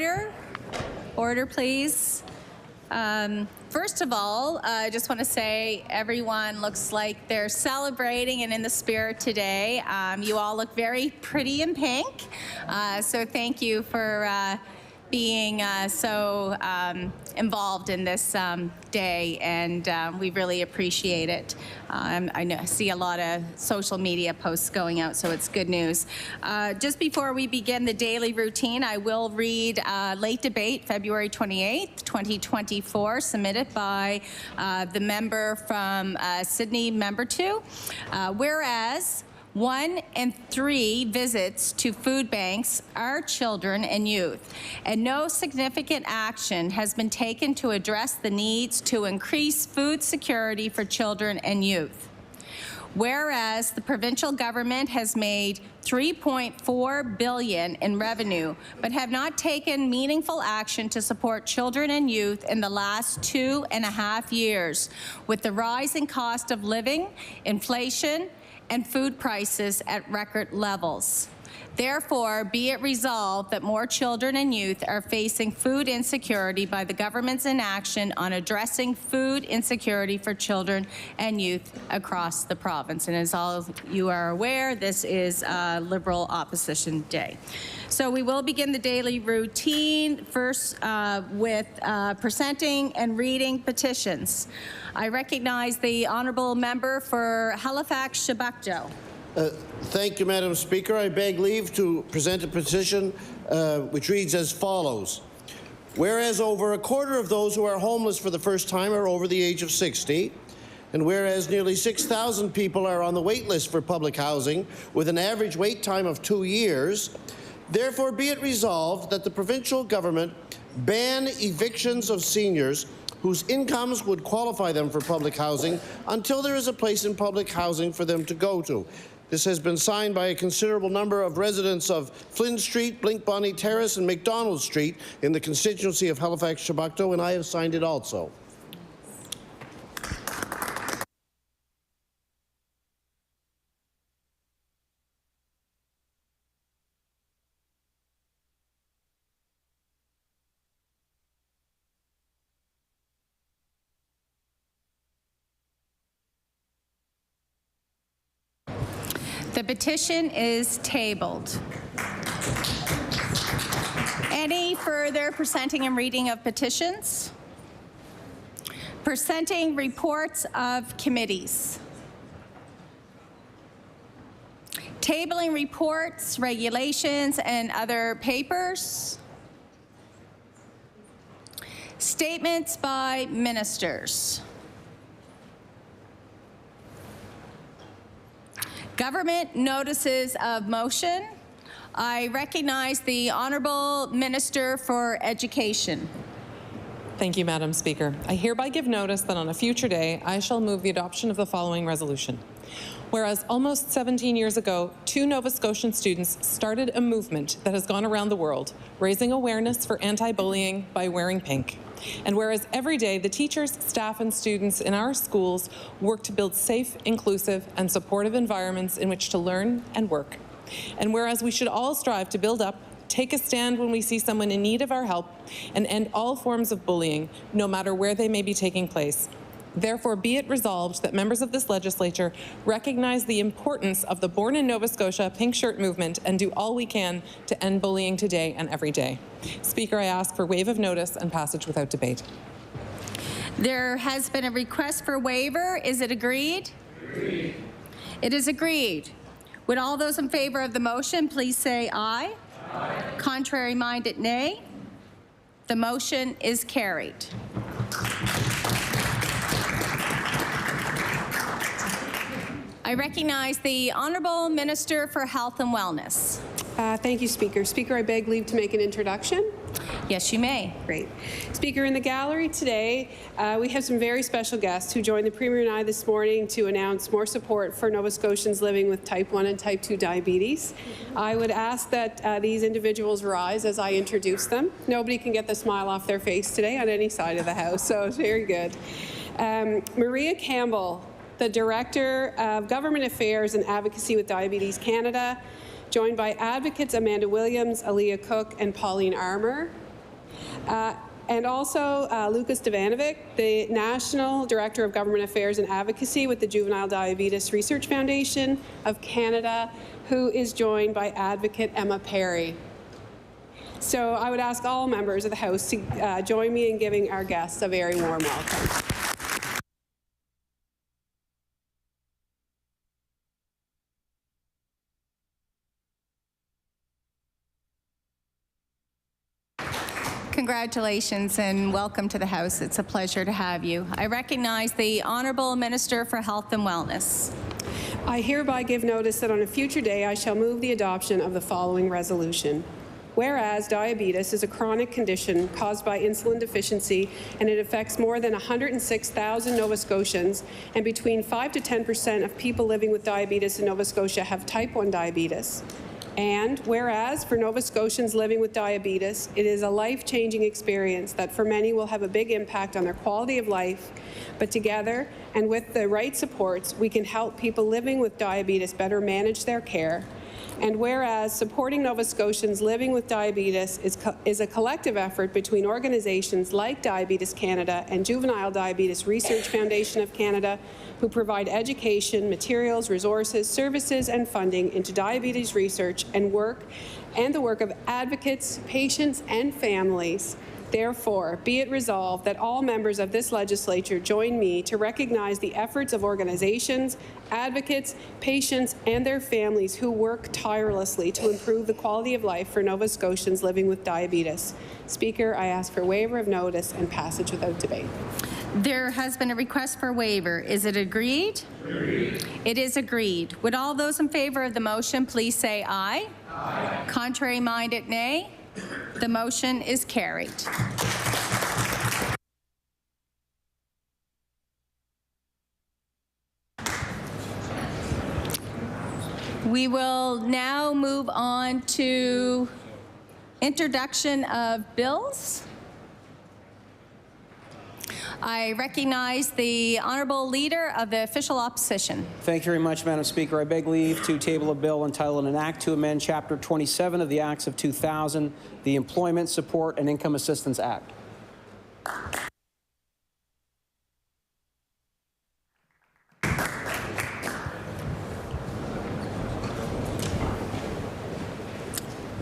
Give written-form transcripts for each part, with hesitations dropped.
Order. Order, please. First of all, I just want to say everyone looks like they're celebrating and in the spirit today. You all look very pretty in pink, so thank you for being so involved in this day, and we really appreciate it. I see a lot of social media posts going out, so it's good news. Just before we begin the daily routine, I will read late debate, February 28th, 2024, submitted by the member from Sydney, member 2. Whereas 1 in 3 visits to food banks are children and youth, and no significant action has been taken to address the needs to increase food security for children and youth. Whereas the provincial government has made $3.4 billion in revenue, but have not taken meaningful action to support children and youth in the last 2.5 years, with the rising cost of living, inflation, and food prices at record levels. Therefore, be it resolved that more children and youth are facing food insecurity by the government's inaction on addressing food insecurity for children and youth across the province. And as all you are aware, this is Liberal Opposition Day. So we will begin the daily routine first with presenting and reading petitions. I recognize the honourable member for Halifax-Chebucto. Thank you, Madam Speaker. I beg leave to present a petition which reads as follows. Whereas over a quarter of those who are homeless for the first time are over the age of 60, and whereas nearly 6,000 people are on the wait list for public housing with an average wait time of 2 years, therefore be it resolved that the provincial government ban evictions of seniors whose incomes would qualify them for public housing until there is a place in public housing for them to go to. This has been signed by a considerable number of residents of Flynn Street, Blink-Bonnie Terrace and McDonald Street in the constituency of Halifax-Chebucto, and I have signed it also. The petition is tabled. Any further presenting and reading of petitions? Presenting reports of committees. Tabling reports, regulations, and other papers. Statements by ministers. Government notices of motion. I recognize the Honourable Minister for Education. Thank you, Madam Speaker. I hereby give notice that on a future day, I shall move the adoption of the following resolution. Whereas almost 17 years ago, 2 Nova Scotian students started a movement that has gone around the world, raising awareness for anti-bullying by wearing pink. And whereas every day the teachers, staff and students in our schools work to build safe, inclusive and supportive environments in which to learn and work. And whereas we should all strive to build up, take a stand when we see someone in need of our help, and end all forms of bullying, no matter where they may be taking place. Therefore, be it resolved that members of this legislature recognize the importance of the Born in Nova Scotia Pink Shirt movement and do all we can to end bullying today and every day. Speaker, I ask for waive of notice and passage without debate. There has been a request for waiver. Is it agreed? Agreed. It is agreed. Would all those in favor of the motion please say aye? Aye. Contrary minded, nay. The motion is carried. I recognize the Honourable Minister for Health and Wellness. Thank you, Speaker. Speaker, I beg leave to make an introduction. Yes, you may. Great. Speaker, in the gallery today, we have some very special guests who joined the Premier and I this morning to announce more support for Nova Scotians living with type 1 and type 2 diabetes. I would ask that these individuals rise as I introduce them. Nobody can get the smile off their face today on any side of the House, so it's very good. Maria Campbell, the Director of Government Affairs and Advocacy with Diabetes Canada, joined by advocates Amanda Williams, Aaliyah Cook, and Pauline Armour. And also Lucas Devanovic, the National Director of Government Affairs and Advocacy with the Juvenile Diabetes Research Foundation of Canada, who is joined by Advocate Emma Perry. So I would ask all members of the House to join me in giving our guests a very warm welcome. Congratulations and welcome to the House. It's a pleasure to have you. I recognize the Honourable Minister for Health and Wellness. I hereby give notice that on a future day I shall move the adoption of the following resolution. Whereas diabetes is a chronic condition caused by insulin deficiency and it affects more than 106,000 Nova Scotians, and between 5 to 10% of people living with diabetes in Nova Scotia have type 1 diabetes. And whereas for Nova Scotians living with diabetes, it is a life-changing experience that for many will have a big impact on their quality of life, but together and with the right supports, we can help people living with diabetes better manage their care. And whereas supporting Nova Scotians living with diabetes is a collective effort between organizations like Diabetes Canada and Juvenile Diabetes Research Foundation of Canada, who provide education, materials, resources, services, and funding into diabetes research and the work of advocates, patients, and families. Therefore, be it resolved that all members of this legislature join me to recognize the efforts of organizations, advocates, patients, and their families who work tirelessly to improve the quality of life for Nova Scotians living with diabetes. Speaker, I ask for waiver of notice and passage without debate. There has been a request for waiver. Is it agreed? Agreed. It is agreed. Would all those in favor of the motion please say aye? Aye. Contrary-minded, nay? The motion is carried. We will now move on to introduction of bills. I recognize the Honourable Leader of the Official Opposition. Thank you very much, Madam Speaker. I beg leave to table a bill entitled An Act to Amend Chapter 27 of the Acts of 2000, the Employment Support and Income Assistance Act.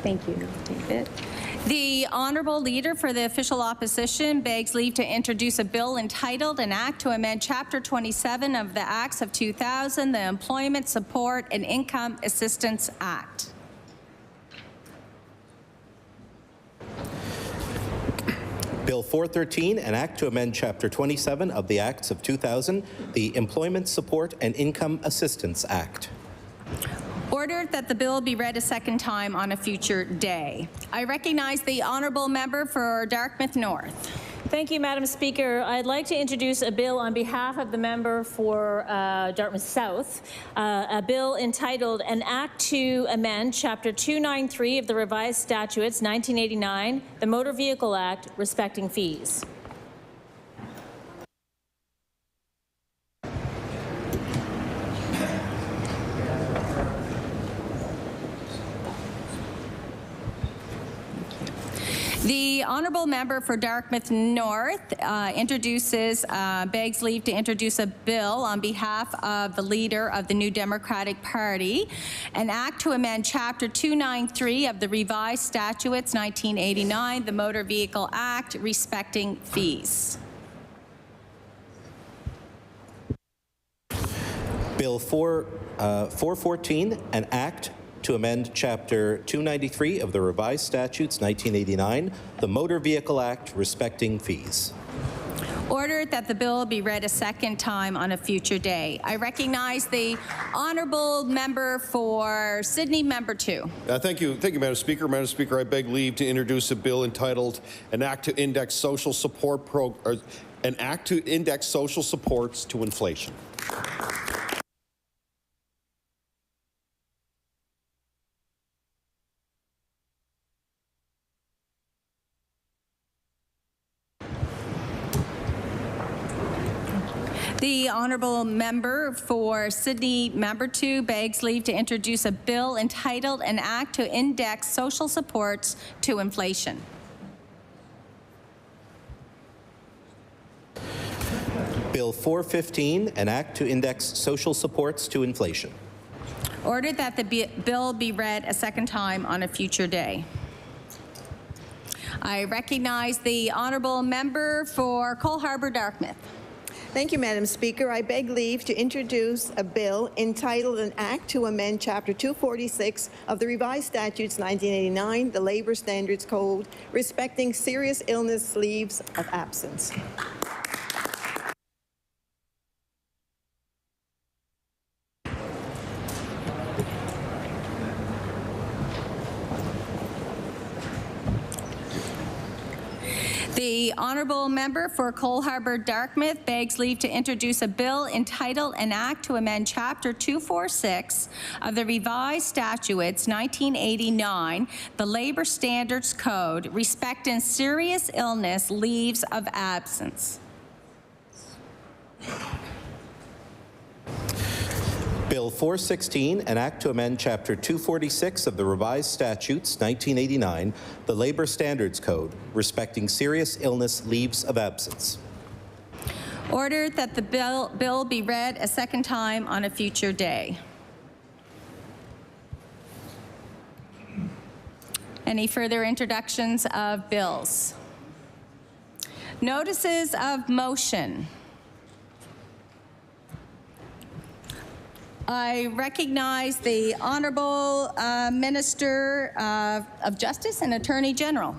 Thank you, David. The Honourable Leader for the Official Opposition begs leave to introduce a bill entitled An Act to Amend Chapter 27 of the Acts of 2000, the Employment Support and Income Assistance Act. Bill 413, an act to amend Chapter 27 of the Acts of 2000, the Employment Support and Income Assistance Act. Ordered that the bill be read a second time on a future day. I recognize the Honourable Member for Dartmouth North. Thank you, Madam Speaker. I'd like to introduce a bill on behalf of the member for Dartmouth South, a bill entitled An Act to Amend Chapter 293 of the Revised Statutes 1989, the Motor Vehicle Act, respecting fees. The Honourable Member for Dartmouth North begs leave to introduce a bill on behalf of the Leader of the New Democratic Party, an act to amend Chapter 293 of the Revised Statutes 1989, the Motor Vehicle Act, respecting fees. Bill 414, an act to amend Chapter 293 of the Revised Statutes 1989, the Motor Vehicle Act, respecting fees. Ordered that the bill be read a second time on a future day. I recognize the Honourable Member for Sydney, Member 2. Thank you, Madam Speaker. Madam Speaker, I beg leave to introduce a bill entitled An Act to Index Social Support An Act to Index Social Supports to Inflation. The Honourable Member for Sydney, Member 2, begs leave to introduce a bill entitled An Act to Index Social Supports to Inflation. Bill 415, an act to index social supports to inflation. Ordered that the bill be read a second time on a future day. I recognize the honourable member for Cole Harbour Dartmouth. Thank you, Madam Speaker. I beg leave to introduce a bill entitled An Act to Amend Chapter 246 of the Revised Statutes 1989, the Labour Standards Code, respecting serious illness leaves of absence. The honourable member for Cole Harbour Dartmouth begs leave to introduce a bill entitled An Act to Amend Chapter 246 of the Revised Statutes 1989, the Labour Standards Code, respecting serious illness leaves of absence. Bill 416, an act to amend Chapter 246 of the Revised Statutes 1989, the Labour Standards Code, respecting serious illness leaves of absence. Ordered that the bill be read a second time on a future day. Any further introductions of bills? Notices of motion. I recognize the Honourable Minister of Justice and Attorney General.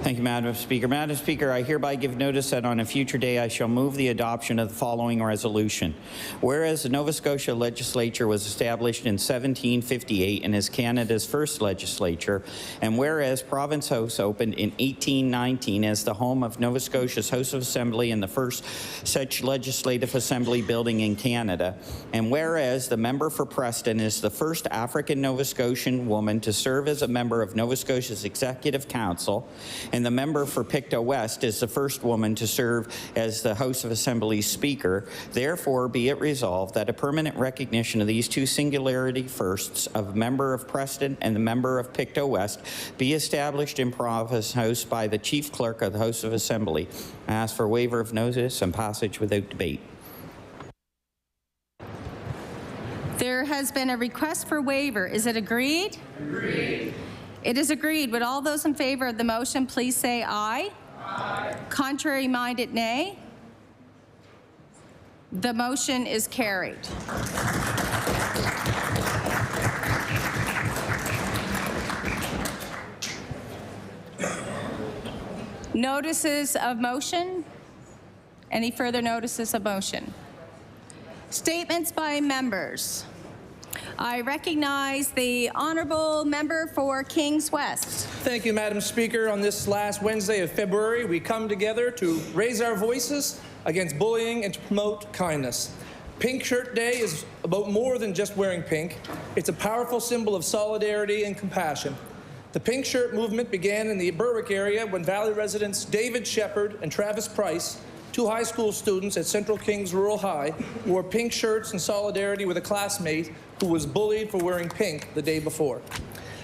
Thank you, Madam Speaker. Madam Speaker, I hereby give notice that on a future day I shall move the adoption of the following resolution. Whereas the Nova Scotia legislature was established in 1758 and is Canada's first legislature, and whereas Province House opened in 1819 as the home of Nova Scotia's House of Assembly and the first such legislative assembly building in Canada, and whereas the member for Preston is the first African Nova Scotian woman to serve as a member of Nova Scotia's Executive Council, and the member for Pictou West is the first woman to serve as the House of Assembly's Speaker. Therefore, be it resolved that a permanent recognition of these two singularity firsts of member of Preston and the member of Pictou West be established in Province House by the Chief Clerk of the House of Assembly. I ask for waiver of notice and passage without debate. There has been a request for waiver. Is it agreed? Agreed. It is agreed. Would all those in favor of the motion please say aye? Aye. Contrary-minded, nay? The motion is carried. Notices of motion? Any further notices of motion? Statements by members. I recognize the Honourable Member for Kings West. Thank you, Madam Speaker. On this last Wednesday of February, we come together to raise our voices against bullying and to promote kindness. Pink Shirt Day is about more than just wearing pink. It's a powerful symbol of solidarity and compassion. The Pink Shirt movement began in the Berwick area when Valley residents David Shepard and Travis Price, two high school students at Central Kings Rural High, wore pink shirts in solidarity with a classmate who was bullied for wearing pink the day before.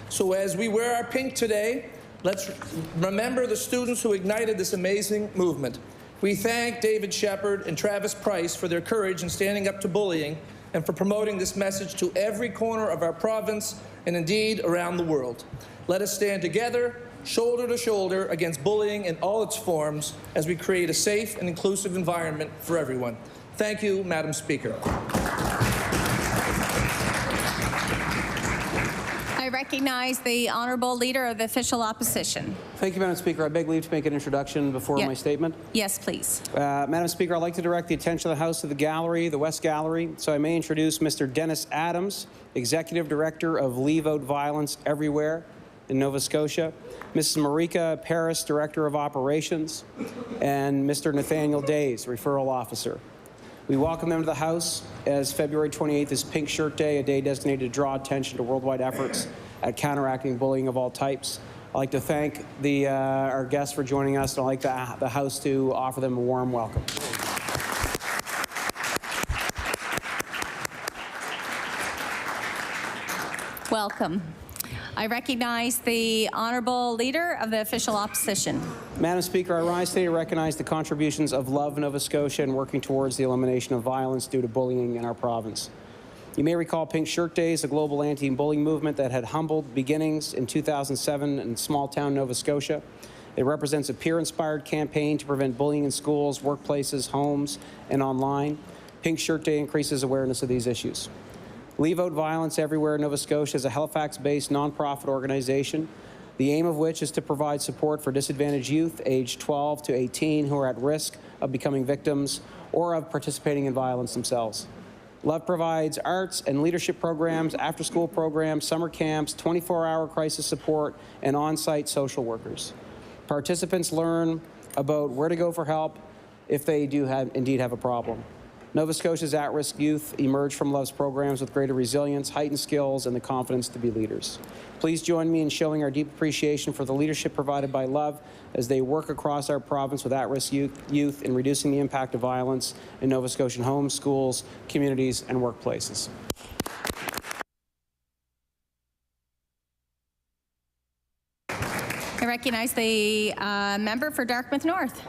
So as we wear our pink today, let's remember the students who ignited this amazing movement. We thank David Shepard and Travis Price for their courage in standing up to bullying and for promoting this message to every corner of our province and indeed around the world. Let us stand together, shoulder to shoulder, against bullying in all its forms as we create a safe and inclusive environment for everyone. Thank you, Madam Speaker. I recognize the Honourable Leader of the Official Opposition. Thank you, Madam Speaker. I beg leave to make an introduction before my statement. Yes, please. Madam Speaker, I'd like to direct the attention of the House to the gallery, the West Gallery, so I may introduce Mr. Dennis Adams, Executive Director of Leave Out Violence Everywhere in Nova Scotia, Mrs. Marika Paris, Director of Operations, and Mr. Nathaniel Days, Referral Officer. We welcome them to the House as February 28th is Pink Shirt Day, a day designated to draw attention to worldwide efforts at counteracting bullying of all types. I'd like to thank our guests for joining us, and I'd like the House to offer them a warm welcome. Welcome. I recognize the Honourable Leader of the Official Opposition. Madam Speaker, I rise today to recognize the contributions of Love Nova Scotia in working towards the elimination of violence due to bullying in our province. You may recall Pink Shirt Days, a global anti-bullying movement that had humble beginnings in 2007 in small-town Nova Scotia. It represents a peer-inspired campaign to prevent bullying in schools, workplaces, homes, and online. Pink Shirt Day increases awareness of these issues. Leave Out Violence Everywhere Nova Scotia is a Halifax-based nonprofit organization, the aim of which is to provide support for disadvantaged youth aged 12 to 18 who are at risk of becoming victims or of participating in violence themselves. Love provides arts and leadership programs, after-school programs, summer camps, 24-hour crisis support, and on-site social workers. Participants learn about where to go for help if they do indeed have a problem. Nova Scotia's at-risk youth emerge from Love's programs with greater resilience, heightened skills, and the confidence to be leaders. Please join me in showing our deep appreciation for the leadership provided by Love as they work across our province with at-risk youth in reducing the impact of violence in Nova Scotian homes, schools, communities, and workplaces. I recognize the member for Dartmouth North.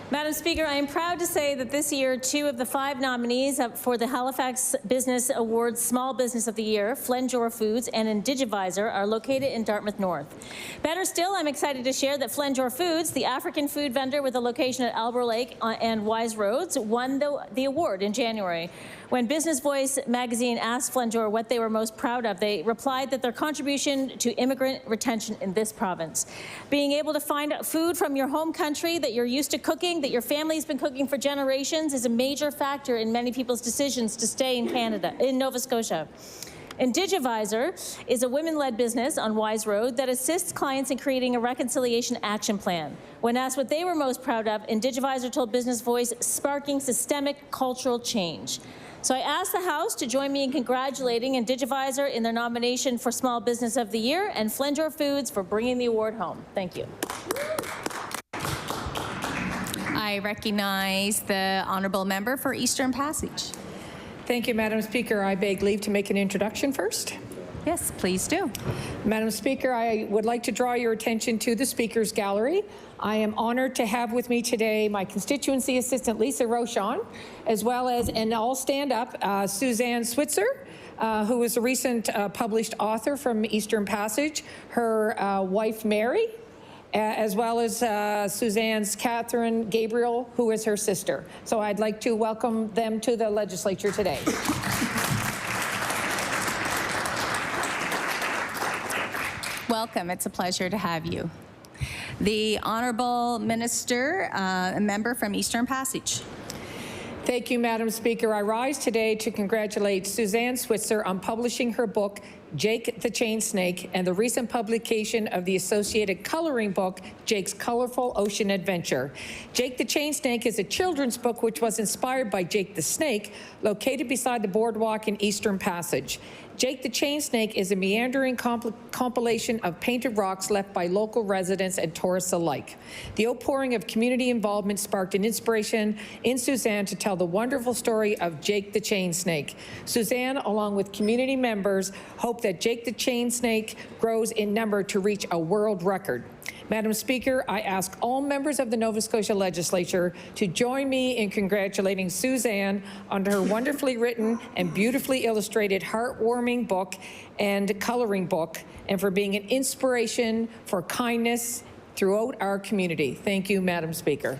Madam Speaker, I am proud to say that this year, 2 of the 5 nominees for the Halifax Business Awards Small Business of the Year, Flenjor Foods and Indigivisor, are located in Dartmouth North. Better still, I'm excited to share that Flenjor Foods, the African food vendor with a location at Albert Lake and Wise Roads, won the award in January. When Business Voice magazine asked Flenjor what they were most proud of, they replied that their contribution to immigrant retention in this province. Being able to find food from your home country that you're used to cooking, that your family's been cooking for generations, is a major factor in many people's decisions to stay in Canada, in Nova Scotia. Indigivisor is a women-led business on Wise Road that assists clients in creating a reconciliation action plan. When asked what they were most proud of, Indigivisor told Business Voice, sparking systemic cultural change. So I asked the House to join me in congratulating Indigivisor in their nomination for Small Business of the Year and Flenjor Foods for bringing the award home. Thank you. I recognize the Honourable Member for Eastern Passage. Thank you, Madam Speaker. I beg leave to make an introduction first. Yes, please do. Madam Speaker, I would like to draw your attention to the Speaker's Gallery. I am honored to have with me today my constituency assistant, Lisa Rochon, as well as, and I'll stand up, Suzanne Switzer, who is a recent published author from Eastern Passage, her wife, Mary, as well as Suzanne's Catherine Gabriel, who is her sister. So I'd like to welcome them to the legislature today. Welcome. It's a pleasure to have you. The Honourable Minister, a member from Eastern Passage. Thank you, Madam Speaker. I rise today to congratulate Suzanne Switzer on publishing her book, Jake the Chain Snake, and the recent publication of the associated coloring book, Jake's Colorful Ocean Adventure. Jake the Chain Snake is a children's book which was inspired by Jake the Snake, located beside the boardwalk in Eastern Passage. Jake the Chain Snake is a meandering compilation of painted rocks left by local residents and tourists alike. The outpouring of community involvement sparked an inspiration in Suzanne to tell the wonderful story of Jake the Chain Snake. Suzanne, along with community members, hope that Jake the Chain Snake grows in number to reach a world record. Madam Speaker, I ask all members of the Nova Scotia Legislature to join me in congratulating Suzanne on her wonderfully written and beautifully illustrated, heartwarming book and coloring book, and for being an inspiration for kindness throughout our community. Thank you, Madam Speaker.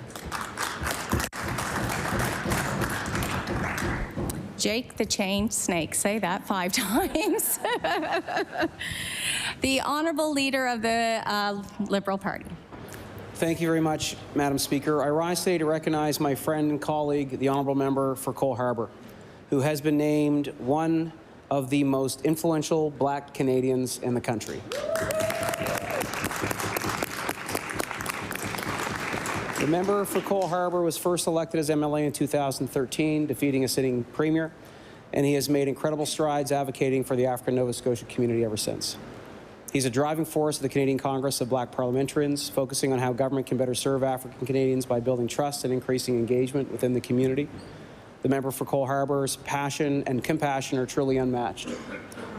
Jake the Chain Snake. Say that 5 times. The Honourable Leader of the Liberal Party. Thank you very much, Madam Speaker. I rise today to recognize my friend and colleague, the Honourable Member for Cole Harbour, who has been named one of the most influential Black Canadians in the country. The member for Cole Harbour was first elected as MLA in 2013, defeating a sitting premier, and he has made incredible strides advocating for the African Nova Scotia community ever since. He's a driving force of the Canadian Congress of Black Parliamentarians, focusing on how government can better serve African Canadians by building trust and increasing engagement within the community. The member for Cole Harbour's passion and compassion are truly unmatched.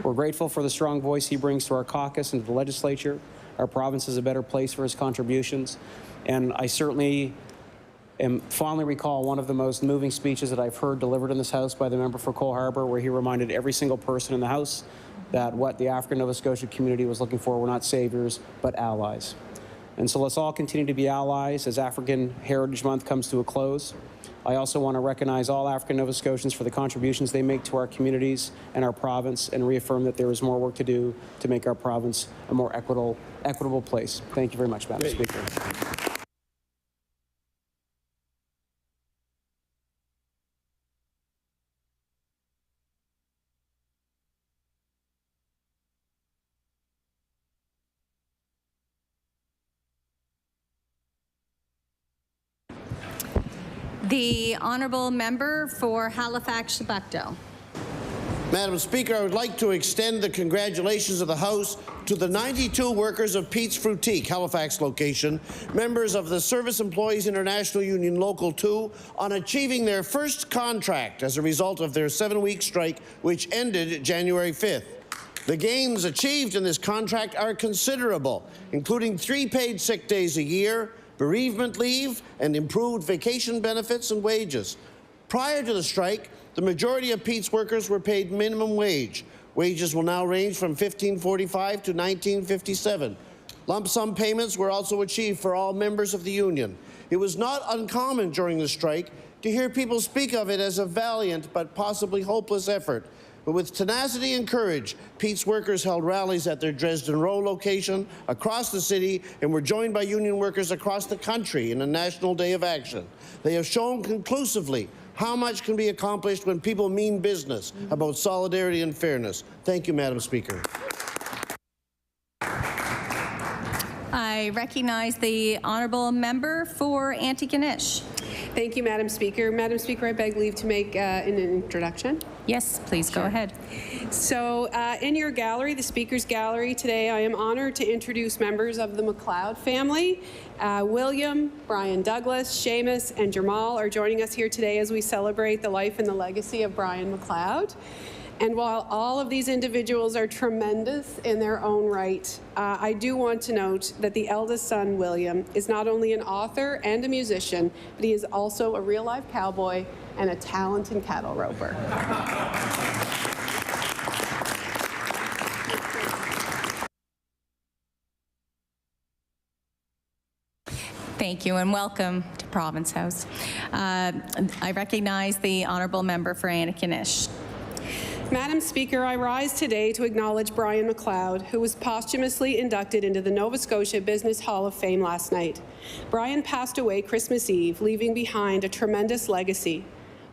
We're grateful for the strong voice he brings to our caucus and to the legislature. Our province is a better place for his contributions, and I certainly fondly recall one of the most moving speeches that I've heard delivered in this House by the member for Cole Harbour, where he reminded every single person in the House that what the African Nova Scotia community was looking for were not saviors, but allies. And so let's all continue to be allies as African Heritage Month comes to a close. I also want to recognize all African Nova Scotians for the contributions they make to our communities and our province, and reaffirm that there is more work to do to make our province a more equitable place. Thank you very much, Madam Speaker. The honourable member for Halifax-Chebucto. Madam Speaker, I would like to extend the congratulations of the House to the 92 workers of Pete's Fruitique, Halifax location, members of the Service Employees International Union Local 2, on achieving their first contract as a result of their 7-week strike, which ended January 5th. The gains achieved in this contract are considerable, including 3 paid sick days a year, bereavement leave, and improved vacation benefits and wages. Prior to the strike, the majority of Pete's workers were paid minimum wage. Wages will now range from $15.45 to $19.57. Lump sum payments were also achieved for all members of the union. It was not uncommon during the strike to hear people speak of it as a valiant but possibly hopeless effort. But with tenacity and courage, Pete's workers held rallies at their Dresden Row location across the city and were joined by union workers across the country in a national day of action. They have shown conclusively how much can be accomplished when people mean business about solidarity and fairness. Thank you, Madam Speaker. I recognize the honourable member for Antigonish. Thank you, Madam Speaker. Madam Speaker, I beg leave to make an introduction. Yes, please go ahead. So in your gallery, the Speaker's Gallery, today I am honored to introduce members of the McLeod family. William, Brian Douglas, Seamus, and Jamal are joining us here today as we celebrate the life and the legacy of Brian McLeod. And while all of these individuals are tremendous in their own right, I do want to note that the eldest son, William, is not only an author and a musician, but he is also a real-life cowboy and a talented cattle roper. Thank you and welcome to Province House. I recognize the honourable member for Antigonish. Madam Speaker, I rise today to acknowledge Brian McLeod, who was posthumously inducted into the Nova Scotia Business Hall of Fame last night. Brian passed away Christmas Eve, leaving behind a tremendous legacy.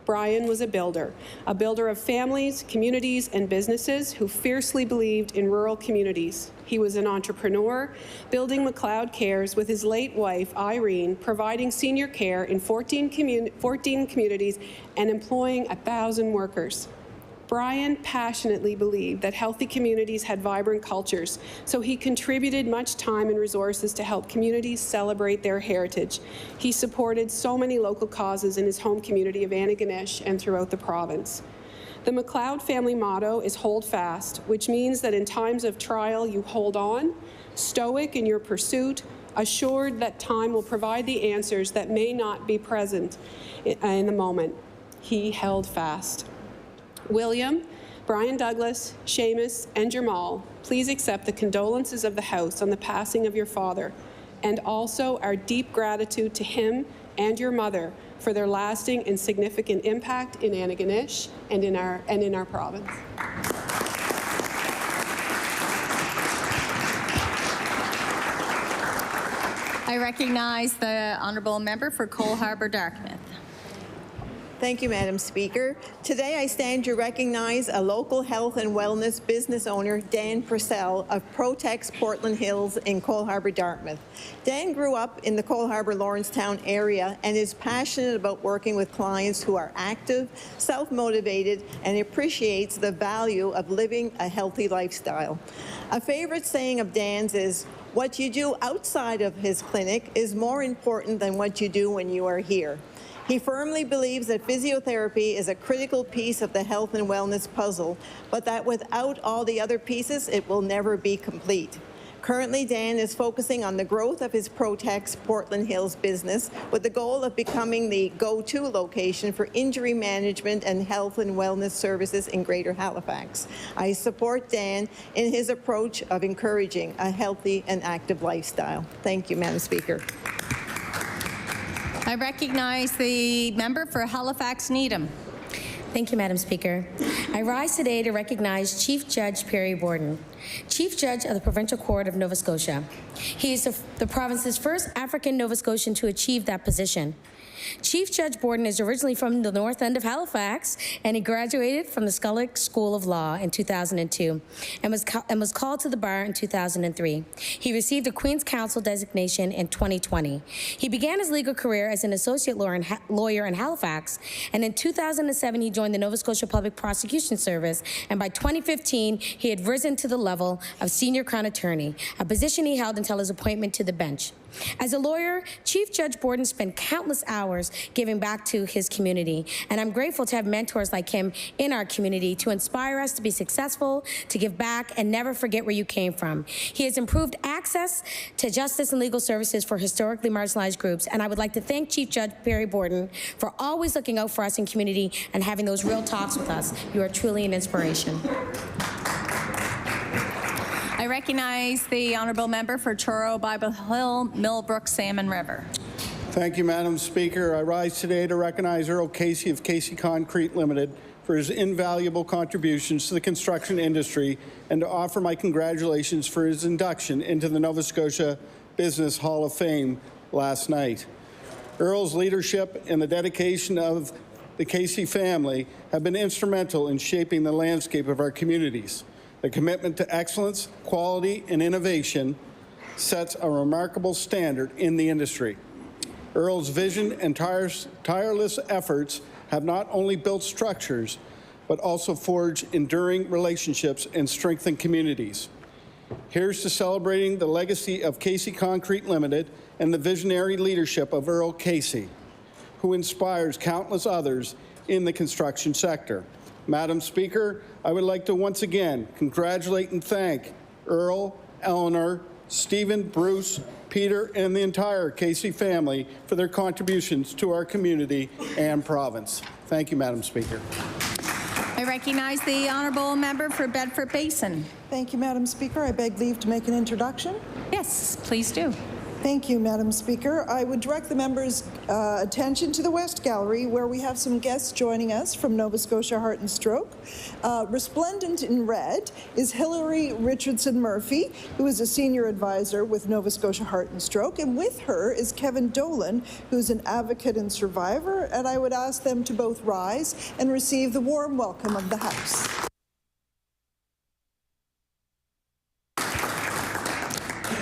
Brian was a builder of families, communities, and businesses who fiercely believed in rural communities. He was an entrepreneur, building McLeod Cares with his late wife, Irene, providing senior care in 14 communities and employing 1,000 workers. Brian passionately believed that healthy communities had vibrant cultures, so he contributed much time and resources to help communities celebrate their heritage. He supported so many local causes in his home community of Antigonish and throughout the province. The McLeod family motto is hold fast, which means that in times of trial you hold on, stoic in your pursuit, assured that time will provide the answers that may not be present in the moment. He held fast. William, Brian Douglas, Seamus, and Jamal, please accept the condolences of the House on the passing of your father, and also our deep gratitude to him and your mother for their lasting and significant impact in Antigonish and in our province. I recognize the honourable member for Cole Harbour-Dartmouth. Thank you, Madam Speaker. Today I stand to recognize a local health and wellness business owner, Dan Purcell of Protex Portland Hills in Cole Harbour, Dartmouth. Dan grew up in the Cole Harbour-Lawrencetown area and is passionate about working with clients who are active, self-motivated, and appreciates the value of living a healthy lifestyle. A favorite saying of Dan's is, "What you do outside of his clinic is more important than what you do when you are here." He firmly believes that physiotherapy is a critical piece of the health and wellness puzzle, but that without all the other pieces, it will never be complete. Currently, Dan is focusing on the growth of his Protex Portland Hills business with the goal of becoming the go-to location for injury management and health and wellness services in Greater Halifax. I support Dan in his approach of encouraging a healthy and active lifestyle. Thank you, Madam Speaker. I recognize the member for Halifax Needham. Thank you, Madam Speaker. I rise today to recognize Chief Judge Perry Borden, Chief Judge of the Provincial Court of Nova Scotia. He is the province's first African Nova Scotian to achieve that position. Chief Judge Borden is originally from the north end of Halifax, and he graduated from the Schulich School of Law in 2002 and was called to the bar in 2003. He received a Queen's Counsel designation in 2020. He began his legal career as an associate lawyer in Halifax, and in 2007 he joined the Nova Scotia Public Prosecution Service, and by 2015 he had risen to the level of Senior Crown Attorney, a position he held until his appointment to the bench. As a lawyer, Chief Judge Borden spent countless hours giving back to his community, and I'm grateful to have mentors like him in our community to inspire us to be successful, to give back, and never forget where you came from. He has improved access to justice and legal services for historically marginalized groups, and I would like to thank Chief Judge Perry Borden for always looking out for us in community and having those real talks with us. You are truly an inspiration. I recognize the honourable member for Truro, Bible Hill, Millbrook, Salmon River. Thank you, Madam Speaker. I rise today to recognize Earl Casey of Casey Concrete Limited for his invaluable contributions to the construction industry and to offer my congratulations for his induction into the Nova Scotia Business Hall of Fame last night. Earl's leadership and the dedication of the Casey family have been instrumental in shaping the landscape of our communities. The commitment to excellence, quality, and innovation sets a remarkable standard in the industry. Earl's vision and tireless efforts have not only built structures, but also forged enduring relationships and strengthened communities. Here's to celebrating the legacy of Casey Concrete Limited and the visionary leadership of Earl Casey, who inspires countless others in the construction sector. Madam Speaker, I would like to once again congratulate and thank Earl, Eleanor, Stephen, Bruce, Peter, and the entire Casey family for their contributions to our community and province. Thank you, Madam Speaker. I recognize the honourable member for Bedford Basin. Thank you, Madam Speaker. I beg leave to make an introduction. Yes, please do. Thank you, Madam Speaker. I would direct the members' attention to the West Gallery, where we have some guests joining us from Nova Scotia Heart and Stroke. Resplendent in red is Hilary Richardson Murphy, who is a senior advisor with Nova Scotia Heart and Stroke, and with her is Kevin Dolan, who's an advocate and survivor, and I would ask them to both rise and receive the warm welcome of the House.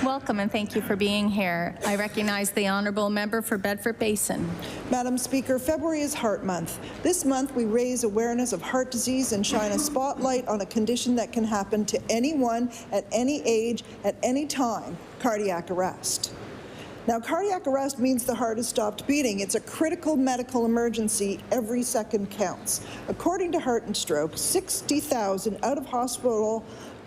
Welcome and thank you for being here. I recognize the honourable member for Bedford Basin. Madam Speaker, February is Heart Month. This month we raise awareness of heart disease and shine a spotlight on a condition that can happen to anyone at any age, at any time, cardiac arrest. Now, cardiac arrest means the heart has stopped beating. It's a critical medical emergency. Every second counts. According to Heart and Stroke, 60,000 out-of-hospital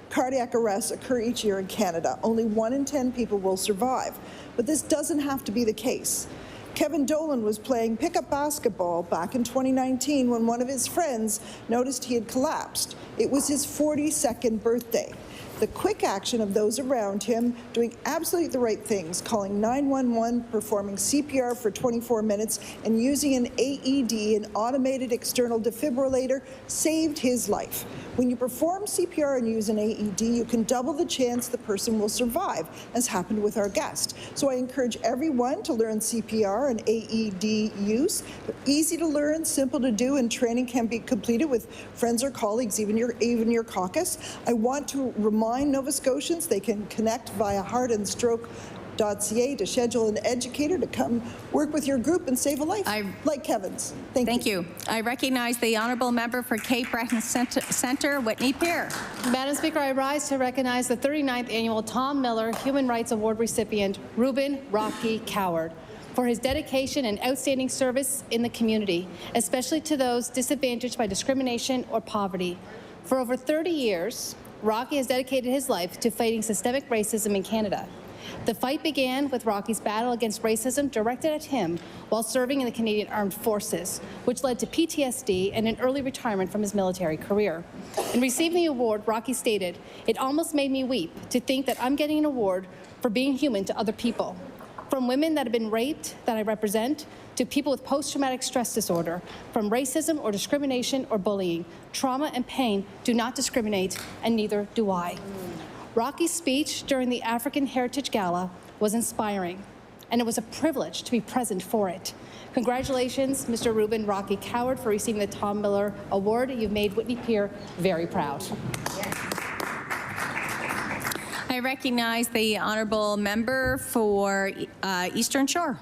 cardiac arrests occur each year in Canada. Only 1 in 10 people will survive. But this doesn't have to be the case. Kevin Dolan was playing pickup basketball back in 2019 when one of his friends noticed he had collapsed. It was his 42nd birthday. The quick action of those around him doing absolutely the right things, calling 911, performing CPR for 24 minutes, and using an AED, an automated external defibrillator, saved his life. When you perform CPR and use an AED, you can double the chance the person will survive, as happened with our guest. So I encourage everyone to learn CPR and AED use. They're easy to learn, simple to do, and training can be completed with friends or colleagues, even your caucus. I want to remind Nova Scotians they can connect via heartandstroke.ca to schedule an educator to come work with your group and save a life, like Kevin's. Thank you. I recognize the honourable member for Cape Breton Centre, Whitney Peer. Madam Speaker, I rise to recognize the 39th Annual Tom Miller Human Rights Award recipient, Reuben Rocky Coward. for his dedication and outstanding service in the community, especially to those disadvantaged by discrimination or poverty. For over 30 years, Rocky has dedicated his life to fighting systemic racism in Canada. The fight began with Rocky's battle against racism directed at him while serving in the Canadian Armed Forces, which led to PTSD and an early retirement from his military career. In receiving the award, Rocky stated, "It almost made me weep to think that I'm getting an award for being human to other people. From women that have been raped that I represent, to people with post-traumatic stress disorder, from racism or discrimination or bullying, trauma and pain do not discriminate, and neither do I." Rocky's speech during the African Heritage Gala was inspiring, and it was a privilege to be present for it. Congratulations, Mr. Reuben Rocky Coward, for receiving the Tom Miller Award. You've made Whitney Peer very proud. I recognize the honourable member for Eastern Shore.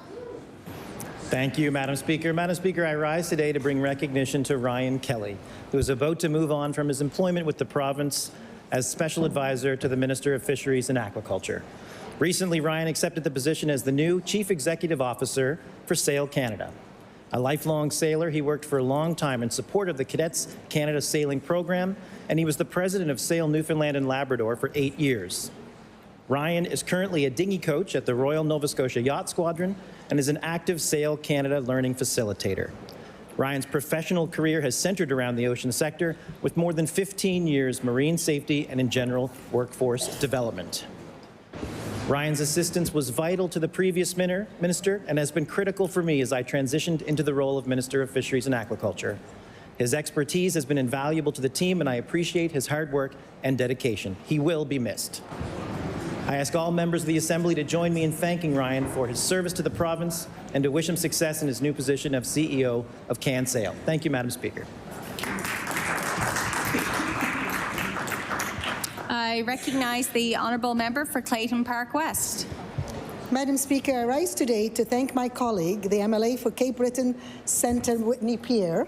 Thank you, Madam Speaker. Madam Speaker, I rise today to bring recognition to Ryan Kelly, who is about to move on from his employment with the province as Special Advisor to the Minister of Fisheries and Aquaculture. Recently, Ryan accepted the position as the new Chief Executive Officer for Sail Canada. A lifelong sailor, he worked for a long time in support of the Cadets Canada Sailing Program, and he was the president of Sail Newfoundland and Labrador for 8 years. Ryan is currently a dinghy coach at the Royal Nova Scotia Yacht Squadron and is an active Sail Canada learning facilitator. Ryan's professional career has centered around the ocean sector with more than 15 years marine safety and in general workforce development. Ryan's assistance was vital to the previous minister and has been critical for me as I transitioned into the role of Minister of Fisheries and Aquaculture. His expertise has been invaluable to the team, and I appreciate his hard work and dedication. He will be missed. I ask all members of the Assembly to join me in thanking Ryan for his service to the province and to wish him success in his new position of CEO of CanSail. Thank you, Madam Speaker. I recognize the honourable member for Clayton Park West. Madam Speaker, I rise today to thank my colleague, the MLA for Cape Breton Centre, Whitney Peer,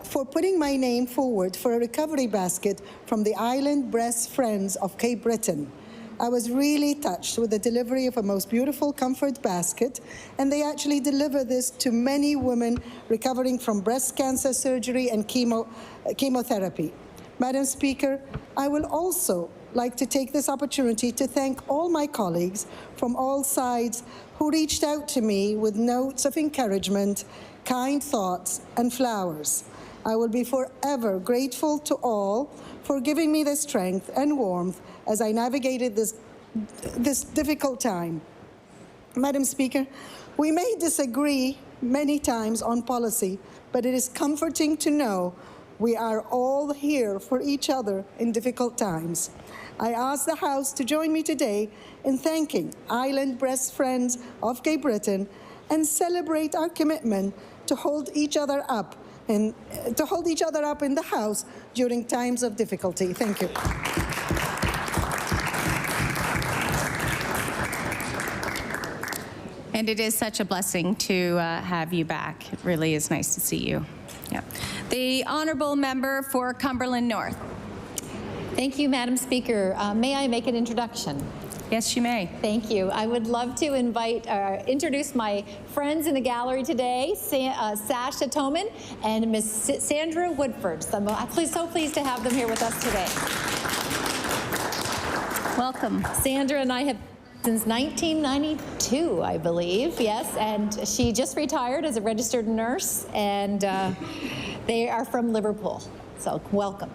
for putting my name forward for a recovery basket from the Island Breast Friends of Cape Breton. I was really touched with the delivery of a most beautiful comfort basket, and they actually deliver this to many women recovering from breast cancer surgery and chemotherapy. Madam Speaker, I will also like to take this opportunity to thank all my colleagues from all sides who reached out to me with notes of encouragement, kind thoughts, and flowers. I will be forever grateful to all for giving me the strength and warmth as I navigated this difficult time. Madam Speaker, we may disagree many times on policy, but it is comforting to know we are all here for each other in difficult times. I ask the House to join me today in thanking Island Breast Friends of Cape Breton and celebrate our commitment to hold each other up in the House during times of difficulty. Thank you. And it is such a blessing to have you back. It really is nice to see you. Yeah. The honourable member for Cumberland North. Thank you, Madam Speaker. May I make an introduction? Yes, you may. Thank you. I would love to introduce my friends in the gallery today, Sasha Toman and Miss Sandra Woodford. So I'm so pleased to have them here with us today. Welcome. Sandra and I have since 1992, I believe, yes, and she just retired as a registered nurse, and they are from Liverpool, so welcome.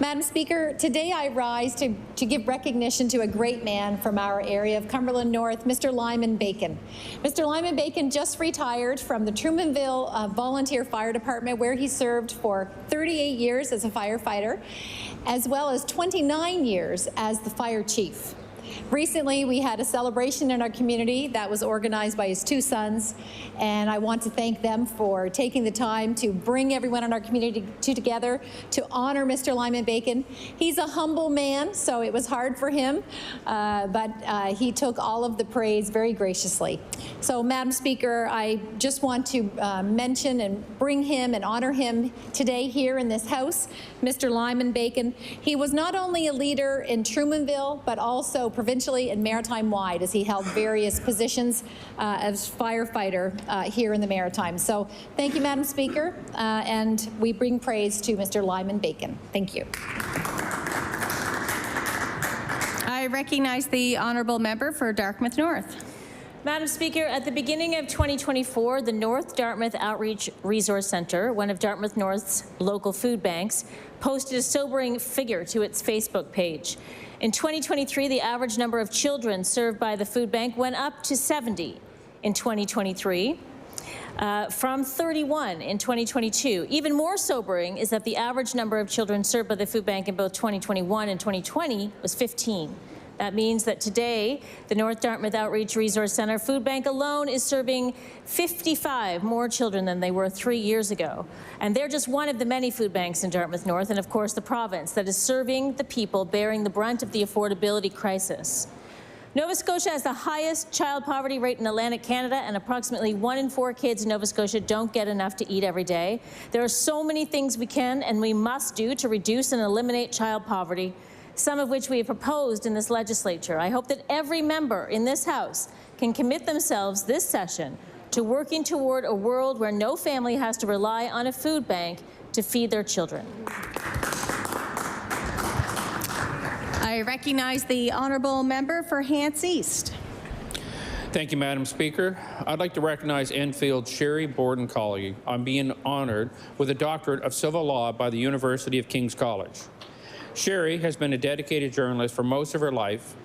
Madam Speaker, today I rise to give recognition to a great man from our area of Cumberland North, Mr. Lyman Bacon. Mr. Lyman Bacon just retired from the Trumanville Volunteer Fire Department, where he served for 38 years as a firefighter, as well as 29 years as the fire chief. Recently, we had a celebration in our community that was organized by his two sons, and I want to thank them for taking the time to bring everyone in our community together to honor Mr. Lyman Bacon. He's a humble man, so it was hard for him, but he took all of the praise very graciously. So, Madam Speaker, I just want to mention and bring him and honor him today here in this House, Mr. Lyman Bacon. He was not only a leader in Trumanville, but also provincially and maritime-wide, as he held various positions as firefighter here in the Maritime. So thank you, Madam Speaker, and we bring praise to Mr. Lyman Bacon. Thank you. I recognize the honourable member for Dartmouth North. Madam Speaker, at the beginning of 2024, the North Dartmouth Outreach Resource Centre, one of Dartmouth North's local food banks, posted a sobering figure to its Facebook page. In 2023, the average number of children served by the food bank went up to 70 in 2023, from 31 in 2022. Even more sobering is that the average number of children served by the food bank in both 2021 and 2020 was 15. That means that today, the North Dartmouth Outreach Resource Centre Food Bank alone is serving 55 more children than they were 3 years ago. And they're just one of the many food banks in Dartmouth North, and of course the province, that is serving the people bearing the brunt of the affordability crisis. Nova Scotia has the highest child poverty rate in Atlantic Canada, and approximately 1 in 4 kids in Nova Scotia don't get enough to eat every day. There are so many things we can and we must do to reduce and eliminate child poverty, some of which we have proposed in this legislature. I hope that every member in this House can commit themselves this session to working toward a world where no family has to rely on a food bank to feed their children. I recognize the honourable member for Hants East. Thank you, Madam Speaker. I'd like to recognize Enfield Sherry Borden colleague on being honoured with a doctorate of civil law by the University of King's College. Sherry has been a dedicated journalist for most of her life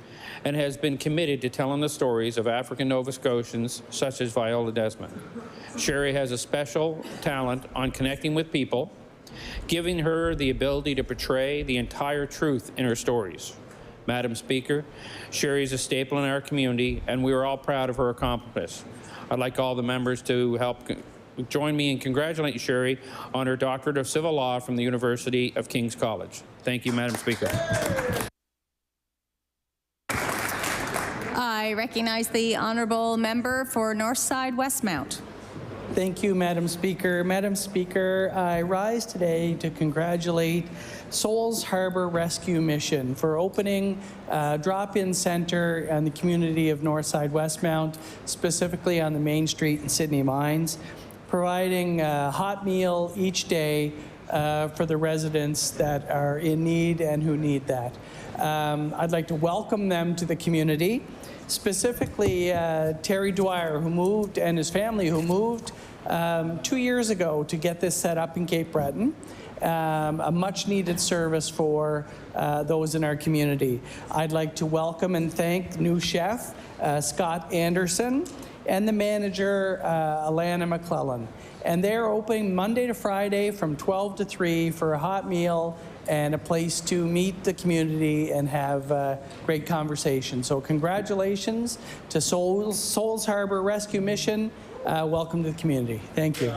and has been committed to telling the stories of African Nova Scotians such as Viola Desmond. Sherry has a special talent on connecting with people, giving her the ability to portray the entire truth in her stories. Madam Speaker, Sherry is a staple in our community, and we are all proud of her accomplishments. I'd like all the members to help join me in congratulating Sherry on her doctorate of civil law from the University of King's College. Thank you, Madam Speaker. I recognize the honourable member for Northside Westmount. Thank you, Madam Speaker. Madam Speaker, I rise today to congratulate Souls Harbor Rescue Mission for opening a drop-in centre in the community of Northside Westmount, specifically on the Main Street in Sydney Mines, providing a hot meal each day for the residents that are in need and who need that. I'd like to welcome them to the community, specifically Terry Dwyer, who moved, and his family, who moved 2 years ago to get this set up in Cape Breton. A much-needed service for those in our community. I'd like to welcome and thank new chef Scott Anderson and the manager Alana McClellan. And they're open Monday to Friday from 12 to 3 for a hot meal and a place to meet the community and have great conversation. So congratulations to Souls Harbor Rescue Mission. Welcome to the community. Thank you.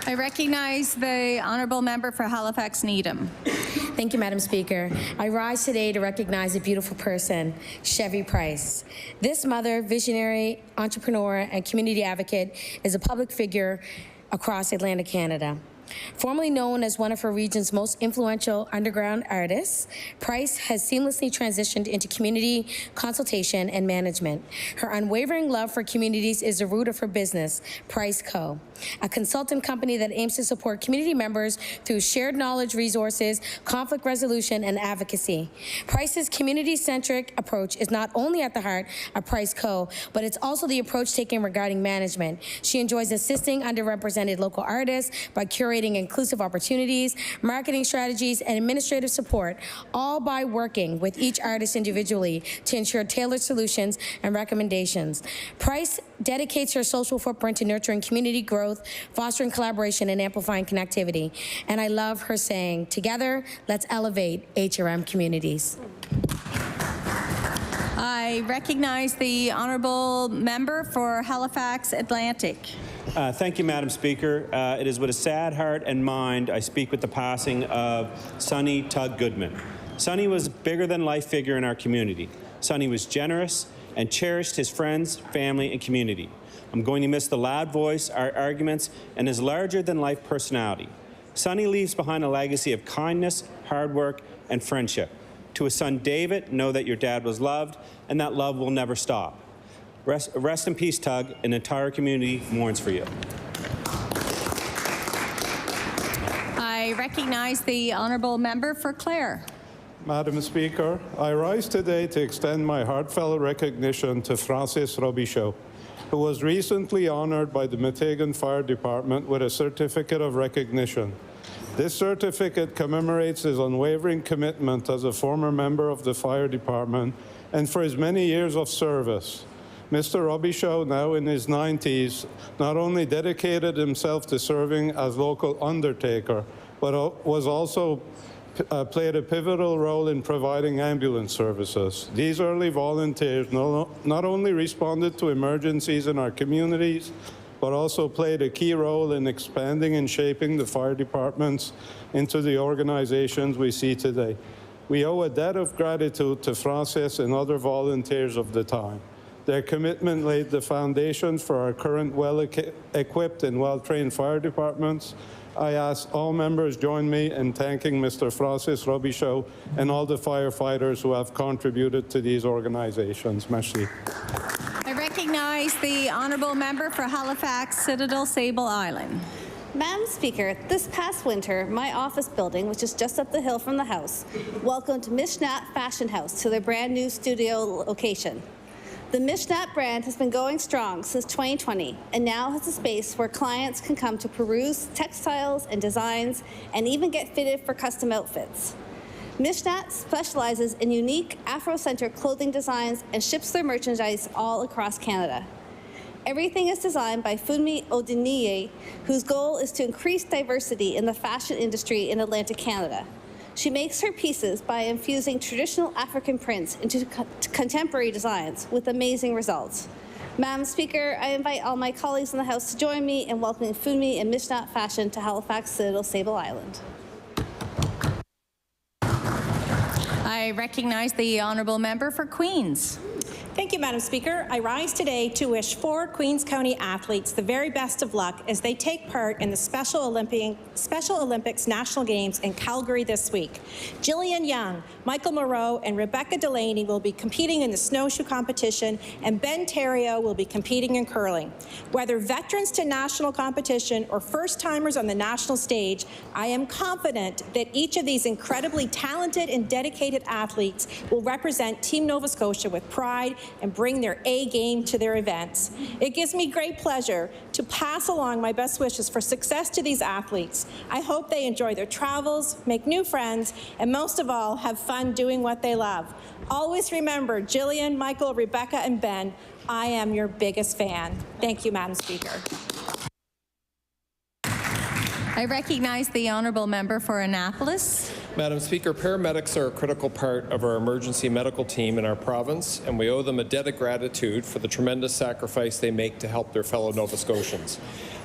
I recognize the honourable member for Halifax Needham. Thank you, Madam Speaker. I rise today to recognize a beautiful person, Chevy Price. This mother, visionary, entrepreneur, and community advocate is a public figure across Atlantic Canada. Formerly known as one of her region's most influential underground artists, Price has seamlessly transitioned into community consultation and management. Her unwavering love for communities is the root of her business, Price Co., a consultant company that aims to support community members through shared knowledge resources, conflict resolution, and advocacy. Price's community-centric approach is not only at the heart of Price Co., but it's also the approach taken regarding management. She enjoys assisting underrepresented local artists by curating inclusive opportunities, marketing strategies, and administrative support, all by working with each artist individually to ensure tailored solutions and recommendations. Price dedicates her social footprint to nurturing community growth, fostering collaboration, and amplifying connectivity. And I love her saying, together, let's elevate HRM communities. I recognize the honourable member for Halifax Atlantic. Thank you, Madam Speaker. It is with a sad heart and mind I speak with the passing of Sonny Tug Goodman. Sonny was a bigger-than-life figure in our community. Sonny was generous and cherished his friends, family, and community. I'm going to miss the loud voice, our arguments, and his larger-than-life personality. Sonny leaves behind a legacy of kindness, hard work, and friendship. To his son David, know that your dad was loved, and that love will never stop. Rest in peace, Tug. An entire community mourns for you. I recognize the honourable member for Clare. Madam Speaker, I rise today to extend my heartfelt recognition to Francis Robichaud, who was recently honoured by the Metighan Fire Department with a certificate of recognition. This certificate commemorates his unwavering commitment as a former member of the fire department and for his many years of service. Mr. Robichaud, now in his 90s, not only dedicated himself to serving as local undertaker, but was also played a pivotal role in providing ambulance services. These early volunteers not only responded to emergencies in our communities, but also played a key role in expanding and shaping the fire departments into the organizations we see today. We owe a debt of gratitude to Francis and other volunteers of the time. Their commitment laid the foundations for our current well-equipped and well-trained fire departments. I ask all members join me in thanking Mr. Francis Robichaud and all the firefighters who have contributed to these organizations. Merci. I recognize the honourable member for Halifax, Citadel, Sable Island. Madam Speaker, this past winter, my office building, which is just up the hill from the house, welcomed Mishnat Fashion House to their brand new studio location. The Mishnat brand has been going strong since 2020 and now has a space where clients can come to peruse textiles and designs and even get fitted for custom outfits. Mishnat specializes in unique Afro-centered clothing designs and ships their merchandise all across Canada. Everything is designed by Funmi Odiniye, whose goal is to increase diversity in the fashion industry in Atlantic Canada. She makes her pieces by infusing traditional African prints into contemporary designs with amazing results. Madam Speaker, I invite all my colleagues in the House to join me in welcoming Funmi and Mishnat Fashion to Halifax, Citadel, Sable Island. I recognize the honourable member for Queens. Thank you, Madam Speaker. I rise today to wish 4 Queens County athletes the very best of luck as they take part in the Special Olympics National Games in Calgary this week. Jillian Young, Michael Moreau, and Rebecca Delaney will be competing in the snowshoe competition, and Ben Terrio will be competing in curling. Whether veterans to national competition or first-timers on the national stage, I am confident that each of these incredibly talented and dedicated athletes will represent Team Nova Scotia with pride and bring their A game to their events. It gives me great pleasure to pass along my best wishes for success to these athletes. I hope they enjoy their travels, make new friends, and most of all, have fun doing what they love. Always remember, Jillian, Michael, Rebecca, and Ben, I am your biggest fan. Thank you, Madam Speaker. I recognize the honourable member for Annapolis. Madam Speaker, paramedics are a critical part of our emergency medical team in our province, and we owe them a debt of gratitude for the tremendous sacrifice they make to help their fellow Nova Scotians.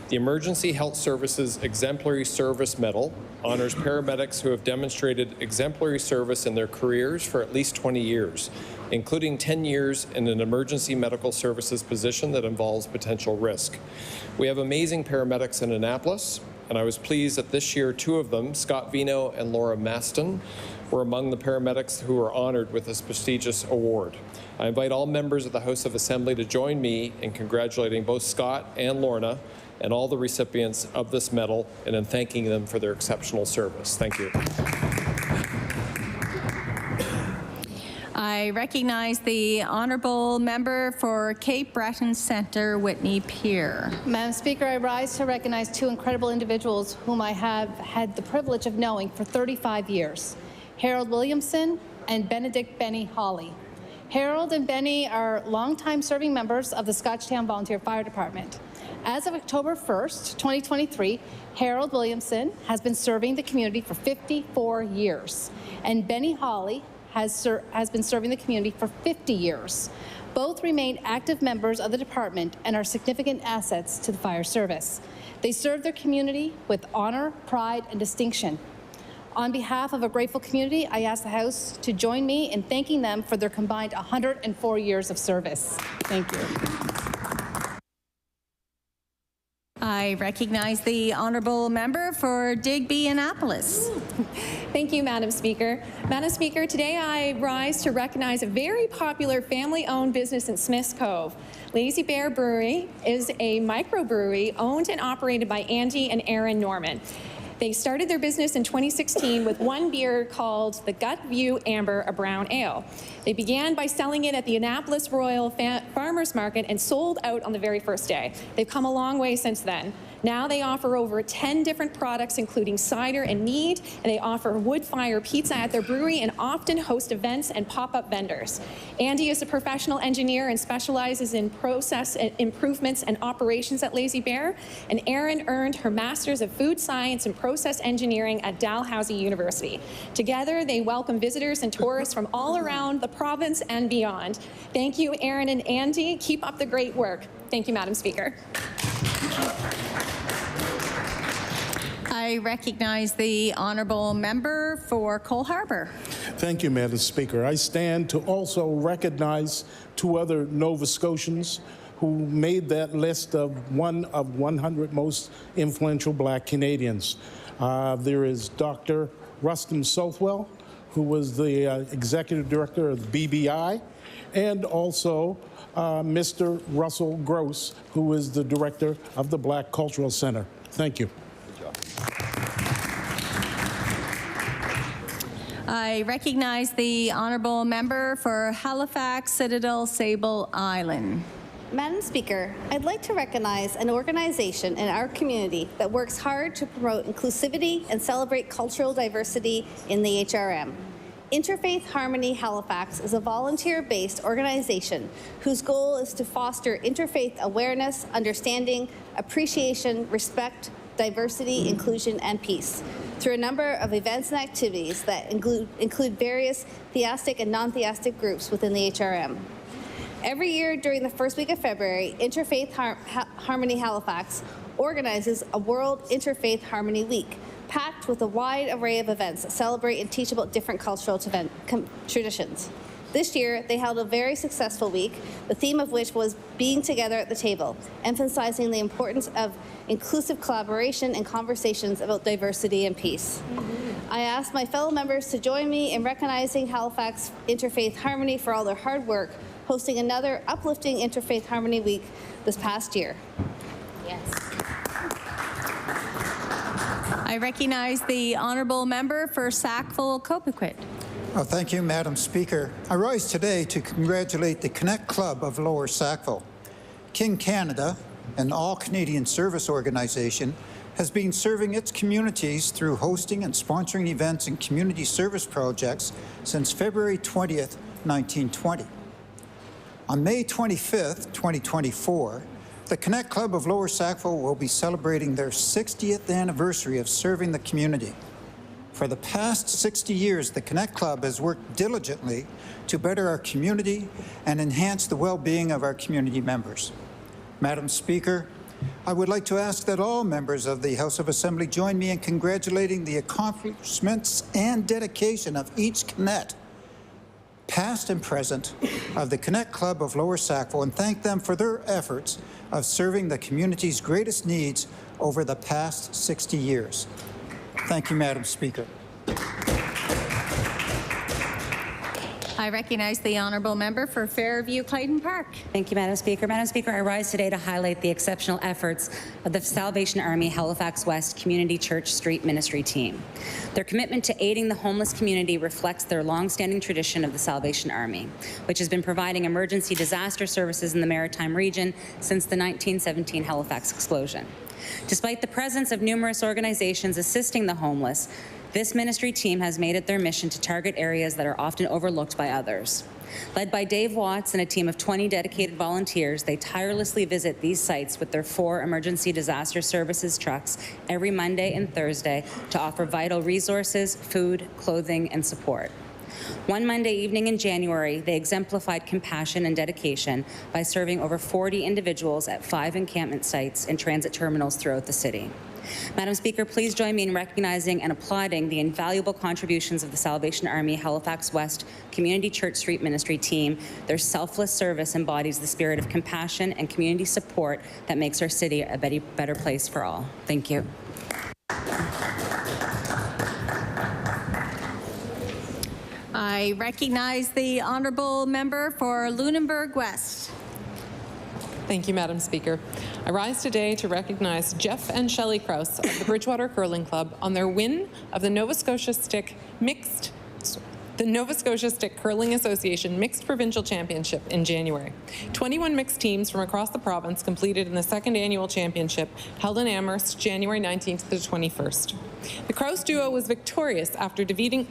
The Emergency Health Services Exemplary Service Medal honors paramedics who have demonstrated exemplary service in their careers for at least 20 years, including 10 years in an emergency medical services position that involves potential risk. We have amazing paramedics in Annapolis, and I was pleased that this year 2 of them, Scott Vino and Laura Maston, were among the paramedics who were honored with this prestigious award. I invite all members of the House of Assembly to join me in congratulating both Scott and Lorna and all the recipients of this medal and in thanking them for their exceptional service. Thank you. I recognize the honourable member for Cape Breton Centre, Whitney Pier. Madam Speaker, I rise to recognize 2 incredible individuals whom I have had the privilege of knowing for 35 years, Harold Williamson and Benedict Benny Hawley. Harold and Benny are longtime serving members of the Scotchtown Volunteer Fire Department. As of October 1st, 2023, Harold Williamson has been serving the community for 54 years, and Benny Hawley has been serving the community for 50 years. Both remain active members of the department and are significant assets to the fire service. They serve their community with honor, pride, and distinction. On behalf of a grateful community, I ask the House to join me in thanking them for their combined 104 years of service. Thank you. I recognize the honourable member for Digby Annapolis. Thank you, Madam Speaker. Madam Speaker, today I rise to recognize a very popular family-owned business in Smiths Cove. Lazy Bear Brewery is a microbrewery owned and operated by Andy and Aaron Norman. They started their business in 2016 with one beer called the Gut View Amber, a brown ale. They began by selling it at the Annapolis Royal Farmers Market and sold out on the very first day. They've come a long way since then. Now they offer over 10 different products, including cider and mead, and they offer wood fire pizza at their brewery and often host events and pop-up vendors. Andy is a professional engineer and specializes in process improvements and operations at Lazy Bear, and Erin earned her Master's of Food Science and Process Engineering at Dalhousie University. Together, they welcome visitors and tourists from all around the province and beyond. Thank you, Erin and Andy. Keep up the great work. Thank you, Madam Speaker. I recognize the honourable member for Cole Harbour. Thank you, Madam Speaker. I stand to also recognize two other Nova Scotians who made that list of 100 most influential Black Canadians. There is Dr. Rustin Southwell, who was the Executive Director of the BBI, and also Mr. Russell Gross, who is the Director of the Black Cultural Center. Thank you. I recognize the honourable member for Halifax, Citadel, Sable Island. Madam Speaker, I'd like to recognize an organization in our community that works hard to promote inclusivity and celebrate cultural diversity in the HRM. Interfaith Harmony Halifax is a volunteer-based organization whose goal is to foster interfaith awareness, understanding, appreciation, respect, diversity, inclusion, and peace through a number of events and activities that include various theistic and non-theistic groups within the HRM. Every year during the first week of February, Interfaith Harmony Halifax organizes a World Interfaith Harmony Week, packed with a wide array of events that celebrate and teach about different cultural traditions. This year, they held a very successful week, the theme of which was being together at the table, emphasizing the importance of inclusive collaboration and conversations about diversity and peace. I ask my fellow members to join me in recognizing Halifax Interfaith Harmony for all their hard work, hosting another uplifting Interfaith Harmony Week this past year. Yes. I recognize the honourable member for Sackville-Cobequid. Oh, thank you, Madam Speaker. I rise today to congratulate the Connect Club of Lower Sackville. King Canada, an all-Canadian service organization, has been serving its communities through hosting and sponsoring events and community service projects since February 20th, 1920. On May 25th, 2024, the Connect Club of Lower Sackville will be celebrating their 60th anniversary of serving the community. For the past 60 years, the Connect Club has worked diligently to better our community and enhance the well-being of our community members. Madam Speaker, I would like to ask that all members of the House of Assembly join me in congratulating the accomplishments and dedication of each Connect, past and present, of the Connect Club of Lower Sackville, and thank them for their efforts of serving the community's greatest needs over the past 60 years. Thank you, Madam Speaker. I recognize the honourable member for Fairview-Clayton Park. Thank you, Madam Speaker. Madam Speaker, I rise today to highlight the exceptional efforts of the Salvation Army Halifax West Community Church Street Ministry team. Their commitment to aiding the homeless community reflects their long-standing tradition of the Salvation Army, which has been providing emergency disaster services in the Maritime region since the 1917 Halifax explosion. Despite the presence of numerous organizations assisting the homeless, this ministry team has made it their mission to target areas that are often overlooked by others. Led by Dave Watts and a team of 20 dedicated volunteers, they tirelessly visit these sites with their 4 emergency disaster services trucks every Monday and Thursday to offer vital resources, food, clothing, and support. One Monday evening in January, they exemplified compassion and dedication by serving over 40 individuals at 5 encampment sites and transit terminals throughout the city. Madam Speaker, please join me in recognizing and applauding the invaluable contributions of the Salvation Army Halifax West Community Church Street Ministry team. Their selfless service embodies the spirit of compassion and community support that makes our city a better place for all. Thank you. I recognize the honourable member for Lunenburg West. Thank you, Madam Speaker. I rise today to recognize Jeff and Shelley Krause of the Bridgewater Curling Club on their win of the Nova Scotia Stick Curling Association Mixed Provincial Championship in January. 21 mixed teams from across the province competed in the second annual championship held in Amherst January 19th to the 21st. The Krause duo was victorious after defeating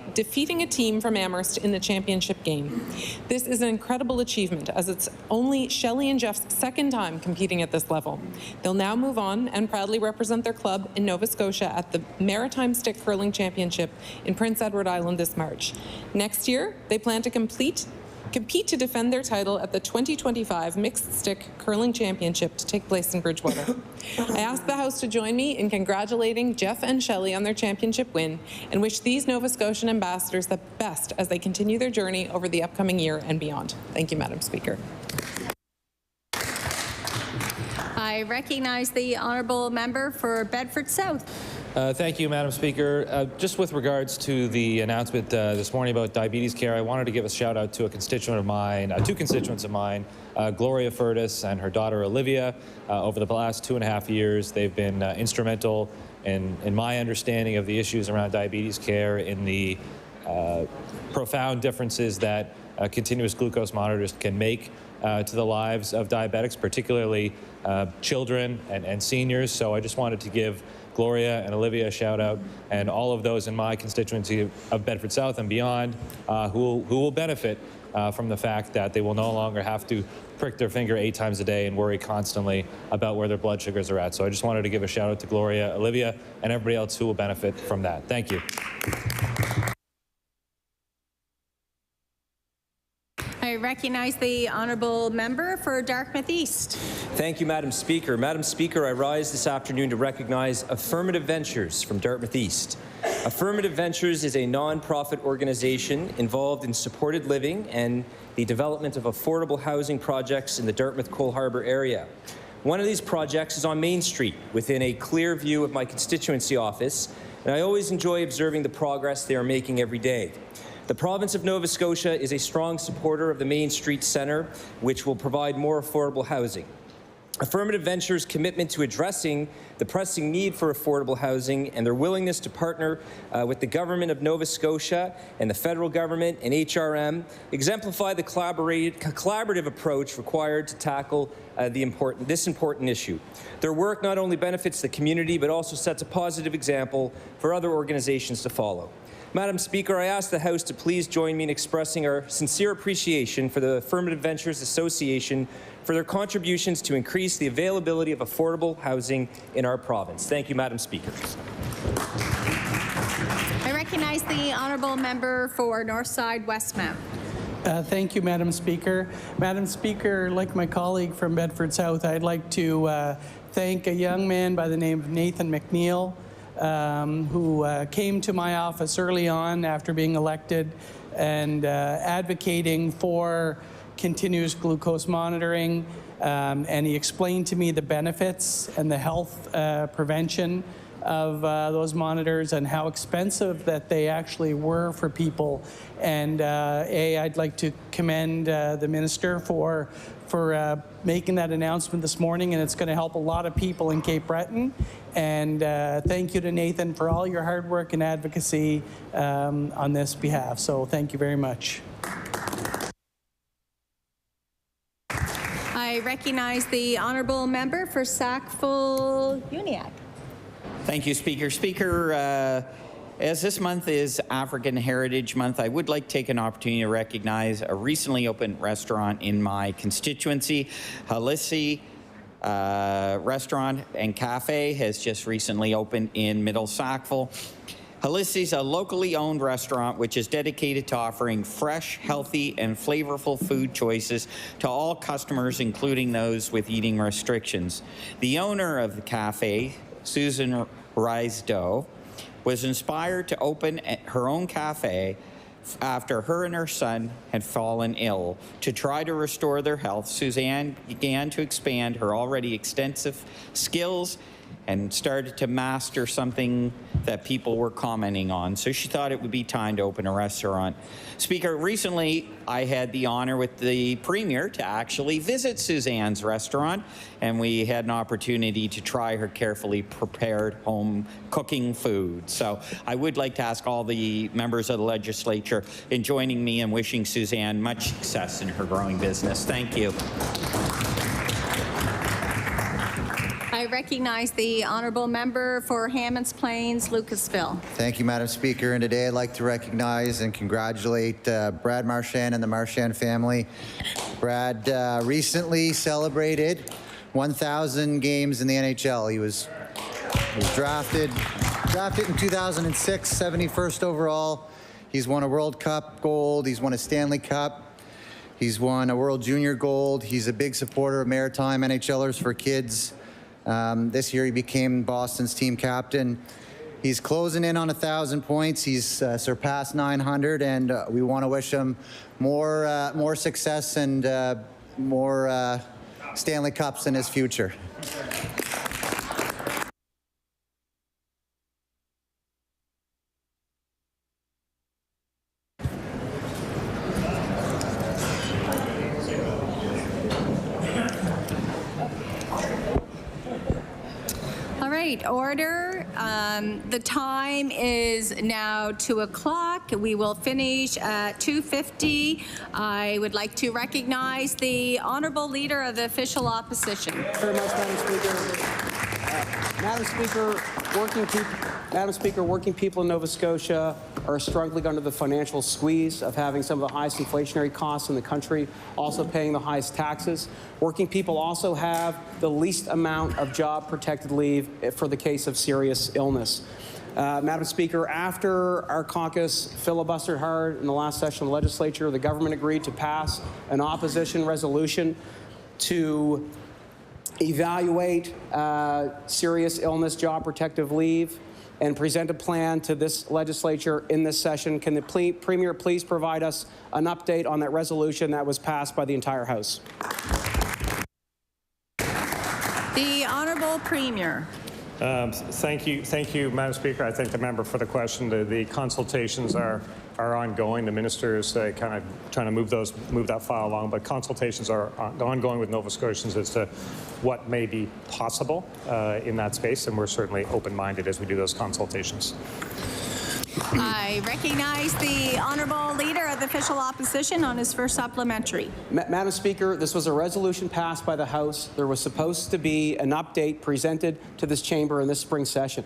a team from Amherst in the championship game. This is an incredible achievement, as it's only Shelley and Jeff's second time competing at this level. They'll now move on and proudly represent their club in Nova Scotia at the Maritime Stick Curling Championship in Prince Edward Island this March. Next year, they plan to compete to defend their title at the 2025 Mixed Stick Curling Championship to take place in Bridgewater. I ask the House to join me in congratulating Jeff and Shelley on their championship win and wish these Nova Scotian ambassadors the best as they continue their journey over the upcoming year and beyond. Thank you, Madam Speaker. I recognize the honourable member for Bedford South. Thank you, Madam Speaker. Just with regards to the announcement this morning about diabetes care, I wanted to give a shout out to a constituent of mine, two constituents of mine, Gloria Furtis and her daughter Olivia. Over the last 2.5 years, they've been instrumental in my understanding of the issues around diabetes care, in the profound differences that continuous glucose monitors can make to the lives of diabetics, particularly children and seniors. So I just wanted to give Gloria and Olivia a shout out, and all of those in my constituency of Bedford South and beyond who will benefit from the fact that they will no longer have to prick their finger 8 times a day and worry constantly about where their blood sugars are at. So I just wanted to give a shout out to Gloria, Olivia, and everybody else who will benefit from that. Thank you. I recognize the honourable member for Dartmouth East. Thank you, Madam Speaker. Madam Speaker, I rise this afternoon to recognize Affirmative Ventures from Dartmouth East. Affirmative Ventures is a non-profit organization involved in supported living and the development of affordable housing projects in the Dartmouth-Cole Harbour area. One of these projects is on Main Street, within a clear view of my constituency office, and I always enjoy observing the progress they are making every day. The province of Nova Scotia is a strong supporter of the Main Street Centre, which will provide more affordable housing. Affirmative Ventures' commitment to addressing the pressing need for affordable housing and their willingness to partner with the government of Nova Scotia and the federal government and HRM exemplify the collaborative approach required to tackle this important issue. Their work not only benefits the community, but also sets a positive example for other organizations to follow. Madam Speaker, I ask the House to please join me in expressing our sincere appreciation for the Affirmative Ventures Association for their contributions to increase the availability of affordable housing in our province. Thank you, Madam Speaker. I recognize the honourable member for Northside Westmount. Thank you, Madam Speaker. Madam Speaker, like my colleague from Bedford South, I'd like to thank a young man by the name of Nathan McNeil, who came to my office early on after being elected and advocating for continuous glucose monitoring, and he explained to me the benefits and the health prevention of those monitors and how expensive that they actually were for people. And I'd like to commend the minister for making that announcement this morning, and it's going to help a lot of people in Cape Breton. And thank you to Nathan for all your hard work and advocacy on this behalf. So thank you very much. I recognize the honourable member for Sackville-Uniacke. Thank you, Speaker. Speaker, as this month is African Heritage Month, I would like to take an opportunity to recognize a recently opened restaurant in my constituency. Halisi Restaurant and Cafe has just recently opened in Middle Sackville. Ulysses, a locally owned restaurant which is dedicated to offering fresh, healthy, and flavorful food choices to all customers, including those with eating restrictions. The owner of the cafe, Susan Riesdow, was inspired to open her own cafe after her and her son had fallen ill. To try to restore their health, Suzanne began to expand her already extensive skills and started to master something that people were commenting on. So she thought it would be time to open a restaurant. Speaker, recently I had the honor with the Premier to actually visit Suzanne's restaurant, and we had an opportunity to try her carefully prepared home cooking food. So I would like to ask all the members of the legislature in joining me in wishing Suzanne much success in her growing business. Thank you. I recognize the honourable member for Hammonds Plains, Lucasville. Thank you, Madam Speaker. And today I'd like to recognize and congratulate Brad Marchand and the Marchand family. Brad recently celebrated 1,000 games in the NHL. He was drafted in 2006, 71st overall. He's won a World Cup gold. He's won a Stanley Cup. He's won a World Junior gold. He's a big supporter of maritime NHLers for kids. This year he became Boston's team captain. He's closing in on 1,000 points. He's surpassed 900, and we want to wish him more success and more Stanley Cups in his future. Order. The time is now 2 o'clock. We will finish at 2:50. I would like to recognize the Honourable Leader of the Official Opposition. Very much, Madam Speaker. Madam Speaker, working people in Nova Scotia are struggling under the financial squeeze of having some of the highest inflationary costs in the country, also paying the highest taxes. Working people also have the least amount of job-protected leave for the case of serious illness. Madam Speaker, after our caucus filibustered hard in the last session of the legislature, the government agreed to pass an opposition resolution to evaluate serious illness job protective leave and present a plan to this legislature in this session. Can the Premier please provide us an update on that resolution that was passed by the entire House? The Honourable Premier. Thank you, Madam Speaker. I thank the member for the question. The consultations are ongoing. The minister is kind of trying to move that file along, but consultations are ongoing with Nova Scotians as to what may be possible in that space, and we're certainly open-minded as we do those consultations. I recognize the Honourable Leader of the Official Opposition on his first supplementary. Madam Speaker, this was a resolution passed by the House. There was supposed to be an update presented to this chamber in this spring session.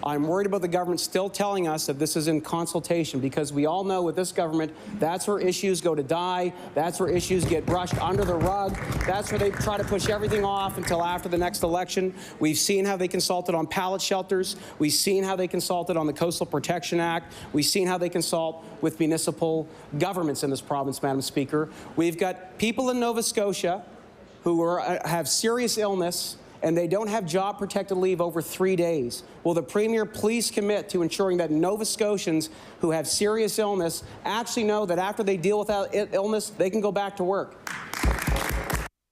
I'm worried about the government still telling us that this is in consultation, because we all know with this government, that's where issues go to die. That's where issues get brushed under the rug. That's where they try to push everything off until after the next election. We've seen how they consulted on pallet shelters. We've seen how they consulted on the Coastal Protection Act. We've seen how they consult with municipal governments in this province, Madam Speaker. We've got people in Nova Scotia who have serious illness, and they don't have job-protected leave over 3 days. Will the Premier please commit to ensuring that Nova Scotians who have serious illness actually know that after they deal with that illness, they can go back to work?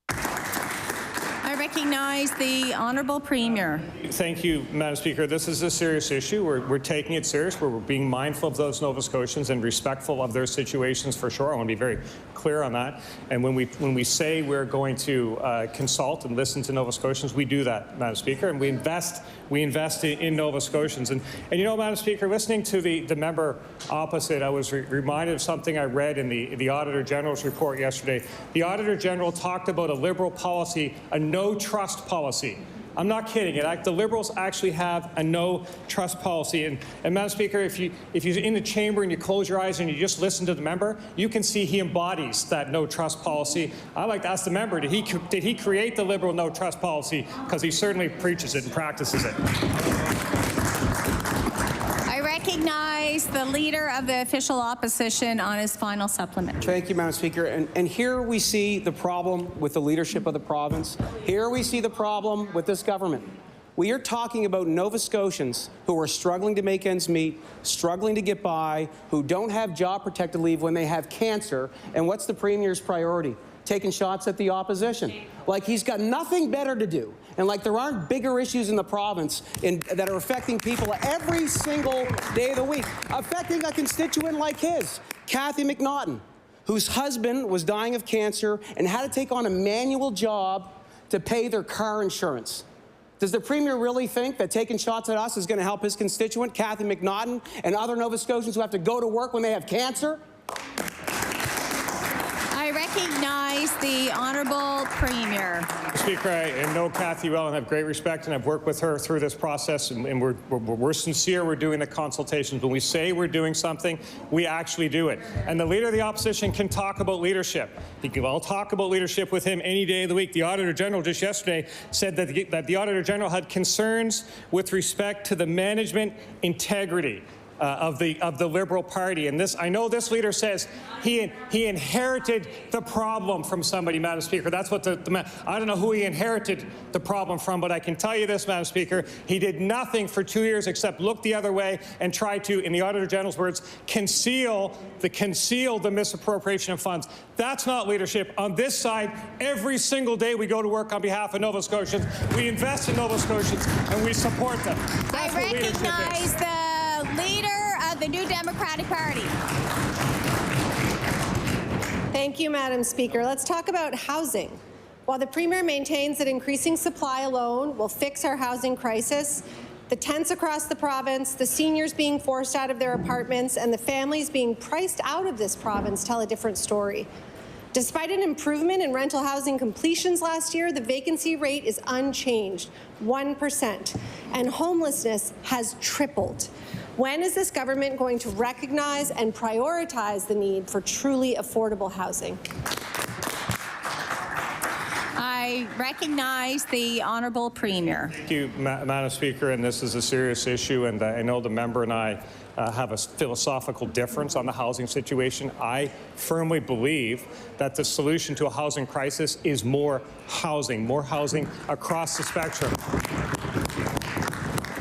I recognize the Honourable Premier. Thank you, Madam Speaker. This is a serious issue. We're taking it serious. We're being mindful of those Nova Scotians and respectful of their situations for sure. I want to be very clear on that. And when we say we're going to consult and listen to Nova Scotians, we do that, Madam Speaker, and we invest in Nova Scotians. And you know, Madam Speaker, listening to the member opposite, I was reminded of something I read in the Auditor General's report yesterday. The Auditor General talked about a Liberal policy, a no-trust policy. I'm not kidding. The Liberals actually have a no-trust policy. And Madam Speaker, if you're in the chamber and you close your eyes and you just listen to the member, you can see he embodies that no-trust policy. I'd like to ask the member, did he create the Liberal no-trust policy? Because he certainly preaches it and practices it. I recognize the Leader of the Official Opposition on his final supplement. Thank you, Madam Speaker. And here we see the problem with the leadership of the province. Here we see the problem with this government. We are talking about Nova Scotians who are struggling to make ends meet, struggling to get by, who don't have job protected leave when they have cancer. And what's the Premier's priority? Taking shots at the opposition. Like he's got nothing better to do. And like there aren't bigger issues in the province that are affecting people every single day of the week. Affecting a constituent like his, Kathy McNaughton, whose husband was dying of cancer and had to take on a manual job to pay their car insurance. Does the Premier really think that taking shots at us is going to help his constituent, Kathy McNaughton, and other Nova Scotians who have to go to work when they have cancer? I recognize the Honourable Premier. Speaker, I know Kathy well and have great respect, and I've worked with her through this process, and we're sincere. We're doing the consultations. When we say we're doing something, we actually do it. And the Leader of the Opposition can talk about leadership. I'll talk about leadership with him any day of the week. The Auditor General just yesterday said that the Auditor General had concerns with respect to the management integrity of the Liberal Party. And this, I know this leader says he inherited the problem from somebody, Madam Speaker. That's what I don't know who he inherited the problem from, but I can tell you this, Madam Speaker, he did nothing for 2 years except look the other way and try to, in the Auditor General's words, conceal the misappropriation of funds. That's not leadership. On this side, every single day we go to work on behalf of Nova Scotians. We invest in Nova Scotians and we support them. That's I recognize the Leader of the New Democratic Party. Thank you, Madam Speaker. Let's talk about housing. While the Premier maintains that increasing supply alone will fix our housing crisis, the tents across the province, the seniors being forced out of their apartments, and the families being priced out of this province tell a different story. Despite an improvement in rental housing completions last year, the vacancy rate is unchanged, 1%, and homelessness has tripled. When is this government going to recognize and prioritize the need for truly affordable housing? I recognize the Honourable Premier. Thank you, Madam Speaker, and this is a serious issue, and I know the member and I have a philosophical difference on the housing situation. I firmly believe that the solution to a housing crisis is more housing across the spectrum.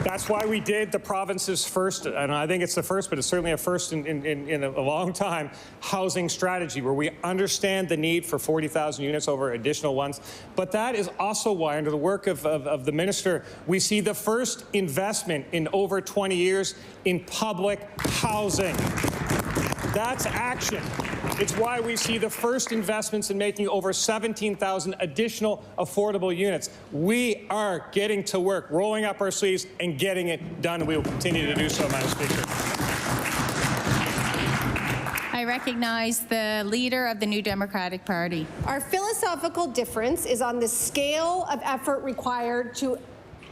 That's why we did the province's first, and I think it's the first, but it's certainly a first in a long time, housing strategy where we understand the need for 40,000 units over additional ones. But that is also why, under the work of the minister, we see the first investment in over 20 years in public housing. That's action. It's why we see the first investments in making over 17,000 additional affordable units. We are getting to work, rolling up our sleeves and getting it done, and we will continue to do so, Madam Speaker. I recognize the Leader of the New Democratic Party. Our philosophical difference is on the scale of effort required to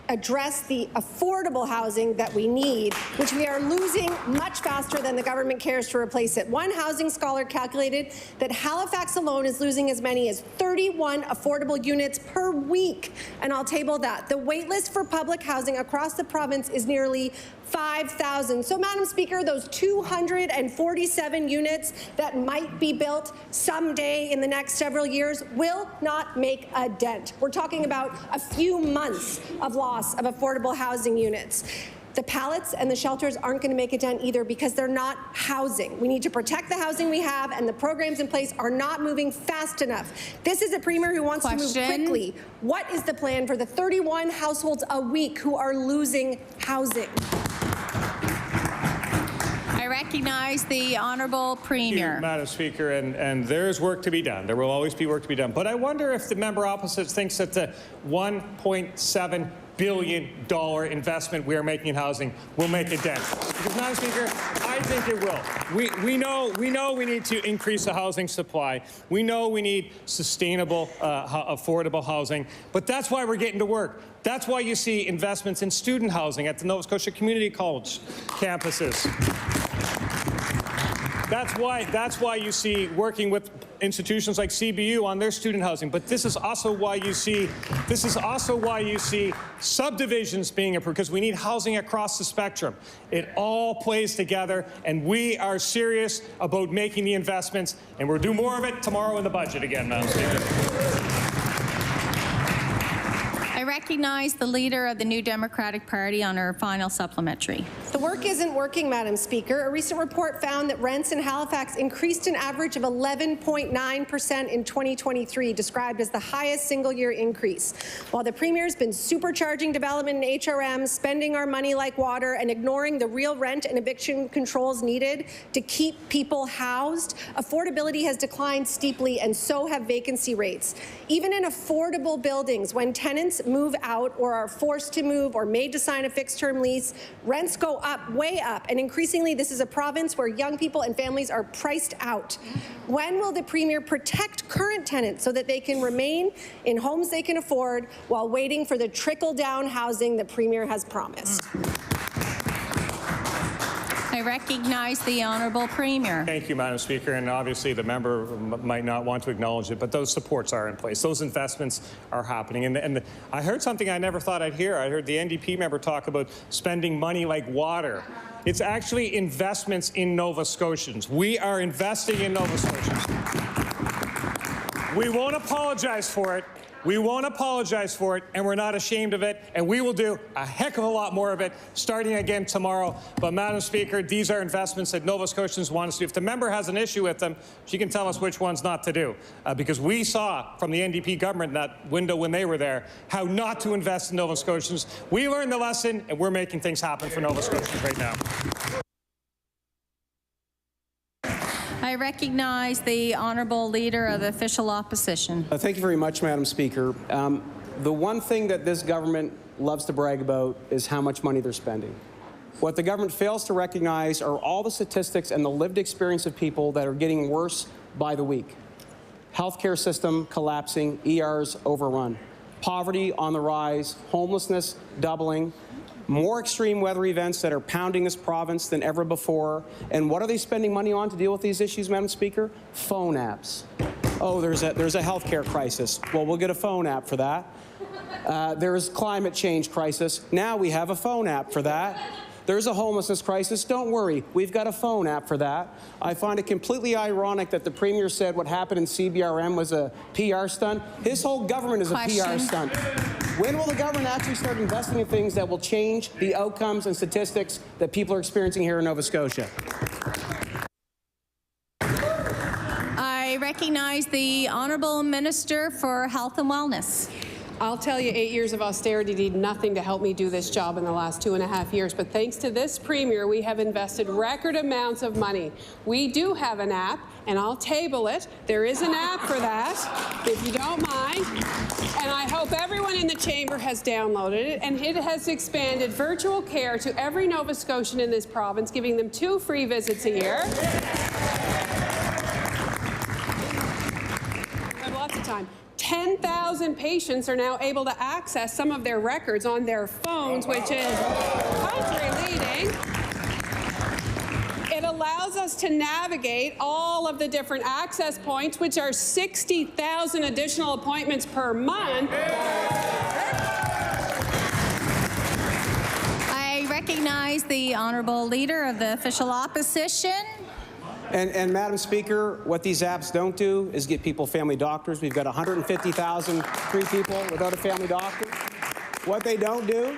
address the affordable housing that we need, which we are losing much faster than the government cares to replace it. One housing scholar calculated that Halifax alone is losing as many as 31 affordable units per week, and I'll table that. The wait list for public housing across the province is nearly 5,000. So, Madam Speaker, those 247 units that might be built someday in the next several years will not make a dent. We're talking about a few months of loss of affordable housing units. The pallets and the shelters aren't going to make a dent either because they're not housing. We need to protect the housing we have, and the programs in place are not moving fast enough. This is a Premier who wants to move quickly. What is the plan for the 31 households a week who are losing housing? I recognize the Honourable Premier. Thank you, Madam Speaker, and there is work to be done. There will always be work to be done. But I wonder if the member opposite thinks that the $1.7 billion investment we are making in housing will make a dent. Because, Madam Speaker, I think it will. We know we need to increase the housing supply. We know we need sustainable, affordable housing. But that's why we're getting to work. That's why you see investments in student housing at the Nova Scotia Community College campuses. That's why you see working with institutions like CBU on their student housing. But this is also why you see subdivisions being approved, because we need housing across the spectrum. It all plays together, and we are serious about making the investments, and we'll do more of it tomorrow in the budget again, Madam Speaker. I recognize the leader of the New Democratic Party on her final supplementary. The work isn't working, Madam Speaker. A recent report found that rents in Halifax increased an average of 11.9% in 2023, described as the highest single-year increase. While the Premier's been supercharging development in HRM, spending our money like water, and ignoring the real rent and eviction controls needed to keep people housed, affordability has declined steeply, and so have vacancy rates. Even in affordable buildings, when tenants move out or are forced to move or made to sign a fixed-term lease, rents go up, way up, and increasingly this is a province where young people and families are priced out. When will the Premier protect current tenants so that they can remain in homes they can afford while waiting for the trickle-down housing the Premier has promised? I recognize the Honourable Premier. Thank you, Madam Speaker. And obviously the member might not want to acknowledge it, but those supports are in place. Those investments are happening. And I heard something I never thought I'd hear. I heard the NDP member talk about spending money like water. It's actually investments in Nova Scotians. We are investing in Nova Scotians. We won't apologize for it. We won't apologize for it, and we're not ashamed of it, and we will do a heck of a lot more of it starting again tomorrow. But, Madam Speaker, these are investments that Nova Scotians want us to do. If the member has an issue with them, she can tell us which ones not to do, because we saw from the NDP government in that window when they were there how not to invest in Nova Scotians. We learned the lesson, and we're making things happen for Nova Scotians right now. I recognize the Honourable Leader of the Official Opposition. Thank you very much, Madam Speaker. The one thing that this government loves to brag about is how much money they're spending. What the government fails to recognize are all the statistics and the lived experience of people that are getting worse by the week. Healthcare system collapsing, ERs overrun, poverty on the rise, homelessness doubling, more extreme weather events that are pounding this province than ever before. And what are they spending money on to deal with these issues, Madam Speaker? Phone apps. Oh, there's a healthcare crisis. Well, we'll get a phone app for that. There's climate change crisis. Now we have a phone app for that. There's a homelessness crisis. Don't worry, we've got a phone app for that. I find it completely ironic that the Premier said what happened in CBRM was a PR stunt. His whole government is a PR stunt. When will the government actually start investing in things that will change the outcomes and statistics that people are experiencing here in Nova Scotia? I recognize the Honourable Minister for Health and Wellness. I'll tell you, 8 years of austerity did nothing to help me do this job in the last 2.5 years. But thanks to this Premier, we have invested record amounts of money. We do have an app, and I'll table it. There is an app for that, if you don't mind. And I hope everyone in the chamber has downloaded it. And it has expanded virtual care to every Nova Scotian in this province, giving them 2 free visits a year. We have lots of time. 10,000 patients are now able to access some of their records on their phones, which is country-leading. It allows us to navigate all of the different access points, which are 60,000 additional appointments per month. I recognize the Honourable Leader of the Official Opposition. And Madam Speaker, what these apps don't do is get people family doctors. We've got 150,000 free people without a family doctor. What they don't do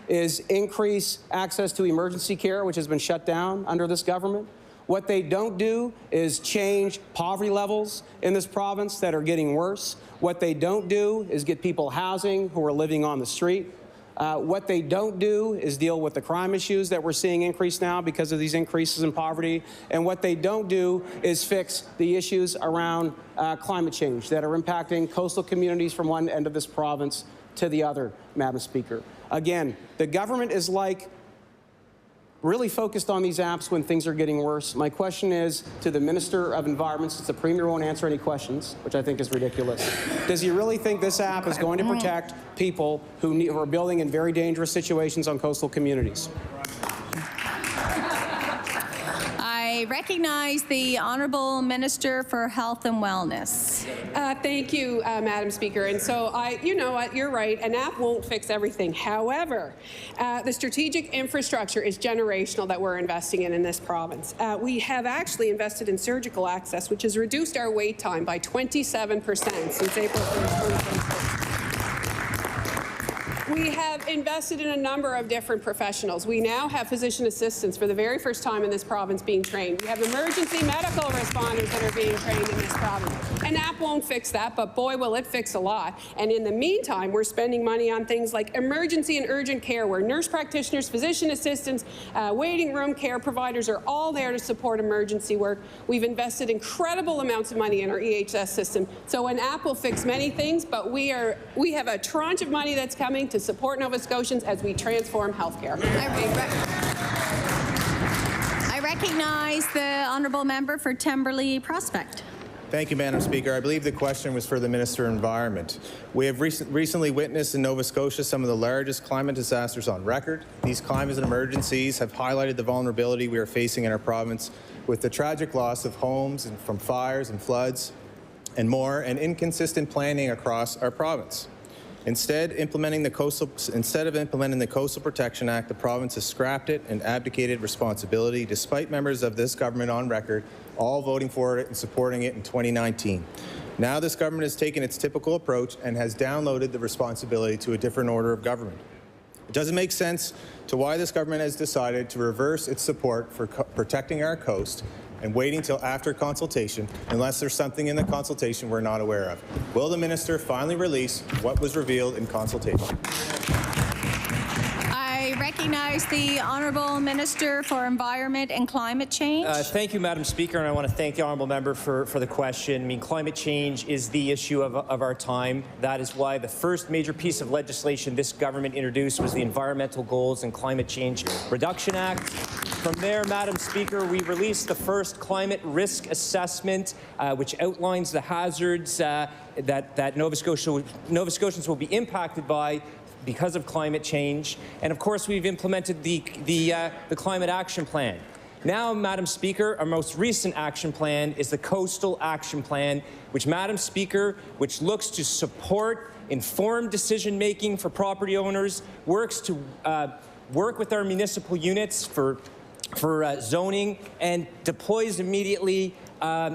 is increase access to emergency care, which has been shut down under this government. What they don't do is change poverty levels in this province that are getting worse. What they don't do is get people housing who are living on the street. What they don't do is deal with the crime issues that we're seeing increase now because of these increases in poverty. And what they don't do is fix the issues around climate change that are impacting coastal communities from one end of this province to the other, Madam Speaker. Again, the government is really focused on these apps when things are getting worse. My question is to the Minister of Environment, since the Premier won't answer any questions, which I think is ridiculous. Does he really think this app is going to protect people who are building in very dangerous situations on coastal communities? I recognize the Honourable Minister for Health and Wellness. Thank you, Madam Speaker. And so, you know what, you're right, an app won't fix everything. However, the strategic infrastructure is generational that we're investing in this province. We have actually invested in surgical access, which has reduced our wait time by 27% since April 1st, 2026. We have invested in a number of different professionals. We now have physician assistants for the very first time in this province being trained. We have emergency medical responders that are being trained in this province. An app won't fix that, but boy, will it fix a lot. And in the meantime, we're spending money on things like emergency and urgent care, where nurse practitioners, physician assistants, waiting room care providers are all there to support emergency work. We've invested incredible amounts of money in our EHS system. So an app will fix many things, but we have a tranche of money that's coming to support Nova Scotians as we transform healthcare. I recognize the Honourable Member for Temberley Prospect. Thank you, Madam Speaker. I believe the question was for the Minister of Environment. We have recently witnessed in Nova Scotia some of the largest climate disasters on record. These climate emergencies have highlighted the vulnerability we are facing in our province, with the tragic loss of homes and from fires and floods and more, and inconsistent planning across our province. Instead of implementing the Coastal Protection Act, the province has scrapped it and abdicated responsibility, despite members of this government on record all voting for it and supporting it in 2019. Now this government has taken its typical approach and has downloaded the responsibility to a different order of government. It doesn't make sense to why this government has decided to reverse its support for protecting our coast and waiting till after consultation, unless there's something in the consultation we're not aware of. Will the minister finally release what was revealed in consultation? I recognize the Honourable Minister for Environment and Climate Change. Thank you, Madam Speaker, and I want to thank the Honourable Member for the question. I mean, climate change is the issue of our time. That is why the first major piece of legislation this government introduced was the Environmental Goals and Climate Change Reduction Act. From there, Madam Speaker, we released the first climate risk assessment, which outlines the hazards that Nova Scotians will be impacted by because of climate change. And of course, we've implemented the Climate Action Plan. Now, Madam Speaker, our most recent action plan is the Coastal Action Plan, which, Madam Speaker, which looks to support informed decision-making for property owners, works to work with our municipal units for zoning, and deploys immediately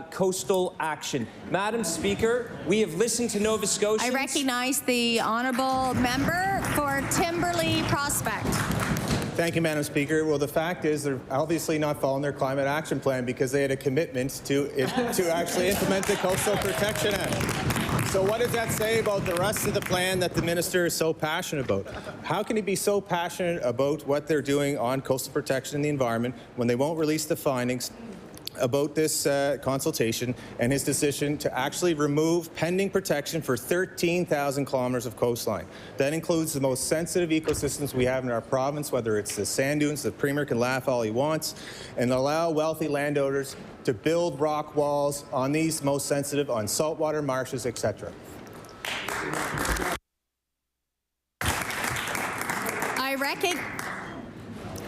coastal action. Madam Speaker, we have listened to Nova Scotians. I recognize the Honourable Member for Timberley Prospect. Thank you, Madam Speaker. Well, the fact is they're obviously not following their climate action plan because they had a commitment to actually implement the Coastal Protection Act. So what does that say about the rest of the plan that the minister is so passionate about? How can he be so passionate about what they're doing on coastal protection and the environment when they won't release the findings about this consultation and his decision to actually remove pending protection for 13,000 kilometers of coastline? That includes the most sensitive ecosystems we have in our province, whether it's the sand dunes. The Premier can laugh all he wants, and allow wealthy landowners to build rock walls on these most sensitive, on saltwater marshes, etc.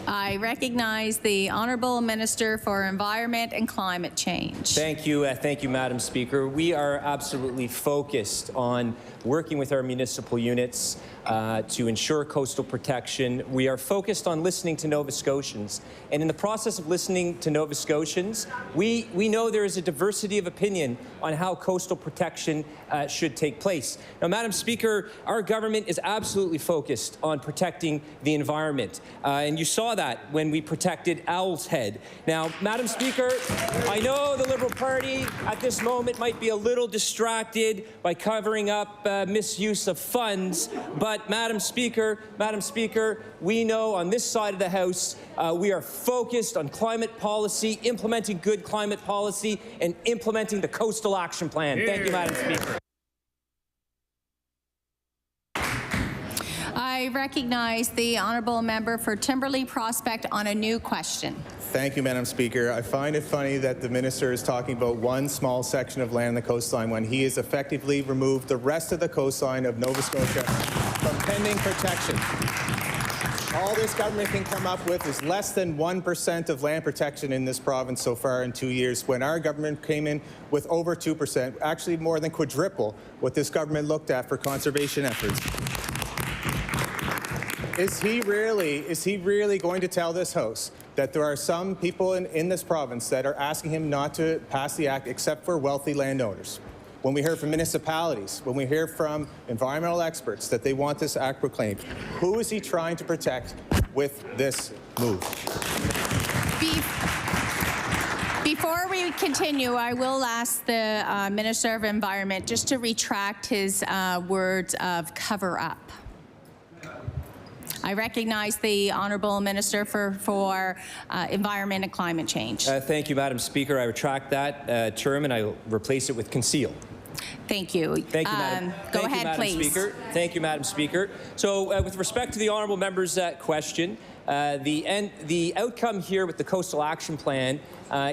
I recognize the Honourable Minister for Environment and Climate Change. Thank you, Madam Speaker. We are absolutely focused on working with our municipal units to ensure coastal protection. We are focused on listening to Nova Scotians. And in the process of listening to Nova Scotians, we know there is a diversity of opinion on how coastal protection should take place. Now, Madam Speaker, our government is absolutely focused on protecting the environment. And you saw that when we protected Owl's Head. Now, Madam Speaker, I know the Liberal Party at this moment might be a little distracted by covering up misuse of funds, but Madam Speaker, we know on this side of the House we are focused on climate policy, implementing good climate policy, and implementing the Coastal Action Plan. Thank you, Madam Speaker. I recognize the Honourable Member for Timberley Prospect on a new question. Thank you, Madam Speaker. I find it funny that the minister is talking about one small section of land on the coastline when he has effectively removed the rest of the coastline of Nova Scotia from pending protection. All this government can come up with is less than 1% of land protection in this province so far in 2 years, when our government came in with over 2%, actually more than quadruple what this government looked at for conservation efforts. Is he really going to tell this House that there are some people in this province that are asking him not to pass the act except for wealthy landowners? When we hear from municipalities, when we hear from environmental experts that they want this act proclaimed, who is he trying to protect with this move? Before we continue, I will ask the Minister of Environment just to retract his words of cover up. I recognize the Honourable Minister for Environment and Climate Change. Thank you, Madam Speaker. I retract that term and I replace it with conceal. Thank you. Thank you, Madam. Go ahead, Madam please. Speaker. Thank you, Madam Speaker. So, with respect to the honourable member's question, the outcome here with the Coastal Action Plan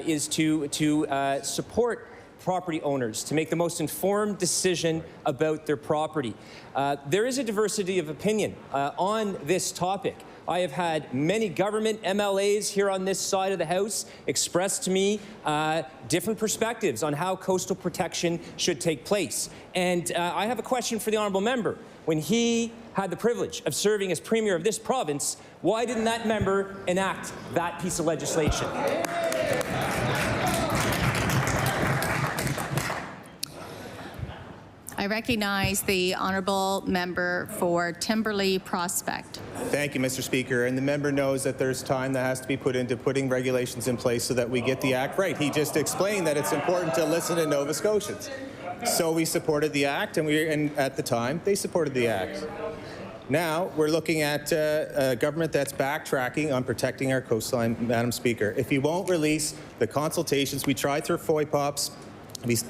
is to support property owners to make the most informed decision about their property. There is a diversity of opinion on this topic. I have had many government MLAs here on this side of the House express to me different perspectives on how coastal protection should take place. And I have a question for the honourable member. When he had the privilege of serving as Premier of this province, why didn't that member enact that piece of legislation? I recognize the Honourable Member for Timberlea Prospect. Thank you, Mr. Speaker. And the member knows that there's time that has to be put into putting regulations in place so that we get the act right. He just explained that it's important to listen to Nova Scotians. So we supported the act, and at the time, they supported the act. Now, we're looking at a government that's backtracking on protecting our coastline, Madam Speaker. If he won't release the consultations, we tried through FOIPOPs,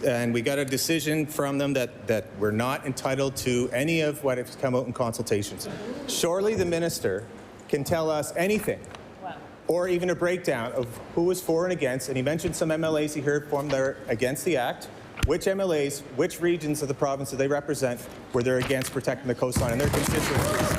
and we got a decision from them that we're not entitled to any of what has come out in consultations. Surely the minister can tell us anything, or even a breakdown of who was for and against, and he mentioned some MLAs he heard from that are against the act. Which MLAs, which regions of the province do they represent where they're against protecting the coastline and their constituencies?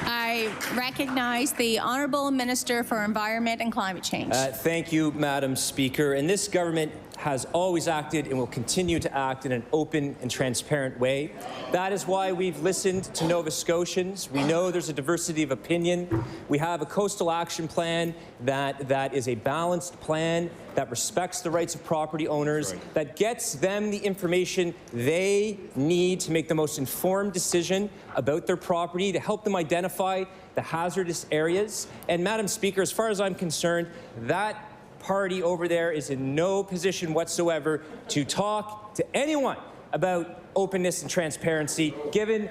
I recognize the Honourable Minister for Environment and Climate Change. Thank you, Madam Speaker. And this government has always acted and will continue to act in an open and transparent way. That is why we've listened to Nova Scotians. We know there's a diversity of opinion. We have a coastal action plan that is a balanced plan that respects the rights of property owners, that gets them the information they need to make the most informed decision about their property, to help them identify the hazardous areas. And Madam Speaker, as far as I'm concerned, that party over there is in no position whatsoever to talk to anyone about openness and transparency, given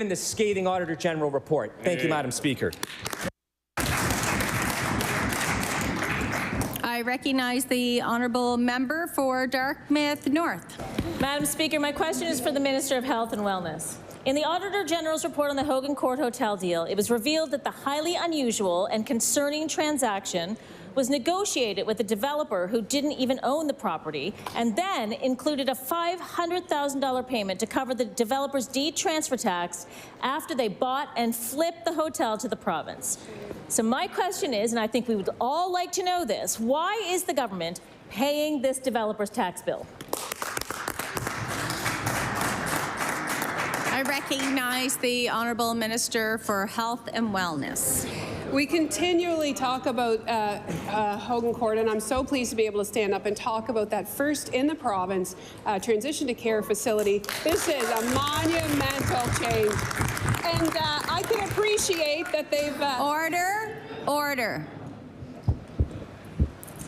the scathing Auditor General report. Thank you, Madam Speaker. I recognize the Honourable Member for Dartmouth North. Madam Speaker, my question is for the Minister of Health and Wellness. In the Auditor General's report on the Hogan Court Hotel deal, it was revealed that the highly unusual and concerning transaction was negotiated with a developer who didn't even own the property, and then included a $500,000 payment to cover the developer's deed transfer tax after they bought and flipped the hotel to the province. So my question is, and I think we would all like to know this, why is the government paying this developer's tax bill? I recognize the Honourable Minister for Health and Wellness. We continually talk about Hogan Court, and I'm so pleased to be able to stand up and talk about that first in the province transition to care facility. This is a monumental change, and I can appreciate that they've... Order.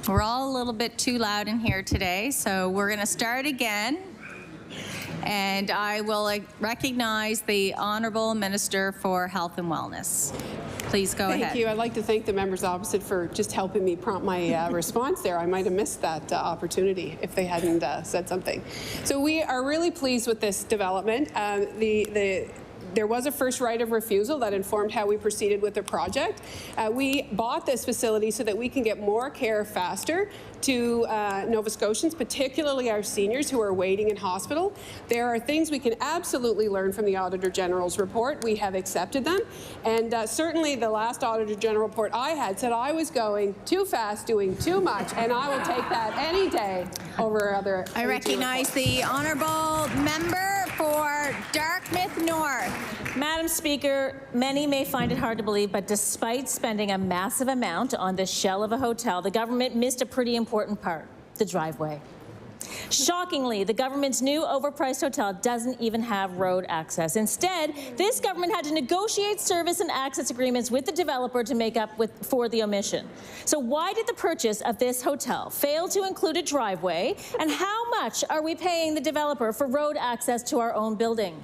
We're all a little bit too loud in here today, so we're going to start again. And I will recognize the Honourable Minister for Health and Wellness. Please go ahead. Thank you. I'd like to thank the members opposite for just helping me prompt my response there. I might have missed that opportunity if they hadn't said something. So we are really pleased with this development. The there was a first right of refusal that informed how we proceeded with the project. We bought this facility so that we can get more care faster to Nova Scotians, particularly our seniors who are waiting in hospital. There are things we can absolutely learn from the Auditor General's report. We have accepted them. And certainly the last Auditor General report I had said I was going too fast, doing too much, and I will take that any day over other. I recognize the honourable member for Dartmouth North. Madam Speaker, many may find it hard to believe, but despite spending a massive amount on the shell of a hotel, the government missed a pretty important part, the driveway. Shockingly, the government's new overpriced hotel doesn't even have road access. Instead, this government had to negotiate service and access agreements with the developer to make up for the omission. So why did the purchase of this hotel fail to include a driveway, and how much are we paying the developer for road access to our own building?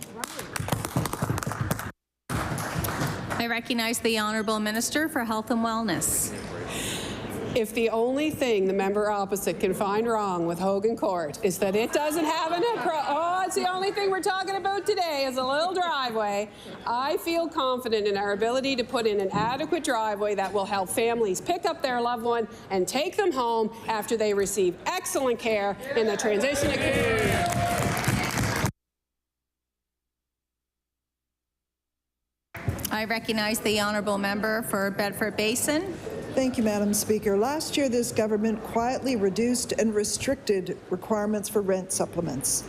I recognize the Honourable Minister for Health and Wellness. If the only thing the member opposite can find wrong with Hogan Court is that it doesn't have it's the only thing we're talking about today is a little driveway, I feel confident in our ability to put in an adequate driveway that will help families pick up their loved one and take them home after they receive excellent care in the transition to community. I recognize the Honourable Member for Bedford Basin. Thank you, Madam Speaker. Last year, this government quietly reduced and restricted requirements for rent supplements.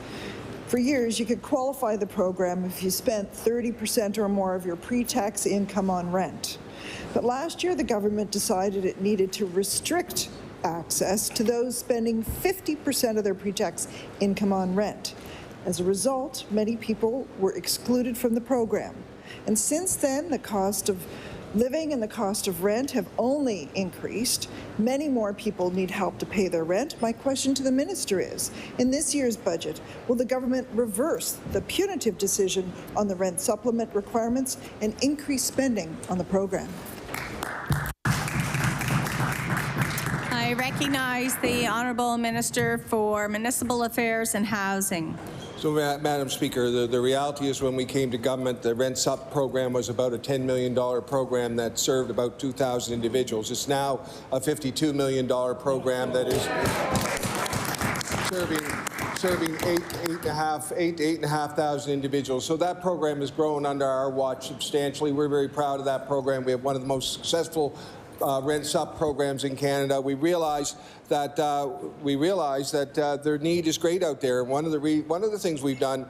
For years, you could qualify the program if you spent 30% or more of your pre-tax income on rent. But last year, the government decided it needed to restrict access to those spending 50% of their pre-tax income on rent. As a result, many people were excluded from the program. And since then, the cost of living and the cost of rent have only increased. Many more people need help to pay their rent. My question to the minister is, in this year's budget, will the government reverse the punitive decision on the rent supplement requirements and increase spending on the program? I recognize the Honourable Minister for Municipal Affairs and Housing. So, Madam Speaker, the reality is when we came to government, the Rent Sup program was about a $10 million program that served about 2,000 individuals. It's now a $52 million program that is serving 8,500 individuals. So that program has grown under our watch substantially. We're very proud of that program. We have one of the most successful rent sup programs in Canada. We realize that their need is great out there. One of the things we've done,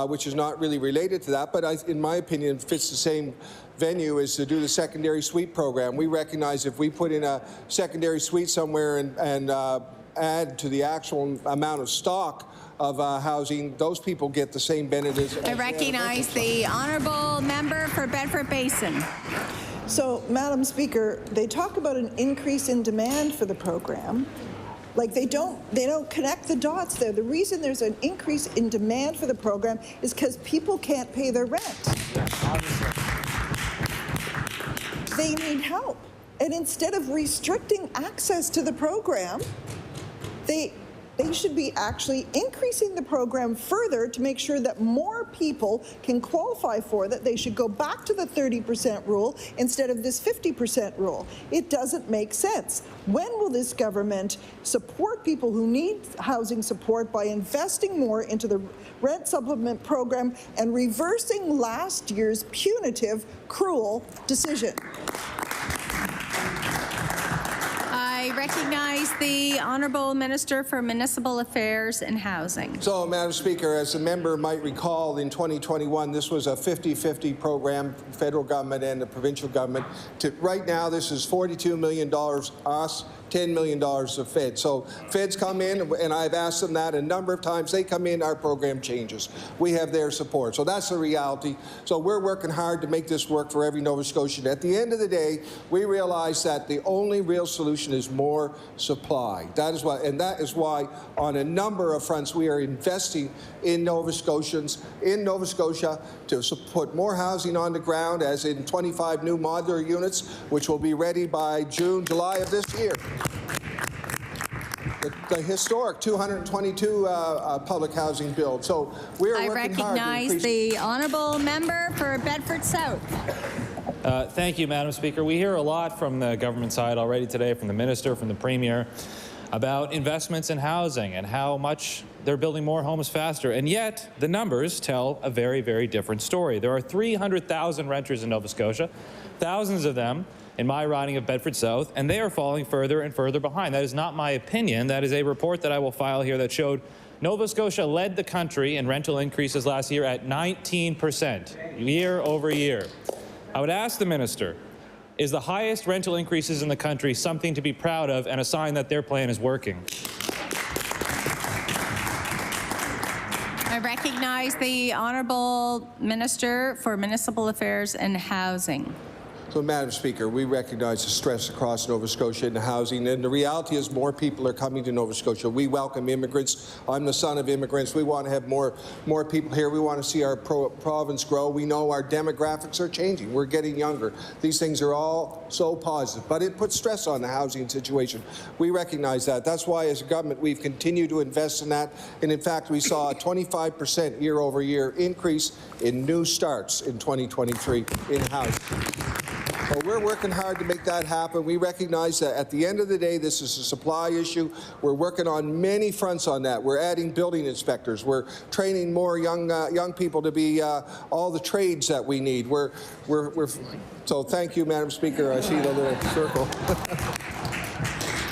which is not really related to that, but in my opinion fits the same venue, is to do the secondary suite program. We recognize if we put in a secondary suite somewhere and add to the actual amount of stock of housing, those people get the same benefits. I recognize the Honourable Member for Bedford Basin. So, Madam Speaker, they talk about an increase in demand for the program. Like they don't connect the dots there. The reason there's an increase in demand for the program is because people can't pay their rent. They need help. And instead of restricting access to the program, they should be actually increasing the program further to make sure that more people can qualify for that. They should go back to the 30% rule instead of this 50% rule. It doesn't make sense. When will this government support people who need housing support by investing more into the rent supplement program and reversing last year's punitive, cruel decision? I recognize the Honourable Minister for Municipal Affairs and Housing. So, Madam Speaker, as the member might recall, in 2021, this was a 50-50 program, federal government and the provincial government. Right now, this is $42 million us, $10 million of Fed. So Feds come in, and I've asked them that a number of times. They come in, our program changes. We have their support. So that's the reality. So we're working hard to make this work for every Nova Scotian. At the end of the day, we realize that the only real solution is more supply. That is why on a number of fronts we are investing in Nova Scotians, in Nova Scotia, to put more housing on the ground, as in 25 new modular units, which will be ready by July of this year. the historic 222 public housing build. So we are I working hard to recognize increase. the honourable member for Bedford South. Thank you, Madam Speaker. We hear a lot from the government side already today, from the minister, from the premier, about investments in housing and how much they're building more homes faster. And yet, the numbers tell a very, very different story. There are 300,000 renters in Nova Scotia, thousands of them in my riding of Bedford South, and they are falling further and further behind. That is not my opinion. That is a report that I will file here that showed Nova Scotia led the country in rental increases last year at 19%, year over year. I would ask the minister, is the highest rental increases in the country something to be proud of and a sign that their plan is working? I recognize the honourable minister for Municipal Affairs and Housing. So, Madam Speaker, we recognize the stress across Nova Scotia in the housing, and the reality is more people are coming to Nova Scotia. We welcome immigrants. I'm the son of immigrants. We want to have more people here. We want to see our province grow. We know our demographics are changing. We're getting younger. These things are all so positive, but it puts stress on the housing situation. We recognize that. That's why, as a government, we've continued to invest in that, and in fact, we saw a 25% year-over-year increase in new starts in 2023 in housing. Well, we're working hard to make that happen. We recognize that at the end of the day, this is a supply issue. We're working on many fronts on that. We're adding building inspectors. We're training more young people to be all the trades that we need. So thank you, Madam Speaker. I see the little circle.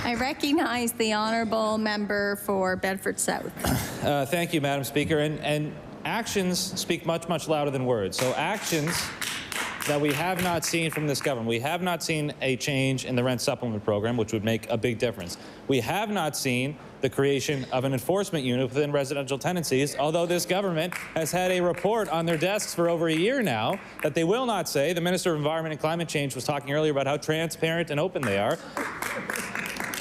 I recognize the honourable member for Bedford South. Thank you, Madam Speaker. And actions speak much, much louder than words. So actions that we have not seen from this government. We have not seen a change in the rent supplement program, which would make a big difference. We have not seen the creation of an enforcement unit within residential tenancies, although this government has had a report on their desks for over a year now that they will not say. The Minister of Environment and Climate Change was talking earlier about how transparent and open they are.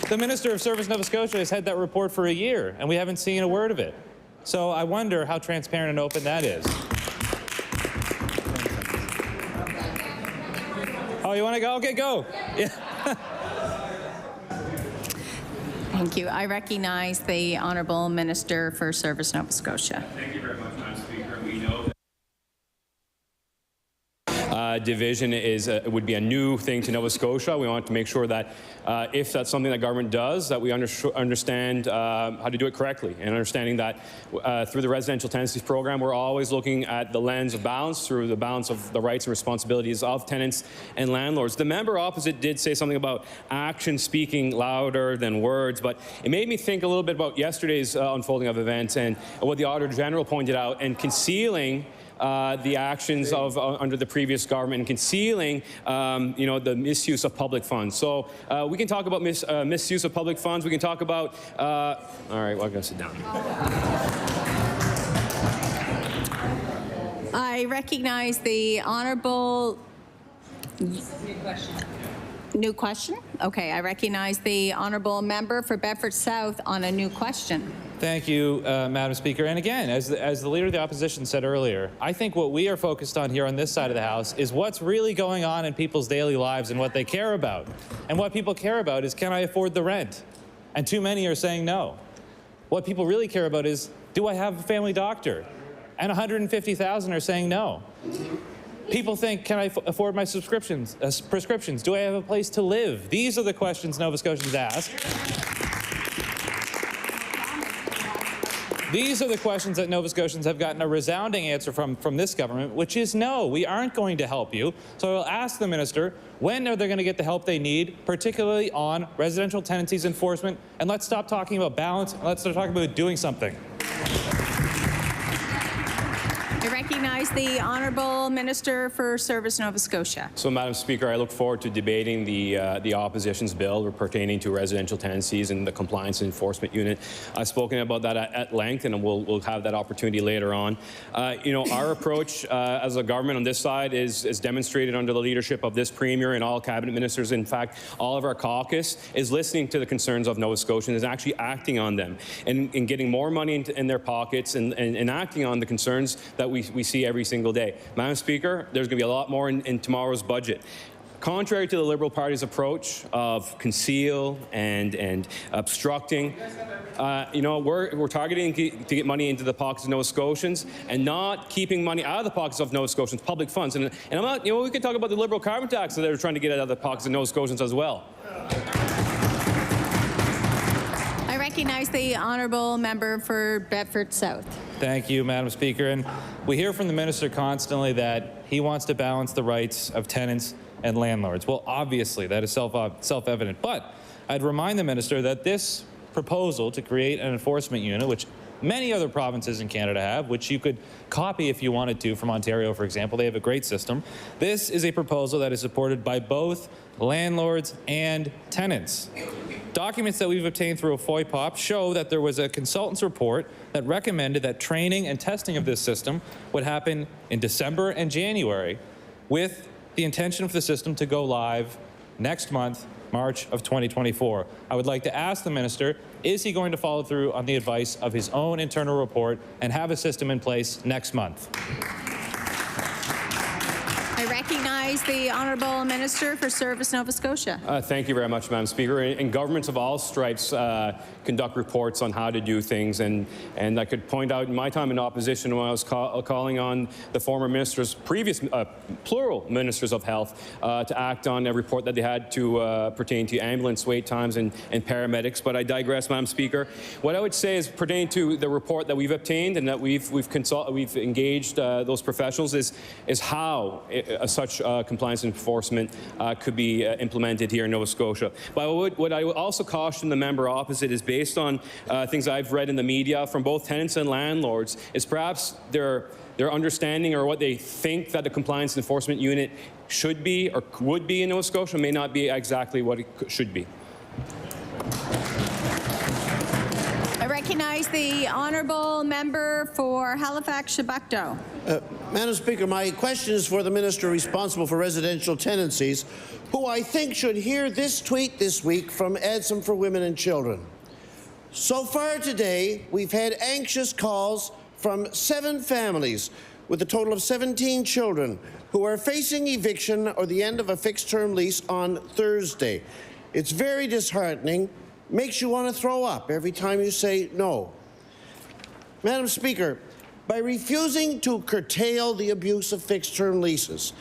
The Minister of Service Nova Scotia has had that report for a year, and we haven't seen a word of it. So I wonder how transparent and open that is. Oh, you want to go? Okay, go. Yeah. Thank you. I recognize the honourable minister for Service Nova Scotia. Thank you very much, Madam Speaker. We know that division would be a new thing to Nova Scotia. We want to make sure that if that's something that government does, that we understand how to do it correctly, and understanding that through the residential tenancies program, we're always looking at the lens of balance, through the balance of the rights and responsibilities of tenants and landlords. The member opposite did say something about action speaking louder than words, but it made me think a little bit about yesterday's unfolding of events and what the Auditor General pointed out, and concealing the actions of under the previous government, and concealing, the misuse of public funds. So we can talk about misuse of public funds. We can talk about. All right, well, I'm going to sit down. I recognize the honourable. New question. New question? Okay, I recognize the honourable member for Bedford South on a new question. Thank you, Madam Speaker. And again, as the Leader of the Opposition said earlier, I think what we are focused on here on this side of the House is what's really going on in people's daily lives and what they care about. And what people care about is, can I afford the rent? And too many are saying no. What people really care about is, do I have a family doctor? And 150,000 are saying no. People think, can I afford my prescriptions? Do I have a place to live? These are the questions Nova Scotians ask. These are the questions that Nova Scotians have gotten a resounding answer from this government, which is no, we aren't going to help you. So I'll ask the minister, when are they going to get the help they need, particularly on residential tenancies enforcement? And let's stop talking about balance, and let's start talking about doing something. I recognize the honourable minister for Service Nova Scotia. So, Madam Speaker, I look forward to debating the opposition's bill pertaining to residential tenancies and the compliance and enforcement unit. I've spoken about that at length, and we'll have that opportunity later on. Our approach as a government on this side is demonstrated under the leadership of this Premier and all cabinet ministers. In fact, all of our caucus is listening to the concerns of Nova Scotians and actually acting on them and getting more money in their pockets and acting on the concerns that we see every single day. Madam Speaker, there's going to be a lot more in tomorrow's budget. contrary to the Liberal Party's approach of conceal and obstructing, we're targeting to get money into the pockets of Nova Scotians and not keeping money out of the pockets of Nova Scotians, public funds. And I'm not, we can talk about the Liberal carbon tax that they're trying to get out of the pockets of Nova Scotians as well. I recognize the honourable member for Bedford South. Thank you, Madam Speaker. And we hear from the minister constantly that he wants to balance the rights of tenants and landlords. Well, obviously, that is self-evident. But I'd remind the minister that this proposal to create an enforcement unit, which many other provinces in Canada have, which you could copy if you wanted to from Ontario, for example. They have a great system. This is a proposal that is supported by both landlords and tenants. Documents that we've obtained through a FOIPOP show that there was a consultant's report that recommended that training and testing of this system would happen in December and January, with the intention for the system to go live next month, March of 2024. I would like to ask the minister, is he going to follow through on the advice of his own internal report and have a system in place next month? I recognize the honourable minister for Service Nova Scotia. Thank you very much, Madam Speaker. And governments of all stripes conduct reports on how to do things. And I could point out in my time in opposition when I was calling on the former ministers, previous plural ministers of health, to act on a report that they had to pertain to ambulance wait times and paramedics. But I digress, Madam Speaker. What I would say is pertaining to the report that we've obtained and that we've engaged those professionals is how such compliance enforcement could be implemented here in Nova Scotia. But what I would also caution the member opposite is based on things I've read in the media from both tenants and landlords, is perhaps their understanding or what they think that the compliance enforcement unit should be or would be in Nova Scotia may not be exactly what it should be. I recognize the honourable member for Halifax-Chebucto. Madam Speaker, my question is for the minister responsible for residential tenancies, who I think should hear this tweet this week from Adsum for Women and Children. So far today, we've had anxious calls from 7 families with a total of 17 children who are facing eviction or the end of a fixed-term lease on Thursday. It's very disheartening. Makes you want to throw up every time you say no. Madam Speaker, by refusing to curtail the abuse of fixed-term leases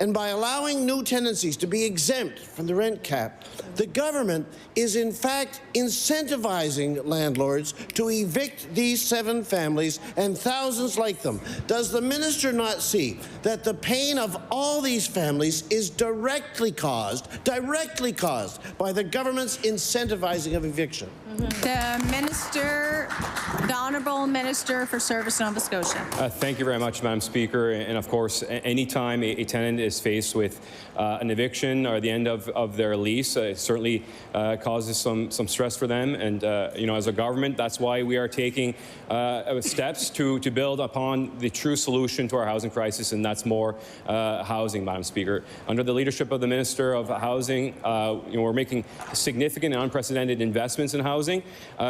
and by allowing new tenancies to be exempt from the rent cap, the government is in fact incentivizing landlords to evict these 7 families and thousands like them. Does the minister not see that the pain of all these families is directly caused by the government's incentivizing of eviction? The honourable minister for Service Nova Scotia. Thank you very much, Madam Speaker. And of course, any time a tenant is faced with an eviction or the end of their lease, it certainly causes some stress for them. And as a government, that's why we are taking steps to build upon the true solution to our housing crisis, and that's more housing, Madam Speaker. Under the leadership of the Minister of Housing, we're making significant and unprecedented investments in housing.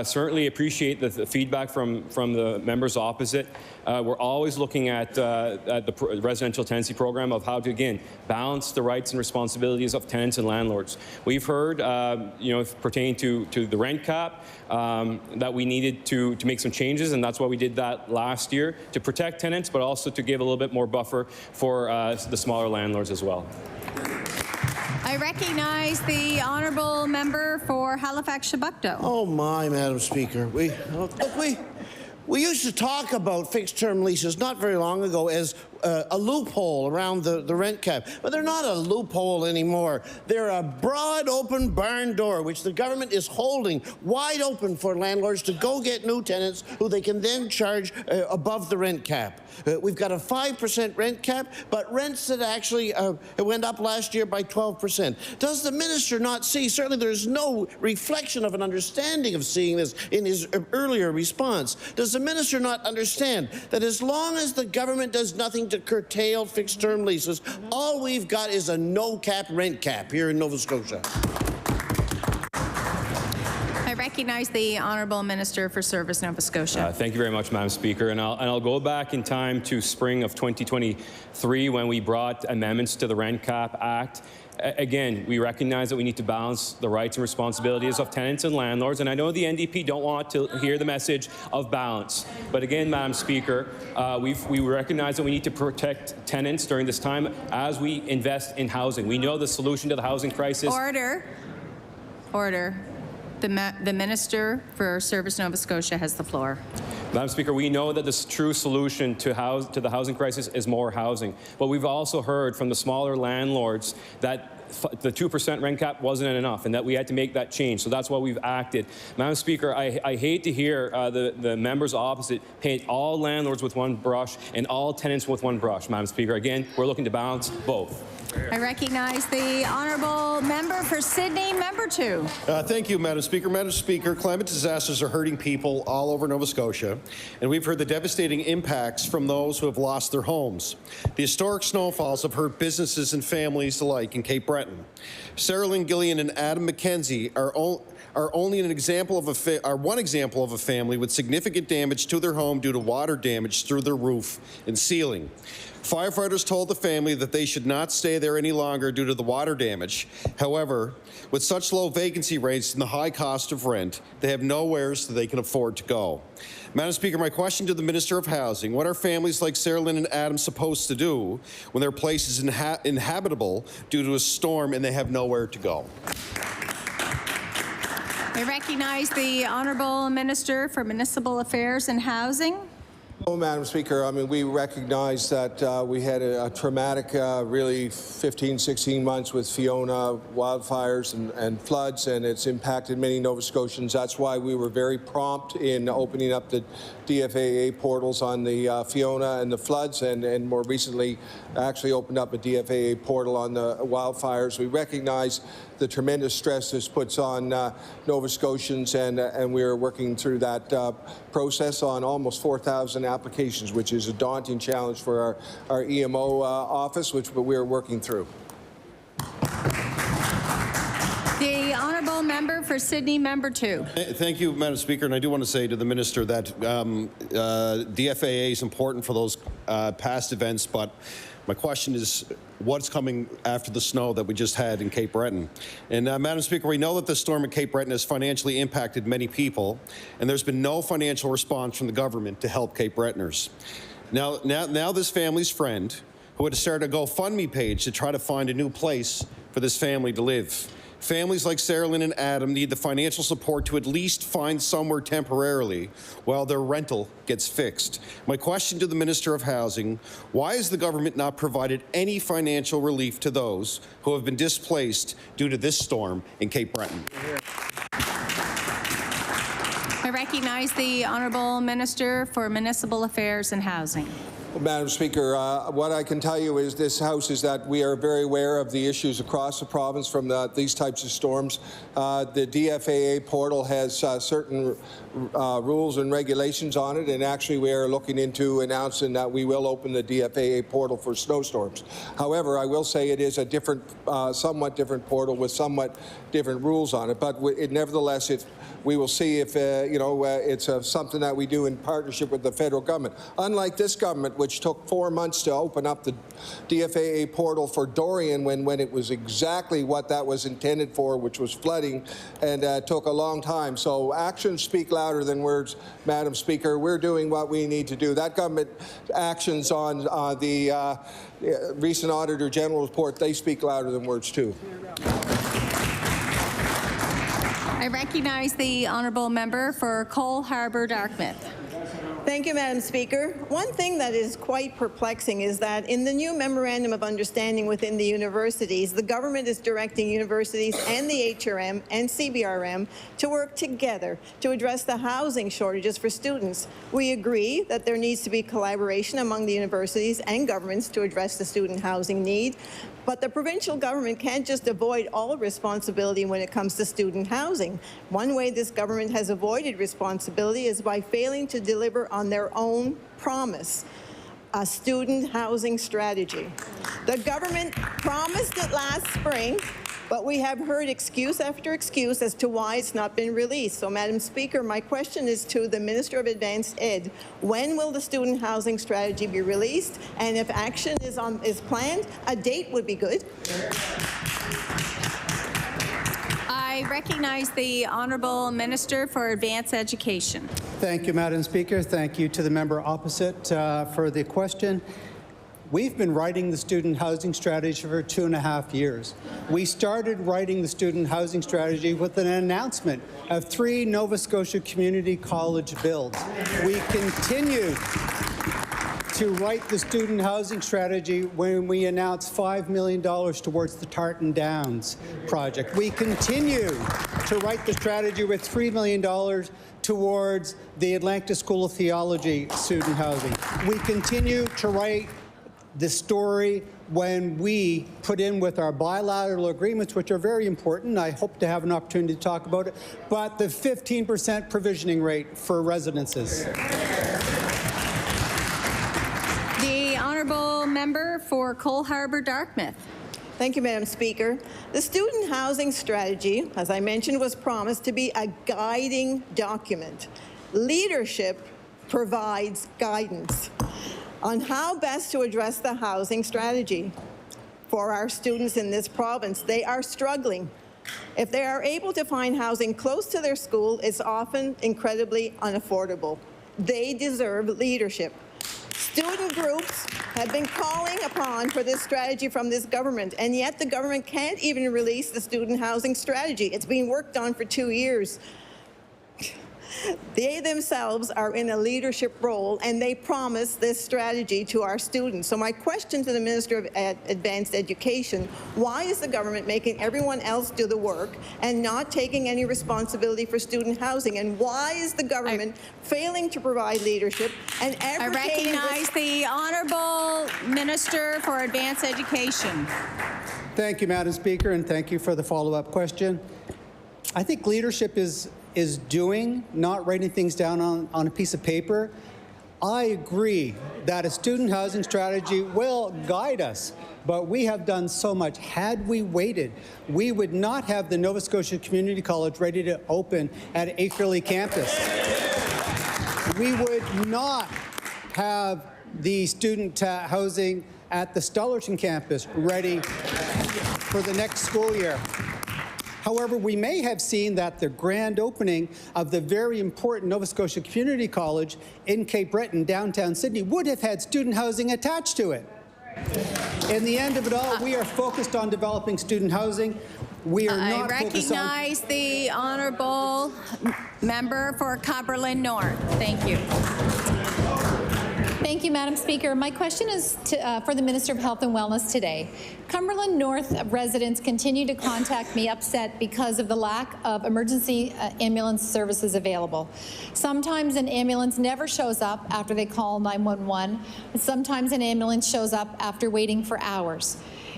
Certainly appreciate the feedback from the members opposite. We're always looking at the residential tenancy program of how to, again, balance the rights and responsibilities of tenants and landlords. We've heard, pertaining to the rent cap, that we needed to make some changes, and that's why we did that last year, to protect tenants, but also to give a little bit more buffer for the smaller landlords as well. I recognize the honourable member for Halifax-Chebucto. Oh my, Madam Speaker. We used to talk about fixed-term leases not very long ago as a loophole around the rent cap. But they're not a loophole anymore. They're a broad open barn door which the government is holding wide open for landlords to go get new tenants who they can then charge above the rent cap. We've got a 5% rent cap, but rents that actually went up last year by 12%. Does the minister not see? Certainly there's no reflection of an understanding of seeing this in his earlier response. Does the minister not understand that as long as the government does nothing to curtail fixed-term leases, all we've got is a no-cap rent cap here in Nova Scotia? I recognize the honourable minister for Service Nova Scotia. Thank you very much, Madam Speaker. And I'll go back in time to spring of 2023 when we brought amendments to the Rent Cap Act. again, we recognize that we need to balance the rights and responsibilities of tenants and landlords, and I know the NDP don't want to hear the message of balance. But again, Madam Speaker, we recognize that we need to protect tenants during this time as we invest in housing. We know the solution to the housing crisis. Order. Order. The Minister for Service Nova Scotia has the floor. Madam Speaker, we know that the true solution to the housing crisis is more housing, but we've also heard from the smaller landlords that the 2% rent cap wasn't enough and that we had to make that change. So that's why we've acted. Madam Speaker, I hate to hear the members opposite paint all landlords with one brush and all tenants with one brush. Madam Speaker, again, we're looking to balance both. I recognize the honourable member for Sydney, member 2. Thank you, Madam Speaker. Madam Speaker, climate disasters are hurting people all over Nova Scotia, and we've heard the devastating impacts from those who have lost their homes. The historic snowfalls have hurt businesses and families alike in Cape Breton. Sarah Lynn Gillian and Adam McKenzie are only one example of a family with significant damage to their home due to water damage through their roof and ceiling. Firefighters told the family that they should not stay there any longer due to the water damage. However, with such low vacancy rates and the high cost of rent, they have nowhere so they can afford to go. Madam Speaker, my question to the Minister of Housing: what are families like Sarah Lynn and Adam supposed to do when their place is inhabitable due to a storm and they have nowhere to go? I recognize the Honourable Minister for Municipal Affairs and Housing. Well, Madam Speaker, I mean, we recognize that we had a traumatic, really 15, 16 months with Fiona, wildfires and floods, and it's impacted many Nova Scotians. That's why we were very prompt in opening up the DFAA portals on the Fiona and the floods, and more recently actually opened up a DFAA portal on the wildfires. We recognize the tremendous stress this puts on Nova Scotians, and we are working through that process on almost 4,000 applications, which is a daunting challenge for our EMO office, which we are working through. The Honourable Member for Sydney, member 2. Thank you, Madam Speaker, and I do want to say to the Minister that DFAA is important for those past events, but my question is, what's coming after the snow that we just had in Cape Breton? And Madam Speaker, we know that the storm in Cape Breton has financially impacted many people, and there's been no financial response from the government to help Cape Bretoners. Now this family's friend, who had started a GoFundMe page to try to find a new place for this family to live. Families like Sarah Lynn and Adam need the financial support to at least find somewhere temporarily while their rental gets fixed. My question to the Minister of Housing: why has the government not provided any financial relief to those who have been displaced due to this storm in Cape Breton? I recognize the Honourable Minister for Municipal Affairs and Housing. Madam Speaker, what I can tell you is this House is that we are very aware of the issues across the province from these types of storms. The DFAA portal has certain rules and regulations on it, and actually we are looking into announcing that we will open the DFAA portal for snowstorms. However, I will say it is a different, somewhat different portal with somewhat different rules on it, but nevertheless, we will see if it's something that we do in partnership with the federal government. Unlike this government, which took 4 months to open up the DFAA portal for Dorian when it was exactly what that was intended for, which was flooding, and took a long time. So actions speak louder than words, Madam Speaker. We're doing what we need to do. That government actions on the recent Auditor General report, they speak louder than words too. I recognize the Honourable Member for Cole Harbour Dartmouth. Thank you, Madam Speaker. One thing that is quite perplexing is that in the new Memorandum of Understanding within the universities, the government is directing universities and the HRM and CBRM to work together to address the housing shortages for students. We agree that there needs to be collaboration among the universities and governments to address the student housing need, but the provincial government can't just avoid all responsibility when it comes to student housing. One way this government has avoided responsibility is by failing to deliver on their own promise, a student housing strategy. The government promised it last spring, But we have heard excuse after excuse as to why it's not been released. So, Madam Speaker, my question is to the Minister of Advanced Ed. When will the student housing strategy be released? And if action is planned, a date would be good. I recognize the Honourable Minister for Advanced Education. Thank you, Madam Speaker. Thank you to the member opposite for the question. We've been writing the student housing strategy for 2.5 years. We started writing the student housing strategy with an announcement of 3 Nova Scotia Community College builds. We continue to write the student housing strategy when we announced $5 million towards the Tartan Downs project. We continue to write the strategy with $3 million towards the Atlanta School of Theology student housing. We continue to write the story when we put in with our bilateral agreements, which are very important. I hope to have an opportunity to talk about it, but the 15% provisioning rate for residences. The Honourable Member for Cole Harbour Dartmouth. Thank you, Madam Speaker. The student housing strategy, as I mentioned, was promised to be a guiding document. Leadership provides guidance on how best to address the housing strategy for our students in this province. They are struggling. If they are able to find housing close to their school, it's often incredibly unaffordable. They deserve leadership. Student groups have been calling upon for this strategy from this government, and yet the government can't even release the student housing strategy. It's being worked on for 2 years. They themselves are in a leadership role, and they promise this strategy to our students. So my question to the Minister of Advanced Education, why is the government making everyone else do the work and not taking any responsibility for student housing? And why is the government failing to provide leadership and I recognize the Honourable Minister for Advanced Education. Thank you, Madam Speaker, and thank you for the follow-up question. I think leadership is doing, not writing things down on a piece of paper. I agree that a student housing strategy will guide us, but we have done so much. Had we waited, we would not have the Nova Scotia Community College ready to open at Acreley campus. We would not have the student housing at the Stullerton campus ready for the next school year. However, we may have seen that the grand opening of the very important Nova Scotia Community College in Cape Breton, downtown Sydney, would have had student housing attached to it. In the end of it all, we are focused on developing student housing. We are not focused on... I recognize the Honourable Member for Cumberland North. Thank you. Thank you, Madam Speaker. My question is for the Minister of Health and Wellness today. Cumberland North residents continue to contact me upset because of the lack of emergency ambulance services available. Sometimes an ambulance never shows up after they call 911. Sometimes an ambulance shows up after waiting for hours.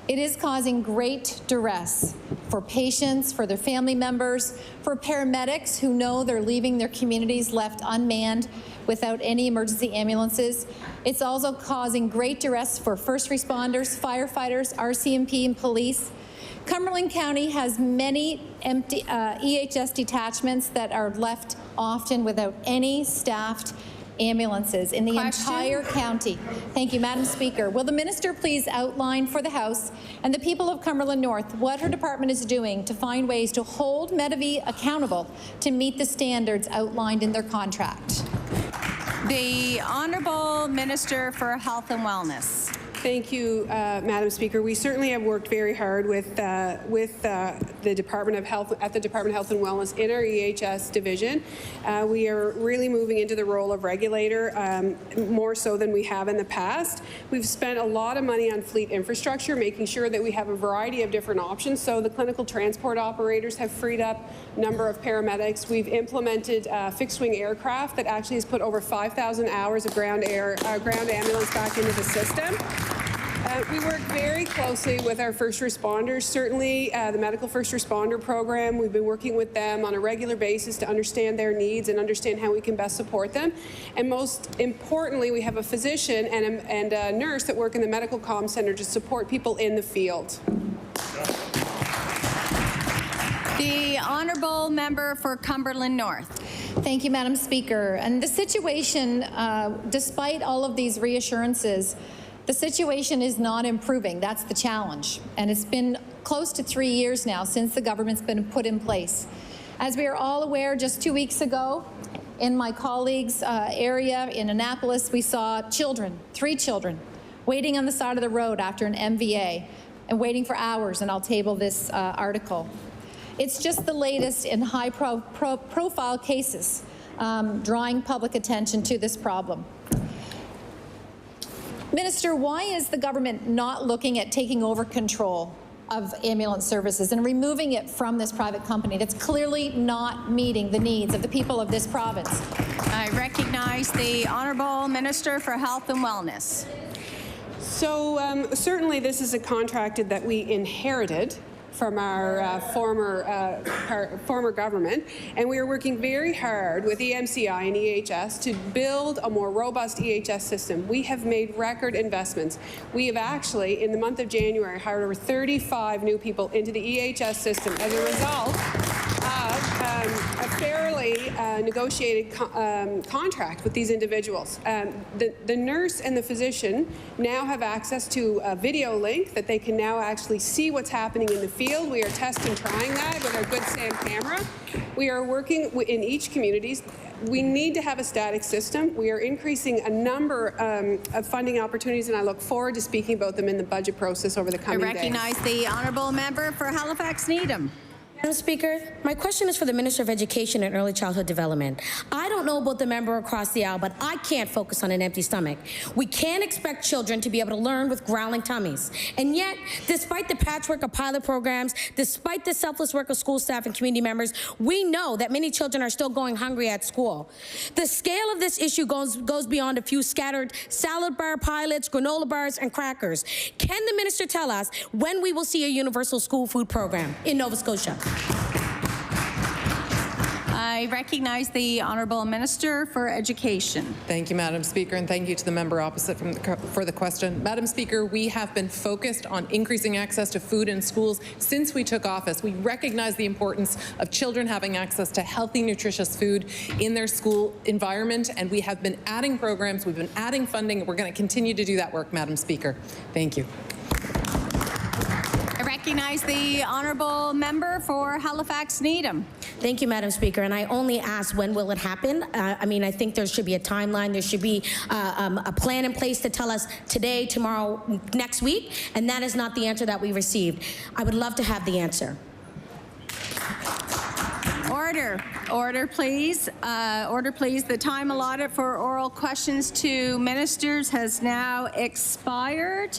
It is causing great duress for patients, for their family members, for paramedics who know they're leaving their communities left unmanned without any emergency ambulances. It's also causing great duress for first responders, firefighters, RCMP, and police. Cumberland County has many empty EHS detachments that are left often without any staffed ambulances in the entire county. Thank you, Madam Speaker. Will the minister please outline for the House and the people of Cumberland North what her department is doing to find ways to hold Medavie accountable to meet the standards outlined in their contract? The Honourable Minister for Health and Wellness. Thank you, Madam Speaker. We certainly have worked very hard with the Department of Health, at the Department of Health and Wellness in our EHS division. We are really moving into the role of regulator more so than we have in the past. We've spent a lot of money on fleet infrastructure, making sure that we have a variety of different options. So the clinical transport operators have freed up a number of paramedics. We've implemented fixed-wing aircraft that actually has put over 5,000 hours of ground ambulance back into the system. We work very closely with our first responders. Certainly, the Medical First Responder Program, we've been working with them on a regular basis to understand their needs and understand how we can best support them. And most importantly, we have a physician and a nurse that work in the Medical Comm Center to support people in the field. The honourable member for Cumberland North. Thank you, Madam Speaker. And the situation, despite all of these reassurances, the situation is not improving. That's the challenge. And it's been close to 3 years now since the government's been put in place. As we are all aware, just 2 weeks ago, in my colleague's area in Annapolis, we saw children, 3 children, waiting on the side of the road after an MVA and waiting for hours, and I'll table this article. It's just the latest in high-profile cases drawing public attention to this problem. Minister, why is the government not looking at taking over control of ambulance services and removing it from this private company that's clearly not meeting the needs of the people of this province? I recognize the Honourable Minister for Health and Wellness. So certainly this is a contract that we inherited from our former government, and we are working very hard with EMCI and EHS to build a more robust EHS system. We have made record investments. We have actually, in the month of January, hired over 35 new people into the EHS system as a result of a fairly negotiated contract with these individuals. The nurse and the physician now have access to a video link that they can now actually see what's happening in the field. We are testing, trying that with our Good Sam camera. We are working in each community. We need to have a static system. We are increasing a number of funding opportunities, and I look forward to speaking about them in the budget process over the coming days. I recognize the honourable member for Halifax Needham. Madam Speaker, my question is for the Minister of Education and Early Childhood Development. I don't know about the member across the aisle, but I can't focus on an empty stomach. We can't expect children to be able to learn with growling tummies. And yet, despite the patchwork of pilot programs, despite the selfless work of school staff and community members, we know that many children are still going hungry at school. The scale of this issue goes beyond a few scattered salad bar pilots, granola bars, and crackers. Can the minister tell us when we will see a universal school food program in Nova Scotia? I recognize the Honourable Minister for Education. Thank you, Madam Speaker, and thank you to the member opposite for the question. Madam Speaker, we have been focused on increasing access to food in schools since we took office. We recognize the importance of children having access to healthy, nutritious food in their school environment, and we have been adding programs, we've been adding funding, and we're going to continue to do that work, Madam Speaker. Thank you. I recognize the Honourable Member for Halifax Needham. Thank you, Madam Speaker. And I only ask, when will it happen? I think there should be a timeline. There should be a plan in place to tell us today, tomorrow, next week. And that is not the answer that we received. I would love to have the answer. Order. Order, please. Order, please. The time allotted for oral questions to ministers has now expired.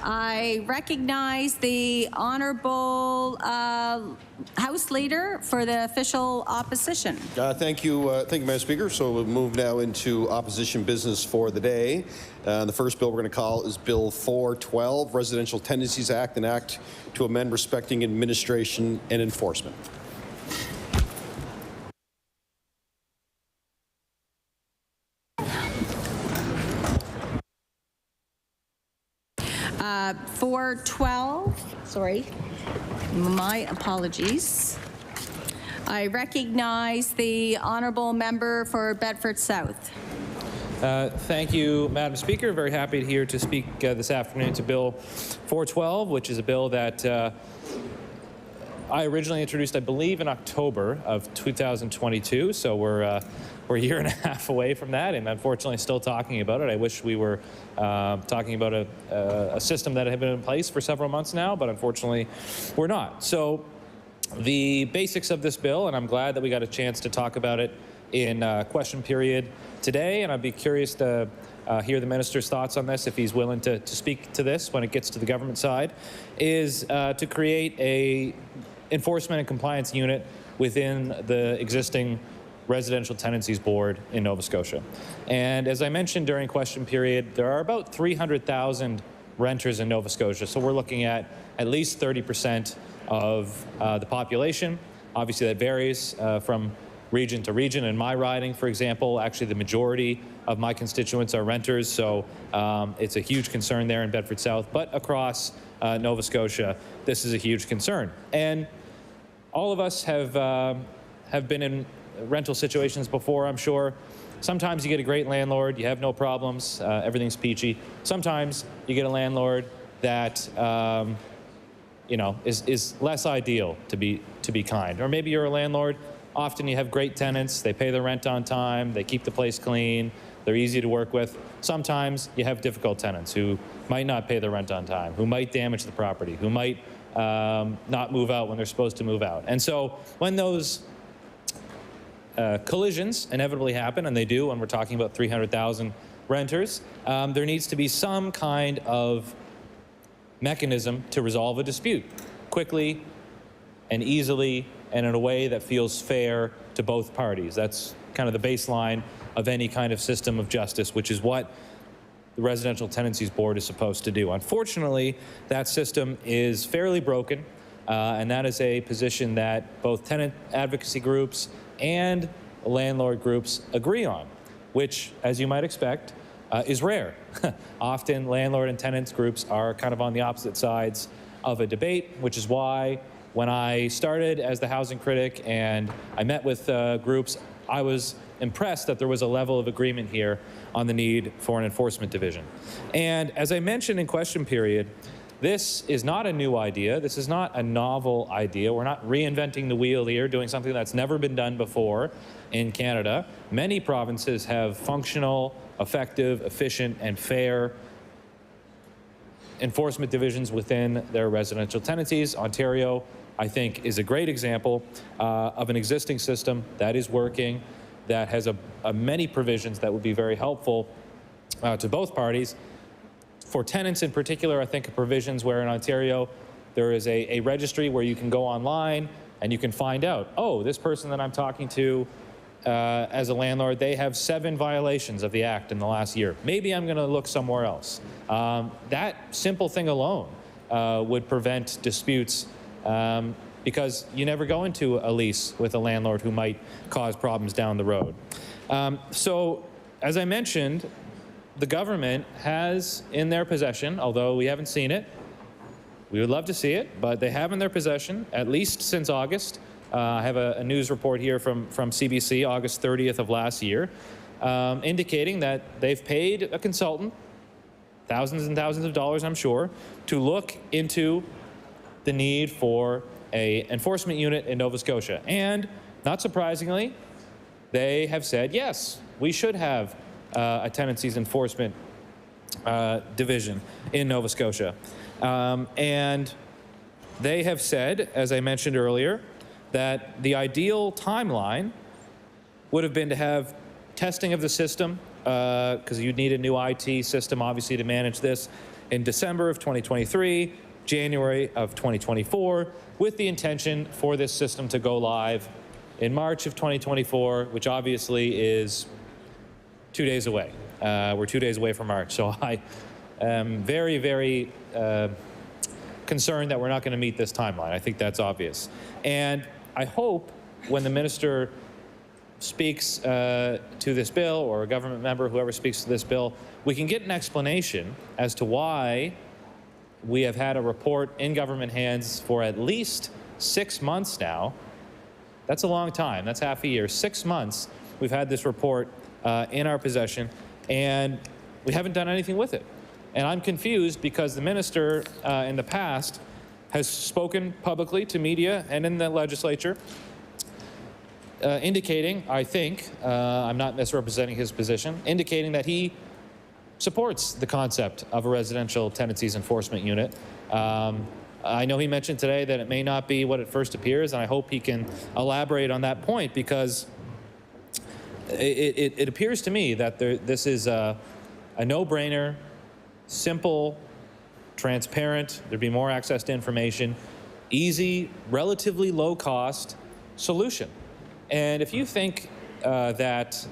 I recognize the Honourable House Leader for the official opposition. Thank you, Madam Speaker. So we'll move now into opposition business for the day. The first bill we're going to call is Bill 412, Residential Tendencies Act, an act to amend respecting administration and enforcement. Uh, 412, sorry, my apologies. I recognize the Honourable Member for Bedford South. Thank you, Madam Speaker. Very happy here to speak this afternoon to Bill 412, which is a bill that I originally introduced, I believe, in October of 2022. So we're a year and a half away from that, and unfortunately still talking about it. I wish we were talking about a system that had been in place for several months now, but unfortunately we're not. So the basics of this bill, and I'm glad that we got a chance to talk about it in question period today, and I'd be curious to hear the minister's thoughts on this, if he's willing to speak to this when it gets to the government side, is to create a enforcement and compliance unit within the existing Residential Tenancies Board in Nova Scotia. And as I mentioned during question period, there are about 300,000 renters in Nova Scotia. So we're looking at least 30% of the population. Obviously that varies from region to region. In my riding, for example, actually the majority of my constituents are renters, so it's a huge concern there in Bedford South. But across Nova Scotia, this is a huge concern. And all of us have been in rental situations before, I'm sure. Sometimes you get a great landlord, you have no problems, everything's peachy. Sometimes you get a landlord that you know, is less ideal, to be kind. Or maybe you're a landlord. Often you have great tenants. They pay their rent on time. They keep the place clean. They're easy to work with. Sometimes you have difficult tenants who might not pay their rent on time, who might damage the property, who might not move out when they're supposed to move out. And so when those collisions inevitably happen, and they do when we're talking about 300,000 renters, there needs to be some kind of mechanism to resolve a dispute quickly and easily and in a way that feels fair to both parties. That's kind of the baseline of any kind of system of justice, which is what the Residential Tenancies Board is supposed to do. Unfortunately, that system is fairly broken, and that is a position that both tenant advocacy groups and landlord groups agree on, which, as you might expect, is rare. Often landlord and tenants groups are kind of on the opposite sides of a debate, which is why when I started as the housing critic and I met with groups, I was impressed that there was a level of agreement here on the need for an enforcement division. And as I mentioned in question period, this is not a new idea. This is not a novel idea. We're not reinventing the wheel here, doing something that's never been done before in Canada. Many provinces have functional, effective, efficient, and fair enforcement divisions within their residential tenancies. Ontario, I think, is a great example of an existing system that is working, that has many provisions that would be very helpful to both parties. For tenants in particular, I think of provisions where in Ontario there is a registry where you can go online and you can find out, oh, this person that I'm talking to as a landlord, they have 7 violations of the Act in the last year. Maybe I'm going to look somewhere else. That simple thing alone would prevent disputes because you never go into a lease with a landlord who might cause problems down the road. So, as I mentioned, the government has in their possession, although we haven't seen it, we would love to see it, but they have in their possession, at least since August. I have a news report here from CBC, August 30th of last year, indicating that they've paid a consultant, thousands and thousands of dollars, I'm sure, to look into the need for an enforcement unit in Nova Scotia. And, not surprisingly, they have said, yes, we should have a tenancies enforcement division in Nova Scotia. And they have said, as I mentioned earlier, that the ideal timeline would have been to have testing of the system, because you'd need a new IT system, obviously, to manage this, in December of 2023, January of 2024, with the intention for this system to go live in March of 2024, which obviously is 2 days away. We're 2 days away from March, so I am very, very concerned that we're not going to meet this timeline. I think that's obvious. And I hope when the minister speaks to this bill, or a government member, whoever speaks to this bill, we can get an explanation as to why we have had a report in government hands for at least 6 months now. That's a long time. That's half a year. 6 months we've had this report in our possession, and we haven't done anything with it. And I'm confused because the minister in the past has spoken publicly to media and in the legislature, indicating, I think, I'm not misrepresenting his position, indicating that he supports the concept of a residential tenancies enforcement unit. I know he mentioned today that it may not be what it first appears, and I hope he can elaborate on that point, because it appears to me that this is a no-brainer, simple, transparent, there'd be more access to information, easy, relatively low-cost solution. And if you think that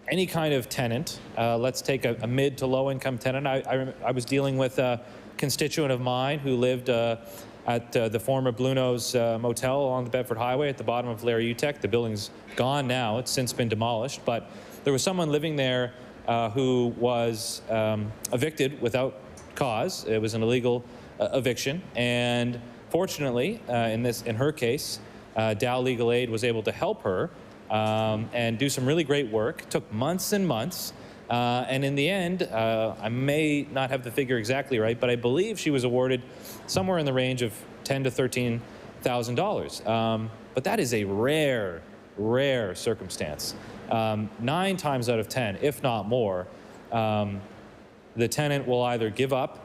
any kind of tenant, let's take a mid to low-income tenant. I was dealing with a constituent of mine who lived at the former Blue Nose Motel along the Bedford Highway at the bottom of Lair UTEC. The building's gone now. It's since been demolished. But there was someone living there who was evicted without cause. It was an illegal eviction. And Fortunately, in her case, Dow Legal Aid was able to help her and do some really great work. It took months and months. And in the end, I may not have the figure exactly right, but I believe she was awarded somewhere in the range of $10,000 to $13,000. But that is a rare, rare circumstance. 9 times out of 10, if not more, the tenant will either give up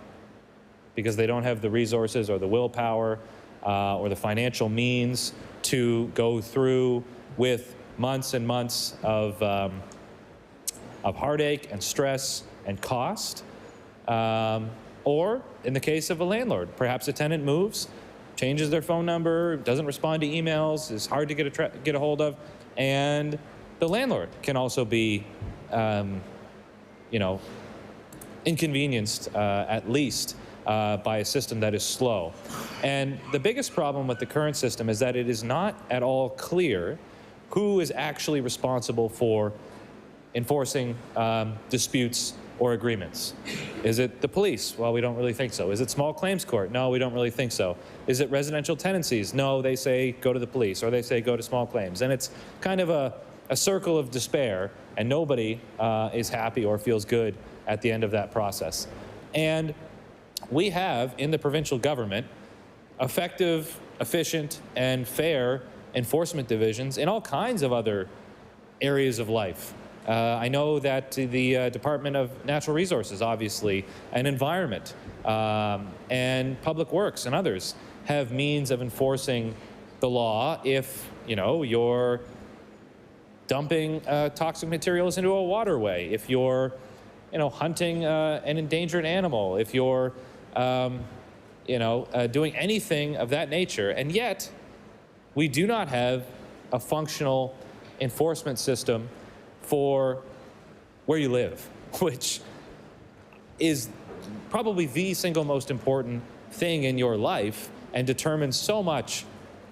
because they don't have the resources or the willpower or the financial means to go through with months and months of heartache and stress and cost. Or in the case of a landlord, perhaps a tenant moves, changes their phone number, doesn't respond to emails, is hard to get a hold of, and the landlord can also be, inconvenienced at least by a system that is slow. And the biggest problem with the current system is that it is not at all clear who is actually responsible for enforcing disputes or agreements. Is it the police? Well, we don't really think so. Is it small claims court? No, we don't really think so. Is it residential tenancies? No, they say go to the police, or they say go to small claims. And it's kind of a circle of despair, and nobody is happy or feels good at the end of that process. And we have in the provincial government effective, efficient, and fair enforcement divisions in all kinds of other areas of life. I know that the Department of Natural Resources, obviously, and Environment, and Public Works and others have means of enforcing the law if, you're dumping toxic materials into a waterway, if you're, hunting an endangered animal, if you're, doing anything of that nature. And yet, we do not have a functional enforcement system for where you live, which is probably the single most important thing in your life and determines so much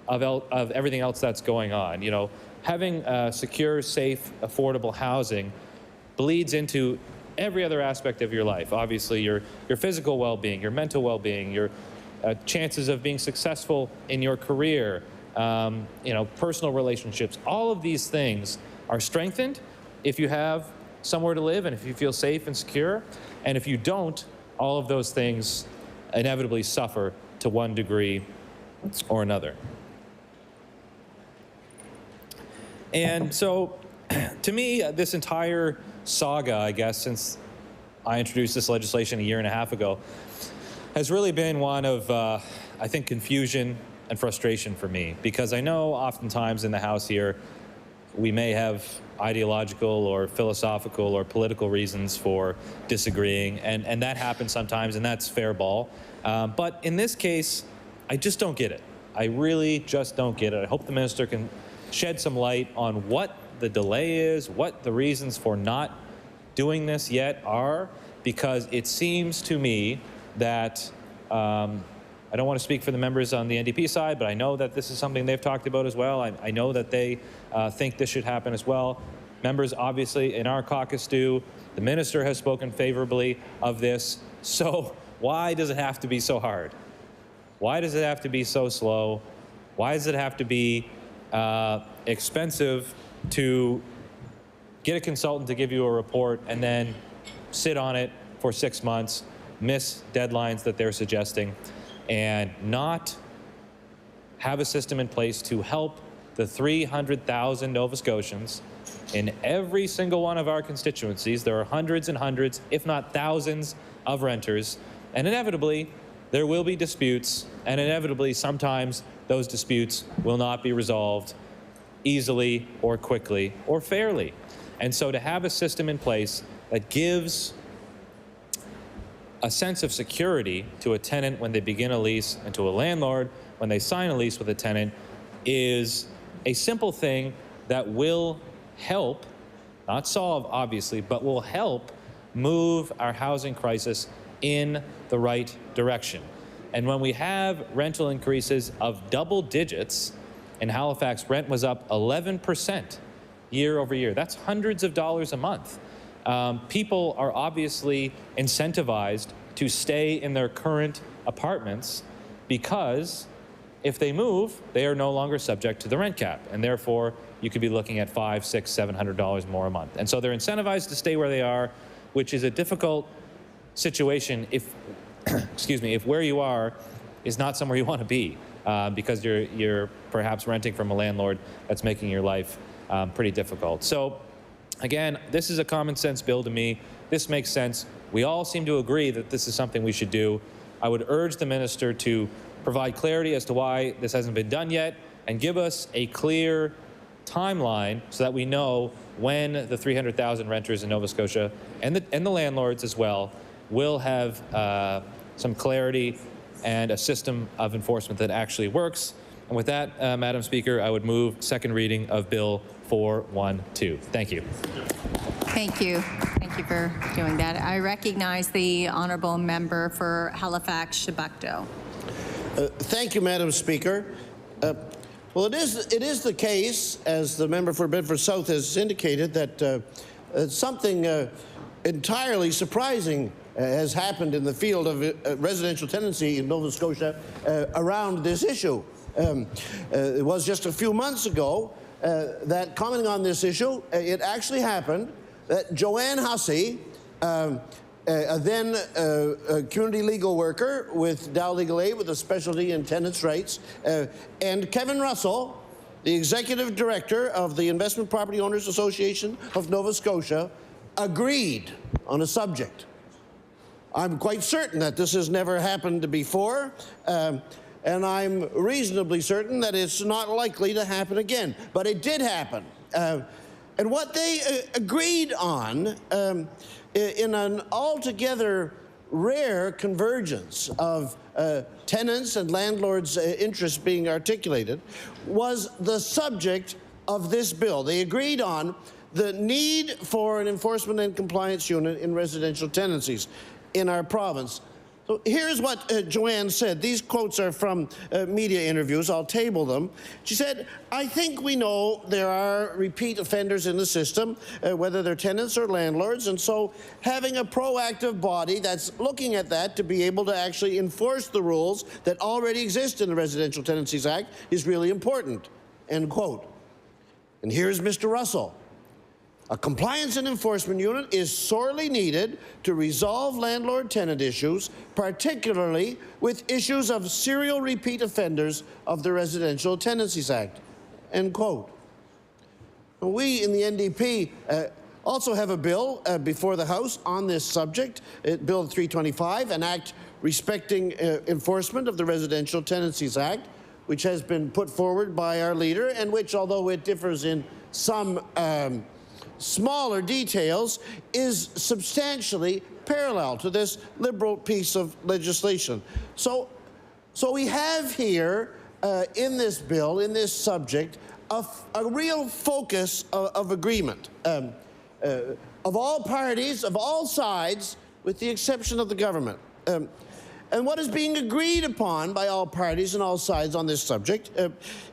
of everything else that's going on. Having secure, safe, affordable housing bleeds into every other aspect of your life. Obviously, your physical well-being, your mental well-being, your chances of being successful in your career, personal relationships. All of these things are strengthened if you have somewhere to live and if you feel safe and secure. And if you don't, all of those things inevitably suffer to one degree or another. And so, to me, this entire saga, I guess, since I introduced this legislation a year and a half ago, has really been one of, I think, confusion and frustration for me. Because I know oftentimes in the House here, we may have ideological or philosophical or political reasons for disagreeing, and that happens sometimes, and that's fair ball. But in this case, I just don't get it. I really just don't get it. I hope the minister can shed some light on what the delay is, what the reasons for not doing this yet are, because it seems to me that I don't want to speak for the members on the NDP side, but I know that this is something they've talked about as well. I know that they think this should happen as well. Members, obviously, in our caucus do. The minister has spoken favorably of this. So why does it have to be so hard? Why does it have to be so slow? Why does it have to be expensive to get a consultant to give you a report and then sit on it for 6 months, miss deadlines that they're suggesting, and not have a system in place to help the 300,000 Nova Scotians in every single one of our constituencies? There are hundreds and hundreds, if not thousands, of renters, and inevitably there will be disputes, and inevitably sometimes those disputes will not be resolved easily or quickly or fairly. And so to have a system in place that gives a sense of security to a tenant when they begin a lease and to a landlord when they sign a lease with a tenant is a simple thing that will help, not solve obviously, but will help move our housing crisis in the right direction. And when we have rental increases of double digits, in Halifax, rent was up 11% year over year. That's hundreds of dollars a month. People are obviously incentivized to stay in their current apartments because If they move, they are no longer subject to the rent cap, and therefore you could be looking at $500, $600, $700 more a month. And so they're incentivized to stay where they are, which is a difficult situation if, excuse me, if where you are is not somewhere you want to be, because you're perhaps renting from a landlord that's making your life pretty difficult. So again, this is a common sense bill to me. This makes sense. We all seem to agree that this is something we should do. I would urge the minister to provide clarity as to why this hasn't been done yet and give us a clear timeline so that we know when the 300,000 renters in Nova Scotia and the landlords as well will have some clarity and a system of enforcement that actually works. And with that, Madam Speaker, I would move second reading of Bill 412. Thank you. Thank you. Thank you for doing that. I recognize the honourable member for Halifax-Chebucto. Thank you, Madam Speaker. Well, it is the case, as the member for Bedford South has indicated, that something entirely surprising has happened in the field of residential tenancy in Nova Scotia around this issue. It was just a few months ago that, commenting on this issue, it actually happened that Joanne Hussey, a then community legal worker with Dow Legal Aid with a specialty in tenants' rights, and Kevin Russell, the executive director of the Investment Property Owners Association of Nova Scotia, agreed on a subject. I'm quite certain that this has never happened before, and I'm reasonably certain that it's not likely to happen again. But it did happen. And what they agreed on, in an altogether rare convergence of tenants and landlords' interests being articulated, was the subject of this bill. They agreed on the need for an enforcement and compliance unit in residential tenancies in our province. So here's what Joanne said. These quotes are from media interviews. I'll table them. She said, "I think we know there are repeat offenders in the system, whether they're tenants or landlords, and so having a proactive body that's looking at that to be able to actually enforce the rules that already exist in the Residential Tenancies Act is really important." End quote. And here's Mr. Russell. "A compliance and enforcement unit is sorely needed to resolve landlord-tenant issues, particularly with issues of serial repeat offenders of the Residential Tenancies Act." End quote. We in the NDP also have a bill before the House on this subject, Bill 325, an act respecting enforcement of the Residential Tenancies Act, which has been put forward by our leader, and which, although it differs in some smaller details, is substantially parallel to this Liberal piece of legislation. So we have here in this bill, in this subject, a real focus of agreement of all parties, of all sides, with the exception of the government. And what is being agreed upon by all parties and all sides on this subject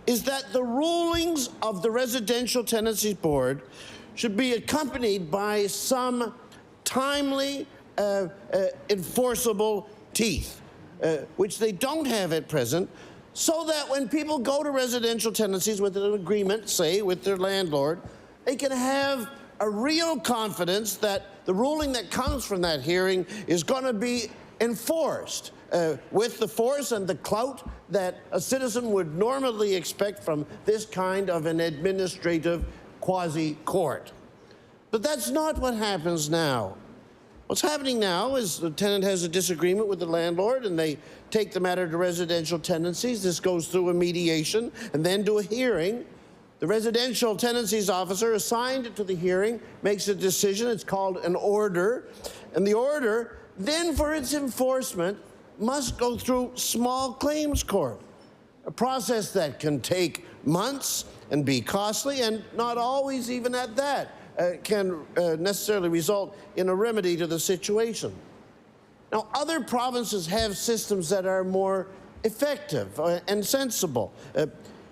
is that the rulings of the Residential Tenancies Board should be accompanied by some timely, enforceable teeth, which they don't have at present, so that when people go to residential tenancies with an agreement, say, with their landlord, they can have a real confidence that the ruling that comes from that hearing is going to be enforced with the force and the clout that a citizen would normally expect from this kind of an administrative quasi-court. But that's not what happens now. What's happening now is the tenant has a disagreement with the landlord and they take the matter to residential tenancies. This goes through a mediation and then to a hearing. The residential tenancies officer assigned to the hearing makes a decision. It's called an order. And the order, then for its enforcement, must go through small claims court, a process that can take months and be costly, and not always even at that can necessarily result in a remedy to the situation. Now, other provinces have systems that are more effective and sensible.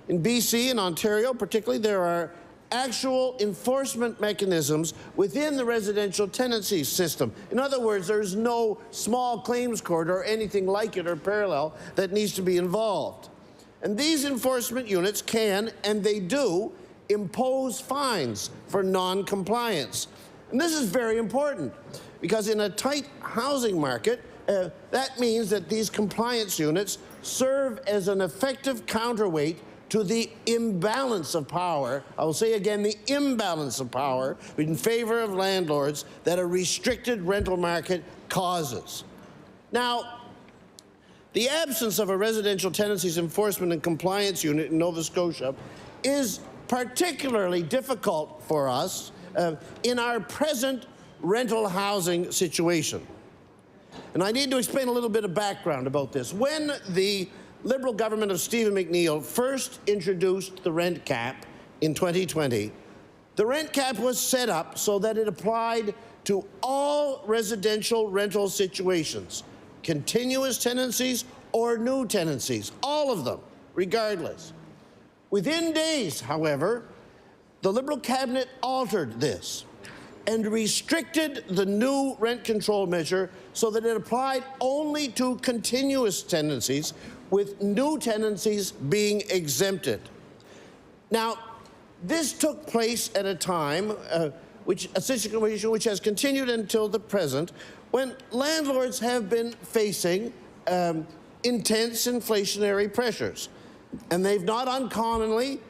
In BC and Ontario particularly, there are actual enforcement mechanisms within the residential tenancy system. In other words, there's no small claims court or anything like it or parallel that needs to be involved. And these enforcement units can, and they do, impose fines for non-compliance. And this is very important because in a tight housing market, that means that these compliance units serve as an effective counterweight to the imbalance of power, I will say again, the imbalance of power in favor of landlords that a restricted rental market causes. Now, the absence of a residential tenancies enforcement and compliance unit in Nova Scotia is particularly difficult for us in our present rental housing situation. And I need to explain a little bit of background about this. When the Liberal government of Stephen McNeil first introduced the rent cap in 2020, the rent cap was set up so that it applied to all residential rental situations, continuous tenancies or new tenancies, all of them, regardless. Within days, however, the Liberal cabinet altered this and restricted the new rent control measure so that it applied only to continuous tenancies, with new tenancies being exempted. Now, this took place at a time, a situation which has continued until the present, when landlords have been facing intense inflationary pressures. And they've not uncommonly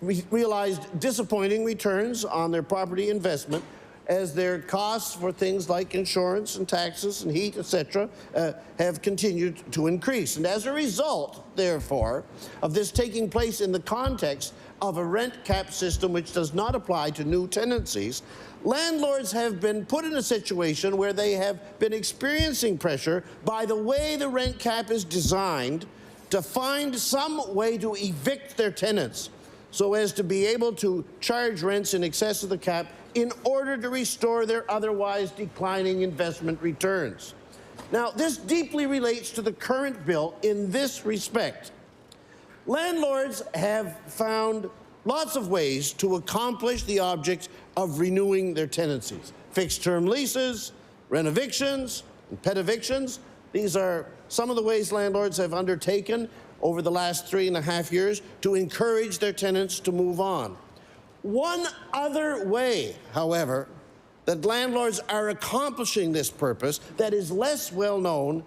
realized disappointing returns on their property investment as their costs for things like insurance and taxes and heat, etc., have continued to increase. And as a result, therefore, of this taking place in the context of a rent cap system which does not apply to new tenancies, landlords have been put in a situation where they have been experiencing pressure by the way the rent cap is designed to find some way to evict their tenants so as to be able to charge rents in excess of the cap in order to restore their otherwise declining investment returns. Now, this deeply relates to the current bill in this respect. Landlords have found lots of ways to accomplish the object of renewing their tenancies. Fixed-term leases, rent evictions, and pet evictions. These are some of the ways landlords have undertaken over the last 3.5 years to encourage their tenants to move on. One other way, however, that landlords are accomplishing this purpose that is less well known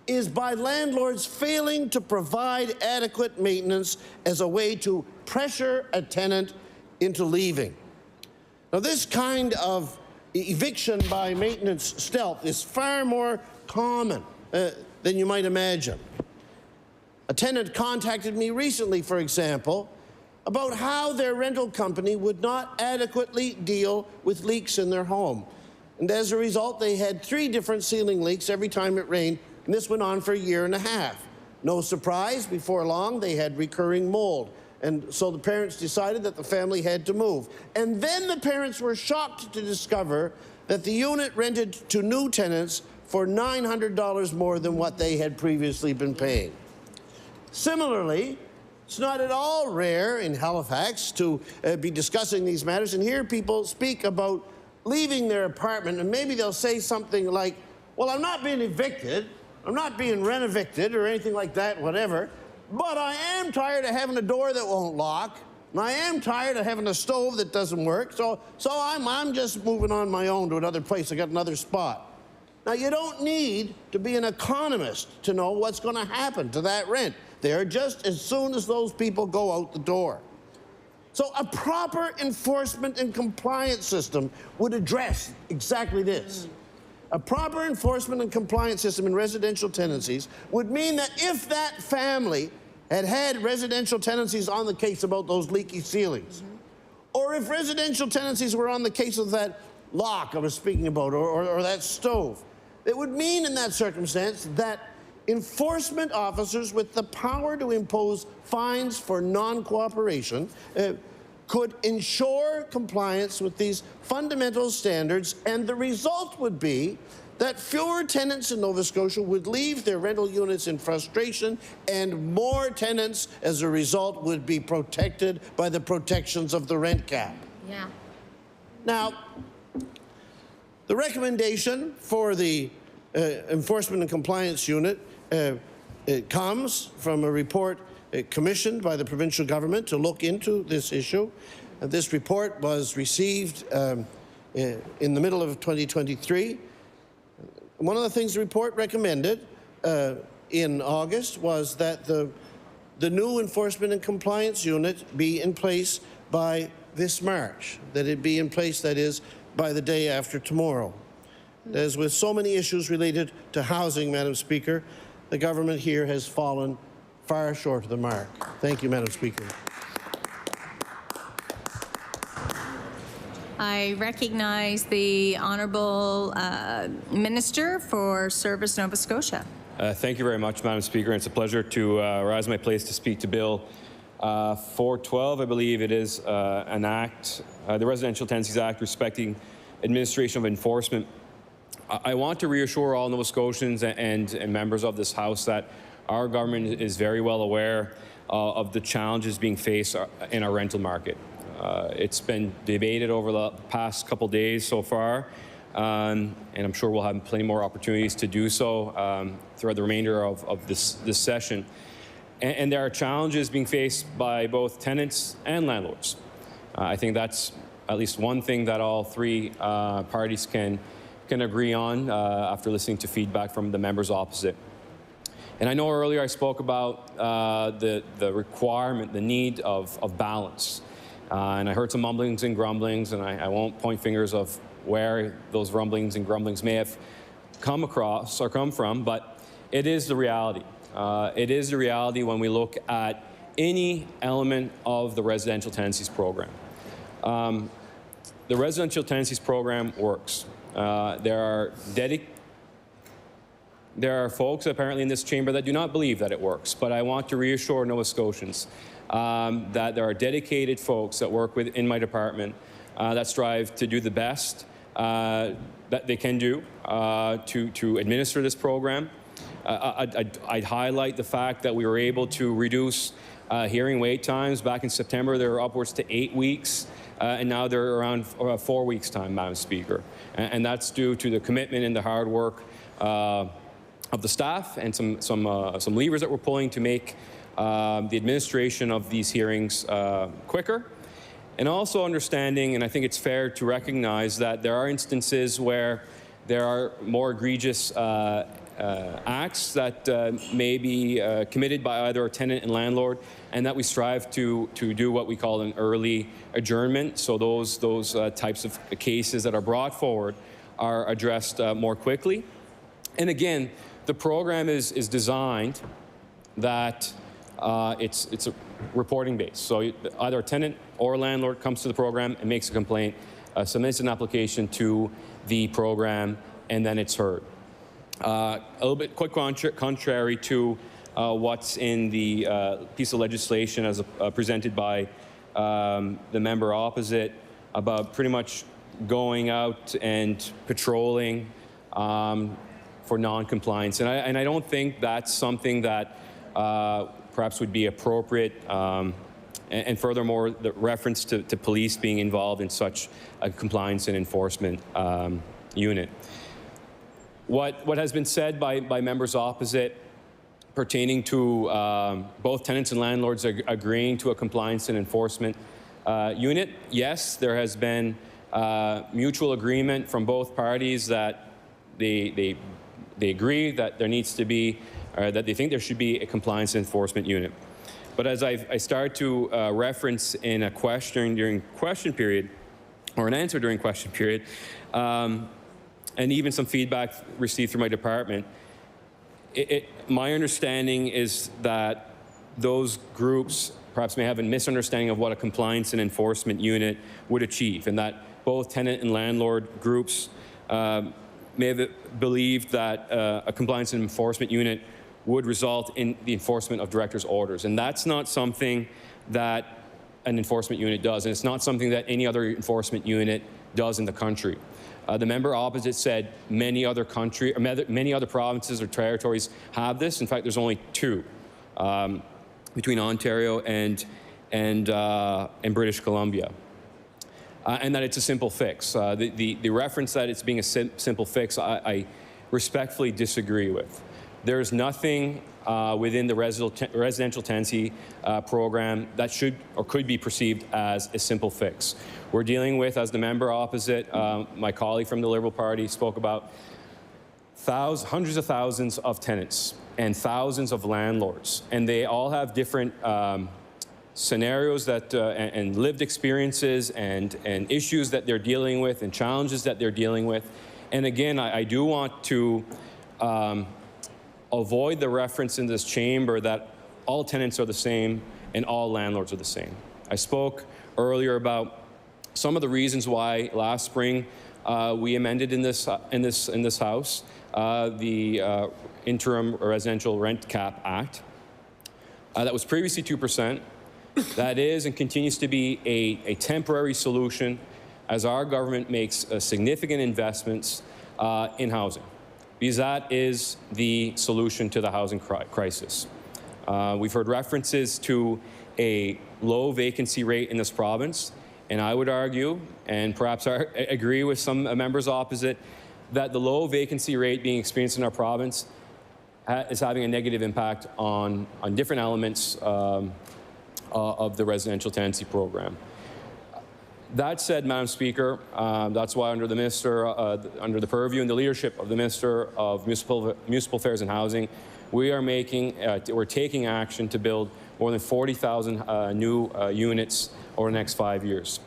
is by landlords failing to provide adequate maintenance as a way to pressure a tenant into leaving. Now, this kind of eviction by maintenance stealth is far more common than you might imagine. A tenant contacted me recently, for example, about how their rental company would not adequately deal with leaks in their home. And as a result, they had 3 different ceiling leaks every time it rained, and this went on for 1.5 years. No surprise, before long, they had recurring mold. And so the parents decided that the family had to move. And then the parents were shocked to discover that the unit rented to new tenants for $900 more than what they had previously been paying. Similarly, it's not at all rare in Halifax to be discussing these matters and hear people speak about leaving their apartment, and maybe they'll say something like, well, I'm not being evicted, I'm not being rent-evicted or anything like that, whatever, but I am tired of having a door that won't lock, and I am tired of having a stove that doesn't work, so I'm just moving on my own to another place. I got another spot. Now, you don't need to be an economist to know what's going to happen to that rent there just as soon as those people go out the door. So a proper enforcement and compliance system would address exactly this. A proper enforcement and compliance system in residential tenancies would mean that if that family had had residential tenancies on the case about those leaky ceilings, or if residential tenancies were on the case of that lock I was speaking about, or that stove, it would mean in that circumstance that enforcement officers with the power to impose fines for non-cooperation could ensure compliance with these fundamental standards, and the result would be that fewer tenants in Nova Scotia would leave their rental units in frustration, and more tenants, as a result, would be protected by the protections of the rent cap. Yeah. Now, the recommendation for the Enforcement and Compliance Unit it comes from a report commissioned by the provincial government to look into this issue. This report was received in the middle of 2023. One of the things the report recommended in August was that the new Enforcement and Compliance Unit be in place by this March, that it be in place, that is, by the day after tomorrow. As with so many issues related to housing, Madam Speaker, the government here has fallen far short of the mark. Thank you, Madam Speaker. I recognize the Honourable Minister for Service Nova Scotia. Thank you very much, Madam Speaker. It's a pleasure to rise my place to speak to Bill 412, I believe it is, an act, the Residential Tenancies Act, respecting administration of enforcement. I want to reassure all Nova Scotians and members of this House that our government is very well aware of the challenges being faced in our rental market. It's been debated over the past couple days so far, and I'm sure we'll have plenty more opportunities to do so throughout the remainder of this session. And there are challenges being faced by both tenants and landlords. I think that's at least one thing that all three parties can agree on after listening to feedback from the members opposite. And I know earlier I spoke about the requirement, the need of balance. And I heard some mumblings and grumblings, and I won't point fingers of where those rumblings and grumblings may have come across or come from, but it is the reality. It is the reality when we look at any element of the residential tenancies program. The residential tenancies program works. There are folks apparently in this chamber that do not believe that it works, but I want to reassure Nova Scotians that there are dedicated folks that work in my department that strive to do the best that they can do to administer this program. I'd highlight the fact that we were able to reduce hearing wait times. Back in September, they were upwards to 8 weeks, and now they're around 4 weeks' time, Madam Speaker. And that's due to the commitment and the hard work of the staff and some levers that we're pulling to make the administration of these hearings quicker. And also understanding, and I think it's fair to recognize that there are instances where there are more egregious acts that may be committed by either a tenant and landlord, and that we strive to do what we call an early adjournment. So those types of cases that are brought forward are addressed more quickly. And again, the program is designed that it's a reporting base. So either a tenant or a landlord comes to the program and makes a complaint, submits an application to the program, and then it's heard. A little bit quite contrary to what's in the piece of legislation as presented by the member opposite about pretty much going out and patrolling for non-compliance. And I don't think that's something that perhaps would be appropriate. And furthermore, the reference to police being involved in such a compliance and enforcement unit. What has been said by members opposite pertaining to both tenants and landlords agreeing to a compliance and enforcement unit, yes, there has been mutual agreement from both parties that they agree that there needs to be, or that they think there should be a compliance and enforcement unit. But as I start to reference in a question during question period, or an answer during question period, and even some feedback received through my department, my understanding is that those groups perhaps may have a misunderstanding of what a compliance and enforcement unit would achieve, and that both tenant and landlord groups may have believed that a compliance and enforcement unit would result in the enforcement of directors' orders. And that's not something that an enforcement unit does, and it's not something that any other enforcement unit does in the country. The member opposite said many other provinces or territories have this. In fact, there's only 2 between Ontario and British Columbia. And that it's a simple fix. The reference that it's being a simple fix, I respectfully disagree with. There's nothing within the residential tenancy program that should or could be perceived as a simple fix. We're dealing with, as the member opposite, my colleague from the Liberal Party spoke about, hundreds of thousands of tenants and thousands of landlords, and they all have different scenarios that and lived experiences and issues that they're dealing with and challenges that they're dealing with. And again, I do want to avoid the reference in this chamber that all tenants are the same and all landlords are the same. I spoke earlier about some of the reasons why last spring we amended in this House the Interim Residential Rent Cap Act. That was previously 2%. That is and continues to be a temporary solution as our government makes significant investments in housing, because that is the solution to the housing crisis. We've heard references to a low vacancy rate in this province, and I would argue, and perhaps I agree with some members opposite, that the low vacancy rate being experienced in our province is having a negative impact on different elements of the residential tenancy program. That said, Madam Speaker, that's why under the Minister, under the purview and the leadership of the Minister of Municipal Affairs and Housing, we are we're taking action to build more than 40,000 new units over the next 5 years.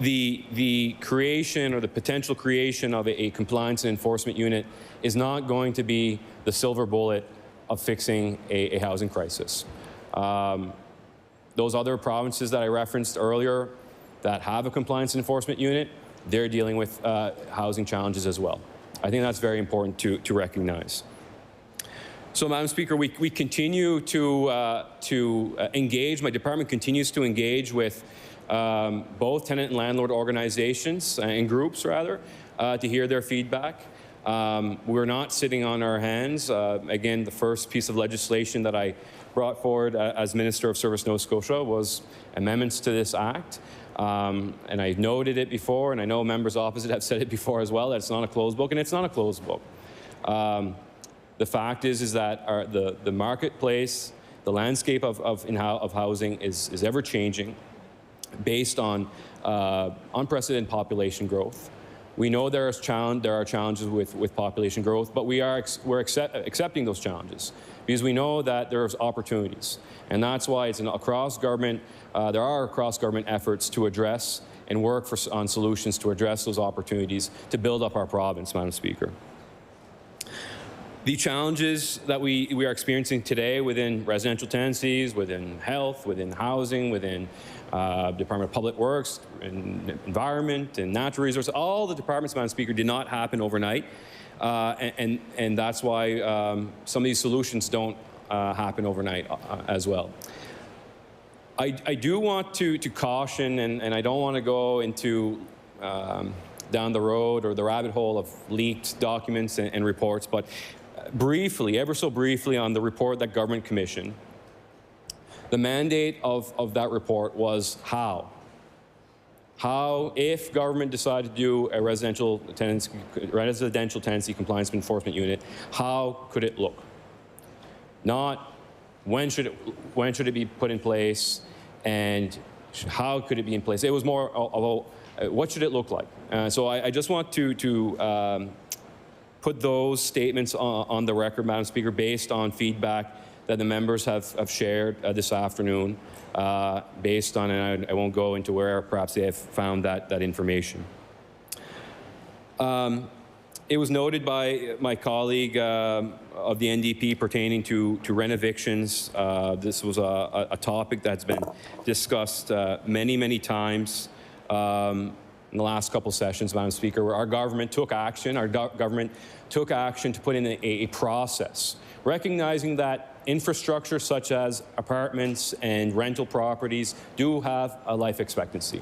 The creation or the potential creation of a compliance and enforcement unit is not going to be the silver bullet of fixing a housing crisis. Those other provinces that I referenced earlier that have a compliance and enforcement unit, they're dealing with housing challenges as well. I think that's very important to recognize. So, Madam Speaker, we continue to engage, my department continues to engage with both tenant and landlord organizations and groups, rather, to hear their feedback. We're not sitting on our hands. Again, the first piece of legislation that I brought forward as Minister of Service Nova Scotia was amendments to this Act. And I noted it before, and I know members opposite have said it before as well, that it's not a closed book, and it's not a closed book. The fact is that the marketplace, the landscape of housing is ever changing based on unprecedented population growth. We know there are challenges with population growth, but we're accepting those challenges because we know that there's opportunities. And that's why it's there are cross-government efforts to address and work on solutions to address those opportunities to build up our province, Madam Speaker. The challenges that we are experiencing today within residential tenancies, within health, within housing, within Department of Public Works, and Environment, and Natural Resources, all the departments, Madam Speaker, did not happen overnight. And that's why some of these solutions don't happen overnight as well. I do want to caution, and I don't want to go into down the road or the rabbit hole of leaked documents and reports, but briefly, ever so briefly, on the report that government commissioned, the mandate of that report was how, if government decided to do a residential tenancy compliance enforcement unit, how could it look? Not when should it be put in place, and how could it be in place? It was more about what should it look like. So I just want to put those statements on the record, Madam Speaker, based on feedback that the members have shared this afternoon, based on, and I won't go into where perhaps they have found that information. It was noted by my colleague of the NDP pertaining to rent evictions. This was a topic that's been discussed many, many times in the last couple sessions, Madam Speaker, where our government took action. Our government took action to put in a process, recognizing that infrastructure such as apartments and rental properties do have a life expectancy.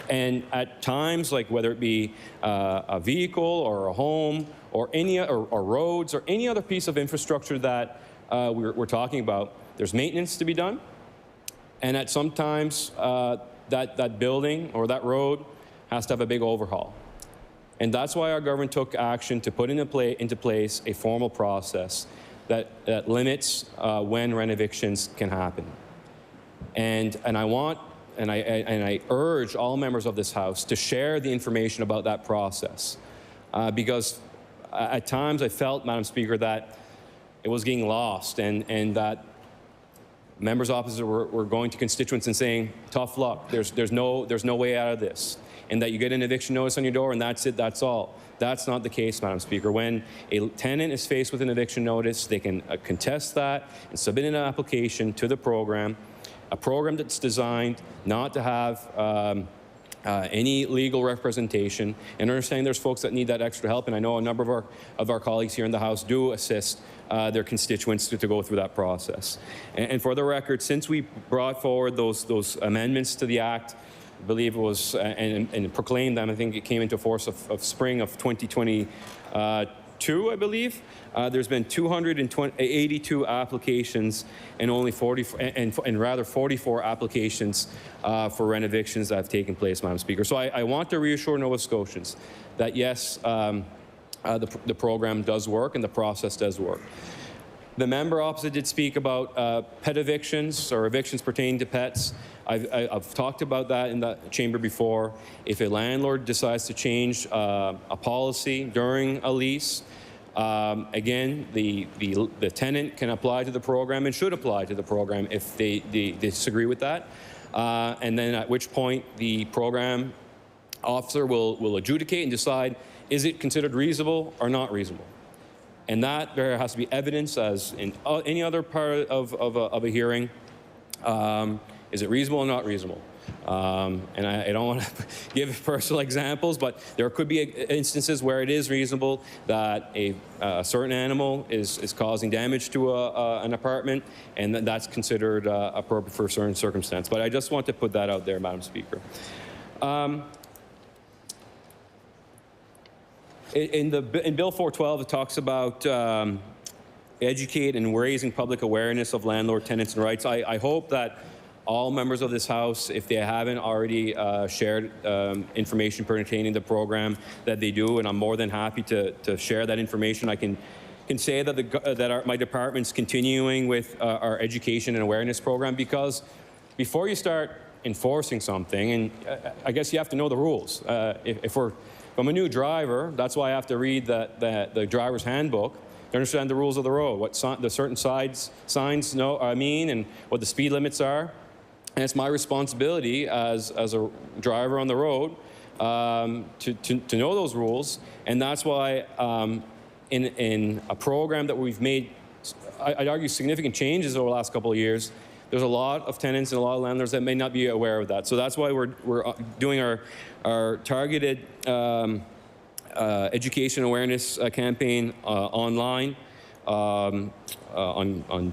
And at times, like whether it be a vehicle or a home or or roads or any other piece of infrastructure that we're talking about, there's maintenance to be done. And at sometimes that building or that road has to have a big overhaul. And that's why our government took action to put into place a formal process that limits when rent-evictions can happen. And I urge all members of this House to share the information about that process, because at times I felt, Madam Speaker, that it was getting lost, and that members opposite were going to constituents and saying, tough luck, there's no way out of this, and that you get an eviction notice on your door and that's it, that's all. That's not the case, Madam Speaker. When a tenant is faced with an eviction notice, they can contest that and submit an application to the program, a program that's designed not to have any legal representation, and understanding there's folks that need that extra help, and I know a number of our colleagues here in the House do assist their constituents to go through that process. And for the record, since we brought forward those amendments to the Act, I believe it was, and proclaimed them, I think it came into force of spring of 2022, I believe. There's been 282 applications and only 44 applications for rent evictions that have taken place, Madam Speaker. So I want to reassure Nova Scotians that yes, the program does work and the process does work. The member opposite did speak about pet evictions or evictions pertaining to pets. I've talked about that in the chamber before. If a landlord decides to change a policy during a lease, again, the tenant can apply to the program and should apply to the program if they disagree with that. And then at which point the program officer will adjudicate and decide, is it considered reasonable or not reasonable? And that there has to be evidence, as in any other part of a hearing. Is it reasonable or not reasonable? And I don't want to give personal examples, but there could be instances where it is reasonable that a certain animal is causing damage to an apartment, and that's considered appropriate for a certain circumstance. But I just want to put that out there, Madam Speaker. In Bill 412, it talks about educate and raising public awareness of landlord tenants and rights. I hope that all members of this House, if they haven't already shared information pertaining to the program, that they do, and I'm more than happy to share that information. I can say that my department's continuing with our education and awareness program, because before you start enforcing something, and I guess you have to know the rules. If I'm a new driver, that's why I have to read the driver's handbook to understand the rules of the road, what the certain signs mean, and what the speed limits are. And it's my responsibility as a driver on the road to know those rules. And that's why in a program that we've made, I'd argue, significant changes over the last couple of years, there's a lot of tenants and a lot of landlords that may not be aware of that. So that's why we're doing our targeted education awareness campaign online, on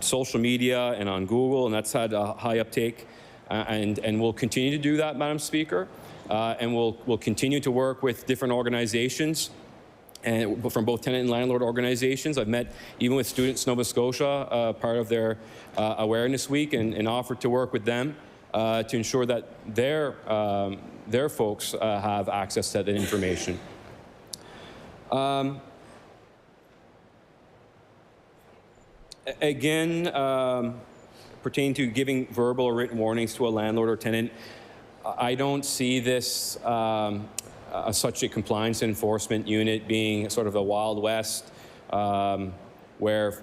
social media and on Google, and that's had a high uptake. And we'll continue to do that, Madam Speaker, and we'll continue to work with different organizations, and from both tenant and landlord organizations. I've met even with Students Nova Scotia, part of their awareness week, and offered to work with them to ensure that their folks have access to that information. Again, pertaining to giving verbal or written warnings to a landlord or tenant, I don't see this such a compliance enforcement unit being sort of a Wild West where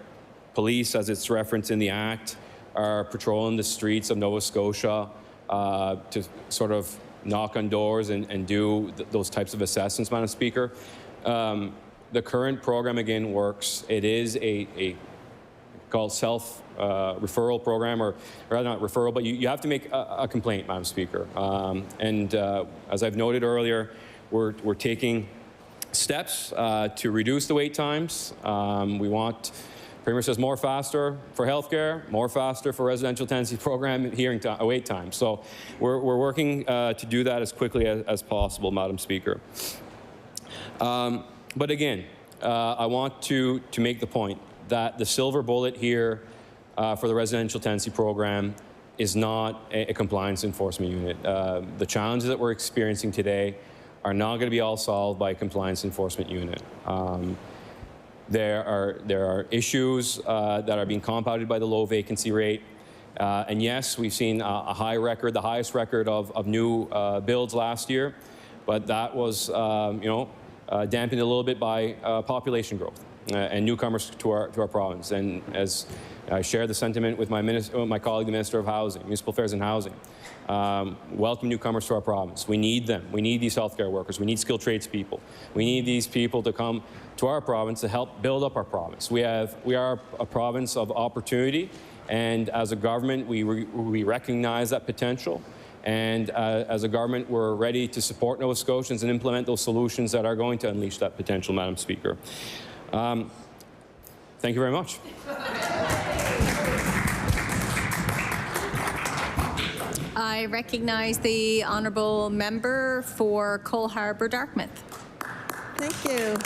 police, as it's referenced in the Act, are patrolling the streets of Nova Scotia to sort of knock on doors and do those types of assessments, Madam Speaker. The current program, again, works. It is a called self-referral program, or rather not referral, but you have to make a complaint, Madam Speaker. As I've noted earlier, we're taking steps to reduce the wait times. We want, Premier says, more faster for healthcare, more faster for residential tenancy program hearing wait time. So we're working to do that as quickly as possible, Madam Speaker. But again, I want to make the point that the silver bullet here for the residential tenancy program is not a compliance enforcement unit. The challenges that we're experiencing today are not going to be all solved by a compliance enforcement unit. There are issues that are being compounded by the low vacancy rate. And yes, we've seen a high record, the highest record of new builds last year, but that was dampened a little bit by population growth and newcomers to our province. And as I share the sentiment with my colleague, the Minister of Housing, Municipal Affairs and Housing, welcome newcomers to our province. We need them. We need these healthcare workers. We need skilled tradespeople. We need these people to come to our province to help build up our province. We are a province of opportunity, and as a government, we recognize that potential. And as a government, we're ready to support Nova Scotians and implement those solutions that are going to unleash that potential, Madam Speaker. Thank you very much. I recognize the honourable member for Cole Harbour, Dartmouth. Thank you.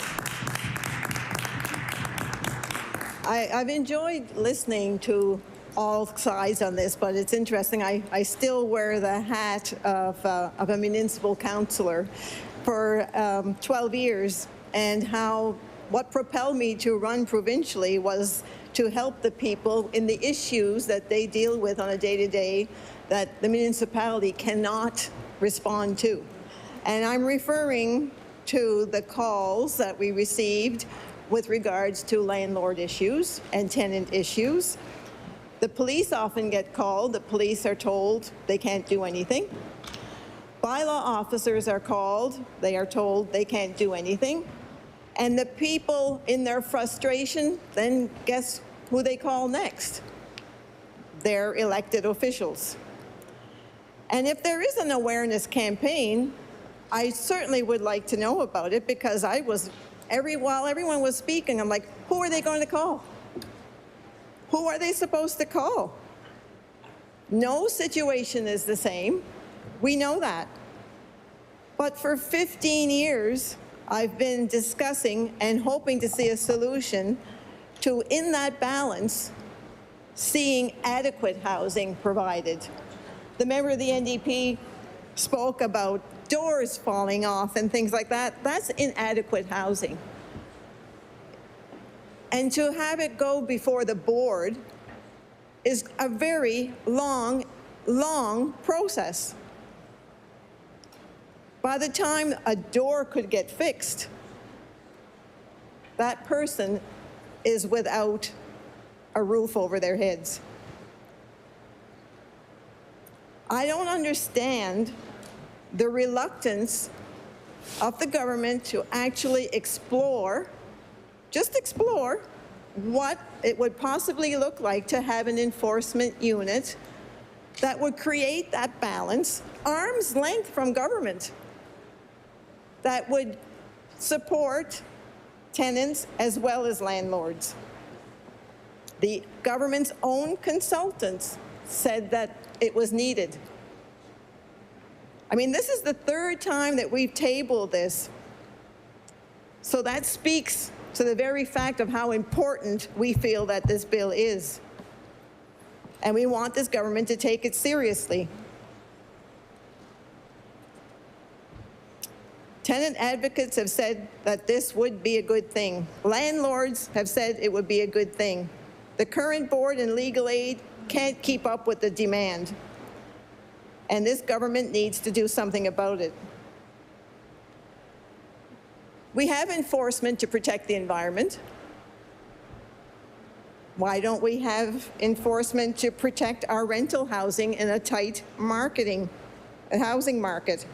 I've enjoyed listening to all sides on this, but it's interesting. I still wear the hat of a municipal councillor for 12 years, and what propelled me to run provincially was to help the people in the issues that they deal with on a day-to-day that the municipality cannot respond to. And I'm referring to the calls that we received with regards to landlord issues and tenant issues. The police often get called. The police are told they can't do anything. Bylaw officers are called. They are told they can't do anything. And the people, in their frustration, then guess who they call next? Their elected officials. And if there is an awareness campaign, I certainly would like to know about it, because while everyone was speaking, I'm like, who are they going to call? Who are they supposed to call? No situation is the same. We know that. But for 15 years, I've been discussing and hoping to see a solution to, in that balance, seeing adequate housing provided. The member of the NDP spoke about doors falling off and things like that. That's inadequate housing. And to have it go before the board is a very long, long process. By the time a door could get fixed, that person is without a roof over their heads. I don't understand the reluctance of the government to actually explore, just explore, what it would possibly look like to have an enforcement unit that would create that balance, arm's length from government, that would support tenants as well as landlords. The government's own consultants said that it was needed. I mean, this is the third time that we've tabled this. So that speaks to the very fact of how important we feel that this bill is. And we want this government to take it seriously. Tenant advocates have said that this would be a good thing. Landlords have said it would be a good thing. The current board and legal aid can't keep up with the demand. And this government needs to do something about it. We have enforcement to protect the environment. Why don't we have enforcement to protect our rental housing in a tight housing market?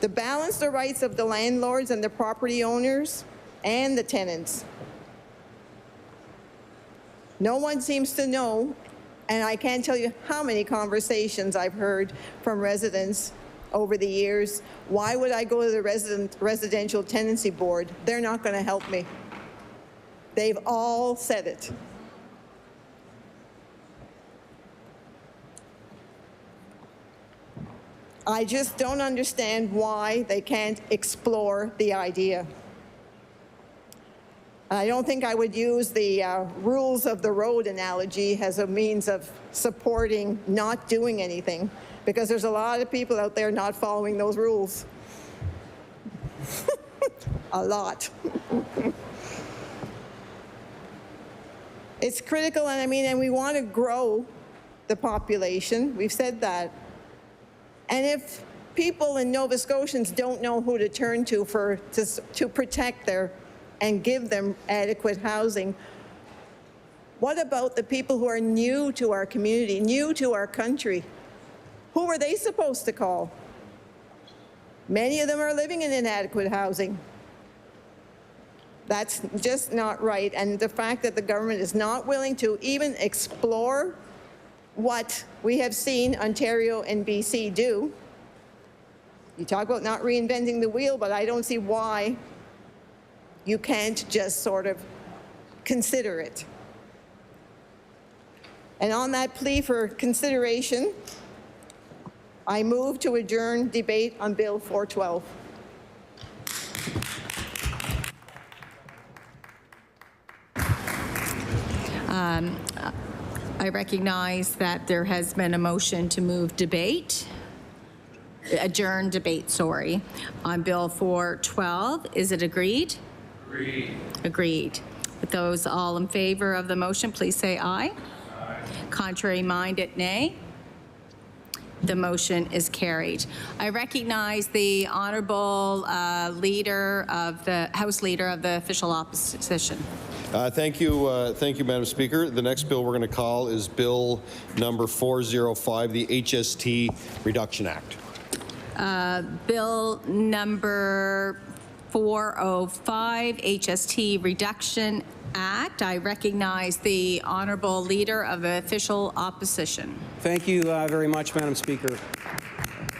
To balance the rights of the landlords and the property owners and the tenants. No one seems to know, and I can't tell you how many conversations I've heard from residents over the years. Why would I go to the residential tenancy board? They're not going to help me. They've all said it. I just don't understand why they can't explore the idea. I don't think I would use the rules of the road analogy as a means of supporting not doing anything, because there's a lot of people out there not following those rules. A lot. It's critical, and we want to grow the population. We've said that. And if people in Nova Scotians don't know who to turn to to protect their and give them adequate housing, what about the people who are new to our community, new to our country? Who are they supposed to call? Many of them are living in inadequate housing. That's just not right. And the fact that the government is not willing to even explore what we have seen Ontario and BC do. You talk about not reinventing the wheel, but I don't see why you can't just sort of consider it. And on that plea for consideration, I move to adjourn debate on Bill 412. I recognize that there has been a motion to move adjourn debate, on Bill 412. Is it agreed? Agreed. Agreed. With those all in favor of the motion, please say aye. Aye. Contrary minded, nay. The motion is carried. I recognize the honourable House Leader of the Official Opposition. Thank you, Madam Speaker. The next bill we're going to call is Bill number 405, the HST Reduction Act. Bill number 405, HST Reduction Act. I recognize the honourable Leader of the Official Opposition. Thank you very much, Madam Speaker.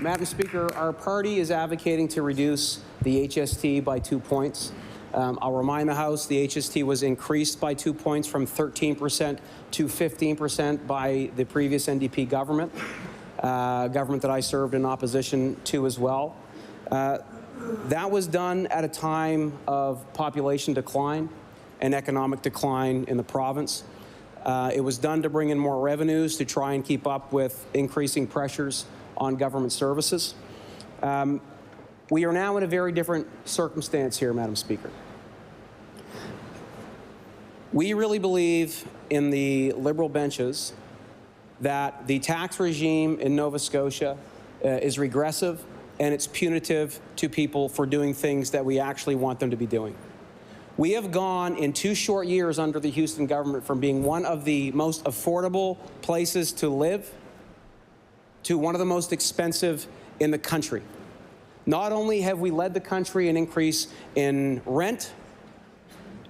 Madam Speaker, our party is advocating to reduce the HST by 2 points. I'll remind the House the HST was increased by 2 points from 13% to 15% by the previous NDP government, government that I served in opposition to as well. That was done at a time of population decline and economic decline in the province. It was done to bring in more revenues to try and keep up with increasing pressures on government services. We are now in a very different circumstance here, Madam Speaker. We really believe in the Liberal benches that the tax regime in Nova Scotia is regressive and it's punitive to people for doing things that we actually want them to be doing. We have gone in 2 short years under the Houston government from being one of the most affordable places to live to one of the most expensive in the country. Not only have we led the country an increase in rent,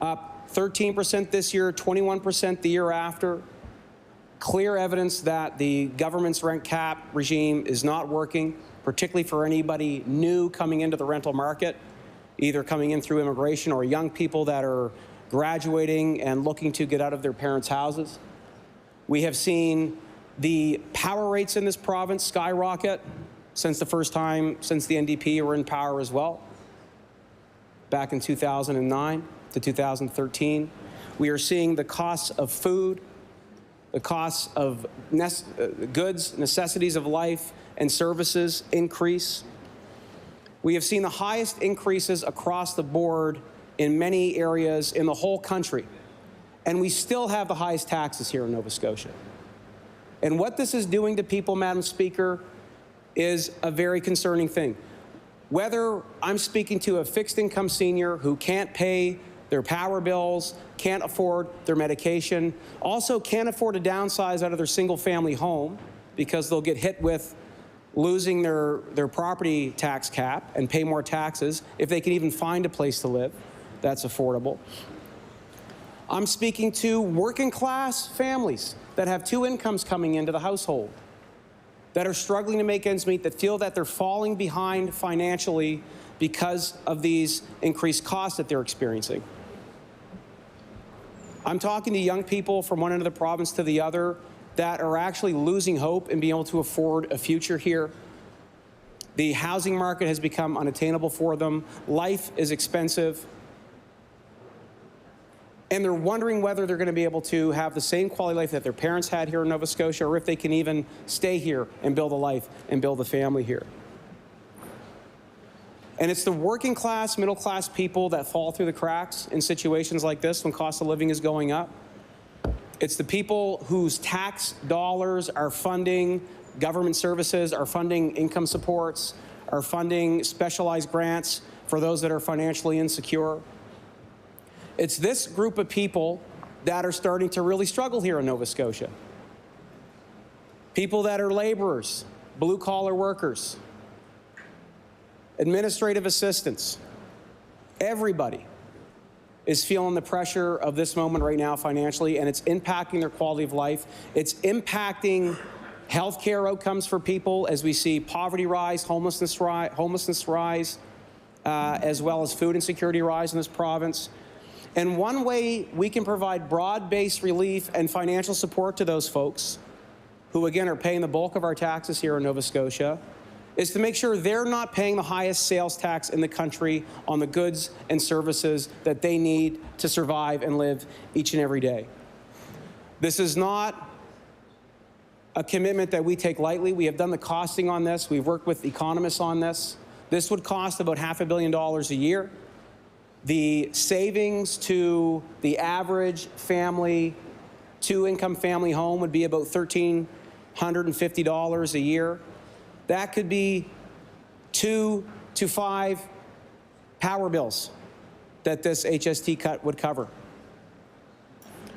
up 13% this year, 21% the year after, clear evidence that the government's rent cap regime is not working, particularly for anybody new coming into the rental market, either coming in through immigration or young people that are graduating and looking to get out of their parents' houses. We have seen the power rates in this province skyrocket since the NDP were in power as well, back in 2009 to 2013. We are seeing the costs of food, the costs of goods, necessities of life, and services increase. We have seen the highest increases across the board in many areas in the whole country, and we still have the highest taxes here in Nova Scotia. And what this is doing to people, Madam Speaker, is a very concerning thing. Whether I'm speaking to a fixed income senior who can't pay their power bills, can't afford their medication, also can't afford to downsize out of their single family home because they'll get hit with losing their property tax cap and pay more taxes if they can even find a place to live that's affordable. I'm speaking to working class families that have 2 incomes coming into the household, that are struggling to make ends meet, that feel that they're falling behind financially because of these increased costs that they're experiencing. I'm talking to young people from one end of the province to the other that are actually losing hope in being able to afford a future here. The housing market has become unattainable for them. Life is expensive. and they're wondering whether they're going to be able to have the same quality of life that their parents had here in Nova Scotia, or if they can even stay here and build a life and build a family here. And it's the working class, middle class people that fall through the cracks in situations like this when cost of living is going up. It's the people whose tax dollars are funding government services, are funding income supports, are funding specialized grants for those that are financially insecure. It's this group of people that are starting to really struggle here in Nova Scotia. People that are laborers, blue-collar workers, administrative assistants. Everybody is feeling the pressure of this moment right now financially, and it's impacting their quality of life. It's impacting healthcare outcomes for people as we see poverty rise, homelessness rise, as well as food insecurity rise in this province. And one way we can provide broad-based relief and financial support to those folks who, again, are paying the bulk of our taxes here in Nova Scotia is to make sure they're not paying the highest sales tax in the country on the goods and services that they need to survive and live each and every day. This is not a commitment that we take lightly. We have done the costing on this. We've worked with economists on this. This would cost about $500 million a year. The savings to the average family, two-income family home would be about $1,350 a year. That could be 2 to 5 power bills that this HST cut would cover.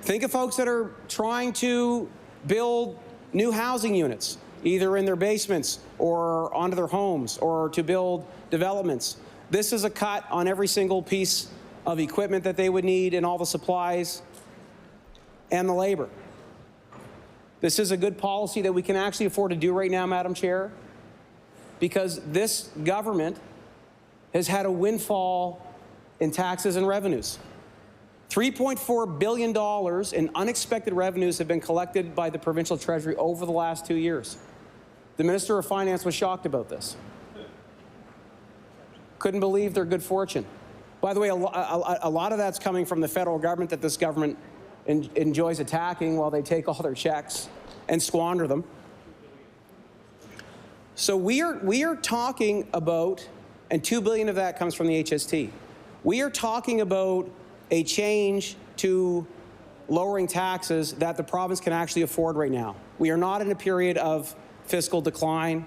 Think of folks that are trying to build new housing units, either in their basements or onto their homes, or to build developments. This is a cut on every single piece of equipment that they would need and all the supplies and the labor. This is a good policy that we can actually afford to do right now, Madam Chair, because this government has had a windfall in taxes and revenues. $3.4 billion in unexpected revenues have been collected by the provincial treasury over the last 2 years. The Minister of Finance was shocked about this. Couldn't believe their good fortune. By the way, a lot of that's coming from the federal government that this government enjoys attacking while they take all their checks and squander them. So we are talking about, and $2 billion of that comes from the HST. We are talking about a change to lowering taxes that the province can actually afford right now. We are not in a period of fiscal decline,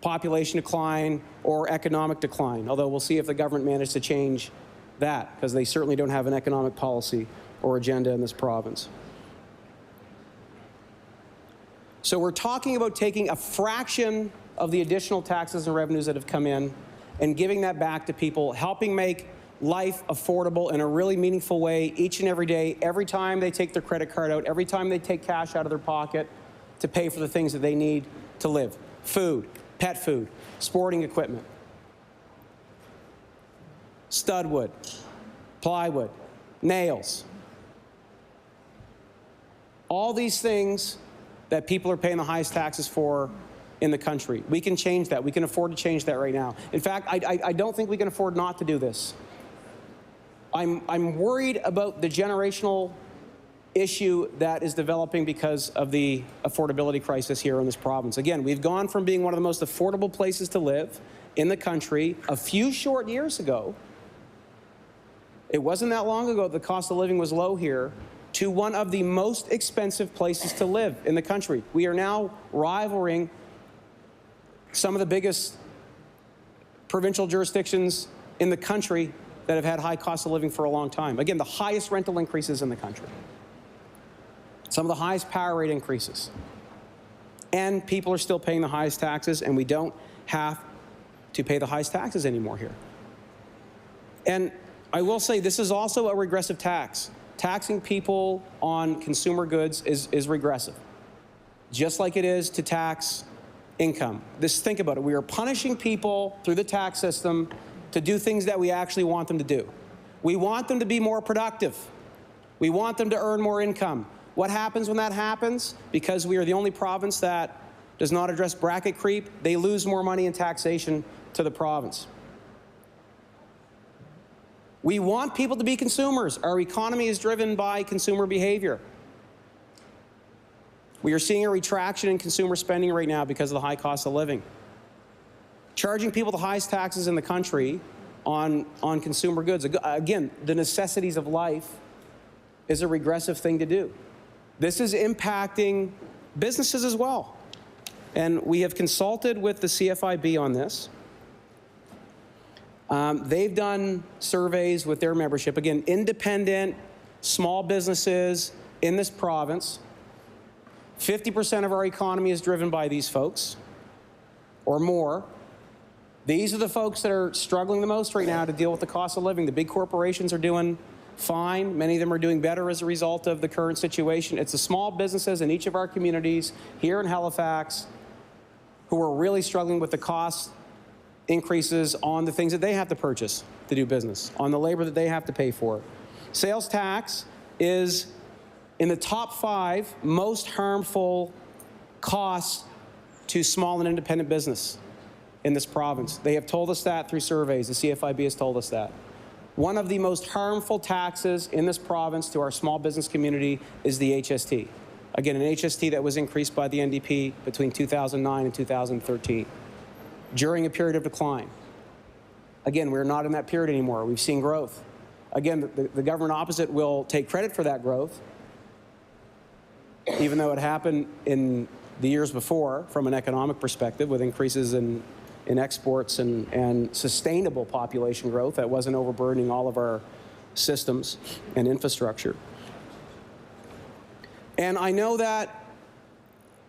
population decline, or economic decline, although we'll see if the government managed to change that, because they certainly don't have an economic policy or agenda in this province. So we're talking about taking a fraction of the additional taxes and revenues that have come in and giving that back to people, helping make life affordable in a really meaningful way each and every day, every time they take their credit card out, every time they take cash out of their pocket to pay for the things that they need to live. Food, pet food, sporting equipment, studwood, plywood, nails. All these things that people are paying the highest taxes for in the country. We can change that. We can afford to change that right now. In fact, I don't think we can afford not to do this. I'm worried about the generational issue that is developing because of the affordability crisis here in this province. Again, we've gone from being one of the most affordable places to live in the country a few short years ago. It wasn't that long ago the cost of living was low here, to one of the most expensive places to live in the country. We are now rivaling some of the biggest provincial jurisdictions in the country that have had high cost of living for a long time. Again, the highest rental increases in the country. Some of the highest power rate increases. And people are still paying the highest taxes, and we don't have to pay the highest taxes anymore here. And I will say this is also a regressive tax. Taxing people on consumer goods is regressive, just like it is to tax income. Think about it. We are punishing people through the tax system to do things that we actually want them to do. We want them to be more productive. We want them to earn more income. What happens when that happens? Because we are the only province that does not address bracket creep, they lose more money in taxation to the province. We want people to be consumers. Our economy is driven by consumer behavior. We are seeing a retraction in consumer spending right now because of the high cost of living. Charging people the highest taxes in the country on consumer goods. Again, the necessities of life is a regressive thing to do. This is impacting businesses as well. And we have consulted with the CFIB on this. They've done surveys with their membership. Again, independent, small businesses in this province. 50% of our economy is driven by these folks, or more. These are the folks that are struggling the most right now to deal with the cost of living. The big corporations are doing fine. Many of them are doing better as a result of the current situation. It's the small businesses in each of our communities here in Halifax who are really struggling with the cost increases on the things that they have to purchase to do business, on the labor that they have to pay for. Sales tax is in the top 5 most harmful costs to small and independent business in this province. They have told us that through surveys. The CFIB has told us that. One of the most harmful taxes in this province to our small business community is the HST. Again, an HST that was increased by the NDP between 2009 and 2013 during a period of decline. Again, we're not in that period anymore. We've seen growth. Again, the government opposite will take credit for that growth, even though it happened in the years before from an economic perspective with increases in exports and sustainable population growth that wasn't overburdening all of our systems and infrastructure. And I know that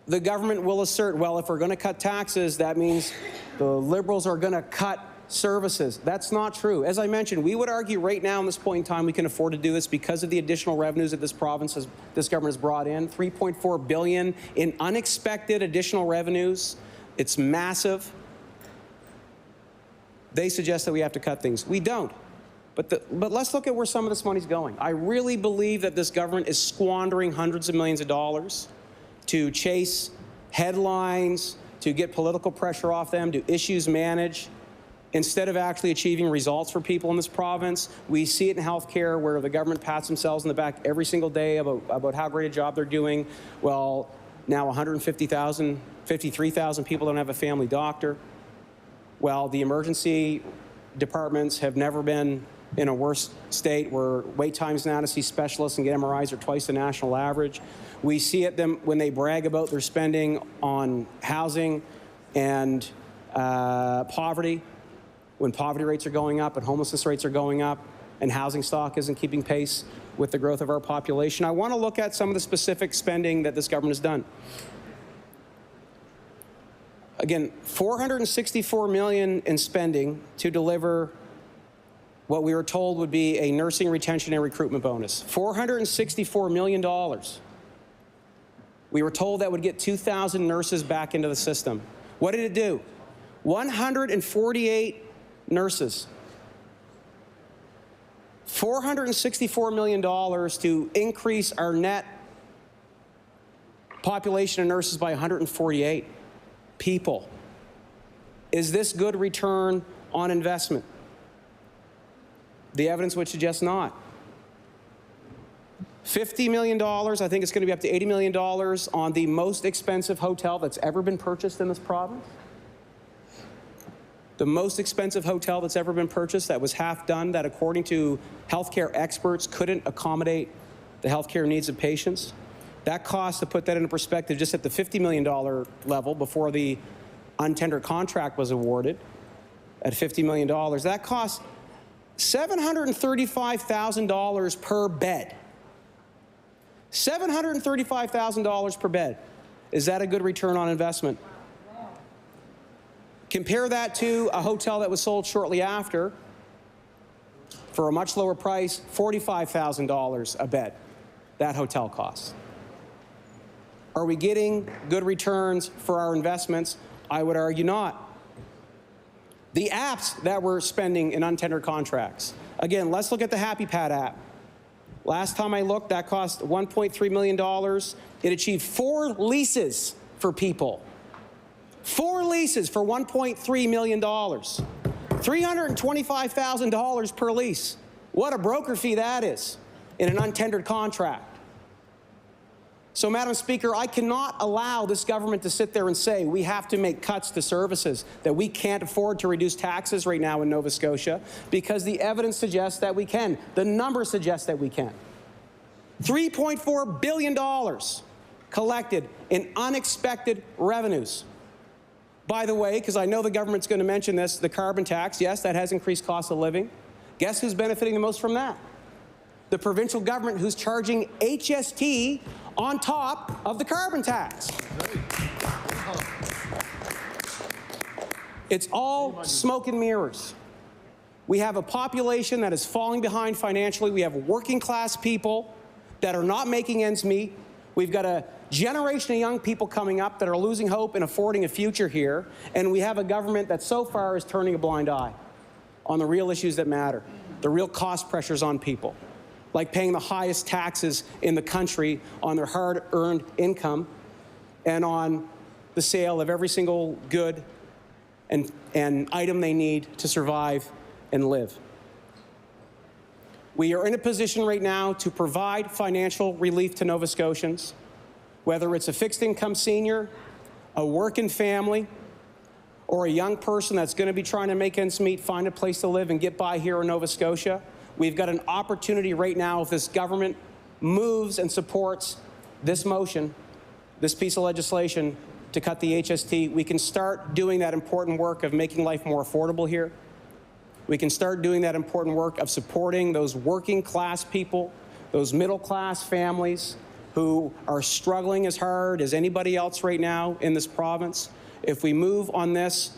the government will assert, well, if we're going to cut taxes, that means the Liberals are going to cut services. That's not true. As I mentioned, we would argue right now in this point in time we can afford to do this because of the additional revenues that this province this government has brought in. $3.4 billion in unexpected additional revenues. It's massive. They suggest that we have to cut things. We don't. But let's look at where some of this money's going. I really believe that this government is squandering hundreds of millions of dollars to chase headlines, to get political pressure off them, to issues manage, instead of actually achieving results for people in this province. We see it in healthcare where the government pats themselves in the back every single day about how great a job they're doing. Well, now 53,000 people don't have a family doctor. Well, the emergency departments have never been in a worse state where wait times now to see specialists and get MRIs are twice the national average. We see it when they brag about their spending on housing and poverty, when poverty rates are going up and homelessness rates are going up and housing stock isn't keeping pace with the growth of our population. I want to look at some of the specific spending that this government has done. Again, $464 million in spending to deliver what we were told would be a nursing retention and recruitment bonus. $464 million. We were told that would get 2,000 nurses back into the system. What did it do? 148 nurses. $464 million to increase our net population of nurses by 148 people. Is this good return on investment? The evidence would suggest not. $50 million, I think it's going to be up to $80 million on the most expensive hotel that's ever been purchased in this province. The most expensive hotel that's ever been purchased that was half done, that according to healthcare experts couldn't accommodate the healthcare needs of patients. That cost, to put that into perspective, just at the $50 million level before the untendered contract was awarded at $50 million, that cost $735,000 per bed. $735,000 per bed. Is that a good return on investment? Compare that to a hotel that was sold shortly after for a much lower price, $45,000 a bed. That hotel costs. Are we getting good returns for our investments? I would argue not. The apps that we're spending in untendered contracts. Again, let's look at the Happy Pad app. Last time I looked, that cost $1.3 million. It achieved 4 leases for people. 4 leases for $1.3 million. $325,000 per lease. What a broker fee that is in an untendered contract. So, Madam Speaker, I cannot allow this government to sit there and say we have to make cuts to services, that we can't afford to reduce taxes right now in Nova Scotia, because the evidence suggests that we can. The numbers suggest that we can. $3.4 billion collected in unexpected revenues. By the way, because I know the government's going to mention this, the carbon tax, yes, that has increased cost of living. Guess who's benefiting the most from that? The provincial government, who's charging HST on top of the carbon tax. It's all smoke and mirrors. We have a population that is falling behind financially. We have working class people that are not making ends meet. We've got a generation of young people coming up that are losing hope in affording a future here. And we have a government that so far is turning a blind eye on the real issues that matter, the real cost pressures on people, like paying the highest taxes in the country on their hard-earned income and on the sale of every single good and item they need to survive and live. We are in a position right now to provide financial relief to Nova Scotians, whether it's a fixed-income senior, a working family, or a young person that's going to be trying to make ends meet, find a place to live and get by here in Nova Scotia. We've got an opportunity right now, if this government moves and supports this motion, this piece of legislation, to cut the HST, we can start doing that important work of making life more affordable here. We can start doing that important work of supporting those working class people, those middle class families who are struggling as hard as anybody else right now in this province. If we move on this,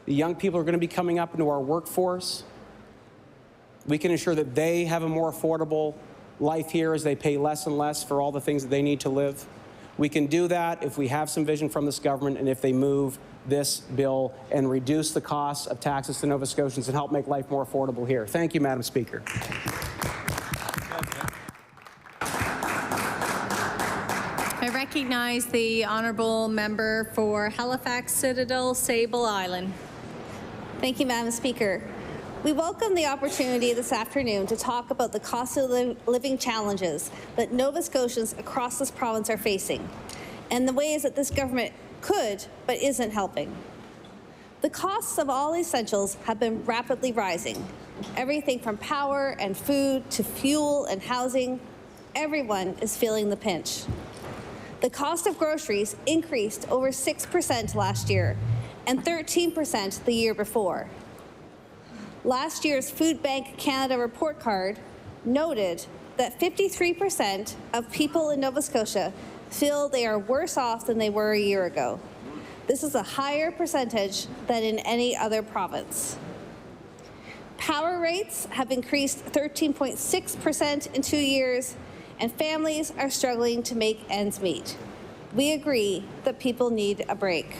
the young people are going to be coming up into our workforce. We can ensure that they have a more affordable life here as they pay less and less for all the things that they need to live. We can do that if we have some vision from this government and if they move this bill and reduce the costs of taxes to Nova Scotians and help make life more affordable here. Thank you, Madam Speaker. I recognize the honourable member for Halifax Citadel, Sable Island. Thank you, Madam Speaker. We welcome the opportunity this afternoon to talk about the cost of living challenges that Nova Scotians across this province are facing and the ways that this government could but isn't helping. The costs of all essentials have been rapidly rising. Everything from power and food to fuel and housing, everyone is feeling the pinch. The cost of groceries increased over 6% last year and 13% the year before. Last year's Food Bank Canada report card noted that 53% of people in Nova Scotia feel they are worse off than they were a year ago. This is a higher percentage than in any other province. Power rates have increased 13.6% in 2 years, and families are struggling to make ends meet. We agree that people need a break.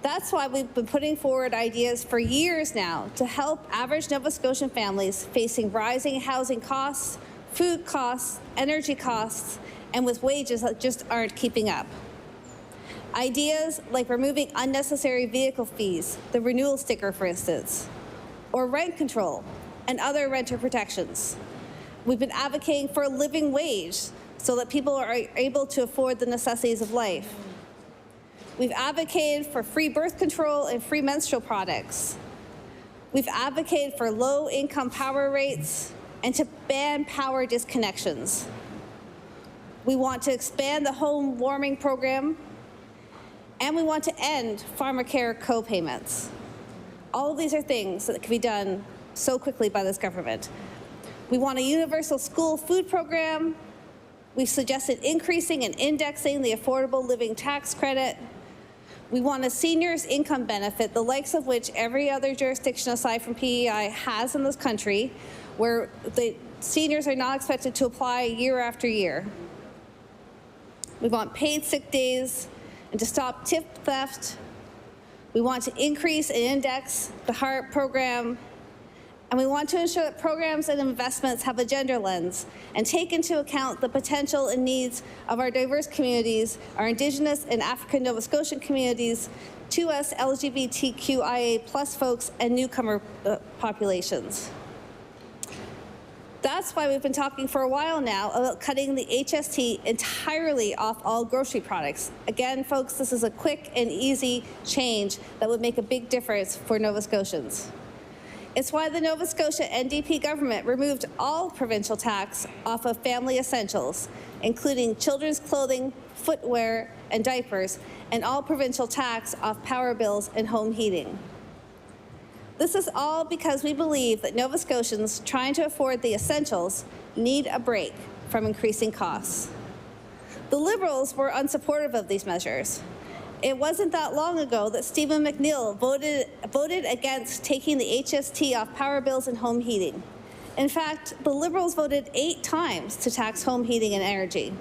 That's why we've been putting forward ideas for years now to help average Nova Scotian families facing rising housing costs, food costs, energy costs, and with wages that just aren't keeping up. Ideas like removing unnecessary vehicle fees, the renewal sticker for instance, or rent control and other renter protections. We've been advocating for a living wage so that people are able to afford the necessities of life. We've advocated for free birth control and free menstrual products. We've advocated for low-income power rates and to ban power disconnections. We want to expand the home warming program, and we want to end pharmacare co-payments. All of these are things that can be done so quickly by this government. We want a universal school food program. We've suggested increasing and indexing the affordable living tax credit. We want a seniors income benefit, the likes of which every other jurisdiction aside from PEI has in this country, where the seniors are not expected to apply year after year. We want paid sick days and to stop tip theft. We want to increase and index the HARP program. And we want to ensure that programs and investments have a gender lens and take into account the potential and needs of our diverse communities, our Indigenous and African Nova Scotian communities, 2S LGBTQIA+ folks, and newcomer populations. That's why we've been talking for a while now about cutting the HST entirely off all grocery products. Again, folks, this is a quick and easy change that would make a big difference for Nova Scotians. It's why the Nova Scotia NDP government removed all provincial tax off of family essentials, including children's clothing, footwear, and diapers, and all provincial tax off power bills and home heating. This is all because we believe that Nova Scotians trying to afford the essentials need a break from increasing costs. The Liberals were unsupportive of these measures. It wasn't that long ago that Stephen McNeil voted against taking the HST off power bills and home heating. In fact, the Liberals voted 8 times to tax home heating and energy.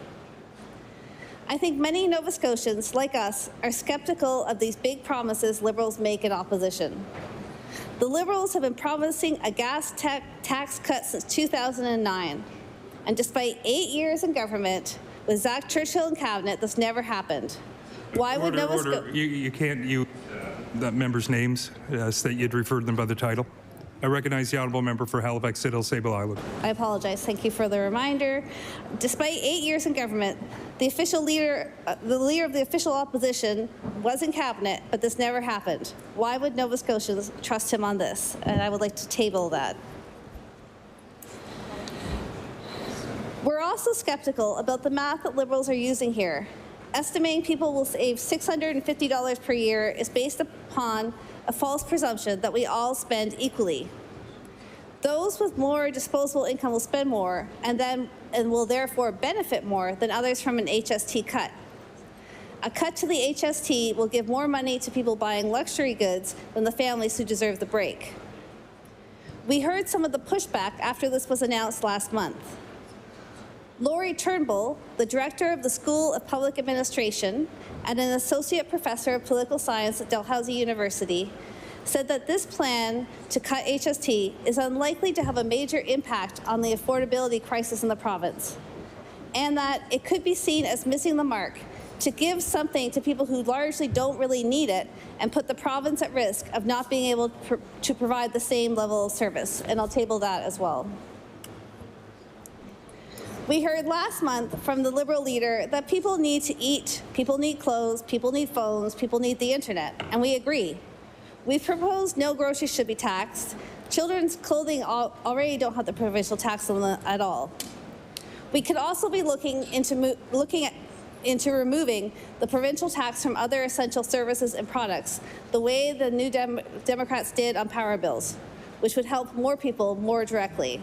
I think many Nova Scotians, like us, are skeptical of these big promises Liberals make in opposition. The Liberals have been promising a gas tax cut since 2009. And despite 8 years in government, with Zach Churchill in cabinet, this never happened. Why would Nova Scotia... You can't use the members' names, state you'd refer to them by the title. I recognize the honourable member for Halifax City, Sable Island. I apologize. Thank you for the reminder. Despite 8 years in government, the leader of the official opposition was in cabinet, but this never happened. Why would Nova Scotians trust him on this? And I would like to table that. We're also skeptical about the math that Liberals are using here. Estimating people will save $650 per year is based upon a false presumption that we all spend equally. Those with more disposable income will spend more and will therefore benefit more than others from an HST cut. A cut to the HST will give more money to people buying luxury goods than the families who deserve the break. We heard some of the pushback after this was announced last month. Laurie Turnbull, the director of the School of Public Administration and an associate professor of political science at Dalhousie University, said that this plan to cut HST is unlikely to have a major impact on the affordability crisis in the province, and that it could be seen as missing the mark to give something to people who largely don't really need it and put the province at risk of not being able to provide the same level of service. And I'll table that as well. We heard last month from the Liberal leader that people need to eat, people need clothes, people need phones, people need the internet, and we agree. We've proposed no groceries should be taxed. Children's clothing already don't have the provincial tax on them at all. We could also be looking into removing the provincial tax from other essential services and products, the way the New Democrats did on power bills, which would help more people more directly.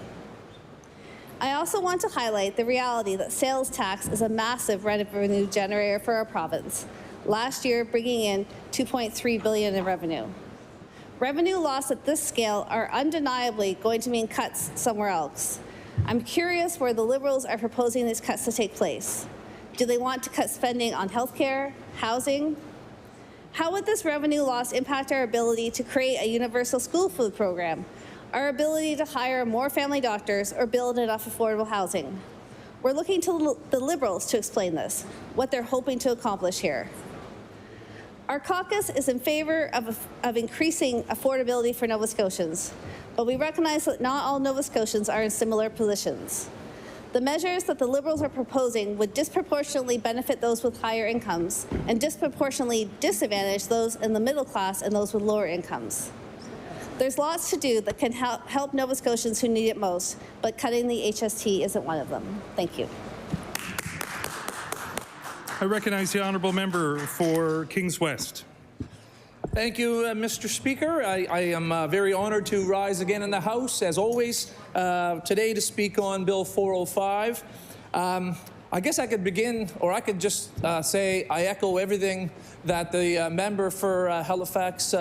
I also want to highlight the reality that sales tax is a massive revenue generator for our province, last year bringing in $2.3 billion in revenue. Revenue loss at this scale are undeniably going to mean cuts somewhere else. I'm curious where the Liberals are proposing these cuts to take place. Do they want to cut spending on healthcare, housing? How would this revenue loss impact our ability to create a universal school food program, our ability to hire more family doctors, or build enough affordable housing? We're looking to the Liberals to explain this, what they're hoping to accomplish here. Our caucus is in favor of increasing affordability for Nova Scotians, but we recognize that not all Nova Scotians are in similar positions. The measures that the Liberals are proposing would disproportionately benefit those with higher incomes and disproportionately disadvantage those in the middle class and those with lower incomes. There's lots to do that can help Nova Scotians who need it most, but cutting the HST isn't one of them. Thank you. I recognize the honourable member for Kings West. Thank you, Mr. Speaker. I am very honoured to rise again in the House, as always, today to speak on Bill 405. I guess I could begin, or I could just say I echo everything that the member for Halifax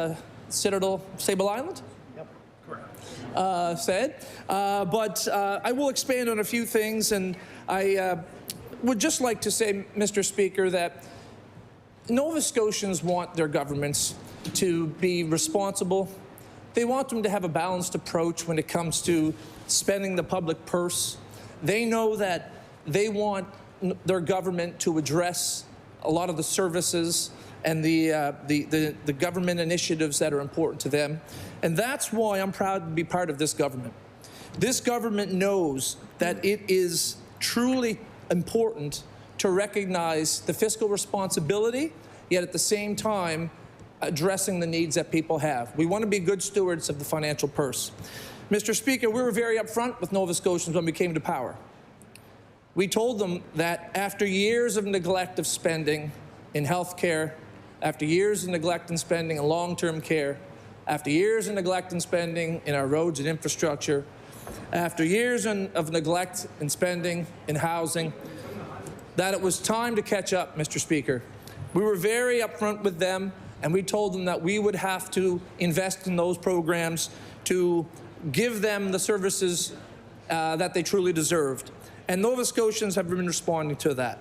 Citadel, Sable Island? Yep, correct. Said. But I will expand on a few things, and I would just like to say, Mr. Speaker, that Nova Scotians want their governments to be responsible. They want them to have a balanced approach when it comes to spending the public purse. They know that they want their government to address a lot of the services and the government initiatives that are important to them. And that's why I'm proud to be part of this government. This government knows that it is truly important to recognize the fiscal responsibility, yet at the same time addressing the needs that people have. We want to be good stewards of the financial purse. Mr. Speaker, we were very upfront with Nova Scotians when we came to power. We told them that after years of neglect of spending in health care, after years of neglect in spending in long-term care, after years of neglect in spending in our roads and infrastructure, after years of neglect in spending in housing, that it was time to catch up, Mr. Speaker. We were very upfront with them, and we told them that we would have to invest in those programs to give them the services that they truly deserved. And Nova Scotians have been responding to that.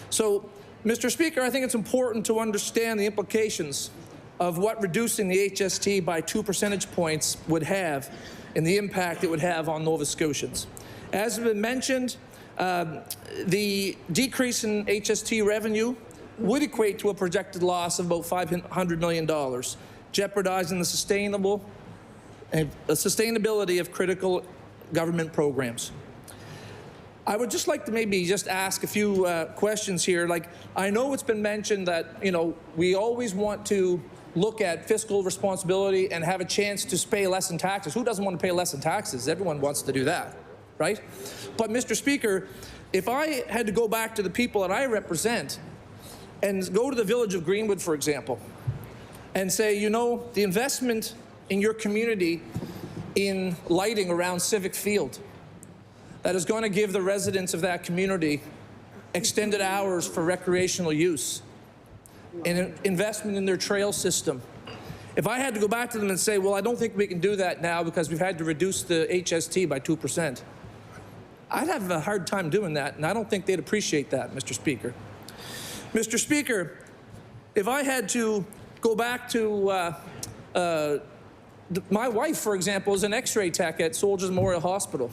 So, Mr. Speaker, I think it's important to understand the implications of what reducing the HST by 2 percentage points would have and the impact it would have on Nova Scotians. As has been mentioned, the decrease in HST revenue would equate to a projected loss of about $500 million, jeopardizing the sustainability of critical government programs. I would just like to maybe just ask a few questions here. Like, I know it's been mentioned that, we always want to look at fiscal responsibility and have a chance to pay less in taxes. Who doesn't want to pay less in taxes? Everyone wants to do that, right? But, Mr. Speaker, if I had to go back to the people that I represent and go to the village of Greenwood, for example, and say, the investment in your community in lighting around Civic Field that is going to give the residents of that community extended hours for recreational use and an investment in their trail system. If I had to go back to them and say, well, I don't think we can do that now because we've had to reduce the HST by 2%, I'd have a hard time doing that, and I don't think they'd appreciate that, Mr. Speaker. Mr. Speaker, if I had to go back to my wife, for example, is an X-ray tech at Soldiers Memorial Hospital.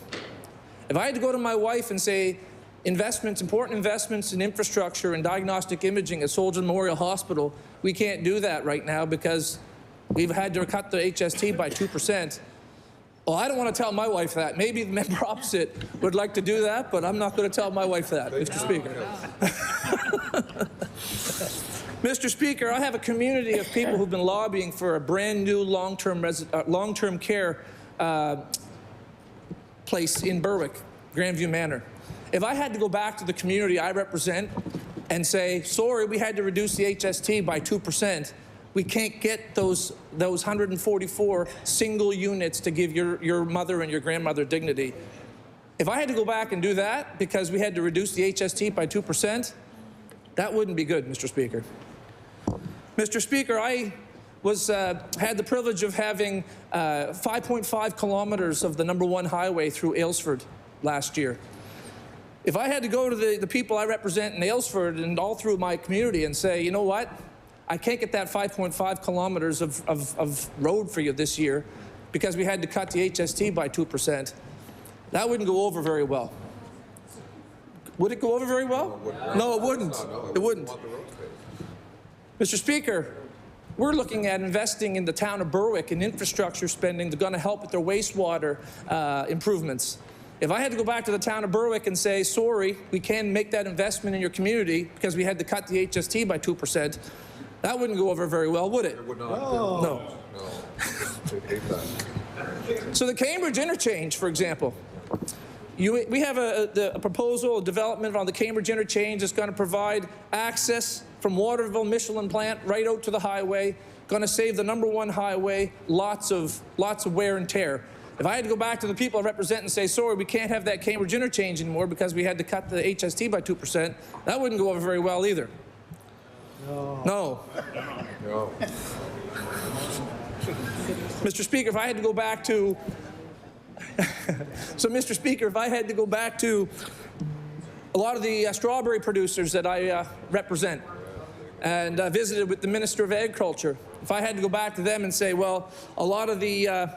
If I had to go to my wife and say, important investments in infrastructure and diagnostic imaging at Soldiers Memorial Hospital, we can't do that right now because we've had to cut the HST by 2%. Well, I don't want to tell my wife that. Maybe the member opposite would like to do that, but I'm not going to tell my wife that, Mr. Speaker. Mr. Speaker, I have a community of people who've been lobbying for a brand new long-term care place in Berwick, Grandview Manor. If I had to go back to the community I represent and say, sorry, we had to reduce the HST by 2%, we can't get those 144 single units to give your mother and your grandmother dignity. If I had to go back and do that because we had to reduce the HST by 2%, that wouldn't be good, Mr. Speaker. Mr. Speaker, I had the privilege of having 5.5 kilometers of the #1 highway through Aylesford last year. If I had to go to the people I represent in Aylesford and all through my community and say, you know what, I can't get that 5.5 kilometers of road for you this year because we had to cut the HST by 2%, that wouldn't go over very well. Would it go over very well? No, it wouldn't. It wouldn't. Mr. Speaker, we're looking at investing in the town of Berwick in infrastructure spending that's going to help with their wastewater improvements. If I had to go back to the town of Berwick and say, sorry, we can't make that investment in your community because we had to cut the HST by 2%, that wouldn't go over very well, would it? It would not. No. So the Cambridge interchange, for example, we have a proposal, a development on the Cambridge interchange that's going to provide access from Waterville Michelin plant right out to the highway, going to save the #1 highway lots of wear and tear. If I had to go back to the people I represent and say, sorry, we can't have that Cambridge interchange anymore because we had to cut the HST by 2%, that wouldn't go over very well either. No. Mr. Speaker, if I had to go back to so, Mr. Speaker, if I had to go back to a lot of the strawberry producers that I represent and visited with the Minister of Agriculture, if I had to go back to them and say, well, a lot of the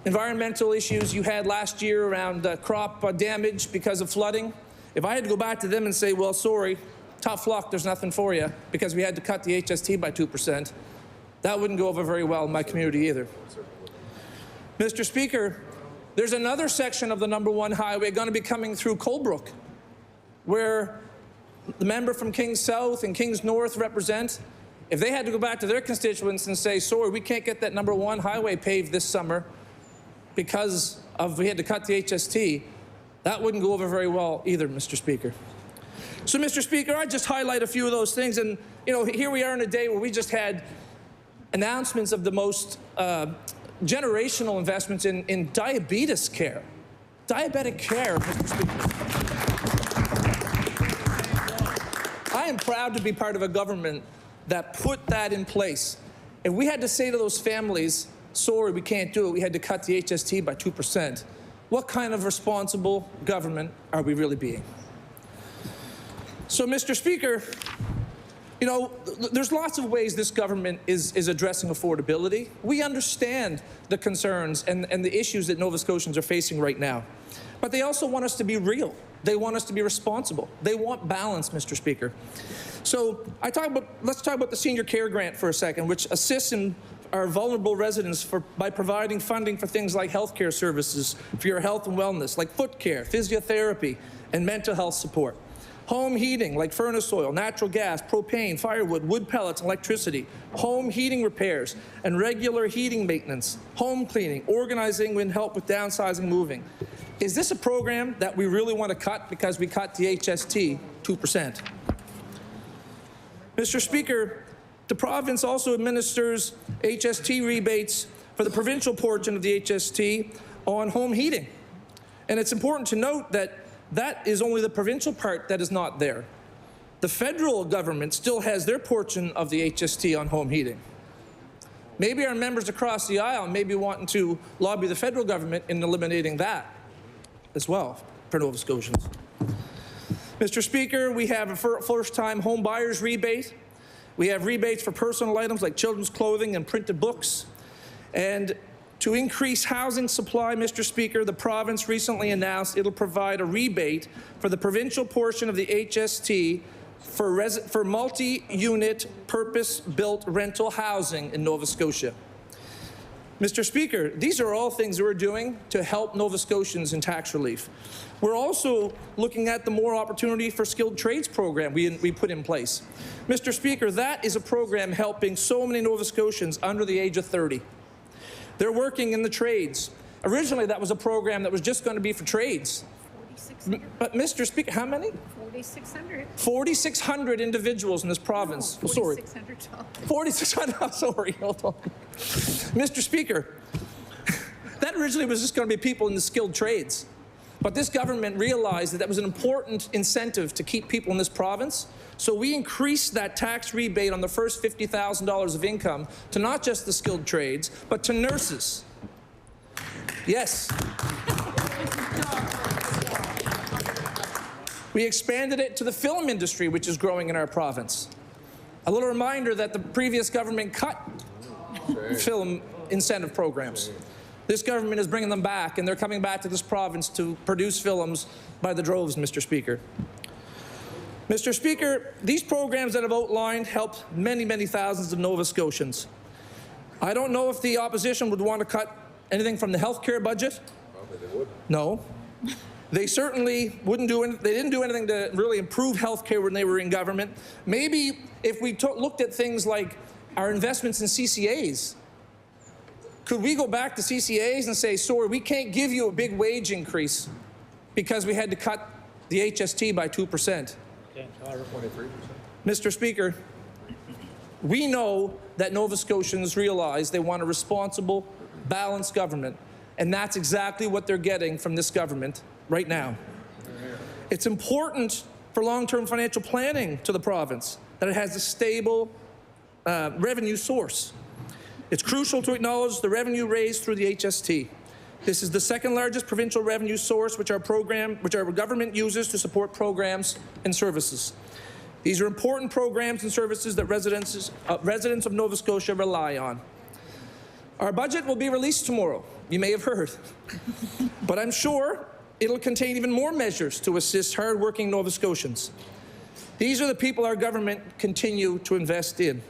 environmental issues you had last year around crop damage because of flooding, if I had to go back to them and say, well, sorry, tough luck, there's nothing for you because we had to cut the HST by 2%, that wouldn't go over very well in my community either. Mr. Speaker, There's another section of the number 1 highway going to be coming through Colebrook, where the member from Kings South and Kings North represent. If they had to go back to their constituents and say, sorry, we can't get that number 1 highway paved this summer because we had to cut the HST, that wouldn't go over very well either, Mr. Speaker. So, Mr. Speaker, I just highlight a few of those things. And, you know, here we are in a day where we just had announcements of the most generational investments in diabetes care. Diabetic care, Mr. Speaker. I am proud to be part of a government that put that in place. If we had to say to those families, sorry, we can't do it, we had to cut the HST by 2%, what kind of responsible government are we really being? So, Mr. Speaker, you know, there's lots of ways this government is addressing affordability. We understand the concerns and the issues that Nova Scotians are facing right now. But they also want us to be real. They want us to be responsible. They want balance, Mr. Speaker. So let's talk about the senior care grant for a second, which assists in our vulnerable residents by providing funding for things like healthcare services for your health and wellness, like foot care, physiotherapy, and mental health support. Home heating, like furnace oil, natural gas, propane, firewood, wood pellets, electricity. Home heating repairs and regular heating maintenance. Home cleaning, organizing and help with downsizing, moving. Is this a program that we really want to cut because we cut the HST 2%? Mr. Speaker, the province also administers HST rebates for the provincial portion of the HST on home heating. And it's important to note that that is only the provincial part that is not there. The federal government still has their portion of the HST on home heating. Maybe our members across the aisle may be wanting to lobby the federal government in eliminating that as well for Nova Scotians. Mr. Speaker, we have a first-time home buyers rebate. We have rebates for personal items like children's clothing and printed books. And to increase housing supply, Mr. Speaker, the province recently announced it'll provide a rebate for the provincial portion of the HST for multi-unit, purpose-built rental housing in Nova Scotia. Mr. Speaker, these are all things that we're doing to help Nova Scotians in tax relief. We're also looking at the More Opportunity for Skilled Trades program we put in place. Mr. Speaker, that is a program helping so many Nova Scotians under the age of 30. They're working in the trades. Originally, that was a program that was just going to be for trades. 4,600. But, Mr. Speaker, how many? 4,600. 4,600 individuals in this province. No, 4,600. 4,600. Oh, sorry. Hold on. Mr. Speaker, that originally was just going to be people in the skilled trades. But this government realized that that was an important incentive to keep people in this province. So we increased that tax rebate on the first $50,000 of income to not just the skilled trades, but to nurses. Yes. We expanded it to the film industry, which is growing in our province. A little reminder that the previous government cut film incentive programs. This government is bringing them back, and they're coming back to this province to produce films by the droves, Mr. Speaker. Mr. Speaker, these programs that I've outlined help many, many thousands of Nova Scotians. I don't know if the opposition would want to cut anything from the health care budget. Probably they would. No. They certainly wouldn't do anything. They didn't do anything to really improve health care when they were in government. Maybe if we looked at things like our investments in CCAs, could we go back to CCAs and say, sorry, we can't give you a big wage increase because we had to cut the HST by 2%. Mr. Speaker, we know that Nova Scotians realize they want a responsible, balanced government, and that's exactly what they're getting from this government right now. It's important for long-term financial planning to the province that it has a stable revenue source. It's crucial to acknowledge the revenue raised through the HST. This is the second largest provincial revenue source which our government uses to support programs and services. These are important programs and services that residents of Nova Scotia rely on. Our budget will be released tomorrow, you may have heard. But I'm sure it'll contain even more measures to assist hard-working Nova Scotians. These are the people our government continue to invest in.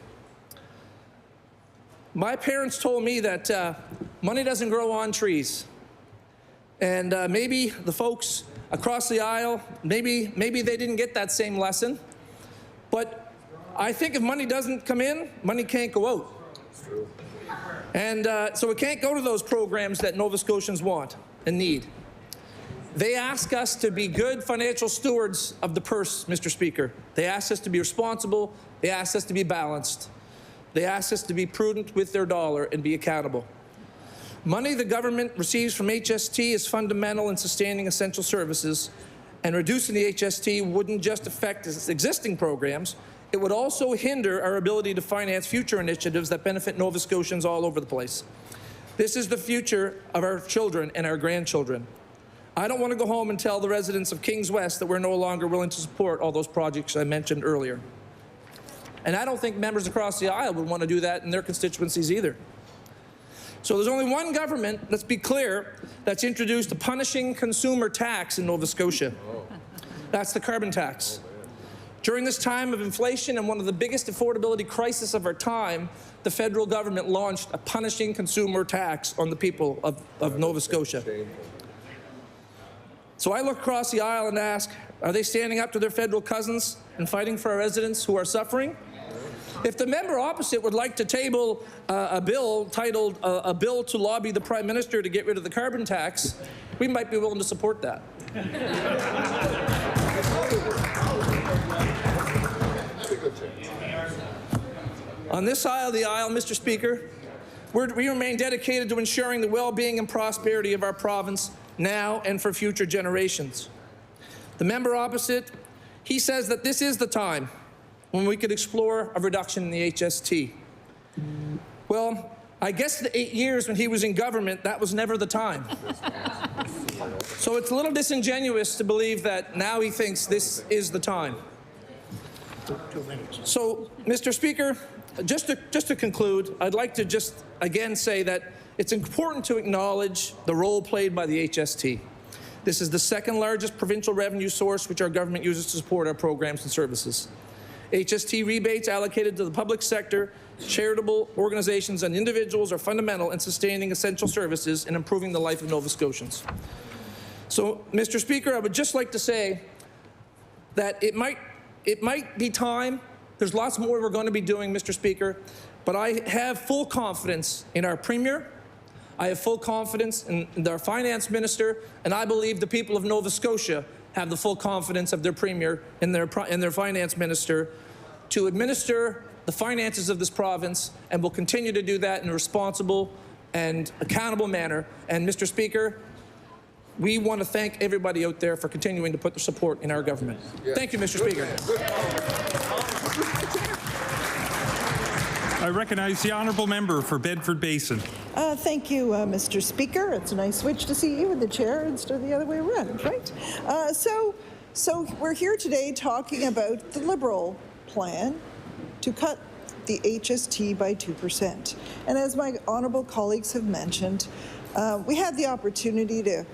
My parents told me that money doesn't grow on trees. And maybe the folks across the aisle, maybe they didn't get that same lesson. But I think if money doesn't come in, money can't go out. And so it can't go to those programs that Nova Scotians want and need. They ask us to be good financial stewards of the purse, Mr. Speaker. They ask us to be responsible. They ask us to be balanced. They ask us to be prudent with their dollar and be accountable. Money the government receives from HST is fundamental in sustaining essential services, and reducing the HST wouldn't just affect its existing programs, it would also hinder our ability to finance future initiatives that benefit Nova Scotians all over the place. This is the future of our children and our grandchildren. I don't want to go home and tell the residents of Kings West that we're no longer willing to support all those projects I mentioned earlier. And I don't think members across the aisle would want to do that in their constituencies either. So there's only one government, let's be clear, that's introduced a punishing consumer tax in Nova Scotia. That's the carbon tax. During this time of inflation and one of the biggest affordability crises of our time, the federal government launched a punishing consumer tax on the people of Nova Scotia. So I look across the aisle and ask, are they standing up to their federal cousins and fighting for our residents who are suffering? If the member opposite would like to table a bill titled a bill to lobby the Prime Minister to get rid of the carbon tax, we might be willing to support that. On this side of the aisle, Mr. Speaker, we remain dedicated to ensuring the well-being and prosperity of our province now and for future generations. The member opposite, he says that this is the time when we could explore a reduction in the HST. Well, I guess the 8 years when he was in government, that was never the time. So it's a little disingenuous to believe that now he thinks this is the time. So, Mr. Speaker, just to conclude, I'd like to just again say that it's important to acknowledge the role played by the HST. This is the second largest provincial revenue source which our government uses to support our programs and services. HST rebates allocated to the public sector, charitable organizations, and individuals are fundamental in sustaining essential services and improving the life of Nova Scotians. So, Mr. Speaker, I would just like to say that it might be time. There's lots more we're going to be doing, Mr. Speaker, but I have full confidence in our Premier. I have full confidence in our Finance Minister, and I believe the people of Nova Scotia have the full confidence of their Premier and their Finance Minister to administer the finances of this province, and will continue to do that in a responsible and accountable manner. And, Mr. Speaker, we want to thank everybody out there for continuing to put their support in our government. Yeah. Thank you, Mr. Speaker. I recognize the honourable member for Bedford Basin. Thank you, Mr. Speaker. It's a nice switch to see you in the chair instead of the other way around, right? So we're here today talking about the Liberal plan to cut the HST by 2%. And as my honourable colleagues have mentioned, we had the opportunity to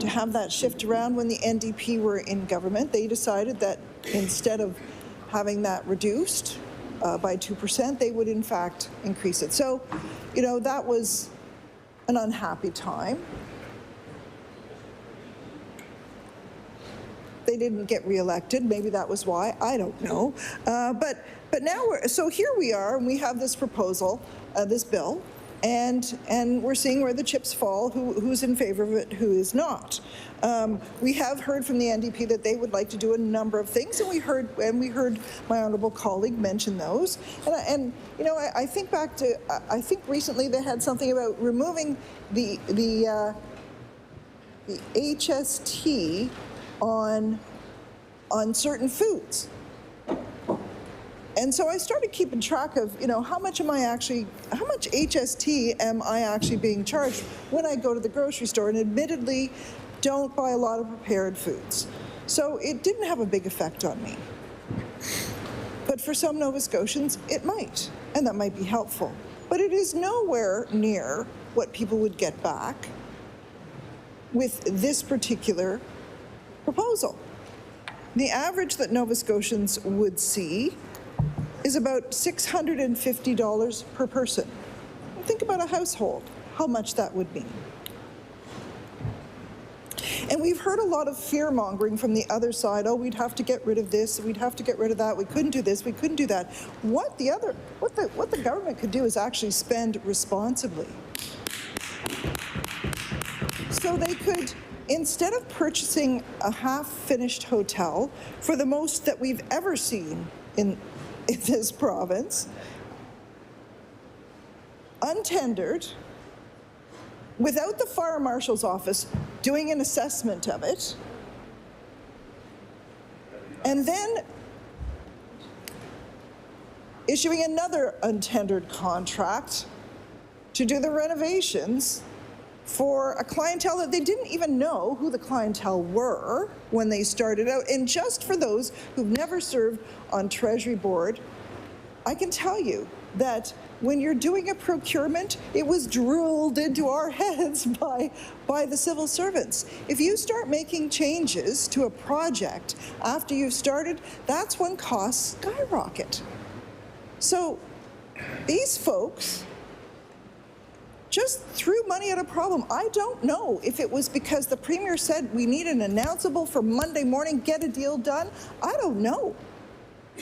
have that shift around when the NDP were in government. They decided that instead of having that reduced by 2%, they would in fact increase it. So, you know, that was an unhappy time. They didn't get reelected. Maybe that was why. I don't know. But now so here we are, and we have this proposal, this bill, and we're seeing where the chips fall, who's in favor of it, who is not. We have heard from the NDP that they would like to do a number of things, and we heard my honourable colleague mention those. And you know, I think back to I think recently they had something about removing the HST on certain foods. And so I started keeping track of, you know, how much HST am I actually being charged when I go to the grocery store, and admittedly don't buy a lot of prepared foods. So it didn't have a big effect on me. But for some Nova Scotians, it might, and that might be helpful. But it is nowhere near what people would get back with this particular proposal. The average that Nova Scotians would see is about $650 per person. Think about a household, how much that would mean. And we've heard a lot of fear-mongering from the other side. Oh, we'd have to get rid of this, we'd have to get rid of that, we couldn't do this, we couldn't do that. What the government could do is actually spend responsibly. So they could, instead of purchasing a half-finished hotel for the most that we've ever seen in this province, untendered, without the fire marshal's office doing an assessment of it, and then issuing another untendered contract to do the renovations for a clientele that they didn't even know who the clientele were when they started out. And just for those who've never served on Treasury Board, I can tell you that when you're doing a procurement, it was drilled into our heads by the civil servants. If you start making changes to a project after you've started, that's when costs skyrocket. So these folks just threw money at a problem. I don't know if it was because the Premier said we need an announceable for Monday morning, get a deal done. I don't know.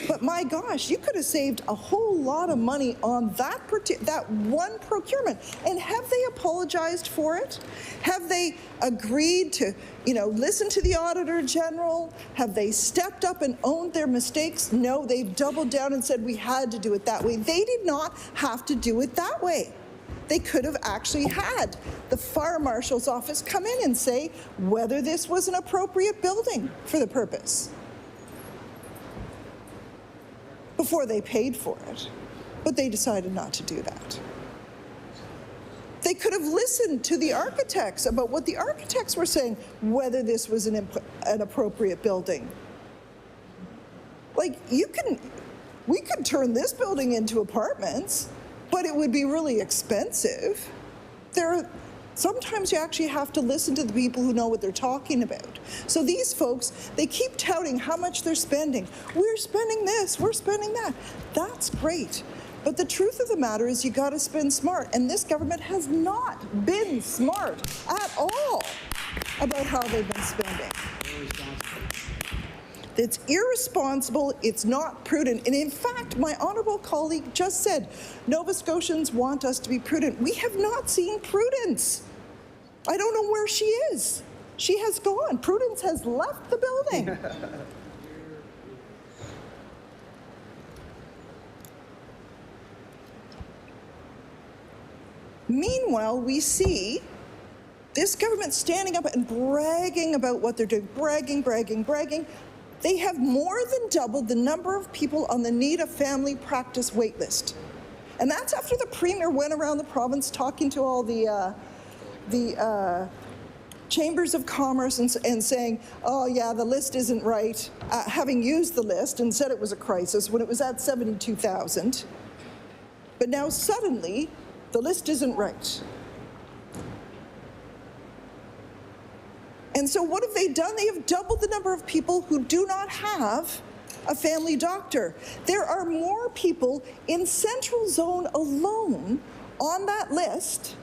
But my gosh, you could have saved a whole lot of money on that one procurement. And have they apologized for it? Have they agreed to, listen to the Auditor General? Have they stepped up and owned their mistakes? No, they've doubled down and said we had to do it that way. They did not have to do it that way. They could have actually had the fire marshal's office come in and say whether this was an appropriate building for the purpose before they paid for it. But they decided not to do that. They could have listened to the architects about what the architects were saying, whether this was an appropriate building. Like, we could turn this building into apartments, but it would be really expensive. Sometimes you actually have to listen to the people who know what they're talking about. So these folks, they keep touting how much they're spending. We're spending this, we're spending that. That's great. But the truth of the matter is you got to spend smart. And this government has not been smart at all about how they've been spending. It's irresponsible, it's not prudent. And in fact, my honourable colleague just said, Nova Scotians want us to be prudent. We have not seen prudence. I don't know where she is. She has gone. Prudence has left the building. Meanwhile, we see this government standing up and bragging about what they're doing. Bragging, bragging, bragging. They have more than doubled the number of people on the Need a Family Practice wait list. And that's after the Premier went around the province talking to all the chambers of commerce and saying, oh yeah, the list isn't right, having used the list and said it was a crisis when it was at 72,000. But now suddenly, the list isn't right. And so what have they done? They have doubled the number of people who do not have a family doctor. There are more people in Central Zone alone on that list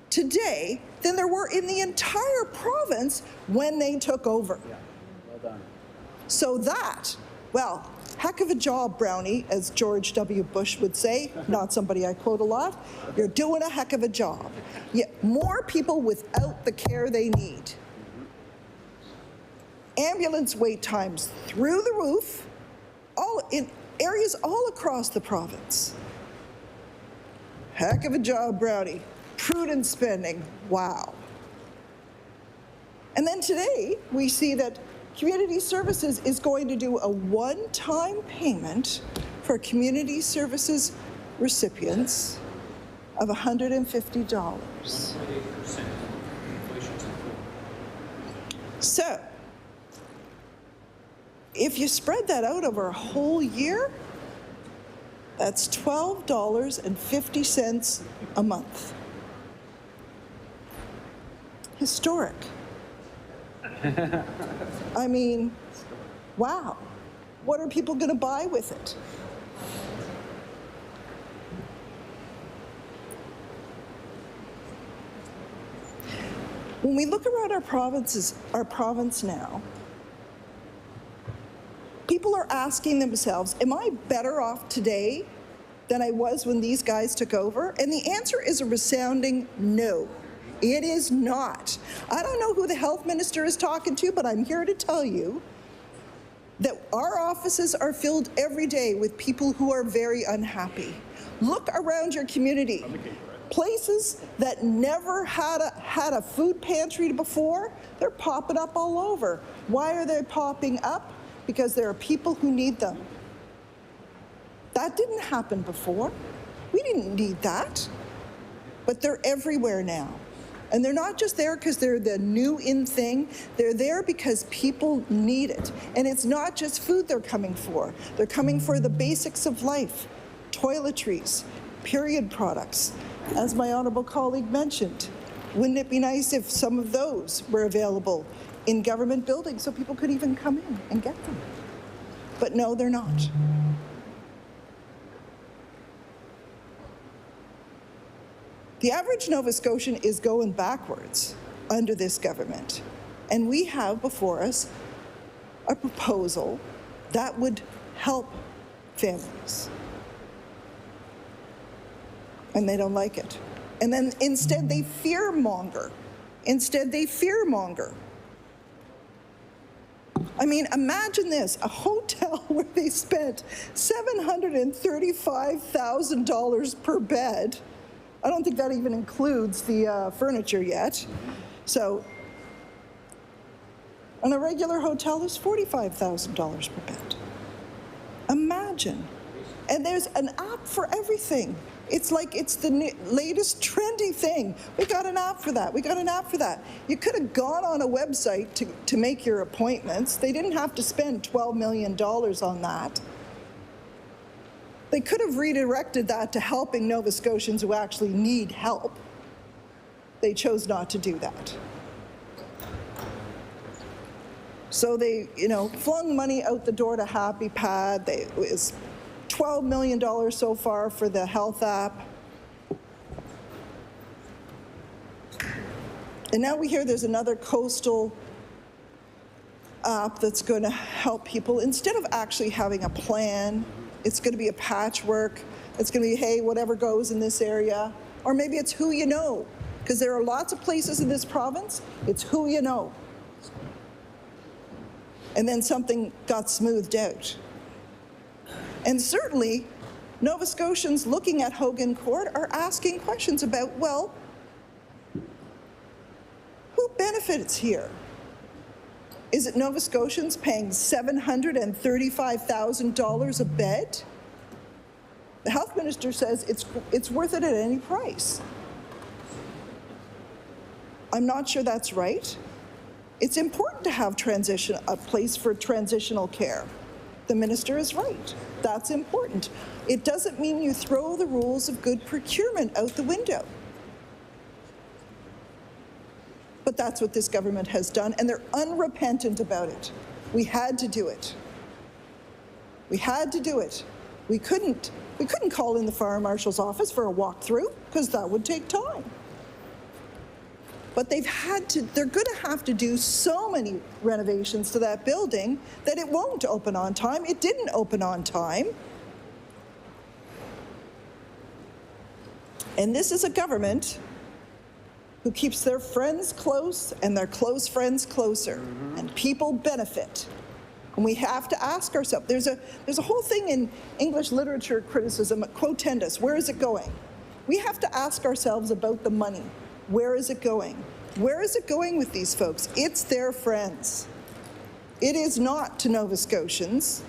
today than there were in the entire province when they took over. Yeah, well done. So that, well, heck of a job, Brownie, as George W. Bush would say, not somebody I quote a lot. You're doing a heck of a job. Yet more people without the care they need. Ambulance wait times through the roof, all in areas all across the province. Heck of a job, Brownie. Prudent spending, wow. And then today, we see that Community Services is going to do a one-time payment for community services recipients of $150. So, if you spread that out over a whole year, that's $12.50 a month. Historic. I mean, wow. What are people going to buy with it? When we look around our province now, people are asking themselves, am I better off today than I was when these guys took over? And the answer is a resounding no. It is not. I don't know who the health minister is talking to, but I'm here to tell you that our offices are filled every day with people who are very unhappy. Look around your community. Places that never had a food pantry before, they're popping up all over. Why are they popping up? Because there are people who need them. That didn't happen before. We didn't need that. But they're everywhere now. And they're not just there because they're the new in thing. They're there because people need it. And it's not just food they're coming for. They're coming for the basics of life, toiletries, period products. As my honourable colleague mentioned, wouldn't it be nice if some of those were available in government buildings so people could even come in and get them? But no, they're not. The average Nova Scotian is going backwards under this government. And we have before us a proposal that would help families. And they don't like it. And then instead they fearmonger. I mean, imagine this, a hotel where they spent $735,000 per bed. I don't think that even includes the furniture yet. So, on a regular hotel, there's $45,000 per bed. Imagine. And there's an app for everything. It's like it's the latest trendy thing. We got an app for that. We got an app for that. You could have gone on a website to make your appointments. They didn't have to spend $12 million on that. They could have redirected that to helping Nova Scotians who actually need help. They chose not to do that. So they, flung money out the door to HappyPad. It was $12 million so far for the health app. And now we hear there's another coastal app that's going to help people. Instead of actually having a plan, it's going to be a patchwork. It's going to be, hey, whatever goes in this area. Or maybe it's who you know, because there are lots of places in this province, it's who you know. And then something got smoothed out. And certainly, Nova Scotians looking at Hogan Court are asking questions about, well, who benefits here? Is it Nova Scotians paying $735,000 a bed? The health minister says it's worth it at any price. I'm not sure that's right. It's important to have a place for transitional care. The minister is right. That's important. It doesn't mean you throw the rules of good procurement out the window. But that's what this government has done, and they're unrepentant about it. We had to do it. We had to do it. We couldn't call in the fire marshal's office for a walkthrough, because that would take time. But they're going to have to do so many renovations to that building that it won't open on time. It didn't open on time. And this is a government who keeps their friends close and their close friends closer, and people benefit. And we have to ask ourselves, there's a whole thing in English literature criticism, quotendus, where is it going? We have to ask ourselves about the money. Where is it going? Where is it going with these folks? It's their friends. It is not to Nova Scotians.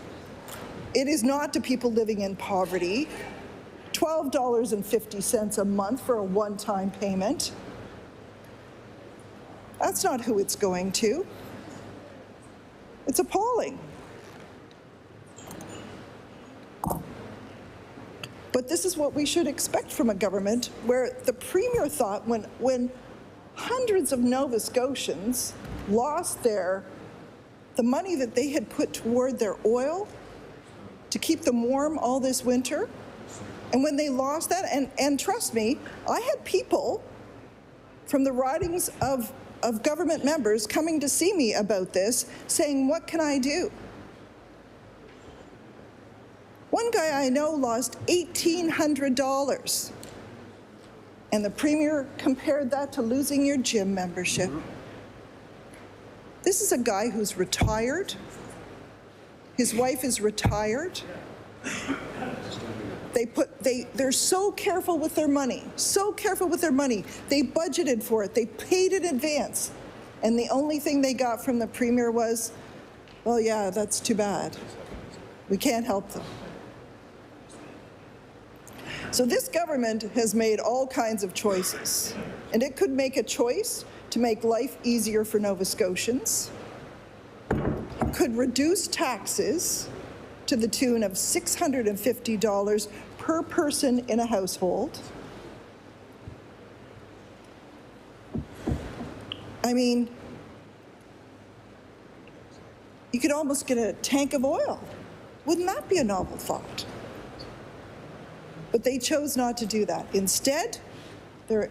It is not to people living in poverty. $12.50 a month for a one-time payment. That's not who it's going to. It's appalling. But this is what we should expect from a government where the Premier thought when hundreds of Nova Scotians lost the money that they had put toward their oil to keep them warm all this winter, and when they lost that, and trust me, I had people from the writings of government members coming to see me about this, saying, what can I do? One guy I know lost $1,800, and the Premier compared that to losing your gym membership. This is a guy who's retired. His wife is retired. They're so careful with their money, so careful with their money. They budgeted for it, they paid in advance. And the only thing they got from the Premier was, well, yeah, that's too bad. We can't help them. So this government has made all kinds of choices, and it could make a choice to make life easier for Nova Scotians. It could reduce taxes to the tune of $650 per person in a household. I mean, you could almost get a tank of oil. Wouldn't that be a novel thought? But they chose not to do that. Instead, they're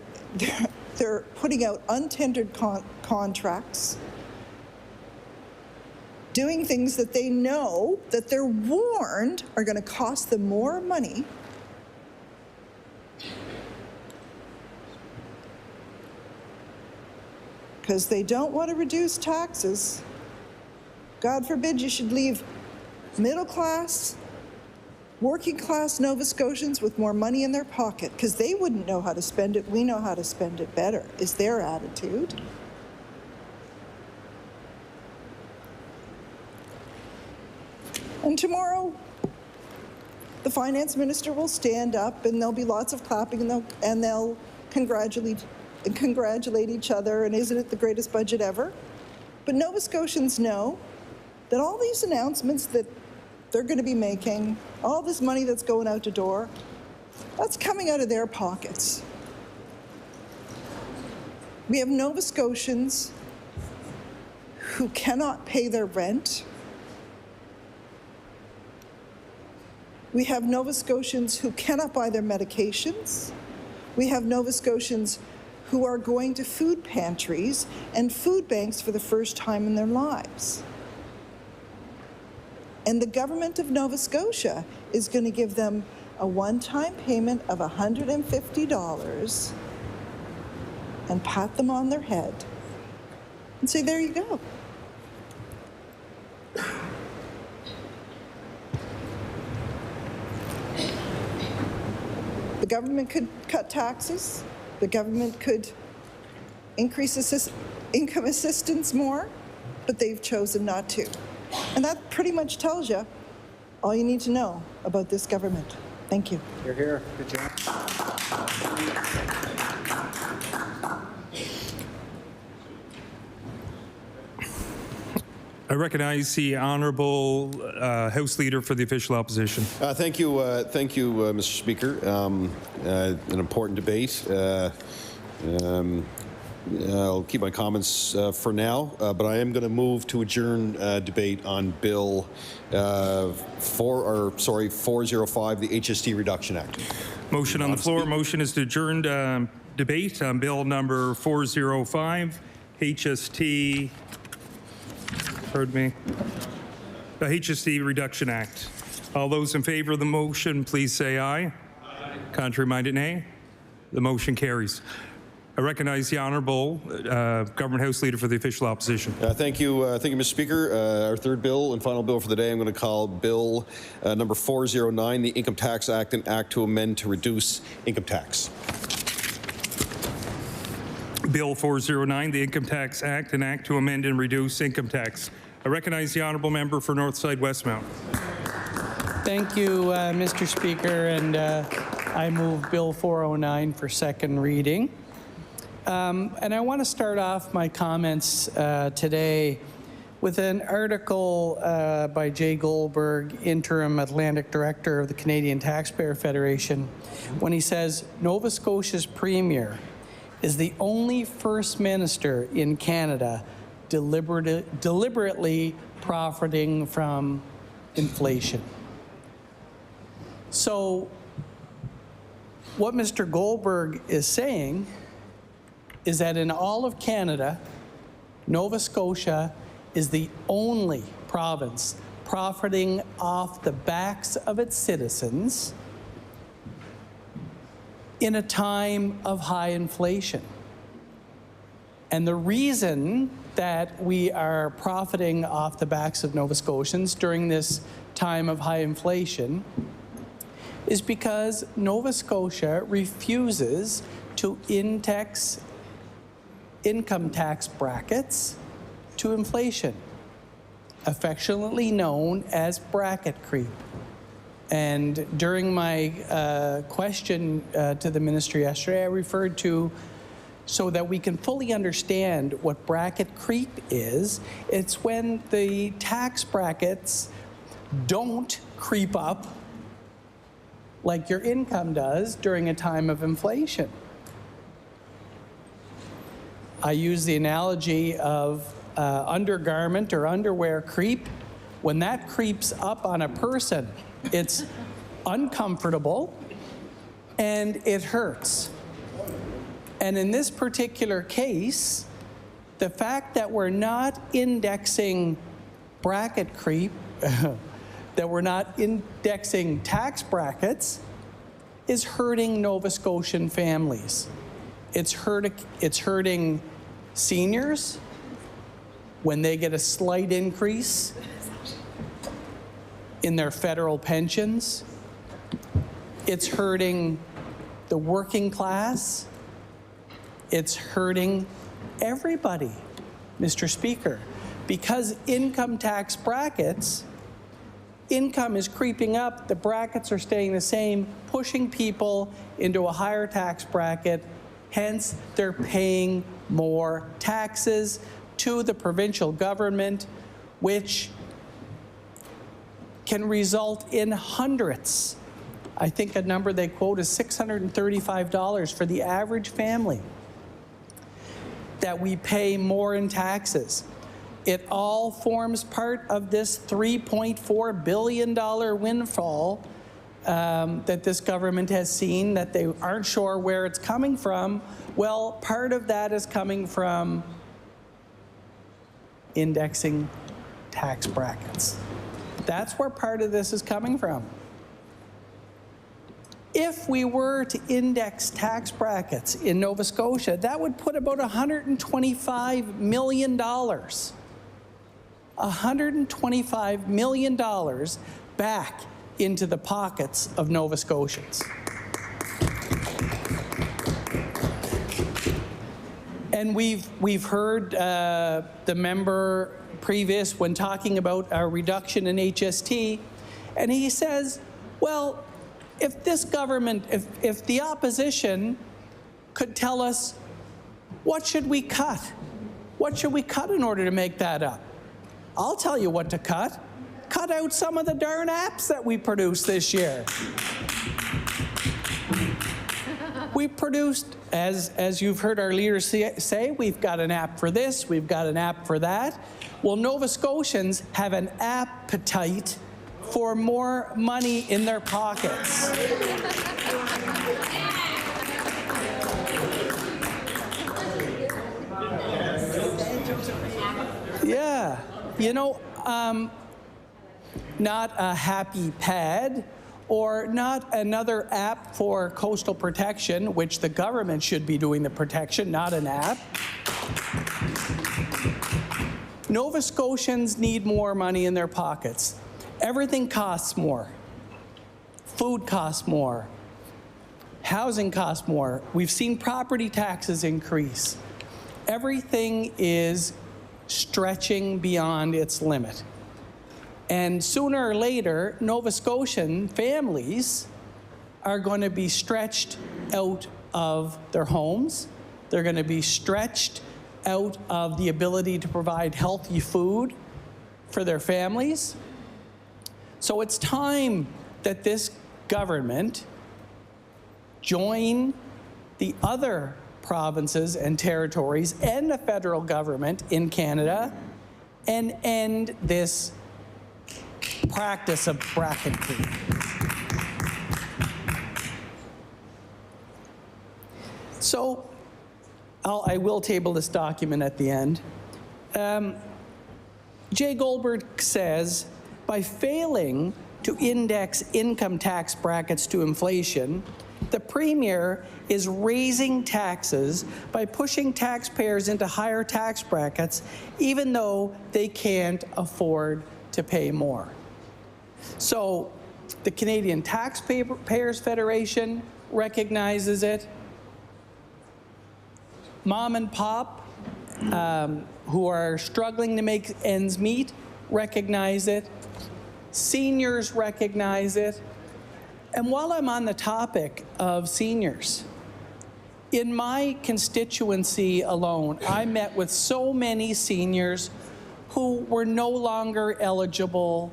putting out untendered contracts, doing things that they know, that they're warned are going to cost them more money. Because they don't want to reduce taxes. God forbid you should leave middle class, working class Nova Scotians with more money in their pocket, because they wouldn't know how to spend it. We know how to spend it better, is their attitude. And tomorrow, the finance minister will stand up, and there'll be lots of clapping, and they'll congratulate each other, and isn't it the greatest budget ever? But Nova Scotians know that all these announcements that they're going to be making, all this money that's going out the door, that's coming out of their pockets. We have Nova Scotians who cannot pay their rent. We have Nova Scotians who cannot buy their medications. We have Nova Scotians who are going to food pantries and food banks for the first time in their lives. And the government of Nova Scotia is going to give them a one-time payment of $150 and pat them on their head and say, there you go. The government could cut taxes. The government could increase income assistance more, but they've chosen not to. And that pretty much tells you all you need to know about this government. Thank you. You're here. Good job. I recognize the Honourable House Leader for the Official Opposition. Thank you, Mr. Speaker. An important debate. I'll keep my comments for now, but I am going to move to adjourn debate on Bill 405, the HST Reduction Act. Motion on the floor. Motion is to adjourn debate on Bill number 405, HST. Pardon me. The HST Reduction Act. All those in favor of the motion, please say aye. Aye. Contrary-minded, nay. The motion carries. I recognize the Honourable Government House Leader for the Official Opposition. Thank you, Mr. Speaker. Our third bill and final bill for the day, I'm going to call Bill number 409, the Income Tax Act, an act to amend to reduce income tax. Bill 409, the Income Tax Act, an act to amend and reduce income tax. I recognize the Honourable Member for Northside Westmount. Thank you, Mr. Speaker, and I move Bill 409 for second reading. And I want to start off my comments today with an article by Jay Goldberg, Interim Atlantic Director of the Canadian Taxpayer Federation, when he says, Nova Scotia's Premier is the only First Minister in Canada deliberately profiting from inflation. So what Mr. Goldberg is saying is that in all of Canada, Nova Scotia is the only province profiting off the backs of its citizens in a time of high inflation. And the reason that we are profiting off the backs of Nova Scotians during this time of high inflation is because Nova Scotia refuses to index income tax brackets to inflation, affectionately known as bracket creep. And during my question to the minister yesterday, I referred to, so that we can fully understand what bracket creep is, it's when the tax brackets don't creep up like your income does during a time of inflation. I use the analogy of undergarment or underwear creep. When that creeps up on a person, it's uncomfortable and it hurts. And in this particular case, the fact that we're not indexing bracket creep, that we're not indexing tax brackets, is hurting Nova Scotian families. It's hurting seniors when they get a slight increase in their federal pensions. It's hurting the working class. It's hurting everybody, Mr. Speaker, because income tax brackets, income is creeping up, the brackets are staying the same, pushing people into a higher tax bracket, hence they're paying more taxes to the provincial government, which can result in hundreds. I think a number they quote is $635 for the average family that we pay more in taxes. It all forms part of this $3.4 billion windfall that this government has seen, that they aren't sure where it's coming from. Well, part of that is coming from indexing tax brackets. That's where part of this is coming from. If we were to index tax brackets in Nova Scotia, that would put about $125 million. $125 million back into the pockets of Nova Scotians. And we've heard the member previous when talking about a reduction in HST, and he says, well, if this government, if the opposition could tell us, what should we cut? What should we cut in order to make that up? I'll tell you what to cut. Cut out some of the darn apps that we produced this year. We produced, as you've heard our leaders say, we've got an app for this, we've got an app for that. Well, Nova Scotians have an appetite for more money in their pockets. Yeah, you know, not a happy pad or not another app for coastal protection, which the government should be doing the protection, not an app. Nova Scotians need more money in their pockets. Everything costs more. Food costs more. Housing costs more. We've seen property taxes increase. Everything is stretching beyond its limit. And sooner or later, Nova Scotian families are going to be stretched out of their homes. They're going to be stretched out of the ability to provide healthy food for their families. So it's time that this government join the other provinces and territories and the federal government in Canada and end this practice of bracket creep. So I will table this document at the end. Jay Goldberg says, by failing to index income tax brackets to inflation, the Premier is raising taxes by pushing taxpayers into higher tax brackets, even though they can't afford to pay more. So the Canadian Taxpayers Federation recognizes it. Mom and pop, who are struggling to make ends meet, recognize it. Seniors recognize it. And while I'm on the topic of seniors, in my constituency alone, I met with so many seniors who were no longer eligible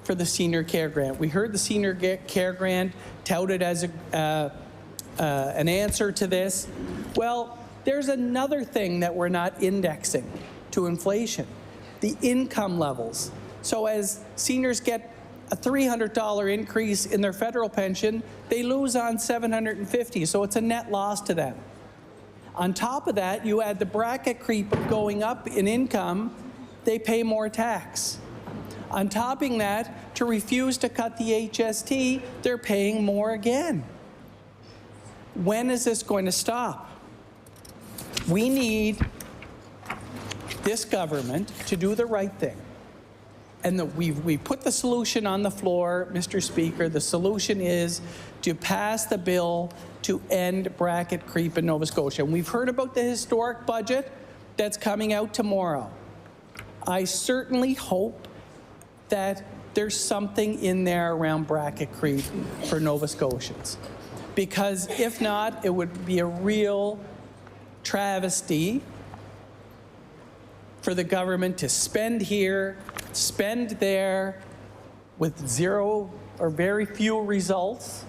for the senior care grant. We heard the senior care grant touted as an answer to this. Well, there's another thing that we're not indexing to inflation, the income levels. So as seniors get a $300 increase in their federal pension, they lose on $750, so it's a net loss to them. On top of that, you add the bracket creep of going up in income, they pay more tax. On topping that, to refuse to cut the HST, they're paying more again. When is this going to stop? We need this government to do the right thing. And we put the solution on the floor, Mr. Speaker. The solution is to pass the bill to end bracket creep in Nova Scotia. And we've heard about the historic budget that's coming out tomorrow. I certainly hope that there's something in there around bracket creep for Nova Scotians. Because if not, it would be a real travesty for the government to spend here, spend there, with zero or very few results.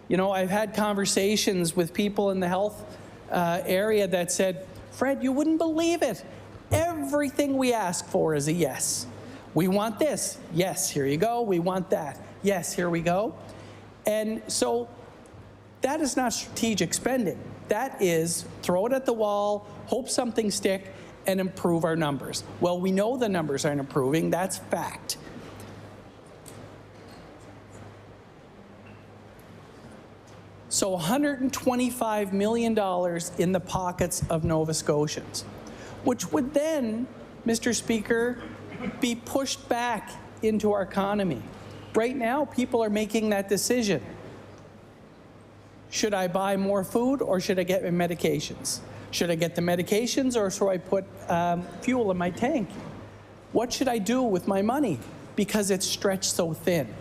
You know, I've had conversations with people in the health area that said, Fred, you wouldn't believe it. Everything we ask for is a yes. We want this. Yes, here you go. We want that. Yes, here we go. And so that is not strategic spending. That is throw it at the wall, hope something sticks, and improve our numbers. Well, we know the numbers aren't improving. That's fact. So $125 million in the pockets of Nova Scotians, which would then, Mr. Speaker, be pushed back into our economy. Right now, people are making that decision. Should I buy more food or should I get my medications? Should I get the medications or should I put fuel in my tank? What should I do with my money? Because it's stretched so thin.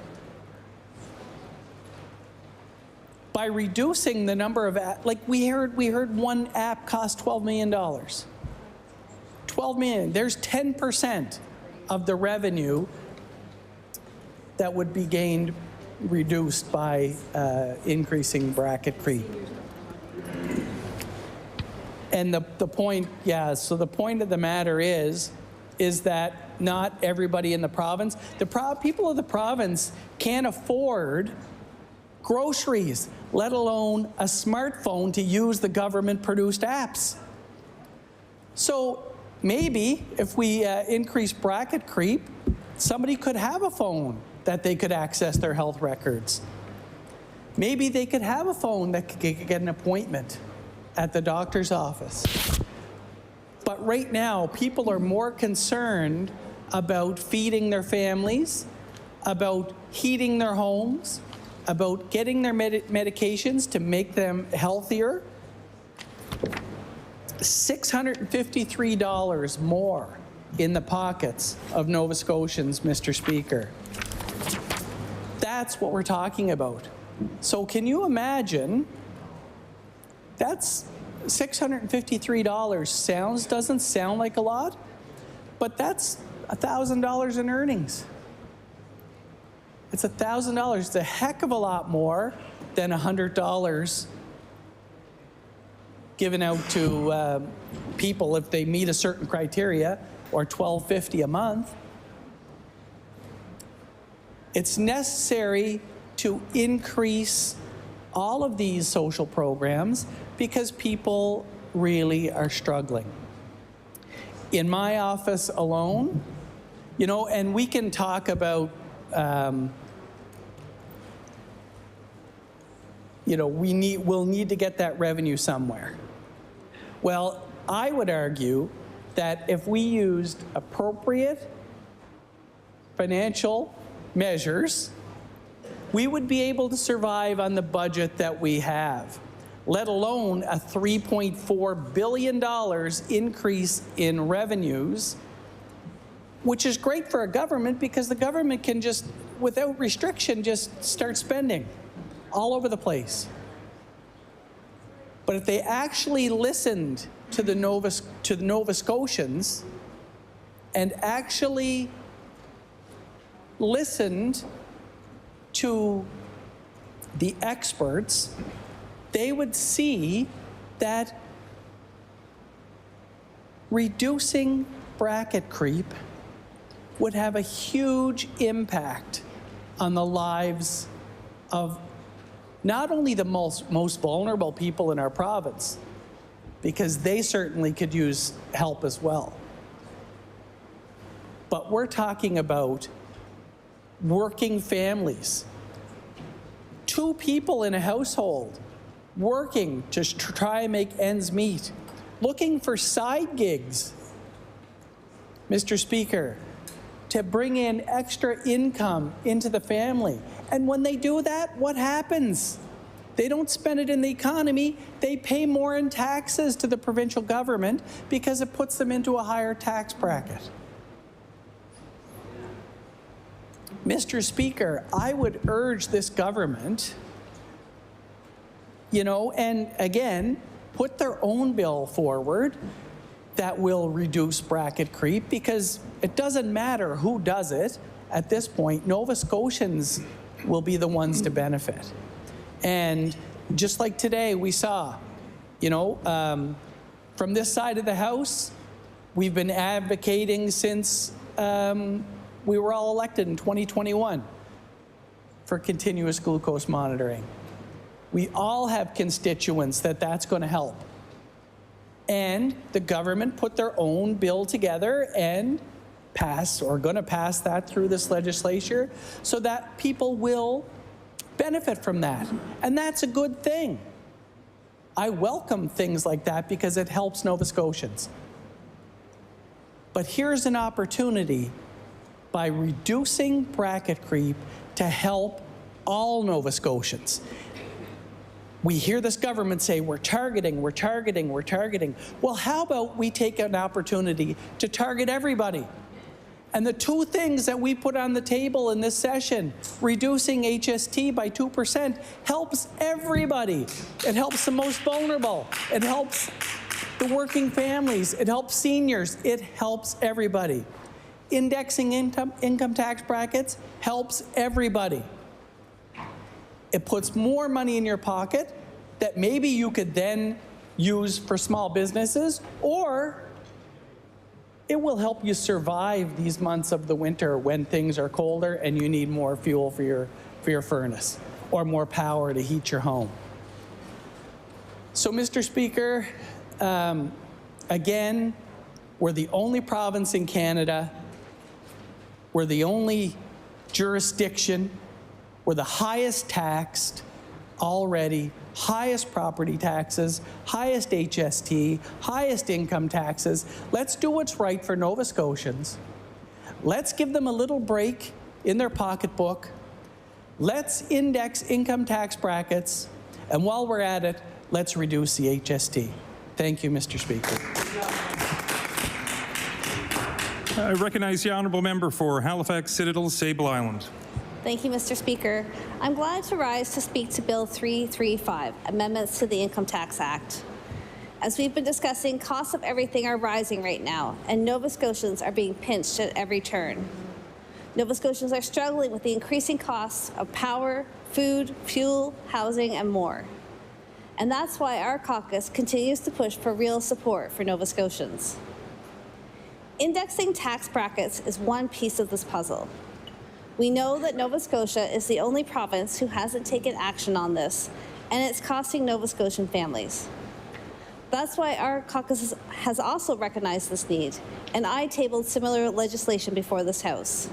By reducing the number of apps, like we heard one app cost $12 million. $12 million, there's 10% of the revenue that would be gained, reduced by increasing bracket creep. And the point, so the point of the matter is that not everybody in the province, people of the province can't afford groceries, let alone a smartphone to use the government-produced apps. So maybe if we increase bracket creep, somebody could have a phone that they could access their health records. Maybe they could have a phone that could get an appointment at the doctor's office. But right now, people are more concerned about feeding their families, about heating their homes, about getting their medications to make them healthier. $653 more in the pockets of Nova Scotians, Mr. Speaker. That's what we're talking about. So can you imagine, that's $653 doesn't sound like a lot, but that's $1,000 in earnings. It's $1,000. It's a heck of a lot more than $100 given out to people if they meet a certain criteria, or $1,250 a month. It's necessary to increase all of these social programs because people really are struggling. In my office alone, you know, and we can talk about, you know, we'll need to get that revenue somewhere. Well, I would argue that if we used appropriate financial measures, we would be able to survive on the budget that we have, let alone a $3.4 billion increase in revenues, which is great for a government because the government can just, without restriction, just start spending all over the place. But if they actually listened to the Nova Scotians and actually listened to the experts, they would see that reducing bracket creep would have a huge impact on the lives of not only the most vulnerable people in our province, because they certainly could use help as well, but we're talking about working families, 2 people in a household working to try and make ends meet, looking for side gigs, Mr. Speaker, to bring in extra income into the family. And when they do that, what happens? They don't spend it in the economy. They pay more in taxes to the provincial government because it puts them into a higher tax bracket. Mr. Speaker, I would urge this government, you know, and again, put their own bill forward that will reduce bracket creep, because it doesn't matter who does it at this point. Nova Scotians will be the ones to benefit. And just like today, we saw, you know, from this side of the House, we've been advocating since we were all elected in 2021 for continuous glucose monitoring. We all have constituents that's going to help. And the government put their own bill together and going to pass that through this legislature so that people will benefit from that. And that's a good thing. I welcome things like that because it helps Nova Scotians. But here's an opportunity by reducing bracket creep to help all Nova Scotians. We hear this government say, we're targeting. Well, how about we take an opportunity to target everybody? And the 2 things that we put on the table in this session, reducing HST by 2%, helps everybody. It helps the most vulnerable. It helps the working families. It helps seniors. It helps everybody. Indexing income tax brackets helps everybody. It puts more money in your pocket that maybe you could then use for small businesses, or it will help you survive these months of the winter when things are colder and you need more fuel for your furnace or more power to heat your home. So, Mr. Speaker, again, we're the only province in Canada, we're the only jurisdiction, we're the highest taxed already, highest property taxes, highest HST, highest income taxes. Let's do what's right for Nova Scotians. Let's give them a little break in their pocketbook. Let's index income tax brackets. And while we're at it, let's reduce the HST. Thank you, Mr. Speaker. I recognize the honourable member for Halifax Citadel Sable Island. Thank you, Mr. Speaker. I'm glad to rise to speak to Bill 335, Amendments to the Income Tax Act. As we've been discussing, costs of everything are rising right now, and Nova Scotians are being pinched at every turn. Nova Scotians are struggling with the increasing costs of power, food, fuel, housing, and more. And that's why our caucus continues to push for real support for Nova Scotians. Indexing tax brackets is one piece of this puzzle. We know that Nova Scotia is the only province who hasn't taken action on this, and it's costing Nova Scotian families. That's why our caucus has also recognized this need, and I tabled similar legislation before this House.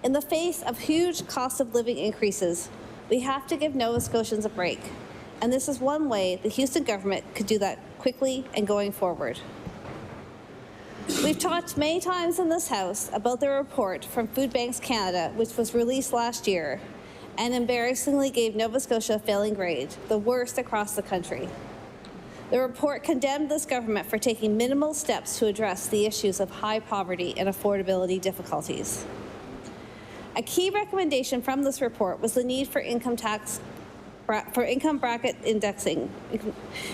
In the face of huge cost of living increases, we have to give Nova Scotians a break, and this is one way the Houston government could do that quickly and going forward. We've talked many times in this House about the report from Food Banks Canada, which was released last year, and embarrassingly gave Nova Scotia a failing grade, the worst across the country. The report condemned this government for taking minimal steps to address the issues of high poverty and affordability difficulties. A key recommendation from this report was the need for income bracket indexing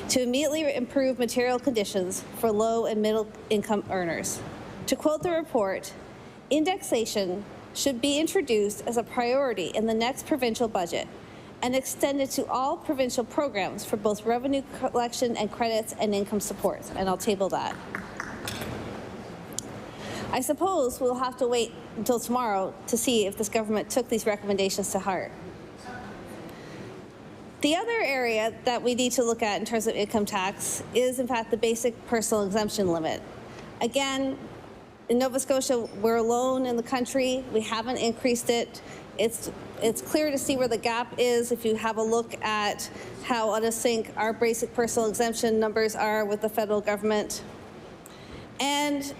to immediately improve material conditions for low and middle income earners. To quote the report, indexation should be introduced as a priority in the next provincial budget and extended to all provincial programs for both revenue collection and credits and income support, and I'll table that. I suppose we'll have to wait until tomorrow to see if this government took these recommendations to heart. The other area that we need to look at in terms of income tax is, in fact, the basic personal exemption limit. Again, in Nova Scotia, we're alone in the country. We haven't increased it. It's clear to see where the gap is if you have a look at how out of sync our basic personal exemption numbers are with the federal government. And,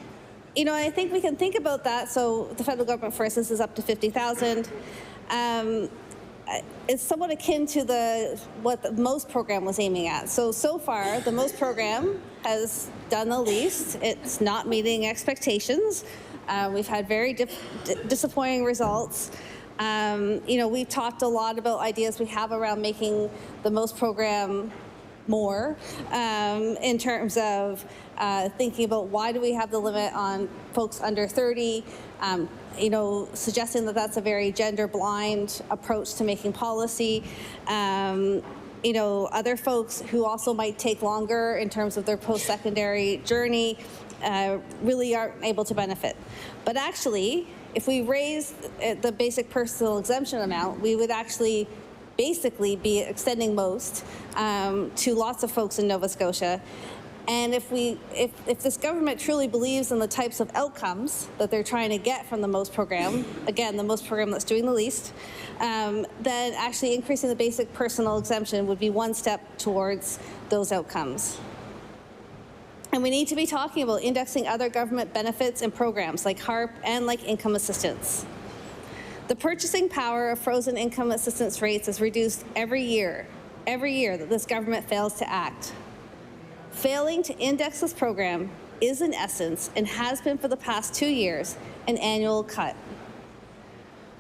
you know, I think we can think about that. So the federal government, for instance, is up to $50,000. It's somewhat akin to what the MOST program was aiming at. So far, the MOST program has done the least. It's not meeting expectations. We've had very disappointing results. You know, we've talked a lot about ideas we have around making the MOST program more in terms of thinking about why do we have the limit on folks under 30, you know, suggesting that that's a very gender-blind approach to making policy. You know, other folks who also might take longer in terms of their post-secondary journey really aren't able to benefit. But actually, if we raise the basic personal exemption amount, we would actually basically be extending MOST to lots of folks in Nova Scotia. And if this government truly believes in the types of outcomes that they're trying to get from the MOST program, again, the MOST program that's doing the least, then actually increasing the basic personal exemption would be one step towards those outcomes. And we need to be talking about indexing other government benefits and programs like HARP and like income assistance. The purchasing power of frozen income assistance rates is reduced every year that this government fails to act. Failing to index this program is, in essence, and has been for the past 2 years, an annual cut.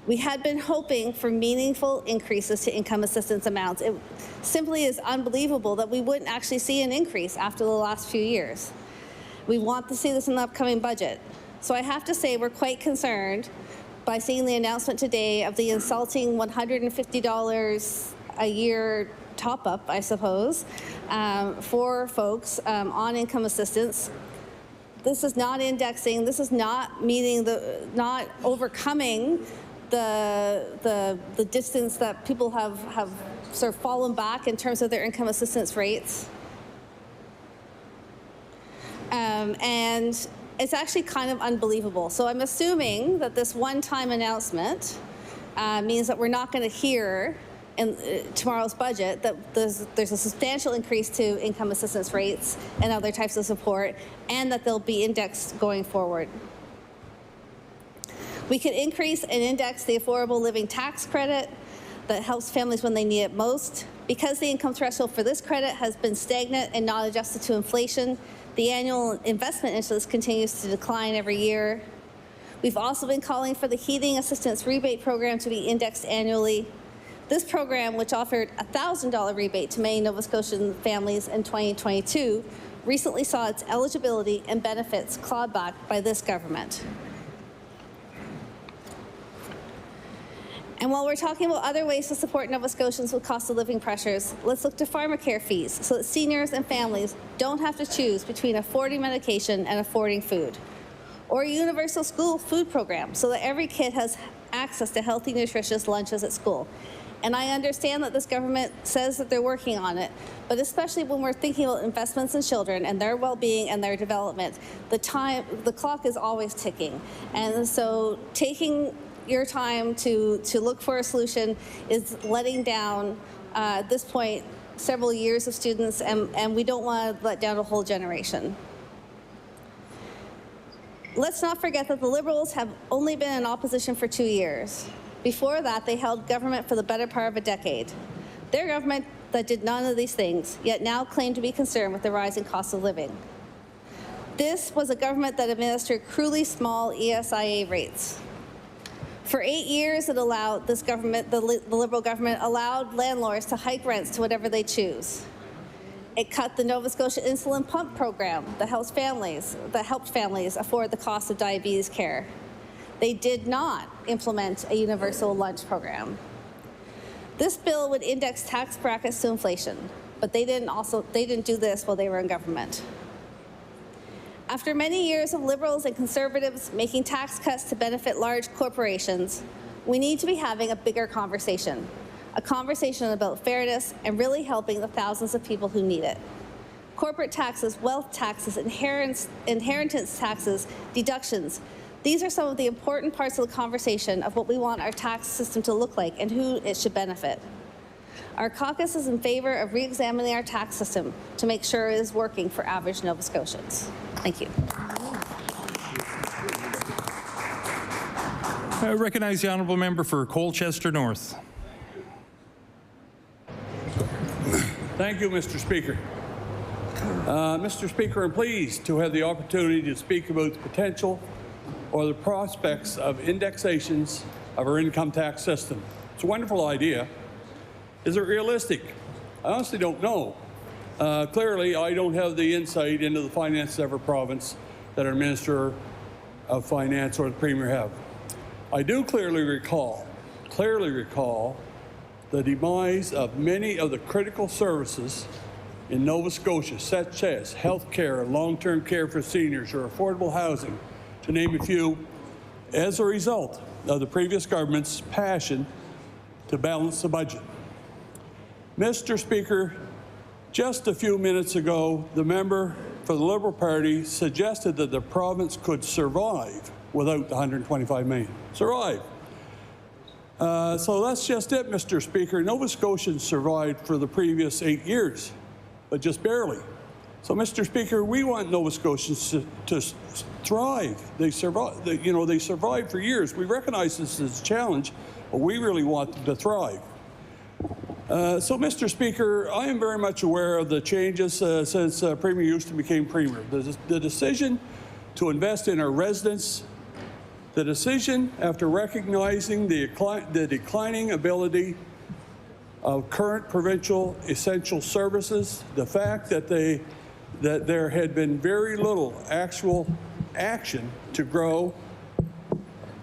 We had been hoping for meaningful increases to income assistance amounts. It simply is unbelievable that we wouldn't actually see an increase after the last few years. We want to see this in the upcoming budget. So I have to say we're quite concerned by seeing the announcement today of the insulting $150 a year top-up, I suppose, for folks on income assistance. This is not indexing. This is not meeting not overcoming the distance that people have sort of fallen back in terms of their income assistance rates. And it's actually kind of unbelievable. So I'm assuming that this one-time announcement means that we're not going to hear in tomorrow's budget that there's a substantial increase to income assistance rates and other types of support, and that they'll be indexed going forward. We could increase and index the affordable living tax credit that helps families when they need it most. Because the income threshold for this credit has been stagnant and not adjusted to inflation, the annual investment into this continues to decline every year. We've also been calling for the heating assistance rebate program to be indexed annually. This program, which offered a $1,000 rebate to many Nova Scotian families in 2022, recently saw its eligibility and benefits clawed back by this government. And while we're talking about other ways to support Nova Scotians with cost of living pressures, let's look to pharmacare fees so that seniors and families don't have to choose between affording medication and affording food. Or a universal school food program so that every kid has access to healthy, nutritious lunches at school. And I understand that this government says that they're working on it, but especially when we're thinking about investments in children and their well-being and their development, the clock is always ticking. And so taking your time to look for a solution is letting down, at this point, several years of students, and we don't want to let down a whole generation. Let's not forget that the Liberals have only been in opposition for 2 years. Before that, they held government for the better part of a decade. Their government that did none of these things, yet now claim to be concerned with the rising cost of living. This was a government that administered cruelly small ESIA rates. For 8 years, it allowed this government, the Liberal government, allowed landlords to hike rents to whatever they choose. It cut the Nova Scotia insulin pump program that helped families afford the cost of diabetes care. They did not implement a universal lunch program. This bill would index tax brackets to inflation, but they didn't do this while they were in government. After many years of Liberals and Conservatives making tax cuts to benefit large corporations, we need to be having a bigger conversation. A conversation about fairness and really helping the thousands of people who need it. Corporate taxes, wealth taxes, inheritance taxes, deductions. These are some of the important parts of the conversation of what we want our tax system to look like and who it should benefit. Our caucus is in favor of re-examining our tax system to make sure it is working for average Nova Scotians. Thank you. I recognize the honourable member for Colchester North. Thank you, Mr. Speaker. Mr. Speaker, I'm pleased to have the opportunity to speak about the potential or the prospects of indexations of our income tax system. It's a wonderful idea. Is it realistic? I honestly don't know. Clearly, I don't have the insight into the finances of our province that our Minister of Finance or the Premier have. I do clearly recall the demise of many of the critical services in Nova Scotia, such as health care, long-term care for seniors, or affordable housing, to name a few, as a result of the previous government's passion to balance the budget. Mr. Speaker, just a few minutes ago, the member for the Liberal Party suggested that the province could survive without the $125 million. Survive. So that's just it, Mr. Speaker. Nova Scotians survived for the previous 8 years, but just barely. So, Mr. Speaker, we want Nova Scotians to thrive. They survive. They survived for years. We recognize this as a challenge, but we really want them to thrive. So, Mr. Speaker, I am very much aware of the changes since Premier Houston became Premier. The decision to invest in our residents, the decision after recognizing the declining ability of current provincial essential services, the fact that there had been very little actual action to grow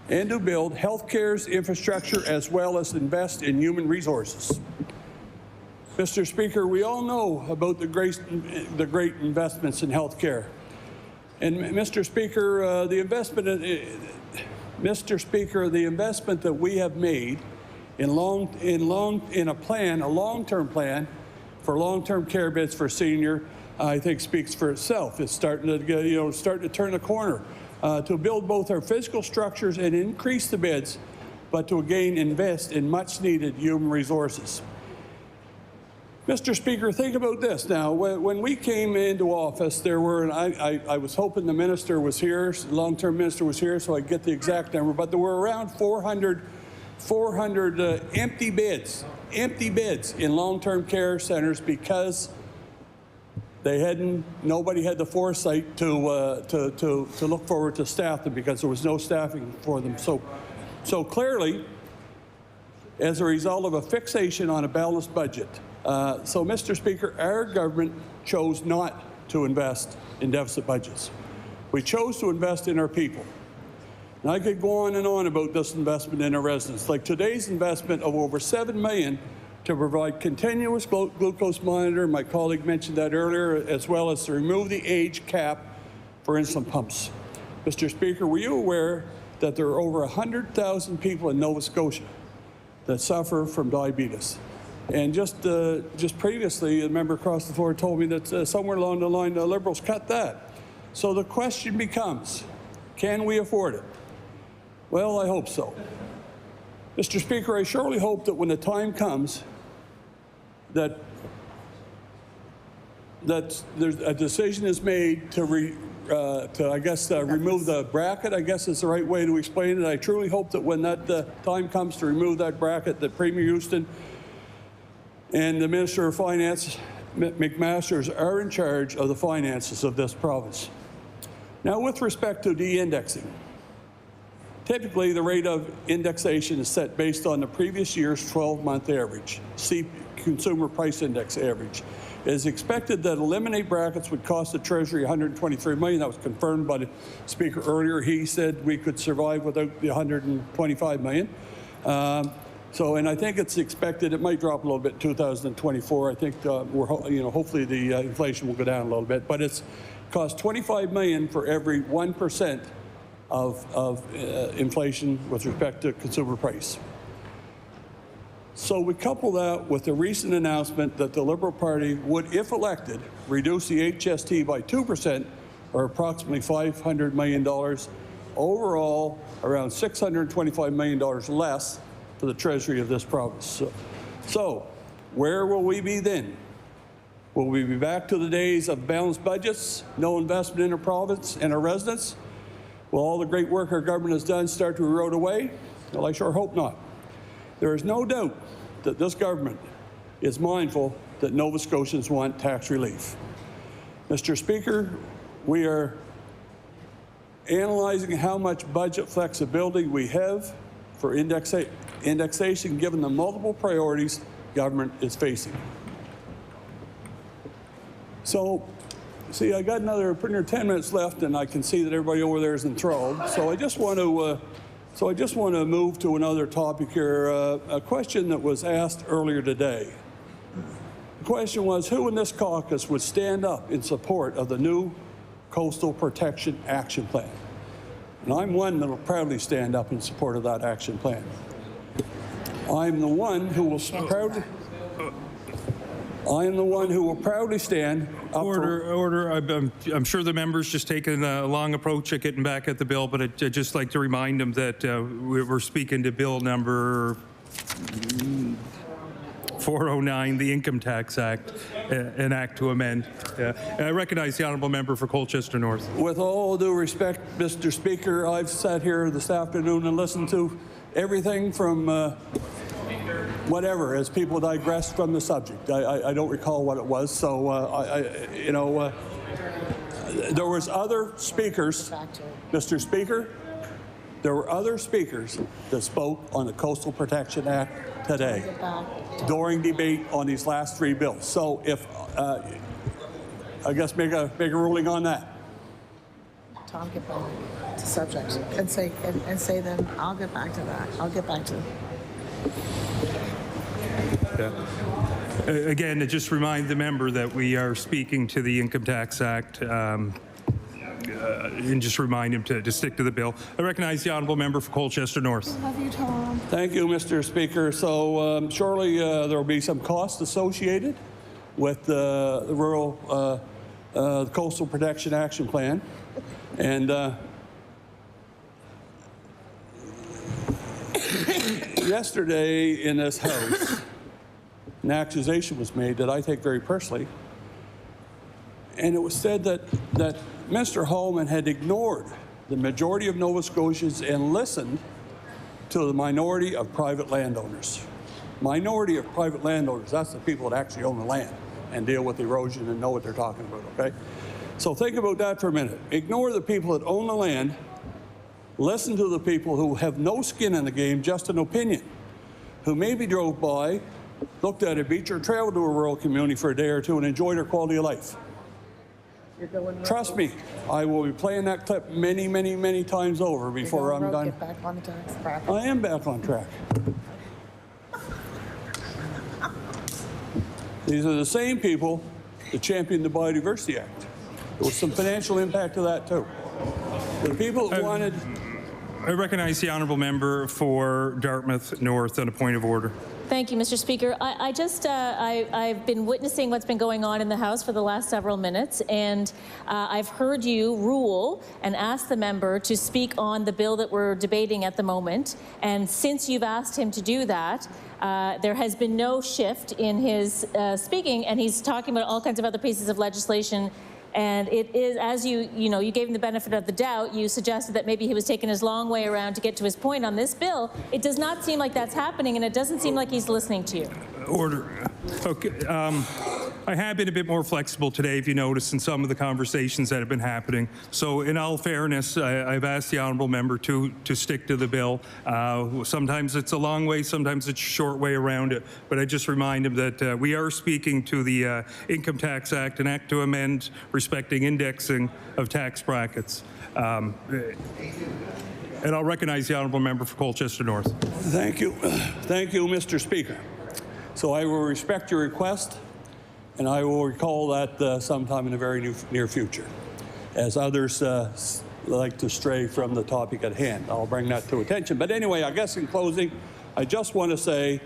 and to build healthcare's infrastructure as well as invest in human resources. Mr. Speaker, we all know about the great investments in healthcare. And Mr. Speaker, the investment that we have made in a long-term plan for long-term care beds for senior, I think speaks for itself. It's starting to turn the corner to build both our physical structures and increase the beds, but to again invest in much-needed human resources. Mr. Speaker, think about this now. When we came into office, there were, and I was hoping the minister was here, long-term minister was here, so I get the exact number, but there were around 400 empty beds in long-term care centers because nobody had the foresight to look forward to staff them because there was no staffing for them. So clearly, as a result of a fixation on a balanced budget, so, Mr. Speaker, our government chose not to invest in deficit budgets. We chose to invest in our people. And I could go on and on about this investment in our residents, like today's investment of over $7 million to provide continuous glucose monitor. My colleague mentioned that earlier, as well as to remove the age cap for insulin pumps. Mr. Speaker, were you aware that there are over 100,000 people in Nova Scotia that suffer from diabetes. And just previously, a member across the floor told me that somewhere along the line, the Liberals cut that. So the question becomes, can we afford it? Well, I hope so. Mr. Speaker, I surely hope that when the time comes that there's a decision is made to remove the bracket, I guess is the right way to explain it. I truly hope that when that time comes to remove that bracket, that Premier Houston and the Minister of Finance, McMasters, are in charge of the finances of this province. Now, with respect to de-indexing, typically the rate of indexation is set based on the previous year's 12-month average, Consumer Price Index average. It is expected that eliminate brackets would cost the Treasury $123 million. That was confirmed by the Speaker earlier. He said we could survive without the $125 million. And I think it's expected it might drop a little bit in 2024. I think hopefully the inflation will go down a little bit, but it's cost $25 million for every 1% of inflation with respect to consumer price. So we couple that with the recent announcement that the Liberal Party would, if elected, reduce the HST by 2%, or approximately $500 million. Overall, around $625 million less for the Treasury of this province. So where will we be then? Will we be back to the days of balanced budgets, no investment in our province and our residents? Will all the great work our government has done start to erode away? Well, I sure hope not. There is no doubt that this government is mindful that Nova Scotians want tax relief. Mr. Speaker, we are analyzing how much budget flexibility we have for indexation given the multiple priorities government is facing. So, see, I got another pretty near 10 minutes left, and I can see that everybody over there is enthralled. So I just want to move to another topic here, a question that was asked earlier today. The question was, who in this caucus would stand up in support of the new Coastal Protection Action Plan? And I'm one that will proudly stand up in support of that action plan. I'm the one who will proudly stand up Order. I'm sure the member's just taken a long approach at getting back at the bill, but I'd just like to remind them that we're speaking to bill number 409, the Income Tax Act, an act to amend. I recognize the honourable member for Colchester North. With all due respect, Mr. Speaker, I've sat here this afternoon and listened to everything from whatever, as people digress from the subject. I don't recall what it was, so there was other speakers, Mr. Speaker, there were other speakers that spoke on the Coastal Protection Act today during debate on these last three bills. So if, I guess make a ruling on that. Tom, get back to subject and say then I'll get back to that. I'll get back to. Yeah. Again, to just remind the member that we are speaking to the Income Tax Act, and just remind him to stick to the bill. I recognize the honourable member for Colchester North. Love you, Tom. Thank you, Mr. Speaker. So surely there will be some costs associated with the rural Coastal Protection Action Plan, and yesterday in this House, an accusation was made that I take very personally, and it was said that Mr. Holman had ignored the majority of Nova Scotians and listened to the minority of private landowners. Minority of private landowners, that's the people that actually own the land and deal with erosion and know what they're talking about, okay? So think about that for a minute. Ignore the people that own the land, listen to the people who have no skin in the game, just an opinion, who maybe drove by, looked at a beach or traveled to a rural community for a day or two and enjoyed their quality of life. Trust me, I will be playing that clip many, many, many times over before I'm done. Get back on the tax bracket. I am back on track. These are the same people that championed the Biodiversity Act. There was some financial impact to that too. The people that wanted I recognize the honourable member for Dartmouth North on a point of order. Thank you, Mr. Speaker. I've been witnessing what's been going on in the House for the last several minutes, and I've heard you rule and ask the member to speak on the bill that we're debating at the moment. And since you've asked him to do that, there has been no shift in his speaking, and he's talking about all kinds of other pieces of legislation. And it is, as you gave him the benefit of the doubt, you suggested that maybe he was taking his long way around to get to his point on this bill. It does not seem like that's happening, and it doesn't seem like he's listening to you. Order. Okay. I have been a bit more flexible today, if you notice, in some of the conversations that have been happening. So in all fairness, I've asked the honourable member to stick to the bill. Sometimes it's a long way, sometimes it's a short way around it. But I just remind him that we are speaking to the Income Tax Act, an act to amend respecting indexing of tax brackets. And I'll recognize the honourable member for Colchester North. Thank you. Thank you, Mr. Speaker. So I will respect your request, and I will recall that sometime in the very near future, as others like to stray from the topic at hand. I'll bring that to attention. But anyway, I guess in closing, I just want to say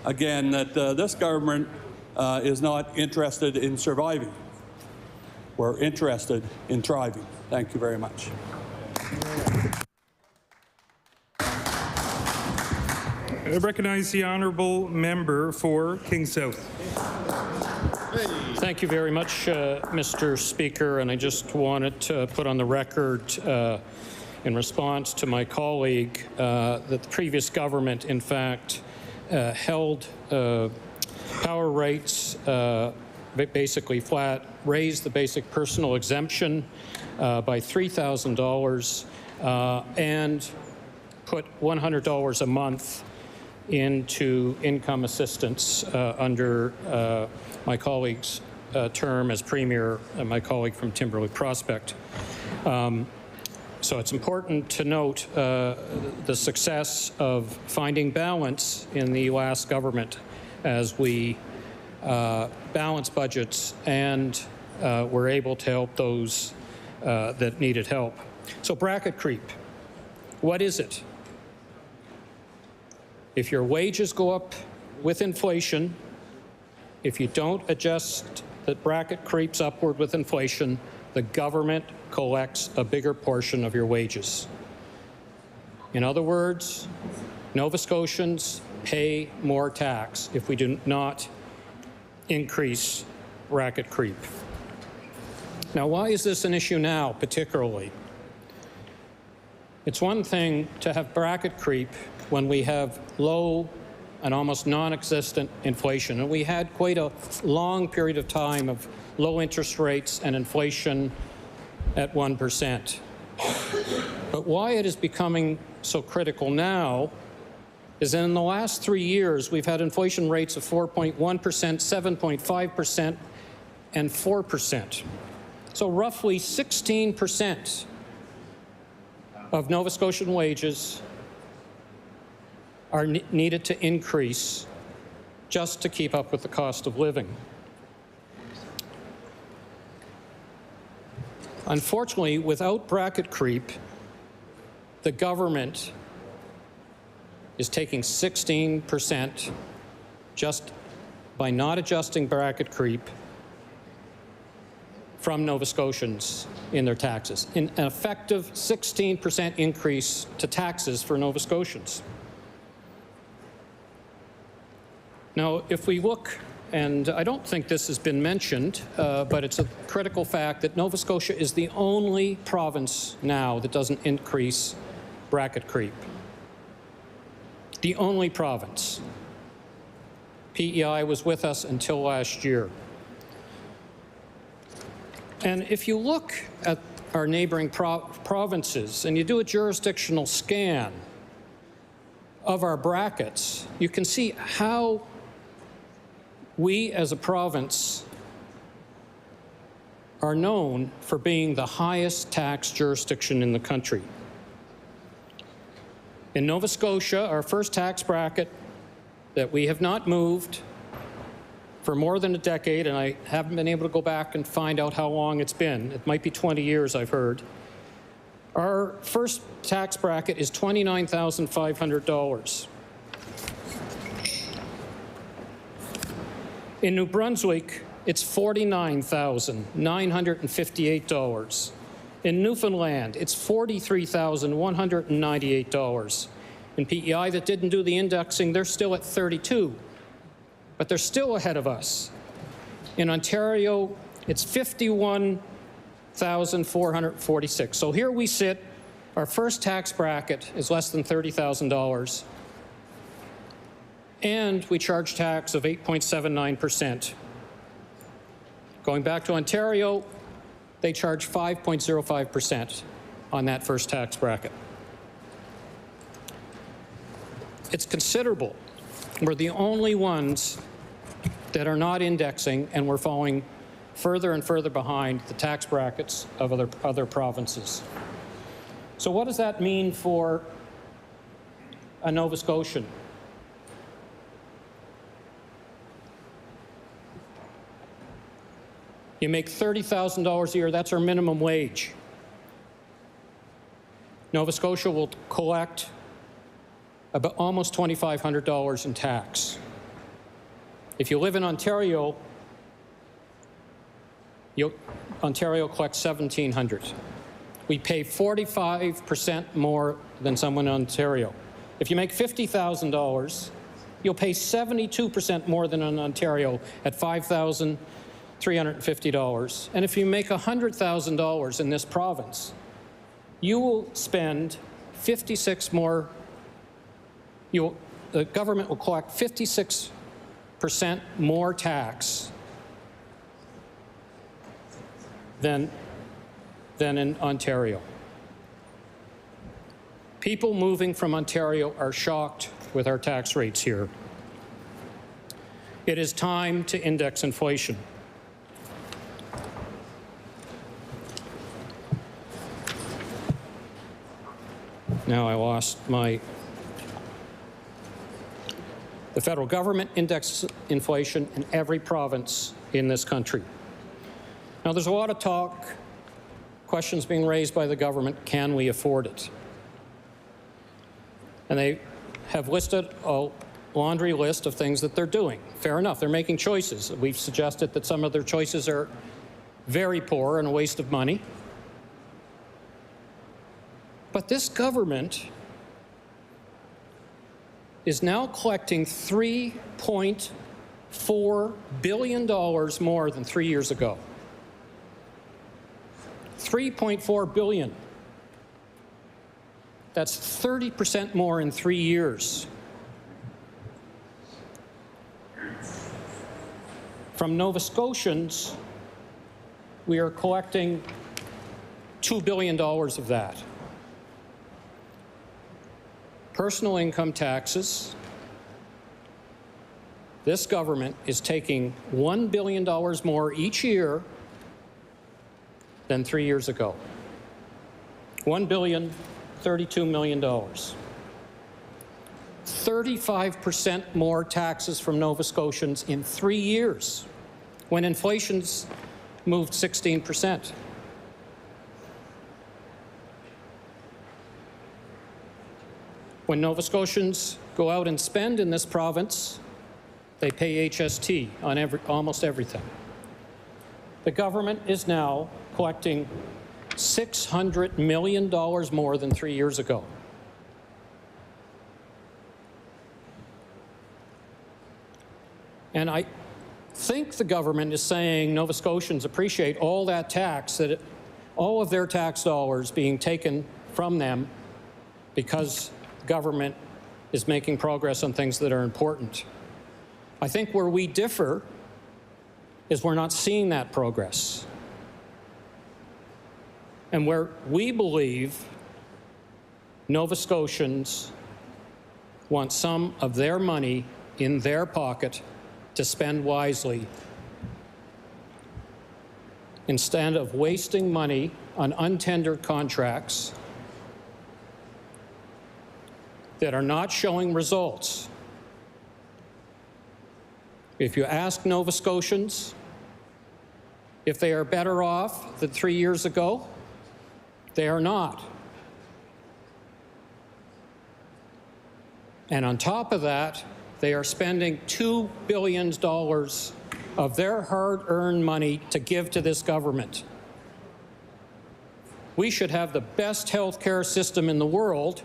again that this government is not interested in surviving. We're interested in thriving. Thank you very much. I recognize the honourable member for King South. Thank you very much, Mr. Speaker. And I just wanted to put on the record in response to my colleague that the previous government, in fact, held power rates basically flat, raised the basic personal exemption by $3,000 and put $100 a month into income assistance under my colleague's term as Premier, and my colleague from Timberlake Prospect. So it's important to note the success of finding balance in the last government as we balance budgets and were able to help those that needed help. So bracket creep, what is it? If your wages go up with inflation, if you don't adjust the bracket creeps upward with inflation, the government collects a bigger portion of your wages. In other words, Nova Scotians pay more tax if we do not increase bracket creep. Now, why is this an issue now, particularly? It's one thing to have bracket creep when we have low and almost non-existent inflation. And we had quite a long period of time of low interest rates and inflation at 1%. But why it is becoming so critical now is in the last 3 years, we've had inflation rates of 4.1%, 7.5%, and 4%. So roughly 16% of Nova Scotian wages are needed to increase just to keep up with the cost of living. Unfortunately, without bracket creep, the government is taking 16% just by not adjusting bracket creep from Nova Scotians in their taxes, in an effective 16% increase to taxes for Nova Scotians. Now, if we look, and I don't think this has been mentioned, but it's a critical fact that Nova Scotia is the only province now that doesn't increase bracket creep. The only province. PEI was with us until last year. And if you look at our neighboring provinces and you do a jurisdictional scan of our brackets, you can see how we as a province are known for being the highest tax jurisdiction in the country. In Nova Scotia, our first tax bracket that we have not moved for more than a decade, and I haven't been able to go back and find out how long it's been. It might be 20 years, I've heard. Our first tax bracket is $29,500. In New Brunswick, it's $49,958. In Newfoundland, it's $43,198. In PEI that didn't do the indexing, they're still at 32, but they're still ahead of us. In Ontario, it's 51,446. So here we sit, our first tax bracket is less than $30,000, and we charge tax of 8.79%. Going back to Ontario, they charge 5.05% on that first tax bracket. It's considerable. We're the only ones that are not indexing, and we're falling further and further behind the tax brackets of other provinces. So what does that mean for a Nova Scotian? You make $30,000 a year, that's our minimum wage. Nova Scotia will collect about almost $2,500 in tax. If you live in Ontario, Ontario collects $1,700. We pay 45% more than someone in Ontario. If you make $50,000, you'll pay 72% more than in Ontario at $5,350. And if you make $100,000 in this province, you will spend 56 more. The government will collect 56% more tax than in Ontario. People moving from Ontario are shocked with our tax rates here. It is time to index inflation. Now I lost my... The federal government indexes inflation in every province in this country. Now, there's a lot of talk, questions being raised by the government, can we afford it? And they have listed a laundry list of things that they're doing. Fair enough, they're making choices. We've suggested that some of their choices are very poor and a waste of money. But this government is now collecting $3.4 billion more than 3 years ago. $3.4 billion. That's 30% more in 3 years. From Nova Scotians, we are collecting $2 billion of that. Personal income taxes, this government is taking $1 billion more each year than 3 years ago. $1,032 million. 35% more taxes from Nova Scotians in 3 years, when inflation's moved 16%. When Nova Scotians go out and spend in this province, they pay HST on almost everything. The government is now collecting $600 million more than 3 years ago. And I think the government is saying Nova Scotians appreciate all that tax, all of their tax dollars being taken from them because government is making progress on things that are important. I think where we differ is we're not seeing that progress. And where we believe Nova Scotians want some of their money in their pocket to spend wisely instead of wasting money on untendered contracts that are not showing results. If you ask Nova Scotians if they are better off than 3 years ago, they are not. And on top of that, they are spending $2 billion of their hard-earned money to give to this government. We should have the best health care system in the world,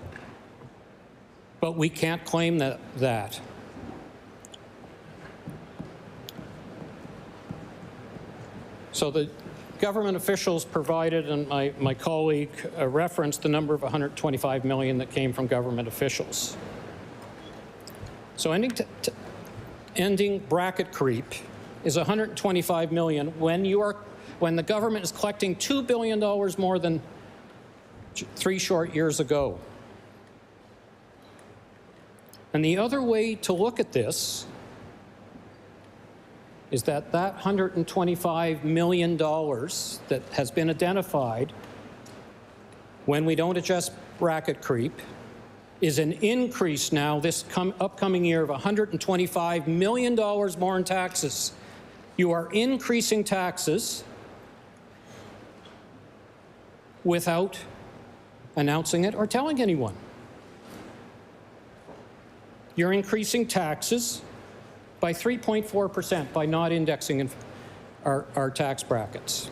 but we can't claim that. So the government officials provided, and my colleague referenced the number of $125 million that came from government officials. So ending bracket creep is $125 million when the government is collecting $2 billion more than 3 short years ago. And the other way to look at this is that $125 million that has been identified when we don't adjust bracket creep is an increase now this upcoming year of $125 million more in taxes. You are increasing taxes without announcing it or telling anyone. You're increasing taxes by 3.4% by not indexing our tax brackets.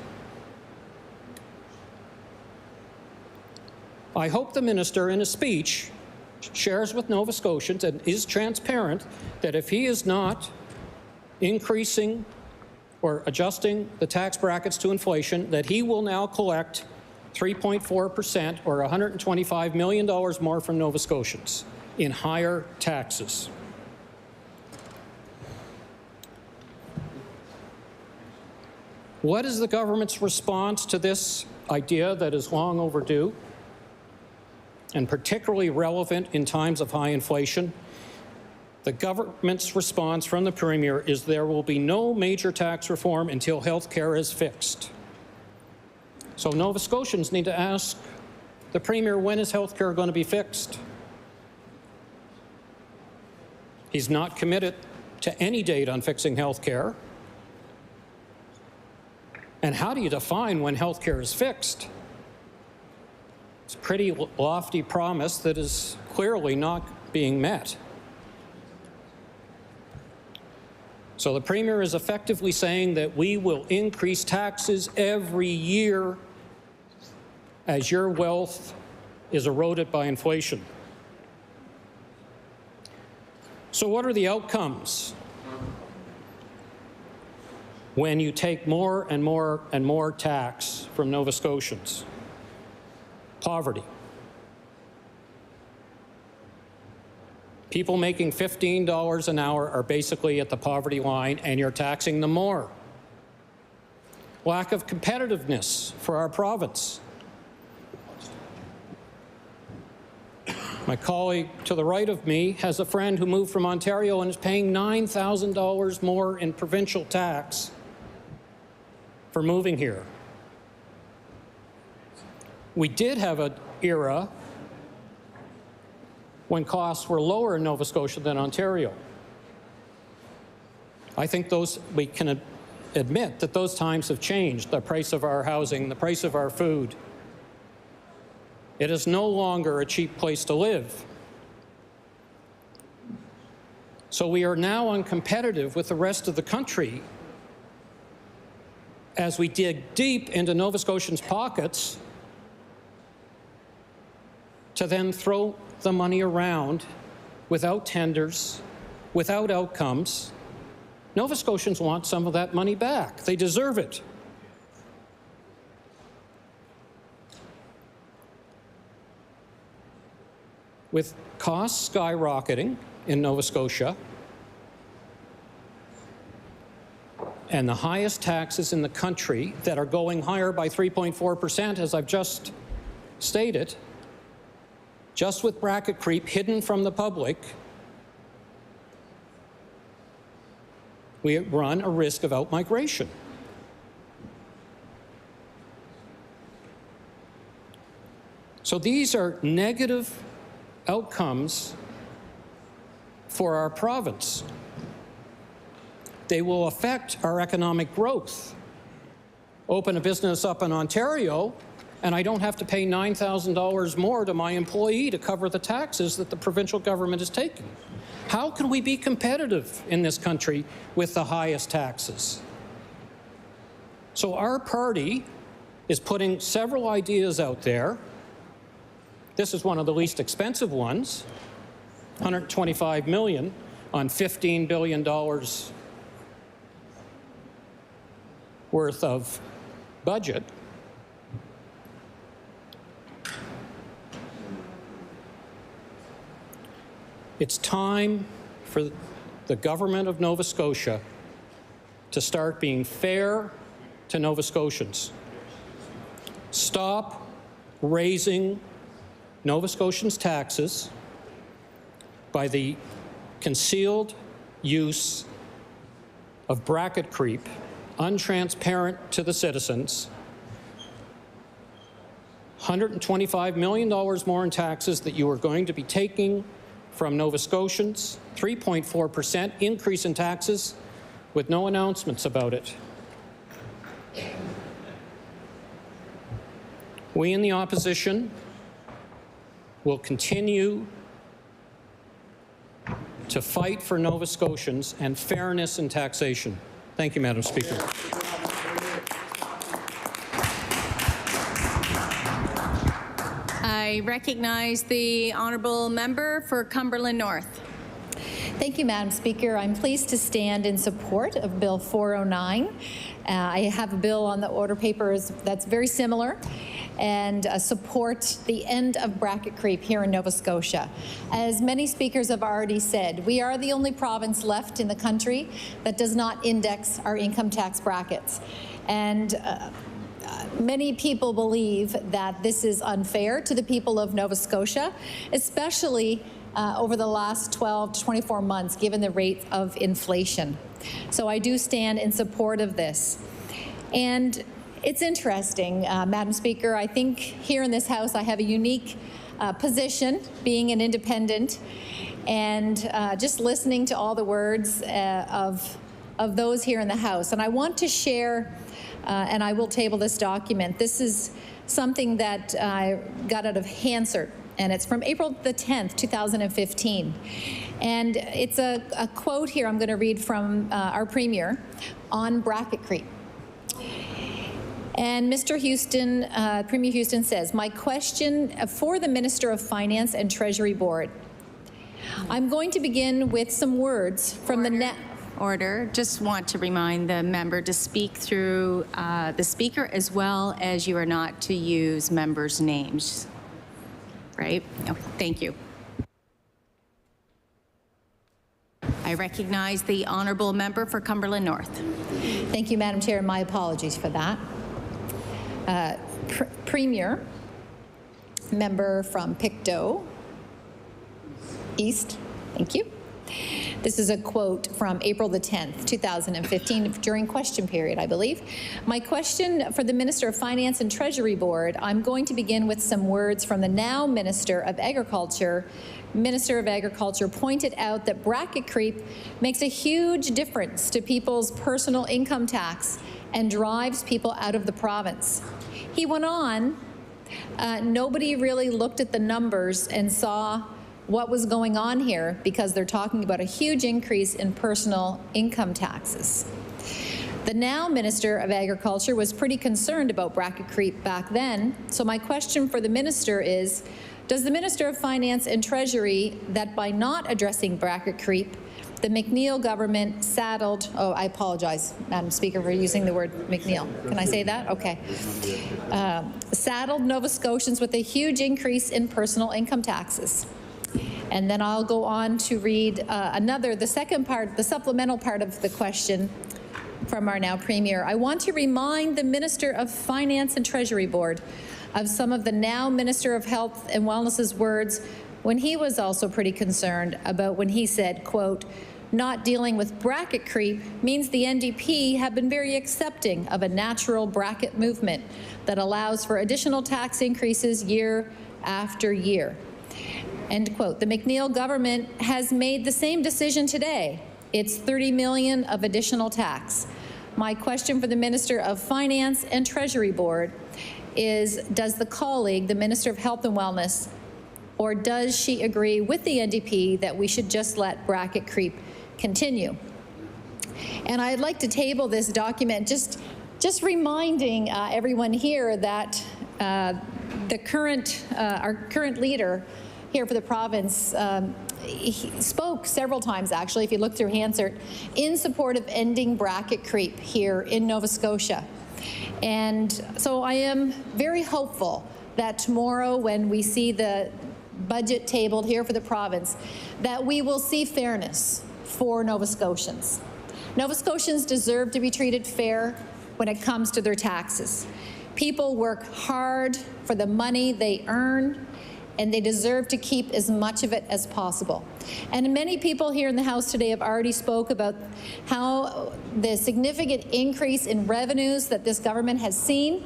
I hope the minister in a speech shares with Nova Scotians and is transparent that if he is not increasing or adjusting the tax brackets to inflation, that he will now collect 3.4% or $125 million more from Nova Scotians in higher taxes. What is the government's response to this idea that is long overdue and particularly relevant in times of high inflation? The government's response from the Premier is there will be no major tax reform until health care is fixed. So Nova Scotians need to ask the Premier, when is health care going to be fixed? He's not committed to any date on fixing health care. And how do you define when health care is fixed? It's a pretty lofty promise that is clearly not being met. So the Premier is effectively saying that we will increase taxes every year as your wealth is eroded by inflation. So what are the outcomes when you take more and more and more tax from Nova Scotians? Poverty. People making $15 an hour are basically at the poverty line, and you're taxing them more. Lack of competitiveness for our province. My colleague to the right of me has a friend who moved from Ontario and is paying $9,000 more in provincial tax for moving here. We did have an era when costs were lower in Nova Scotia than Ontario. I think we can admit that those times have changed. The price of our housing, the price of our food. It is no longer a cheap place to live. So we are now uncompetitive with the rest of the country as we dig deep into Nova Scotians' pockets to then throw the money around without tenders, without outcomes. Nova Scotians want some of that money back. They deserve it. With costs skyrocketing in Nova Scotia and the highest taxes in the country that are going higher by 3.4%, as I've just stated, just with bracket creep hidden from the public, we run a risk of outmigration. So these are negative outcomes for our province. They will affect our economic growth. Open a business up in Ontario, and I don't have to pay $9,000 more to my employee to cover the taxes that the provincial government is taking. How can we be competitive in this country with the highest taxes? So our party is putting several ideas out there. This is one of the least expensive ones, $125 million on $15 billion worth of budget. It's time for the government of Nova Scotia to start being fair to Nova Scotians. Stop raising Nova Scotians' taxes by the concealed use of bracket creep, untransparent to the citizens, $125 million more in taxes that you are going to be taking from Nova Scotians, 3.4% increase in taxes with no announcements about it. We in the opposition will continue to fight for Nova Scotians and fairness in taxation. Thank you, Madam Speaker. I recognize the honourable member for Cumberland North. Thank you, Madam Speaker. I'm pleased to stand in support of Bill 409. I have a bill on the order papers that's very similar and support the end of bracket creep here in Nova Scotia. As many speakers have already said, we are the only province left in the country that does not index our income tax brackets. And many people believe that this is unfair to the people of Nova Scotia, especially over the last 12 to 24 months, given the rate of inflation. So I do stand in support of this. And it's interesting, Madam Speaker, I think here in this House I have a unique position, being an independent, and just listening to all the words of those here in the House. And I want to share, and I will table this document. This is something that I got out of Hansard, and it's from April the 10th, 2015. And it's a quote here I'm going to read from our Premier on bracket creep. And Mr. Houston, Premier Houston says, my question for the Minister of Finance and Treasury Board. I'm going to begin with some words from the Order. Just want to remind the member to speak through the speaker, as well as you are not to use members' names. Right? Okay, thank you. I recognize the honourable member for Cumberland North. Thank you, Madam Chair, and my apologies for that. Premier, member from Pictou East, thank you. This is a quote from April the 10th, 2015, during question period, I believe. My question for the Minister of Finance and Treasury Board, I'm going to begin with some words from the now Minister of Agriculture. Minister of Agriculture pointed out that bracket creep makes a huge difference to people's personal income tax and drives people out of the province. He went on, nobody really looked at the numbers and saw what was going on here, because they're talking about a huge increase in personal income taxes. The now Minister of Agriculture was pretty concerned about bracket creep back then, so my question for the Minister is, does the Minister of Finance and Treasury that by not addressing bracket creep, the McNeil government saddled, oh, I apologize, Madam Speaker, for using the word McNeil. Can I say that? Okay. Saddled Nova Scotians with a huge increase in personal income taxes. And then I'll go on to read the second part, the supplemental part of the question from our now Premier. I want to remind the Minister of Finance and Treasury Board of some of the now Minister of Health and Wellness's words when he was also pretty concerned about when he said, quote, not dealing with bracket creep means the NDP have been very accepting of a natural bracket movement that allows for additional tax increases year after year. End quote. The McNeil government has made the same decision today. It's $30 million of additional tax. My question for the Minister of Finance and Treasury Board is, does the colleague, the Minister of Health and Wellness, or does she agree with the NDP that we should just let bracket creep continue? And I'd like to table this document just reminding everyone here that our current leader here for the province he spoke several times, actually, if you look through Hansard, in support of ending bracket creep here in Nova Scotia. And so I am very hopeful that tomorrow, when we see the budget tabled here for the province, that we will see fairness for Nova Scotians. Nova Scotians deserve to be treated fair when it comes to their taxes. People work hard for the money they earn, and they deserve to keep as much of it as possible. And many people here in the House today have already spoke about how the significant increase in revenues that this government has seen.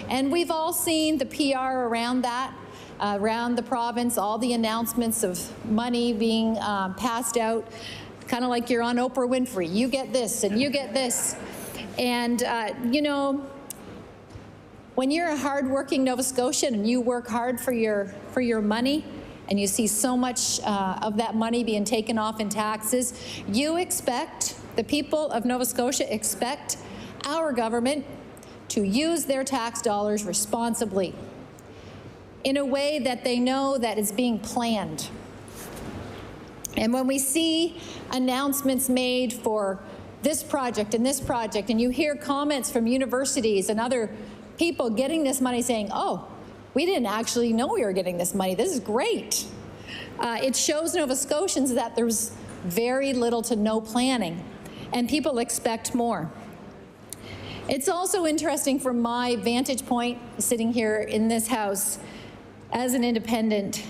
And we've all seen the PR around that, around the province, all the announcements of money being passed out, kind of like you're on Oprah Winfrey. You get this and you get this. And, you know, when you're a hardworking Nova Scotian and you work hard for your money, and you see so much of that money being taken off in taxes, you expect, the people of Nova Scotia expect our government to use their tax dollars responsibly, in a way that they know that is being planned. And when we see announcements made for this project, and you hear comments from universities and other people getting this money saying, oh, we didn't actually know we were getting this money. This is great. It shows Nova Scotians that there's very little to no planning, and people expect more. It's also interesting from my vantage point, sitting here in this House as an independent,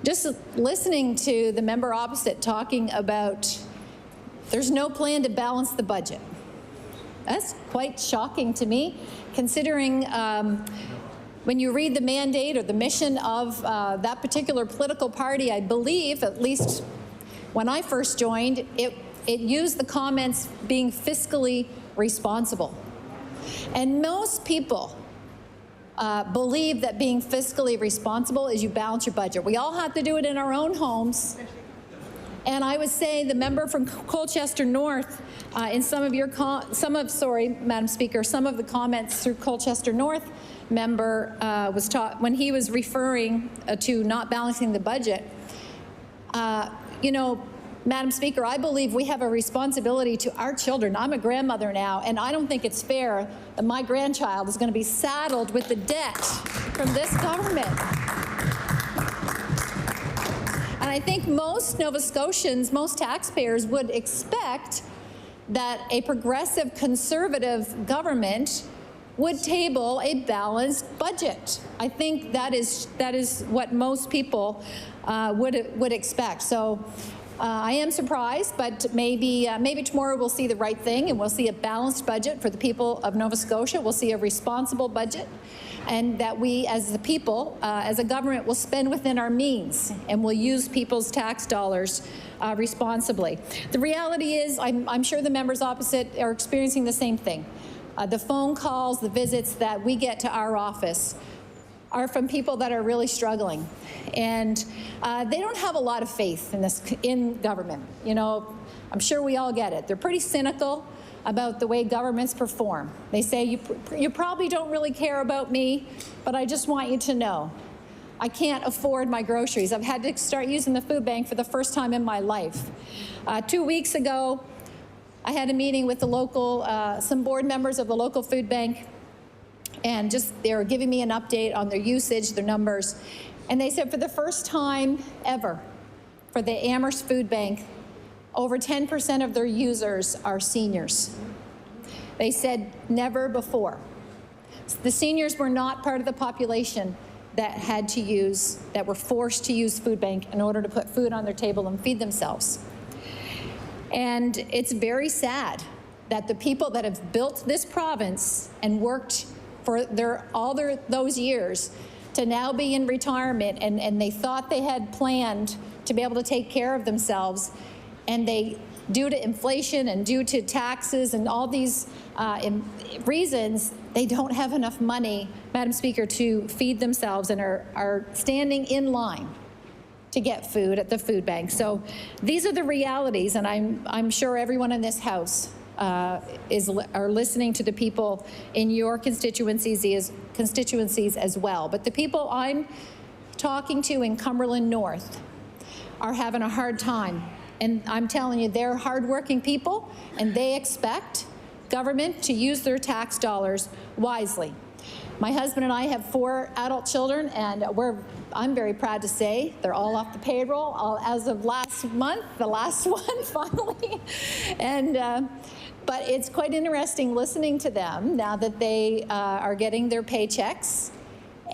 just listening to the member opposite talking about there's no plan to balance the budget. That's quite shocking to me, considering when you read the mandate or the mission of that particular political party, I believe, at least when I first joined, it used the comments being fiscally responsible. And most people believe that being fiscally responsible is you balance your budget. We all have to do it in our own homes. And I would say the member from Colchester North, in Madam Speaker, some of the comments through Colchester North member was taught when he was referring to not balancing the budget. You know, Madam Speaker, I believe we have a responsibility to our children. I'm a grandmother now, and I don't think it's fair that my grandchild is going to be saddled with the debt from this government. And I think most Nova Scotians, most taxpayers would expect that a progressive conservative government would table a balanced budget. I think that is what most people would expect. So I am surprised, but maybe tomorrow we'll see the right thing, and we'll see a balanced budget for the people of Nova Scotia. We'll see a responsible budget, and that we, as the people, as a government, will spend within our means, and will use people's tax dollars responsibly. The reality is, I'm sure the members opposite are experiencing the same thing. The phone calls, the visits that we get to our office are from people that are really struggling, and they don't have a lot of faith in government. You know, I'm sure we all get it. They're pretty cynical about the way governments perform. They say, you probably don't really care about me, but I just want you to know I can't afford my groceries. I've had to start using the food bank for the first time in my life. 2 weeks ago, I had a meeting with the local, some board members of the local food bank, and they were giving me an update on their usage, their numbers. And they said for the first time ever, for the Amherst Food Bank, over 10% of their users are seniors. They said never before. The seniors were not part of the population that were forced to use food bank in order to put food on their table and feed themselves. And it's very sad that the people that have built this province and worked for those years to now be in retirement, and they thought they had planned to be able to take care of themselves, and they due to inflation and due to taxes and all these reasons, they don't have enough money, Madam Speaker, to feed themselves and are standing in line to get food at the food bank. So these are the realities, and I'm sure everyone in this House are listening to the people in your constituencies as well. But the people I'm talking to in Cumberland North are having a hard time. And I'm telling you, they're hardworking people, and they expect government to use their tax dollars wisely. My husband and I have 4 adult children, and I'm very proud to say they're all off the payroll as of last month, the last one finally. And but it's quite interesting listening to them now that they are getting their paychecks,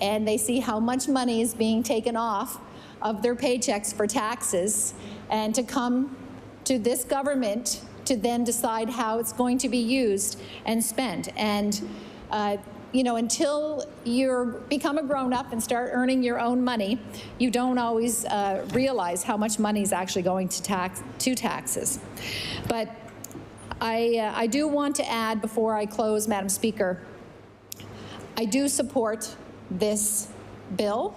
and they see how much money is being taken off of their paychecks for taxes, and to come to this government to then decide how it's going to be used and spent. And you know, until you become a grown-up and start earning your own money, you don't always realize how much money is actually going to taxes. But I do want to add before I close, Madam Speaker, I do support this bill.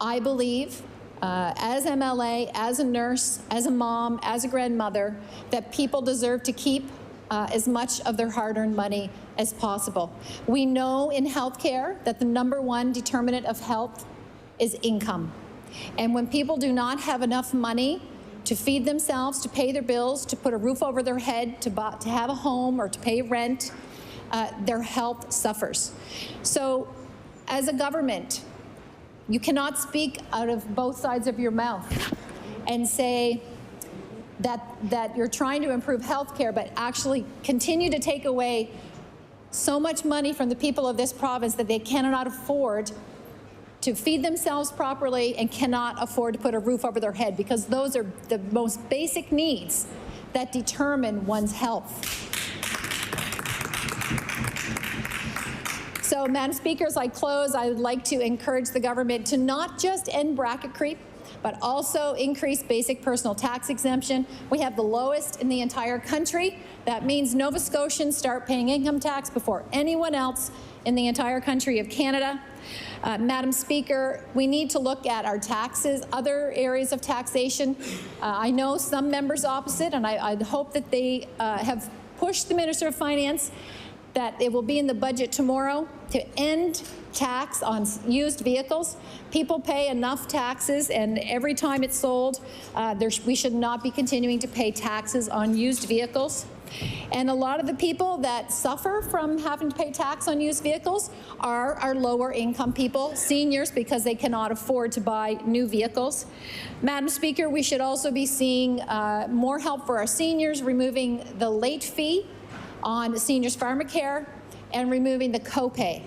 I believe, as MLA, as a nurse, as a mom, as a grandmother, that people deserve to keep as much of their hard-earned money as possible. We know in healthcare that the #1 determinant of health is income. And when people do not have enough money to feed themselves, to pay their bills, to put a roof over their head, to have a home or to pay rent, their health suffers. So as a government, you cannot speak out of both sides of your mouth and say that you're trying to improve health care, but actually continue to take away so much money from the people of this province that they cannot afford to feed themselves properly and cannot afford to put a roof over their head, because those are the most basic needs that determine one's health. So, Madam Speaker, as I close, I would like to encourage the government to not just end bracket creep, but also increase basic personal tax exemption. We have the lowest in the entire country. That means Nova Scotians start paying income tax before anyone else in the entire country of Canada. Madam Speaker, we need to look at our taxes, other areas of taxation. I know some members opposite, and I hope that they have pushed the Minister of Finance that it will be in the budget tomorrow to end tax on used vehicles. People pay enough taxes, and every time it's sold, we should not be continuing to pay taxes on used vehicles. And a lot of the people that suffer from having to pay tax on used vehicles are our lower income people, seniors, because they cannot afford to buy new vehicles. Madam Speaker, we should also be seeing more help for our seniors, removing the late fee on seniors' pharmacare and removing the copay.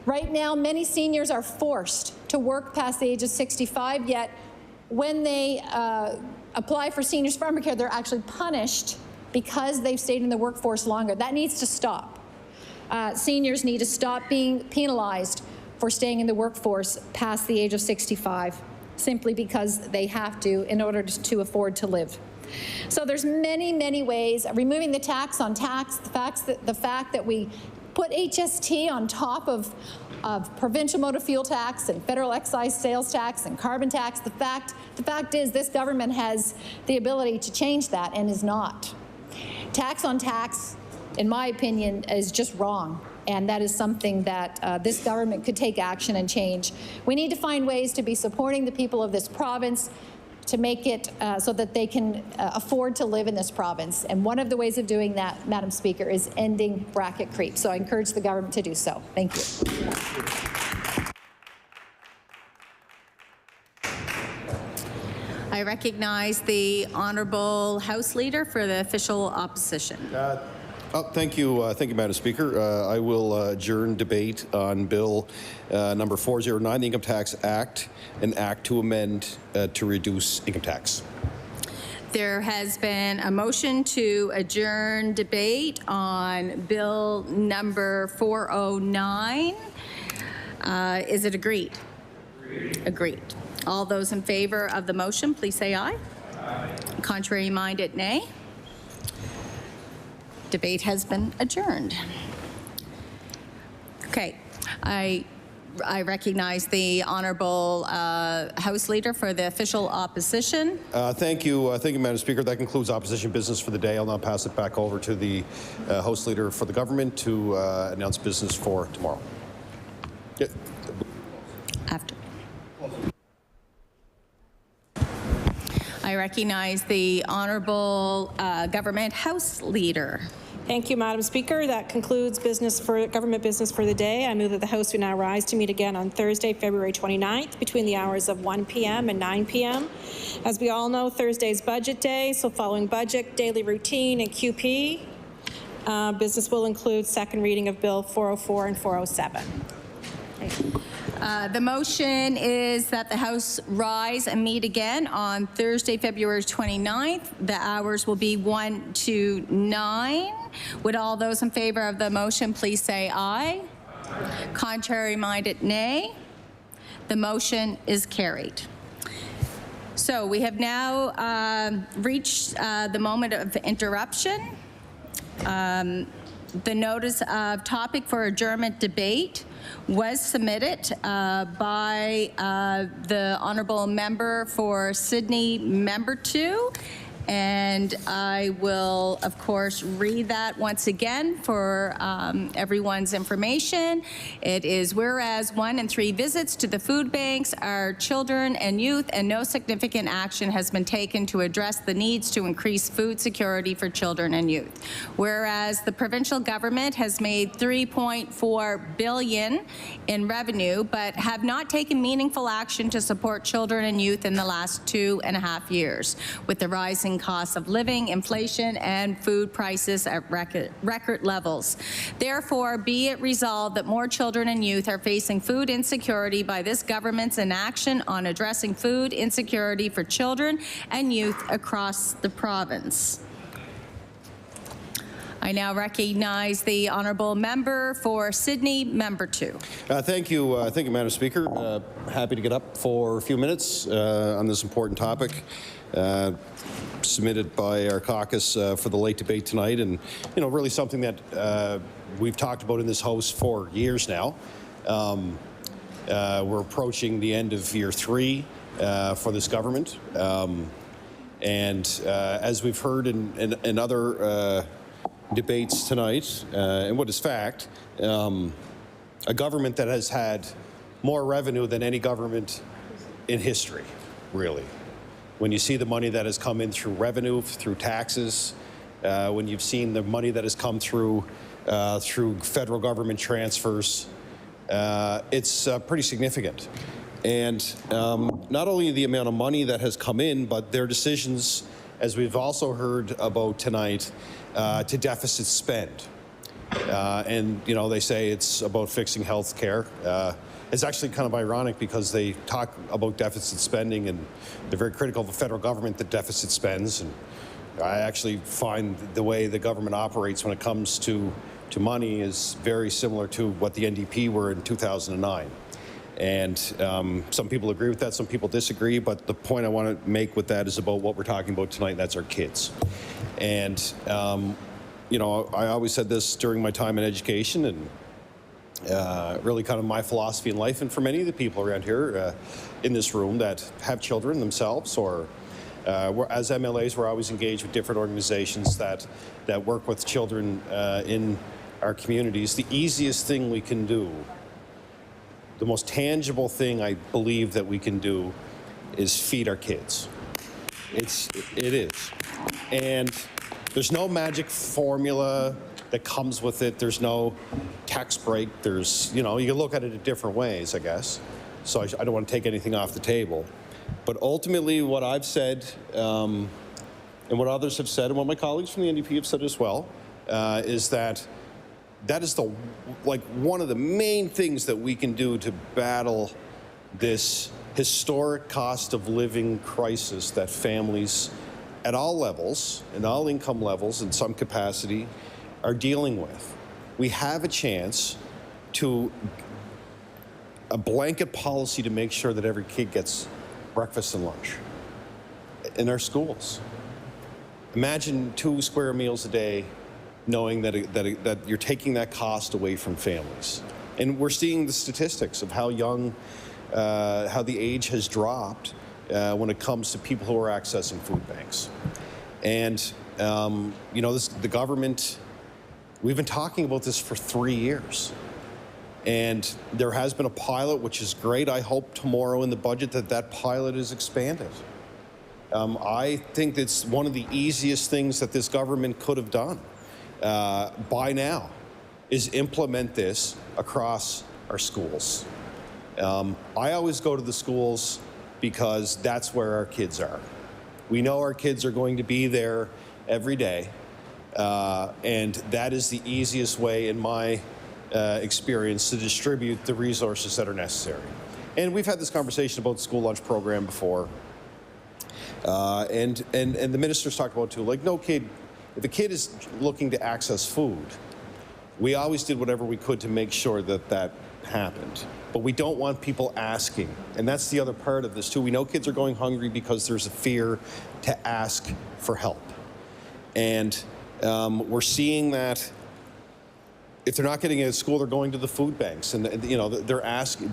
Right now, many seniors are forced to work past the age of 65, yet when they apply for seniors' pharmacare, they're actually punished because they've stayed in the workforce longer. That needs to stop. Seniors need to stop being penalized for staying in the workforce past the age of 65, simply because they have to in order to afford to live. So there's many, many ways. Removing the tax on tax, the fact that we put HST on top of provincial motor fuel tax and federal excise sales tax and carbon tax. The fact is this government has the ability to change that and is not. Tax on tax, in my opinion, is just wrong. And that is something that this government could take action and change. We need to find ways to be supporting the people of this province, to make it so that they can afford to live in this province. And one of the ways of doing that, Madam Speaker, is ending bracket creep. So I encourage the government to do so. Thank you. I recognize the Honourable House Leader for the official opposition. Thank you, Madam Speaker. I will adjourn debate on Bill number 409, the Income Tax Act, an act to amend to reduce income tax. There has been a motion to adjourn debate on Bill number 409. Is it agreed? Agreed. All those in favor of the motion, please say aye. Aye. Contrary-minded, nay. Debate has been adjourned. Okay, I recognize the Honourable House Leader for the official opposition. Thank you, Madam Speaker. That concludes opposition business for the day. I'll now pass it back over to the House Leader for the government to announce business for tomorrow. Yeah. After. I recognize the Honourable Government House Leader. Thank you, Madam Speaker. That concludes government business for the day. I move that the House would now rise to meet again on Thursday, February 29th, between the hours of 1 p.m. and 9 p.m. As we all know, Thursday is Budget Day, so following Budget, Daily Routine, and QP, business will include second reading of Bill 404 and 407. The motion is that the House rise and meet again on Thursday, February 29th. The hours will be 1 to 9. Would all those in favor of the motion please say aye? Contrary-minded, nay. The motion is carried. So we have now reached the moment of interruption. The notice of topic for adjournment debate was submitted by the Honourable Member for Sydney, Member 2. And I will, of course, read that once again for everyone's information. It is whereas 1 and 3 visits to the food banks are children and youth, and no significant action has been taken to address the needs to increase food security for children and youth. Whereas the provincial government has made $3.4 billion in revenue, but have not taken meaningful action to support children and youth in the last 2.5 years, with the rising costs of living, inflation, and food prices at record levels. Therefore, be it resolved that more children and youth are facing food insecurity by this government's inaction on addressing food insecurity for children and youth across the province. I now recognize the Honourable Member for Sydney, Member 2. Thank you, Madam Speaker. Happy to get up for a few minutes on this important topic. Submitted by our caucus for the late debate tonight, and really something that we've talked about in this House for years now. We're approaching the end of year 3 for this government, and as we've heard in other debates tonight, and what is fact, a government that has had more revenue than any government in history, really. When you see the money that has come in through revenue, through taxes, when you've seen the money that has come through federal government transfers, it's pretty significant. And not only the amount of money that has come in, but their decisions, as we've also heard about tonight, to deficit spend. And they say it's about fixing health care. It's actually kind of ironic because they talk about deficit spending and they're very critical of the federal government that deficit spends. And I actually find the way the government operates when it comes to money is very similar to what the NDP were in 2009. And some people agree with that, some people disagree, but the point I want to make with that is about what we're talking about tonight, and that's our kids. And, I always said this during my time in education, and really kind of my philosophy in life, and for many of the people around here in this room that have children themselves, or as MLAs, we're always engaged with different organizations that work with children in our communities. The easiest thing we can do, the most tangible thing I believe that we can do, is feed our kids. It is. And there's no magic formula that comes with it. There's no tax break. There's, you can look at it in different ways, I guess. So I don't want to take anything off the table. But ultimately, what I've said, and what others have said, and what my colleagues from the NDP have said as well, is that is one of the main things that we can do to battle this historic cost of living crisis that families at all levels, and all income levels in some capacity, are dealing with. We have a chance to a blanket policy to make sure that every kid gets breakfast and lunch in our schools. Imagine 2 square meals a day, knowing that you're taking that cost away from families. And we're seeing the statistics of how young, how the age has dropped when it comes to people who are accessing food banks. And, you know, the government, we've been talking about this for 3 years. And there has been a pilot, which is great. I hope tomorrow in the budget that pilot is expanded. I think it's one of the easiest things that this government could have done by now is implement this across our schools. I always go to the schools because that's where our kids are. We know our kids are going to be there every day, and that is the easiest way in my experience to distribute the resources that are necessary. And we've had this conversation about the school lunch program before. And the minister's talked about too, like, no kid, if a kid is looking to access food, we always did whatever we could to make sure that that happened. But we don't want people asking. And that's the other part of this too. We know kids are going hungry because there's a fear to ask for help. And we're seeing that if they're not getting it at school, they're going to the food banks, and you know they're asking.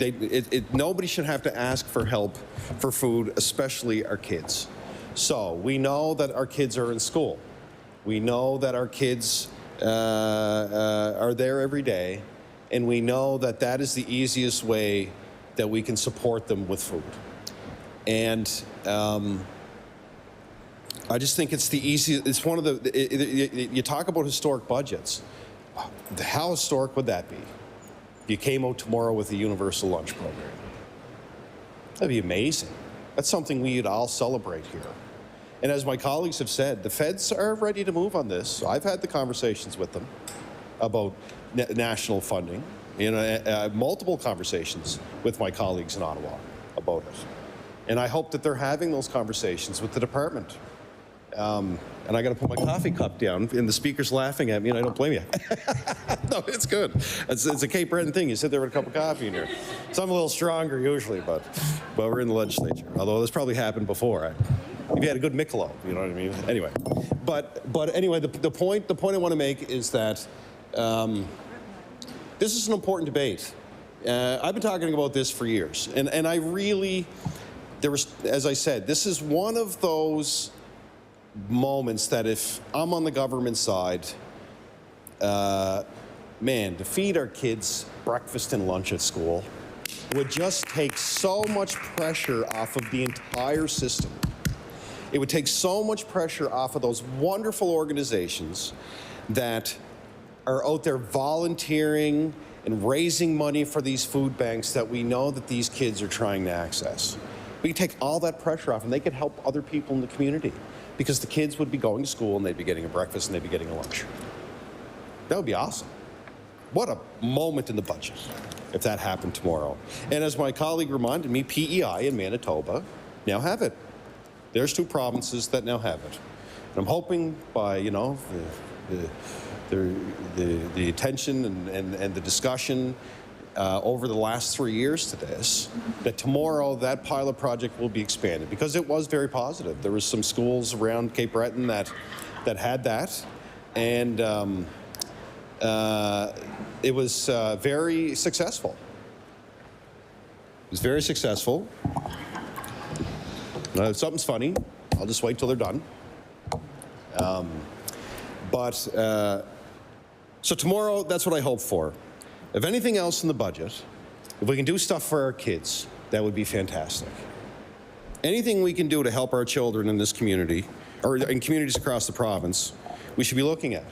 Nobody should have to ask for help for food, especially our kids. So we know that our kids are in school. We know that our kids are there every day, and we know that that is the easiest way that we can support them with food. And I just think it's the easiest. It's one of the. You talk about historic budgets. How historic would that be? If you came out tomorrow with a universal lunch program. That'd be amazing. That's something we'd all celebrate here. And as my colleagues have said, the feds are ready to move on this. I've had the conversations with them about national funding. You know, multiple conversations with my colleagues in Ottawa about it. And I hope that they're having those conversations with the department. And I got to put my coffee cup down, and the speaker's laughing at me, and I don't blame you. No, it's good. It's a Cape Breton thing. You sit there with a cup of coffee in here. So I'm a little stronger usually, but we're in the legislature. Although this probably happened before. If you had a good Michelob, you know what I mean? Anyway, but anyway, the point I want to make is that this is an important debate. I've been talking about this for years, and I really, as I said, this is one of those moments that if I'm on the government side, man, to feed our kids breakfast and lunch at school would just take so much pressure off of the entire system. It would take so much pressure off of those wonderful organizations that are out there volunteering and raising money for these food banks that we know that these kids are trying to access. We could take all that pressure off, and they could help other people in the community, because the kids would be going to school and they'd be getting a breakfast and they'd be getting a lunch. That would be awesome. What a moment in the budget if that happened tomorrow. And as my colleague reminded me, PEI and Manitoba now have it. There's 2 provinces that now have it. And I'm hoping by, you know, the attention and the discussion over the last 3 years to this, that tomorrow that pilot project will be expanded, because it was very positive. There was some schools around Cape Breton that had that, and it was very successful. It was very successful. If something's funny, I'll just wait till they're done. So tomorrow, that's what I hope for. If anything else in the budget, if we can do stuff for our kids, that would be fantastic. Anything we can do to help our children in this community, or in communities across the province, we should be looking at.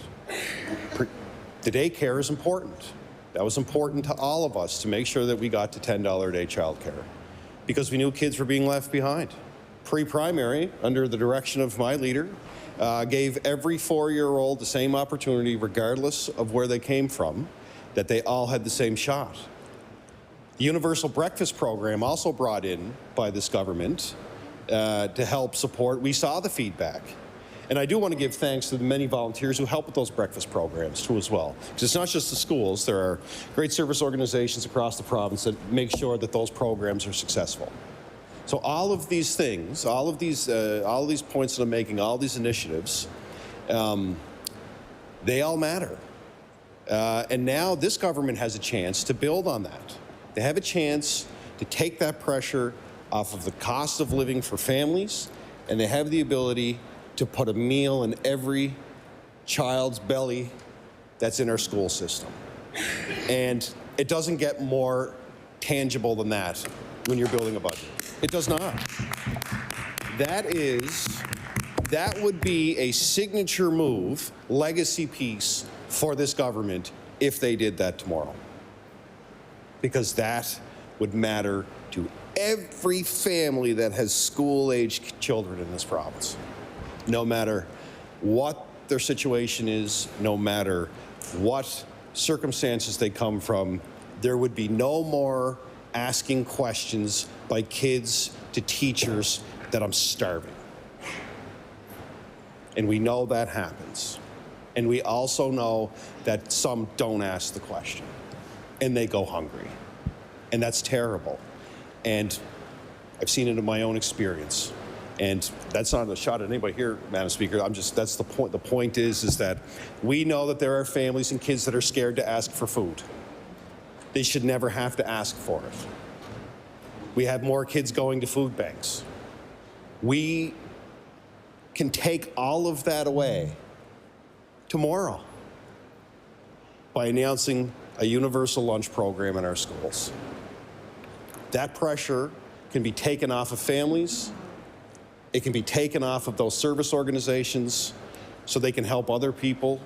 The daycare is important. That was important to all of us to make sure that we got to $10 a day childcare, because we knew kids were being left behind. Pre-primary, under the direction of my leader, gave every 4-year-old the same opportunity, regardless of where they came from, that they all had the same shot. The Universal Breakfast Program, also brought in by this government to help support. We saw the feedback. And I do want to give thanks to the many volunteers who help with those breakfast programs too as well. Because it's not just the schools, there are great service organizations across the province that make sure that those programs are successful. So all of these things, all of these points that I'm making, all these initiatives, they all matter. And now this government has a chance to build on that. They have a chance to take that pressure off of the cost of living for families, and they have the ability to put a meal in every child's belly that's in our school system. And it doesn't get more tangible than that when you're building a budget. It does not. That would be a signature move, legacy piece for this government if they did that tomorrow. Because that would matter to every family that has school-aged children in this province. No matter what their situation is, no matter what circumstances they come from, there would be no more asking questions by kids to teachers that I'm starving. And we know that happens. And we also know that some don't ask the question and they go hungry. And that's terrible. And I've seen it in my own experience. And that's not a shot at anybody here, Madam Speaker. That's the point. The point is that we know that there are families and kids that are scared to ask for food. They should never have to ask for it. We have more kids going to food banks. We can take all of that away tomorrow by announcing a universal lunch program in our schools. That pressure can be taken off of families. It can be taken off of those service organizations so they can help other people.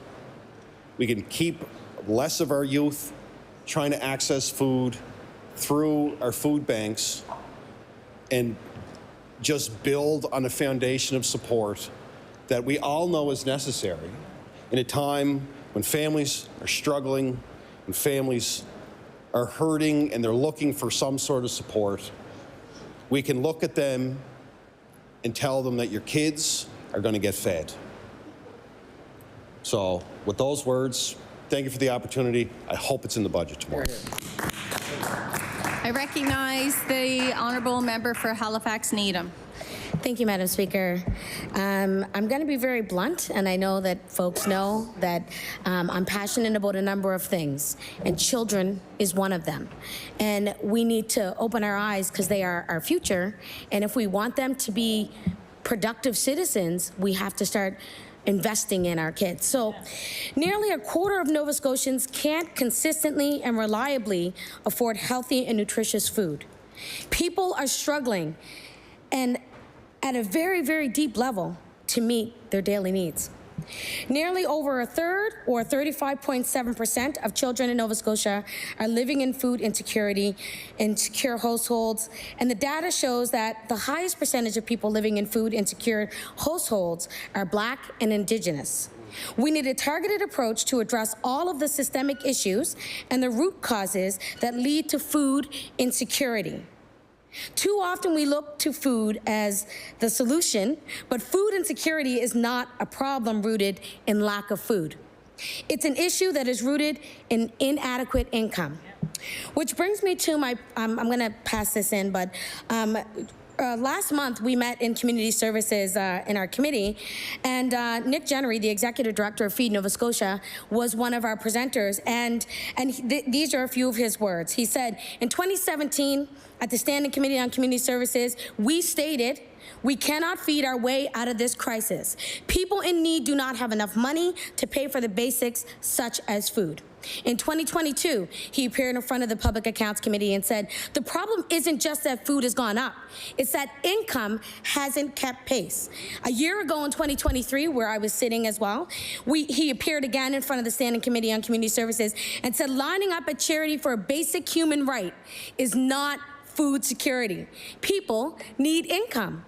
We can keep less of our youth trying to access food through our food banks and just build on a foundation of support that we all know is necessary in a time when families are struggling, when families are hurting and they're looking for some sort of support. We can look at them and tell them that your kids are going to get fed. So with those words, thank you for the opportunity. I hope it's in the budget tomorrow. I recognize the honourable member for Halifax Needham. Thank you, Madam Speaker. I'm going to be very blunt, and I know that folks know that I'm passionate about a number of things, and children is one of them. And we need to open our eyes because they are our future, and if we want them to be productive citizens, we have to start investing in our kids. So nearly a quarter of Nova Scotians can't consistently and reliably afford healthy and nutritious food. People are struggling and at a very, very deep level to meet their daily needs. Nearly over a third, or 35.7% of children in Nova Scotia are living in food insecurity, insecure households, and the data shows that the highest percentage of people living in food insecure households are Black and Indigenous. We need a targeted approach to address all of the systemic issues and the root causes that lead to food insecurity. Too often we look to food as the solution, but food insecurity is not a problem rooted in lack of food. It's an issue that is rooted in inadequate income. Which brings me to my, I'm going to pass this in, but last month we met in community services in our committee, and Nick Jennery, the executive director of Feed Nova Scotia, was one of our presenters, and these are a few of his words. He said, in 2017, at the Standing Committee on Community Services, we stated, we cannot feed our way out of this crisis. People in need do not have enough money to pay for the basics such as food. In 2022, he appeared in front of the Public Accounts Committee and said, the problem isn't just that food has gone up, it's that income hasn't kept pace. A year ago in 2023, where I was sitting as well, he appeared again in front of the Standing Committee on Community Services and said lining up at charity for a basic human right is not food security. People need income.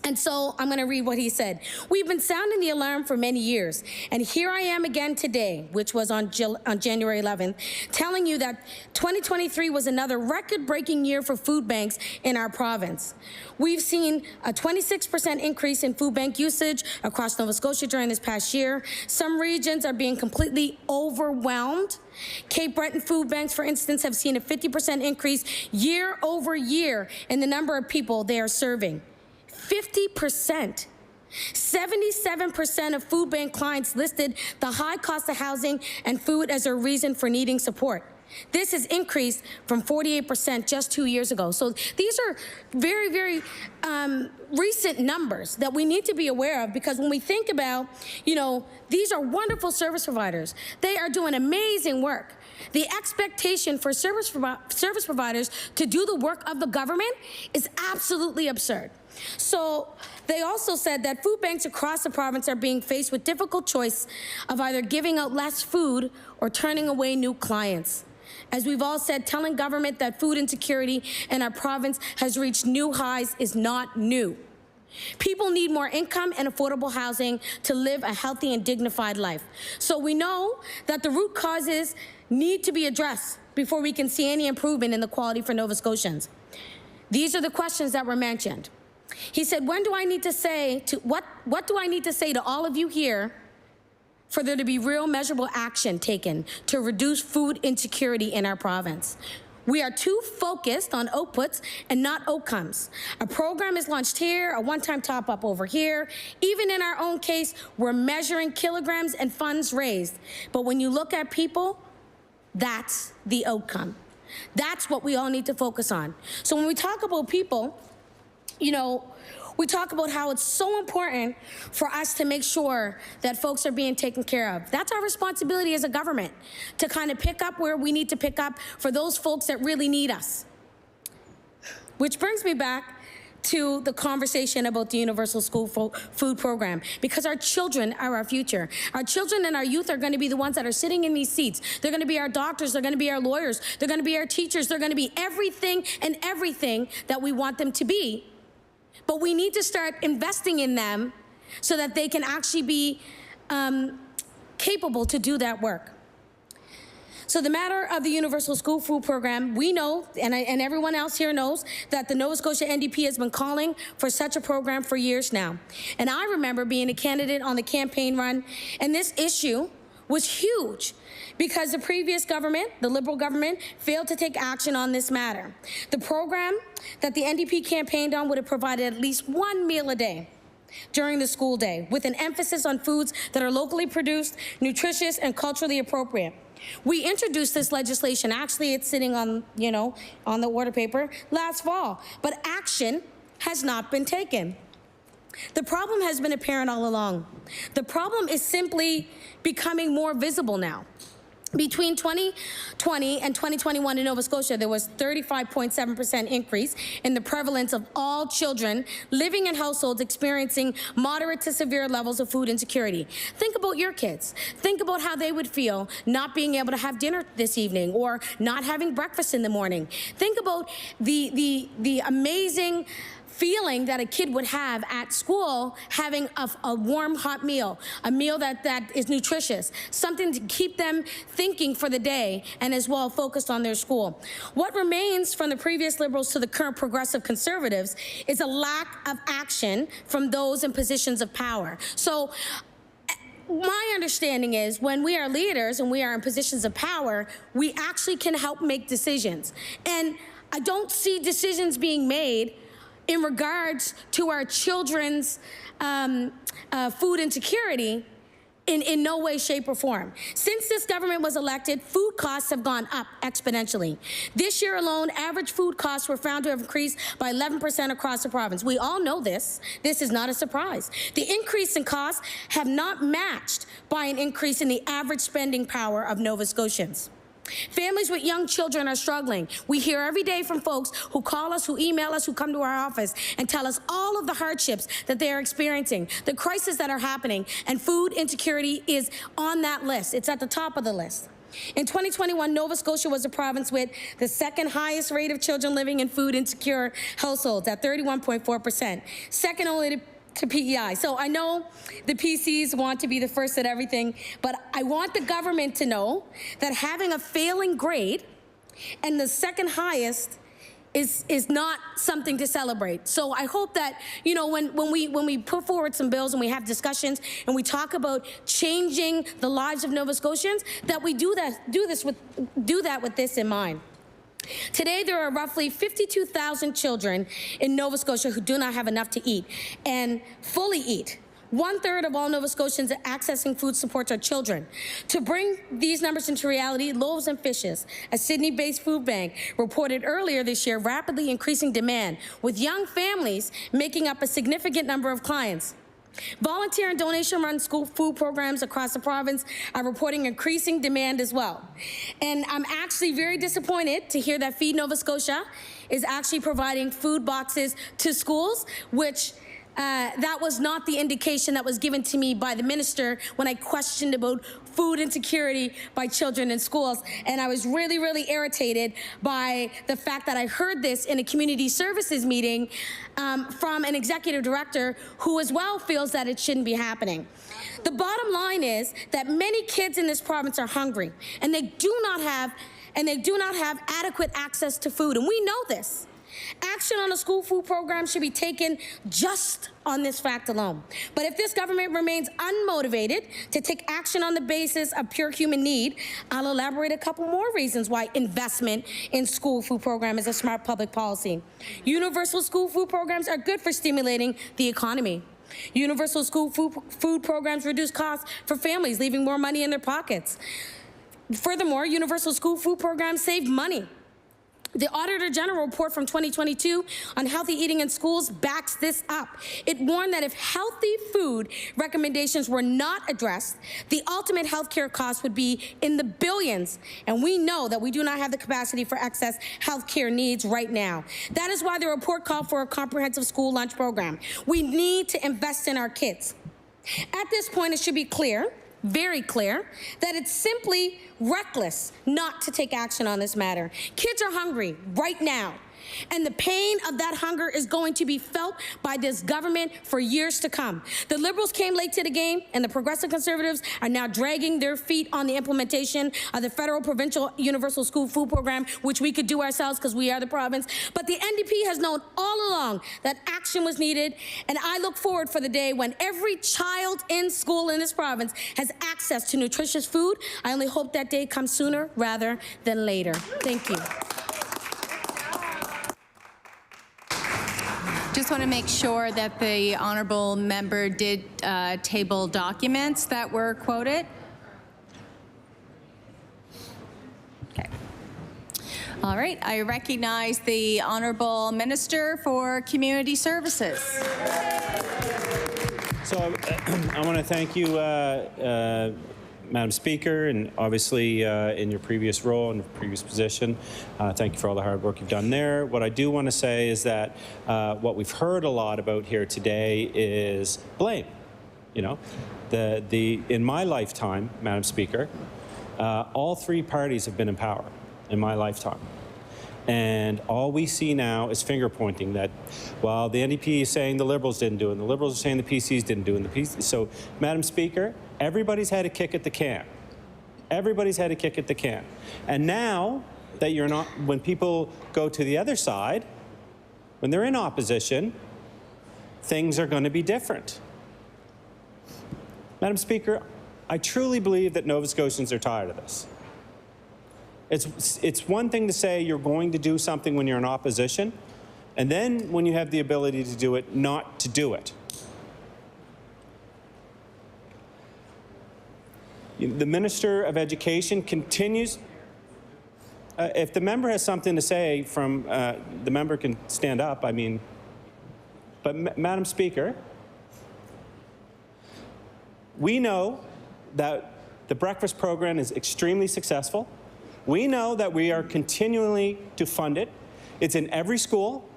And so I'm going to read what he said. We've been sounding the alarm for many years, and here I am again today, which was on January 11th, telling you that 2023 was another record-breaking year for food banks in our province. We've seen a 26% increase in food bank usage across Nova Scotia during this past year. Some regions are being completely overwhelmed. Cape Breton food banks, for instance, have seen a 50% increase year over year in the number of people they are serving. 50%. 77% of food bank clients listed the high cost of housing and food as a reason for needing support. This has increased from 48% just 2 years ago. So these are very, very recent numbers that we need to be aware of, because when we think about, these are wonderful service providers. They are doing amazing work. The expectation for service providers to do the work of the government is absolutely absurd. So they also said that food banks across the province are being faced with difficult choice of either giving out less food or turning away new clients. As we've all said, telling government that food insecurity in our province has reached new highs is not new. People need more income and affordable housing to live a healthy and dignified life. So we know that the root causes need to be addressed before we can see any improvement in the quality for Nova Scotians. These are the questions that were mentioned. He said, what do I need to say to all of you here for there to be real measurable action taken to reduce food insecurity in our province? We are too focused on outputs and not outcomes. A program is launched here, a one-time top-up over here. Even in our own case, we're measuring kilograms and funds raised. But when you look at people, that's the outcome. That's what we all need to focus on. So when we talk about people, we talk about how it's so important for us to make sure that folks are being taken care of. That's our responsibility as a government, to kind of pick up where we need to pick up for those folks that really need us. Which brings me back to the conversation about the Universal School Food Program, because our children are our future. Our children and our youth are going to be the ones that are sitting in these seats. They're going to be our doctors, they're going to be our lawyers, they're going to be our teachers, they're going to be everything and everything that we want them to be. But we need to start investing in them so that they can actually be capable to do that work. So the matter of the Universal School Food Program, we know, and everyone else here knows, that the Nova Scotia NDP has been calling for such a program for years now. And I remember being a candidate on the campaign run, and this issue was huge because the previous government, the Liberal government, failed to take action on this matter. The program that the NDP campaigned on would have provided at least one meal a day during the school day, with an emphasis on foods that are locally produced, nutritious, and culturally appropriate. We introduced this legislation, actually it's sitting on, on the order paper, last fall, but action has not been taken. The problem has been apparent all along. The problem is simply becoming more visible now. Between 2020 and 2021 in Nova Scotia, there was 35.7% increase in the prevalence of all children living in households experiencing moderate to severe levels of food insecurity. Think about your kids. Think about how they would feel not being able to have dinner this evening or not having breakfast in the morning. Think about the amazing feeling that a kid would have at school having a warm, hot meal, a meal that is nutritious, something to keep them thinking for the day and as well focused on their school. What remains from the previous Liberals to the current progressive Conservatives is a lack of action from those in positions of power. So my understanding is when we are leaders and we are in positions of power, we actually can help make decisions. And I don't see decisions being made in regards to our children's food insecurity in no way, shape, or form. Since this government was elected, food costs have gone up exponentially. This year alone, average food costs were found to have increased by 11% across the province. We all know this. This is not a surprise. The increase in costs have not matched by an increase in the average spending power of Nova Scotians. Families with young children are struggling. We hear every day from folks who call us, who email us, who come to our office and tell us all of the hardships that they are experiencing, the crises that are happening, and food insecurity is on that list. It's at the top of the list. In 2021, Nova Scotia was the province with the second highest rate of children living in food insecure households at 31.4%, second only to PEI. So I know the PCs want to be the first at everything, but I want the government to know that having a failing grade and the second highest is not something to celebrate. So I hope that, you know, when we put forward some bills and we have discussions and we talk about changing the lives of Nova Scotians, that we do that with this in mind. Today, there are roughly 52,000 children in Nova Scotia who do not have enough to eat and fully eat. 1/3 of all Nova Scotians accessing food supports are children. To bring these numbers into reality, Loaves and Fishes, a Sydney-based food bank, reported earlier this year rapidly increasing demand, with young families making up a significant number of clients. Volunteer and donation-run school food programs across the province are reporting increasing demand as well. And I'm actually very disappointed to hear that Feed Nova Scotia is actually providing food boxes to schools, which that was not the indication that was given to me by the minister when I questioned about food insecurity by children in schools. And I was really, really irritated by the fact that I heard this in a community services meeting from an executive director who as well feels that it shouldn't be happening. The bottom line is that many kids in this province are hungry, and they do not have adequate access to food, and we know this. Action on a school food program should be taken just on this fact alone. But if this government remains unmotivated to take action on the basis of pure human need, I'll elaborate a couple more reasons why investment in school food program is a smart public policy. Universal school food programs are good for stimulating the economy. Universal school food programs reduce costs for families, leaving more money in their pockets. Furthermore, universal school food programs save money. The Auditor General report from 2022 on healthy eating in schools backs this up. It warned that if healthy food recommendations were not addressed, the ultimate health care costs would be in the billions. And we know that we do not have the capacity for excess health care needs right now. That is why the report called for a comprehensive school lunch program. We need to invest in our kids. At this point, it should be clear, very clear, that it's simply reckless not to take action on this matter. Kids are hungry right now, and the pain of that hunger is going to be felt by this government for years to come. The Liberals came late to the game, and the Progressive Conservatives are now dragging their feet on the implementation of the federal provincial universal school food program, which we could do ourselves because we are the province. But the NDP has known all along that action was needed, and I look forward for the day when every child in school in this province has access to nutritious food. I only hope that day comes sooner rather than later. Thank you. Just want to make sure that the honourable member did table documents that were quoted. Okay. All right. I recognize the honourable minister for community services. So I want to thank you, Madam Speaker, and obviously in your previous role and previous position, thank you for all the hard work you've done there. What I do want to say is that what we've heard a lot about here today is blame. You know, in my lifetime, Madam Speaker, all three parties have been in power in my lifetime. And all we see now is finger pointing that, well, the NDP is saying the Liberals didn't do it, and the Liberals are saying the PCs didn't do it. And the PCs. So, Madam Speaker, everybody's had a kick at the can. Everybody's had a kick at the can. And now that you're not, when people go to the other side, when they're in opposition, things are going to be different. Madam Speaker, I truly believe that Nova Scotians are tired of this. It's one thing to say you're going to do something when you're in opposition, and then when you have the ability to do it, not to do it. The Minister of Education continues. If the member has something to say, the member can stand up. I mean, but Madam Speaker, we know that the breakfast program is extremely successful. We know that we are continually to fund it. It's in every school.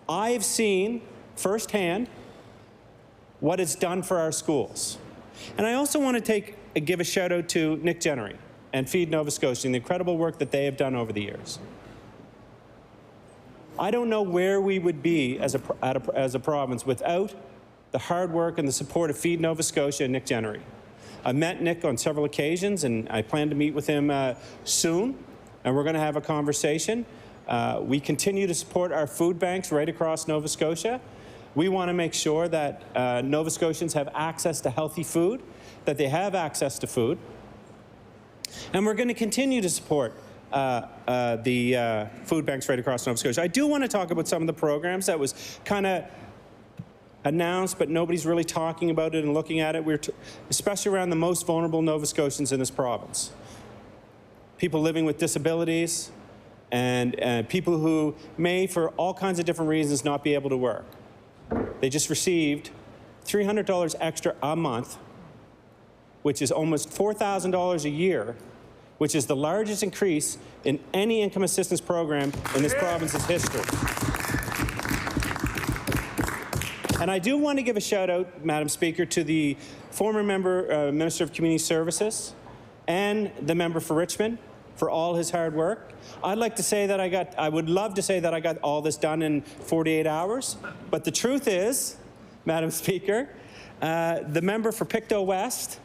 I've seen firsthand what it's done for our schools. And I also want to give a shout out to Nick Jennery. and Feed Nova Scotia and the incredible work that they have done over the years. I don't know where we would be as a province without the hard work and the support of Feed Nova Scotia and Nick Jennery. I've met Nick on several occasions, and I plan to meet with him soon, and we're going to have a conversation. We continue to support our food banks right across Nova Scotia. We want to make sure that Nova Scotians have access to healthy food, that they have access to food. And we're going to continue to support the food banks right across Nova Scotia. I do want to talk about some of the programs that was kind of announced, but nobody's really talking about it and looking at it. Especially around the most vulnerable Nova Scotians in this province. People living with disabilities and people who may, for all kinds of different reasons, not be able to work. They just received $300 extra a month, which is almost $4,000 a year, which is the largest increase in any income assistance program in this province's history. And I do want to give a shout out, Madam Speaker, to the former Minister of Community Services and the member for Richmond for all his hard work. I'd like to say that I would love to say that I got all this done in 48 hours, but the truth is, Madam Speaker, the member for Pictou West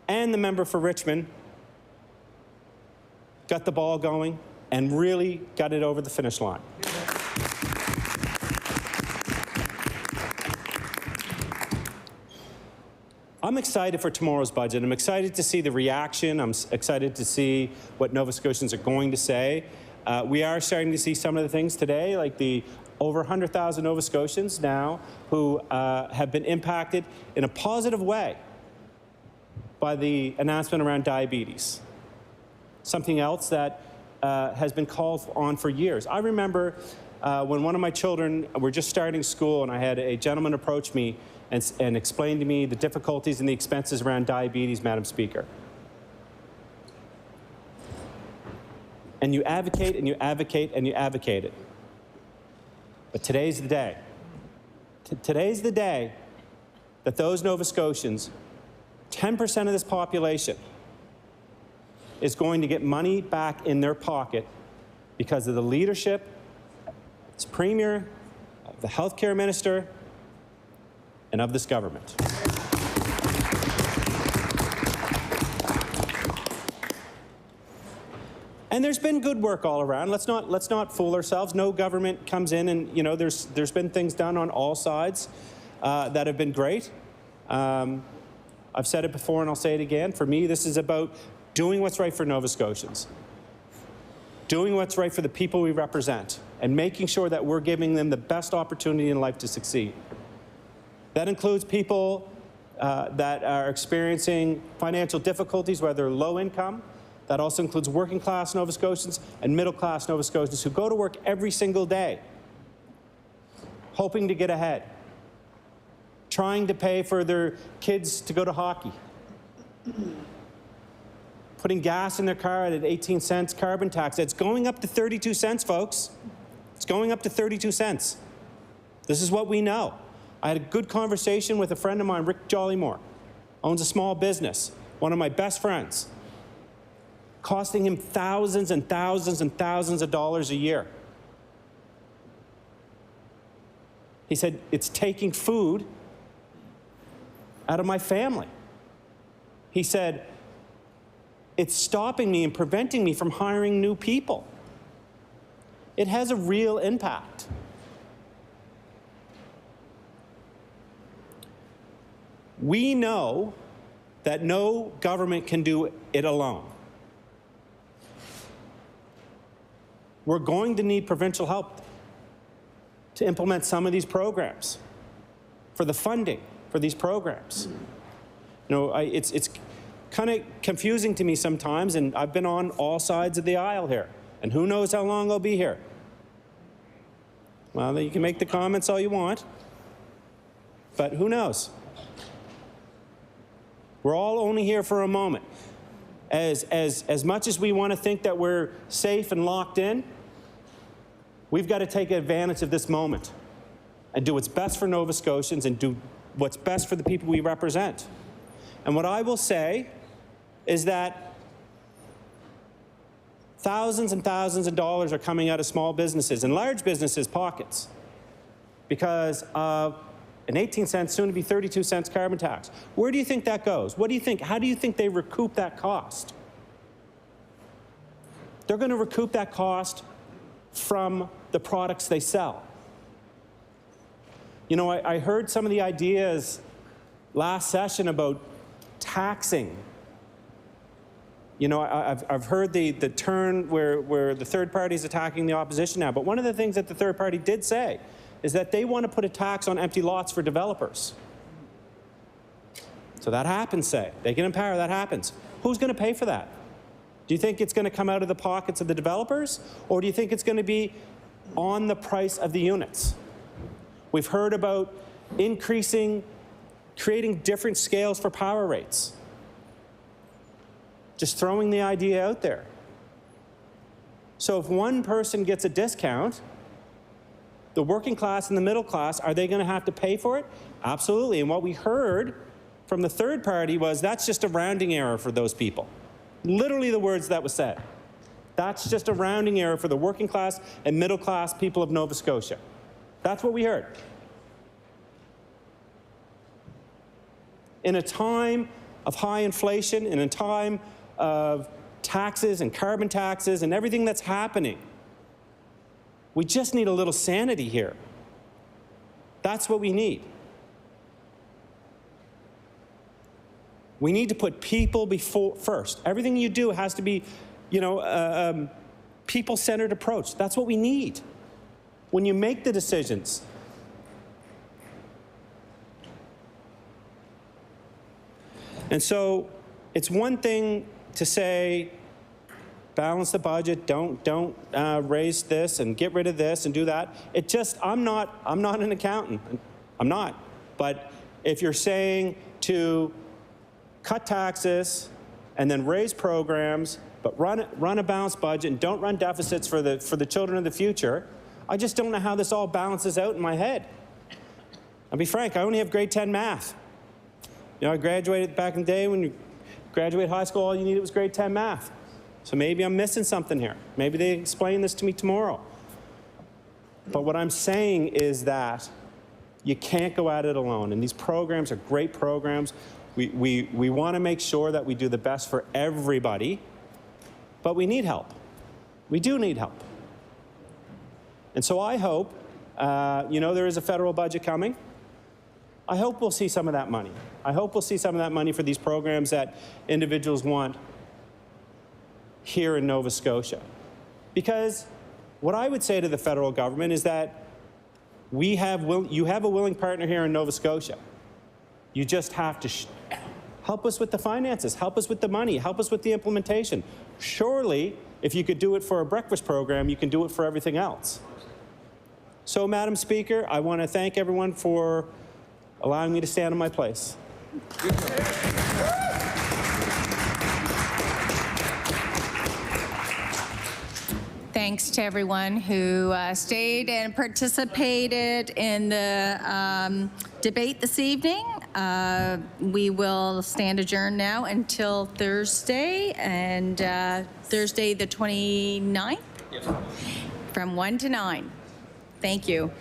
and the member for Richmond got the ball going and really got it over the finish line. I'm excited for tomorrow's budget. I'm excited to see the reaction. I'm excited to see what Nova Scotians are going to say. We are starting to see some of the things today, like the over 100,000 Nova Scotians now who have been impacted in a positive way by the announcement around diabetes. Something else that has been called on for years. I remember when one of my children were just starting school and I had a gentleman approach me and explain to me the difficulties and the expenses around diabetes, Madam Speaker. And you advocate and you advocate and you advocate it. But today's the day. Today's the day that those Nova Scotians, 10% of this population, is going to get money back in their pocket because of the leadership, its Premier, the Healthcare Minister, and of this government. And there's been good work all around. Let's not fool ourselves. No government comes in and, there's been things done on all sides that have been great. I've said it before and I'll say it again. For me, this is about doing what's right for Nova Scotians, doing what's right for the people we represent, and making sure that we're giving them the best opportunity in life to succeed. That includes people that are experiencing financial difficulties, whether low income. That also includes working class Nova Scotians and middle class Nova Scotians who go to work every single day, hoping to get ahead, trying to pay for their kids to go to hockey, putting gas in their car at 18 cents carbon tax. It's going up to 32 cents, folks. It's going up to 32 cents. This is what we know. I had a good conversation with a friend of mine, Rick Jollymore, owns a small business, one of my best friends, costing him thousands and thousands and thousands of dollars a year. He said, it's taking food out of my family. He said, it's stopping me and preventing me from hiring new people. It has a real impact. We know that no government can do it alone. We're going to need provincial help to implement some of these programs, for the funding for these programs. It's kind of confusing to me sometimes, and I've been on all sides of the aisle here, and who knows how long I'll be here. Well, you can make the comments all you want, but who knows? We're all only here for a moment. As much as we want to think that we're safe and locked in, we've got to take advantage of this moment and do what's best for Nova Scotians and do what's best for the people we represent. And what I will say is that Thousands and thousands of dollars are coming out of small businesses and large businesses' pockets because of an 18 cents, soon to be 32 cents carbon tax. Where do you think that goes? What do you think? How do you think they recoup that cost? They're going to recoup that cost from the products they sell. You know, I heard some of the ideas last session about taxing. You know, I've heard the turn where the third party is attacking the opposition now. But one of the things that the third party did say is that they want to put a tax on empty lots for developers. So that happens, say. They can empower, that happens. Who's going to pay for that? Do you think it's going to come out of the pockets of the developers? Or do you think it's going to be on the price of the units? We've heard about creating different scales for power rates. Just throwing the idea out there. So if one person gets a discount, the working class and the middle class, are they going to have to pay for it? Absolutely. And what we heard from the third party was that's just a rounding error for those people. Literally the words that was said. That's just a rounding error for the working class and middle class people of Nova Scotia. That's what we heard. In a time of high inflation, in a time of taxes and carbon taxes and everything that's happening, we just need a little sanity here. That's what we need. We need to put people first. Everything you do has to be, you know, people-centered approach. That's what we need. When you make the decisions, and so it's one thing to say, balance the budget, don't raise this and get rid of this and do that. It just, I'm not an accountant. I'm not. But if you're saying to cut taxes and then raise programs, but run a balanced budget and don't run deficits for the children of the future, I just don't know how this all balances out in my head. I'll be frank, I only have grade 10 math. You know, I graduated back in the day when you graduate high school, all you needed was grade 10 math. So maybe I'm missing something here. Maybe they explain this to me tomorrow. But what I'm saying is that you can't go at it alone. And these programs are great programs. We want to make sure that we do the best for everybody, but we need help. We do need help. And so I hope, you know, there is a federal budget coming. I hope we'll see some of that money. I hope we'll see some of that money for these programs that individuals want here in Nova Scotia. Because what I would say to the federal government is that you have a willing partner here in Nova Scotia. You just have to help us with the finances, help us with the money, help us with the implementation. Surely, if you could do it for a breakfast program, you can do it for everything else. So, Madam Speaker, I want to thank everyone for allowing me to stand in my place. Thanks to everyone who stayed and participated in the debate this evening. We will stand adjourned now until Thursday, and Thursday the 29th, from 1 to 9. Thank you.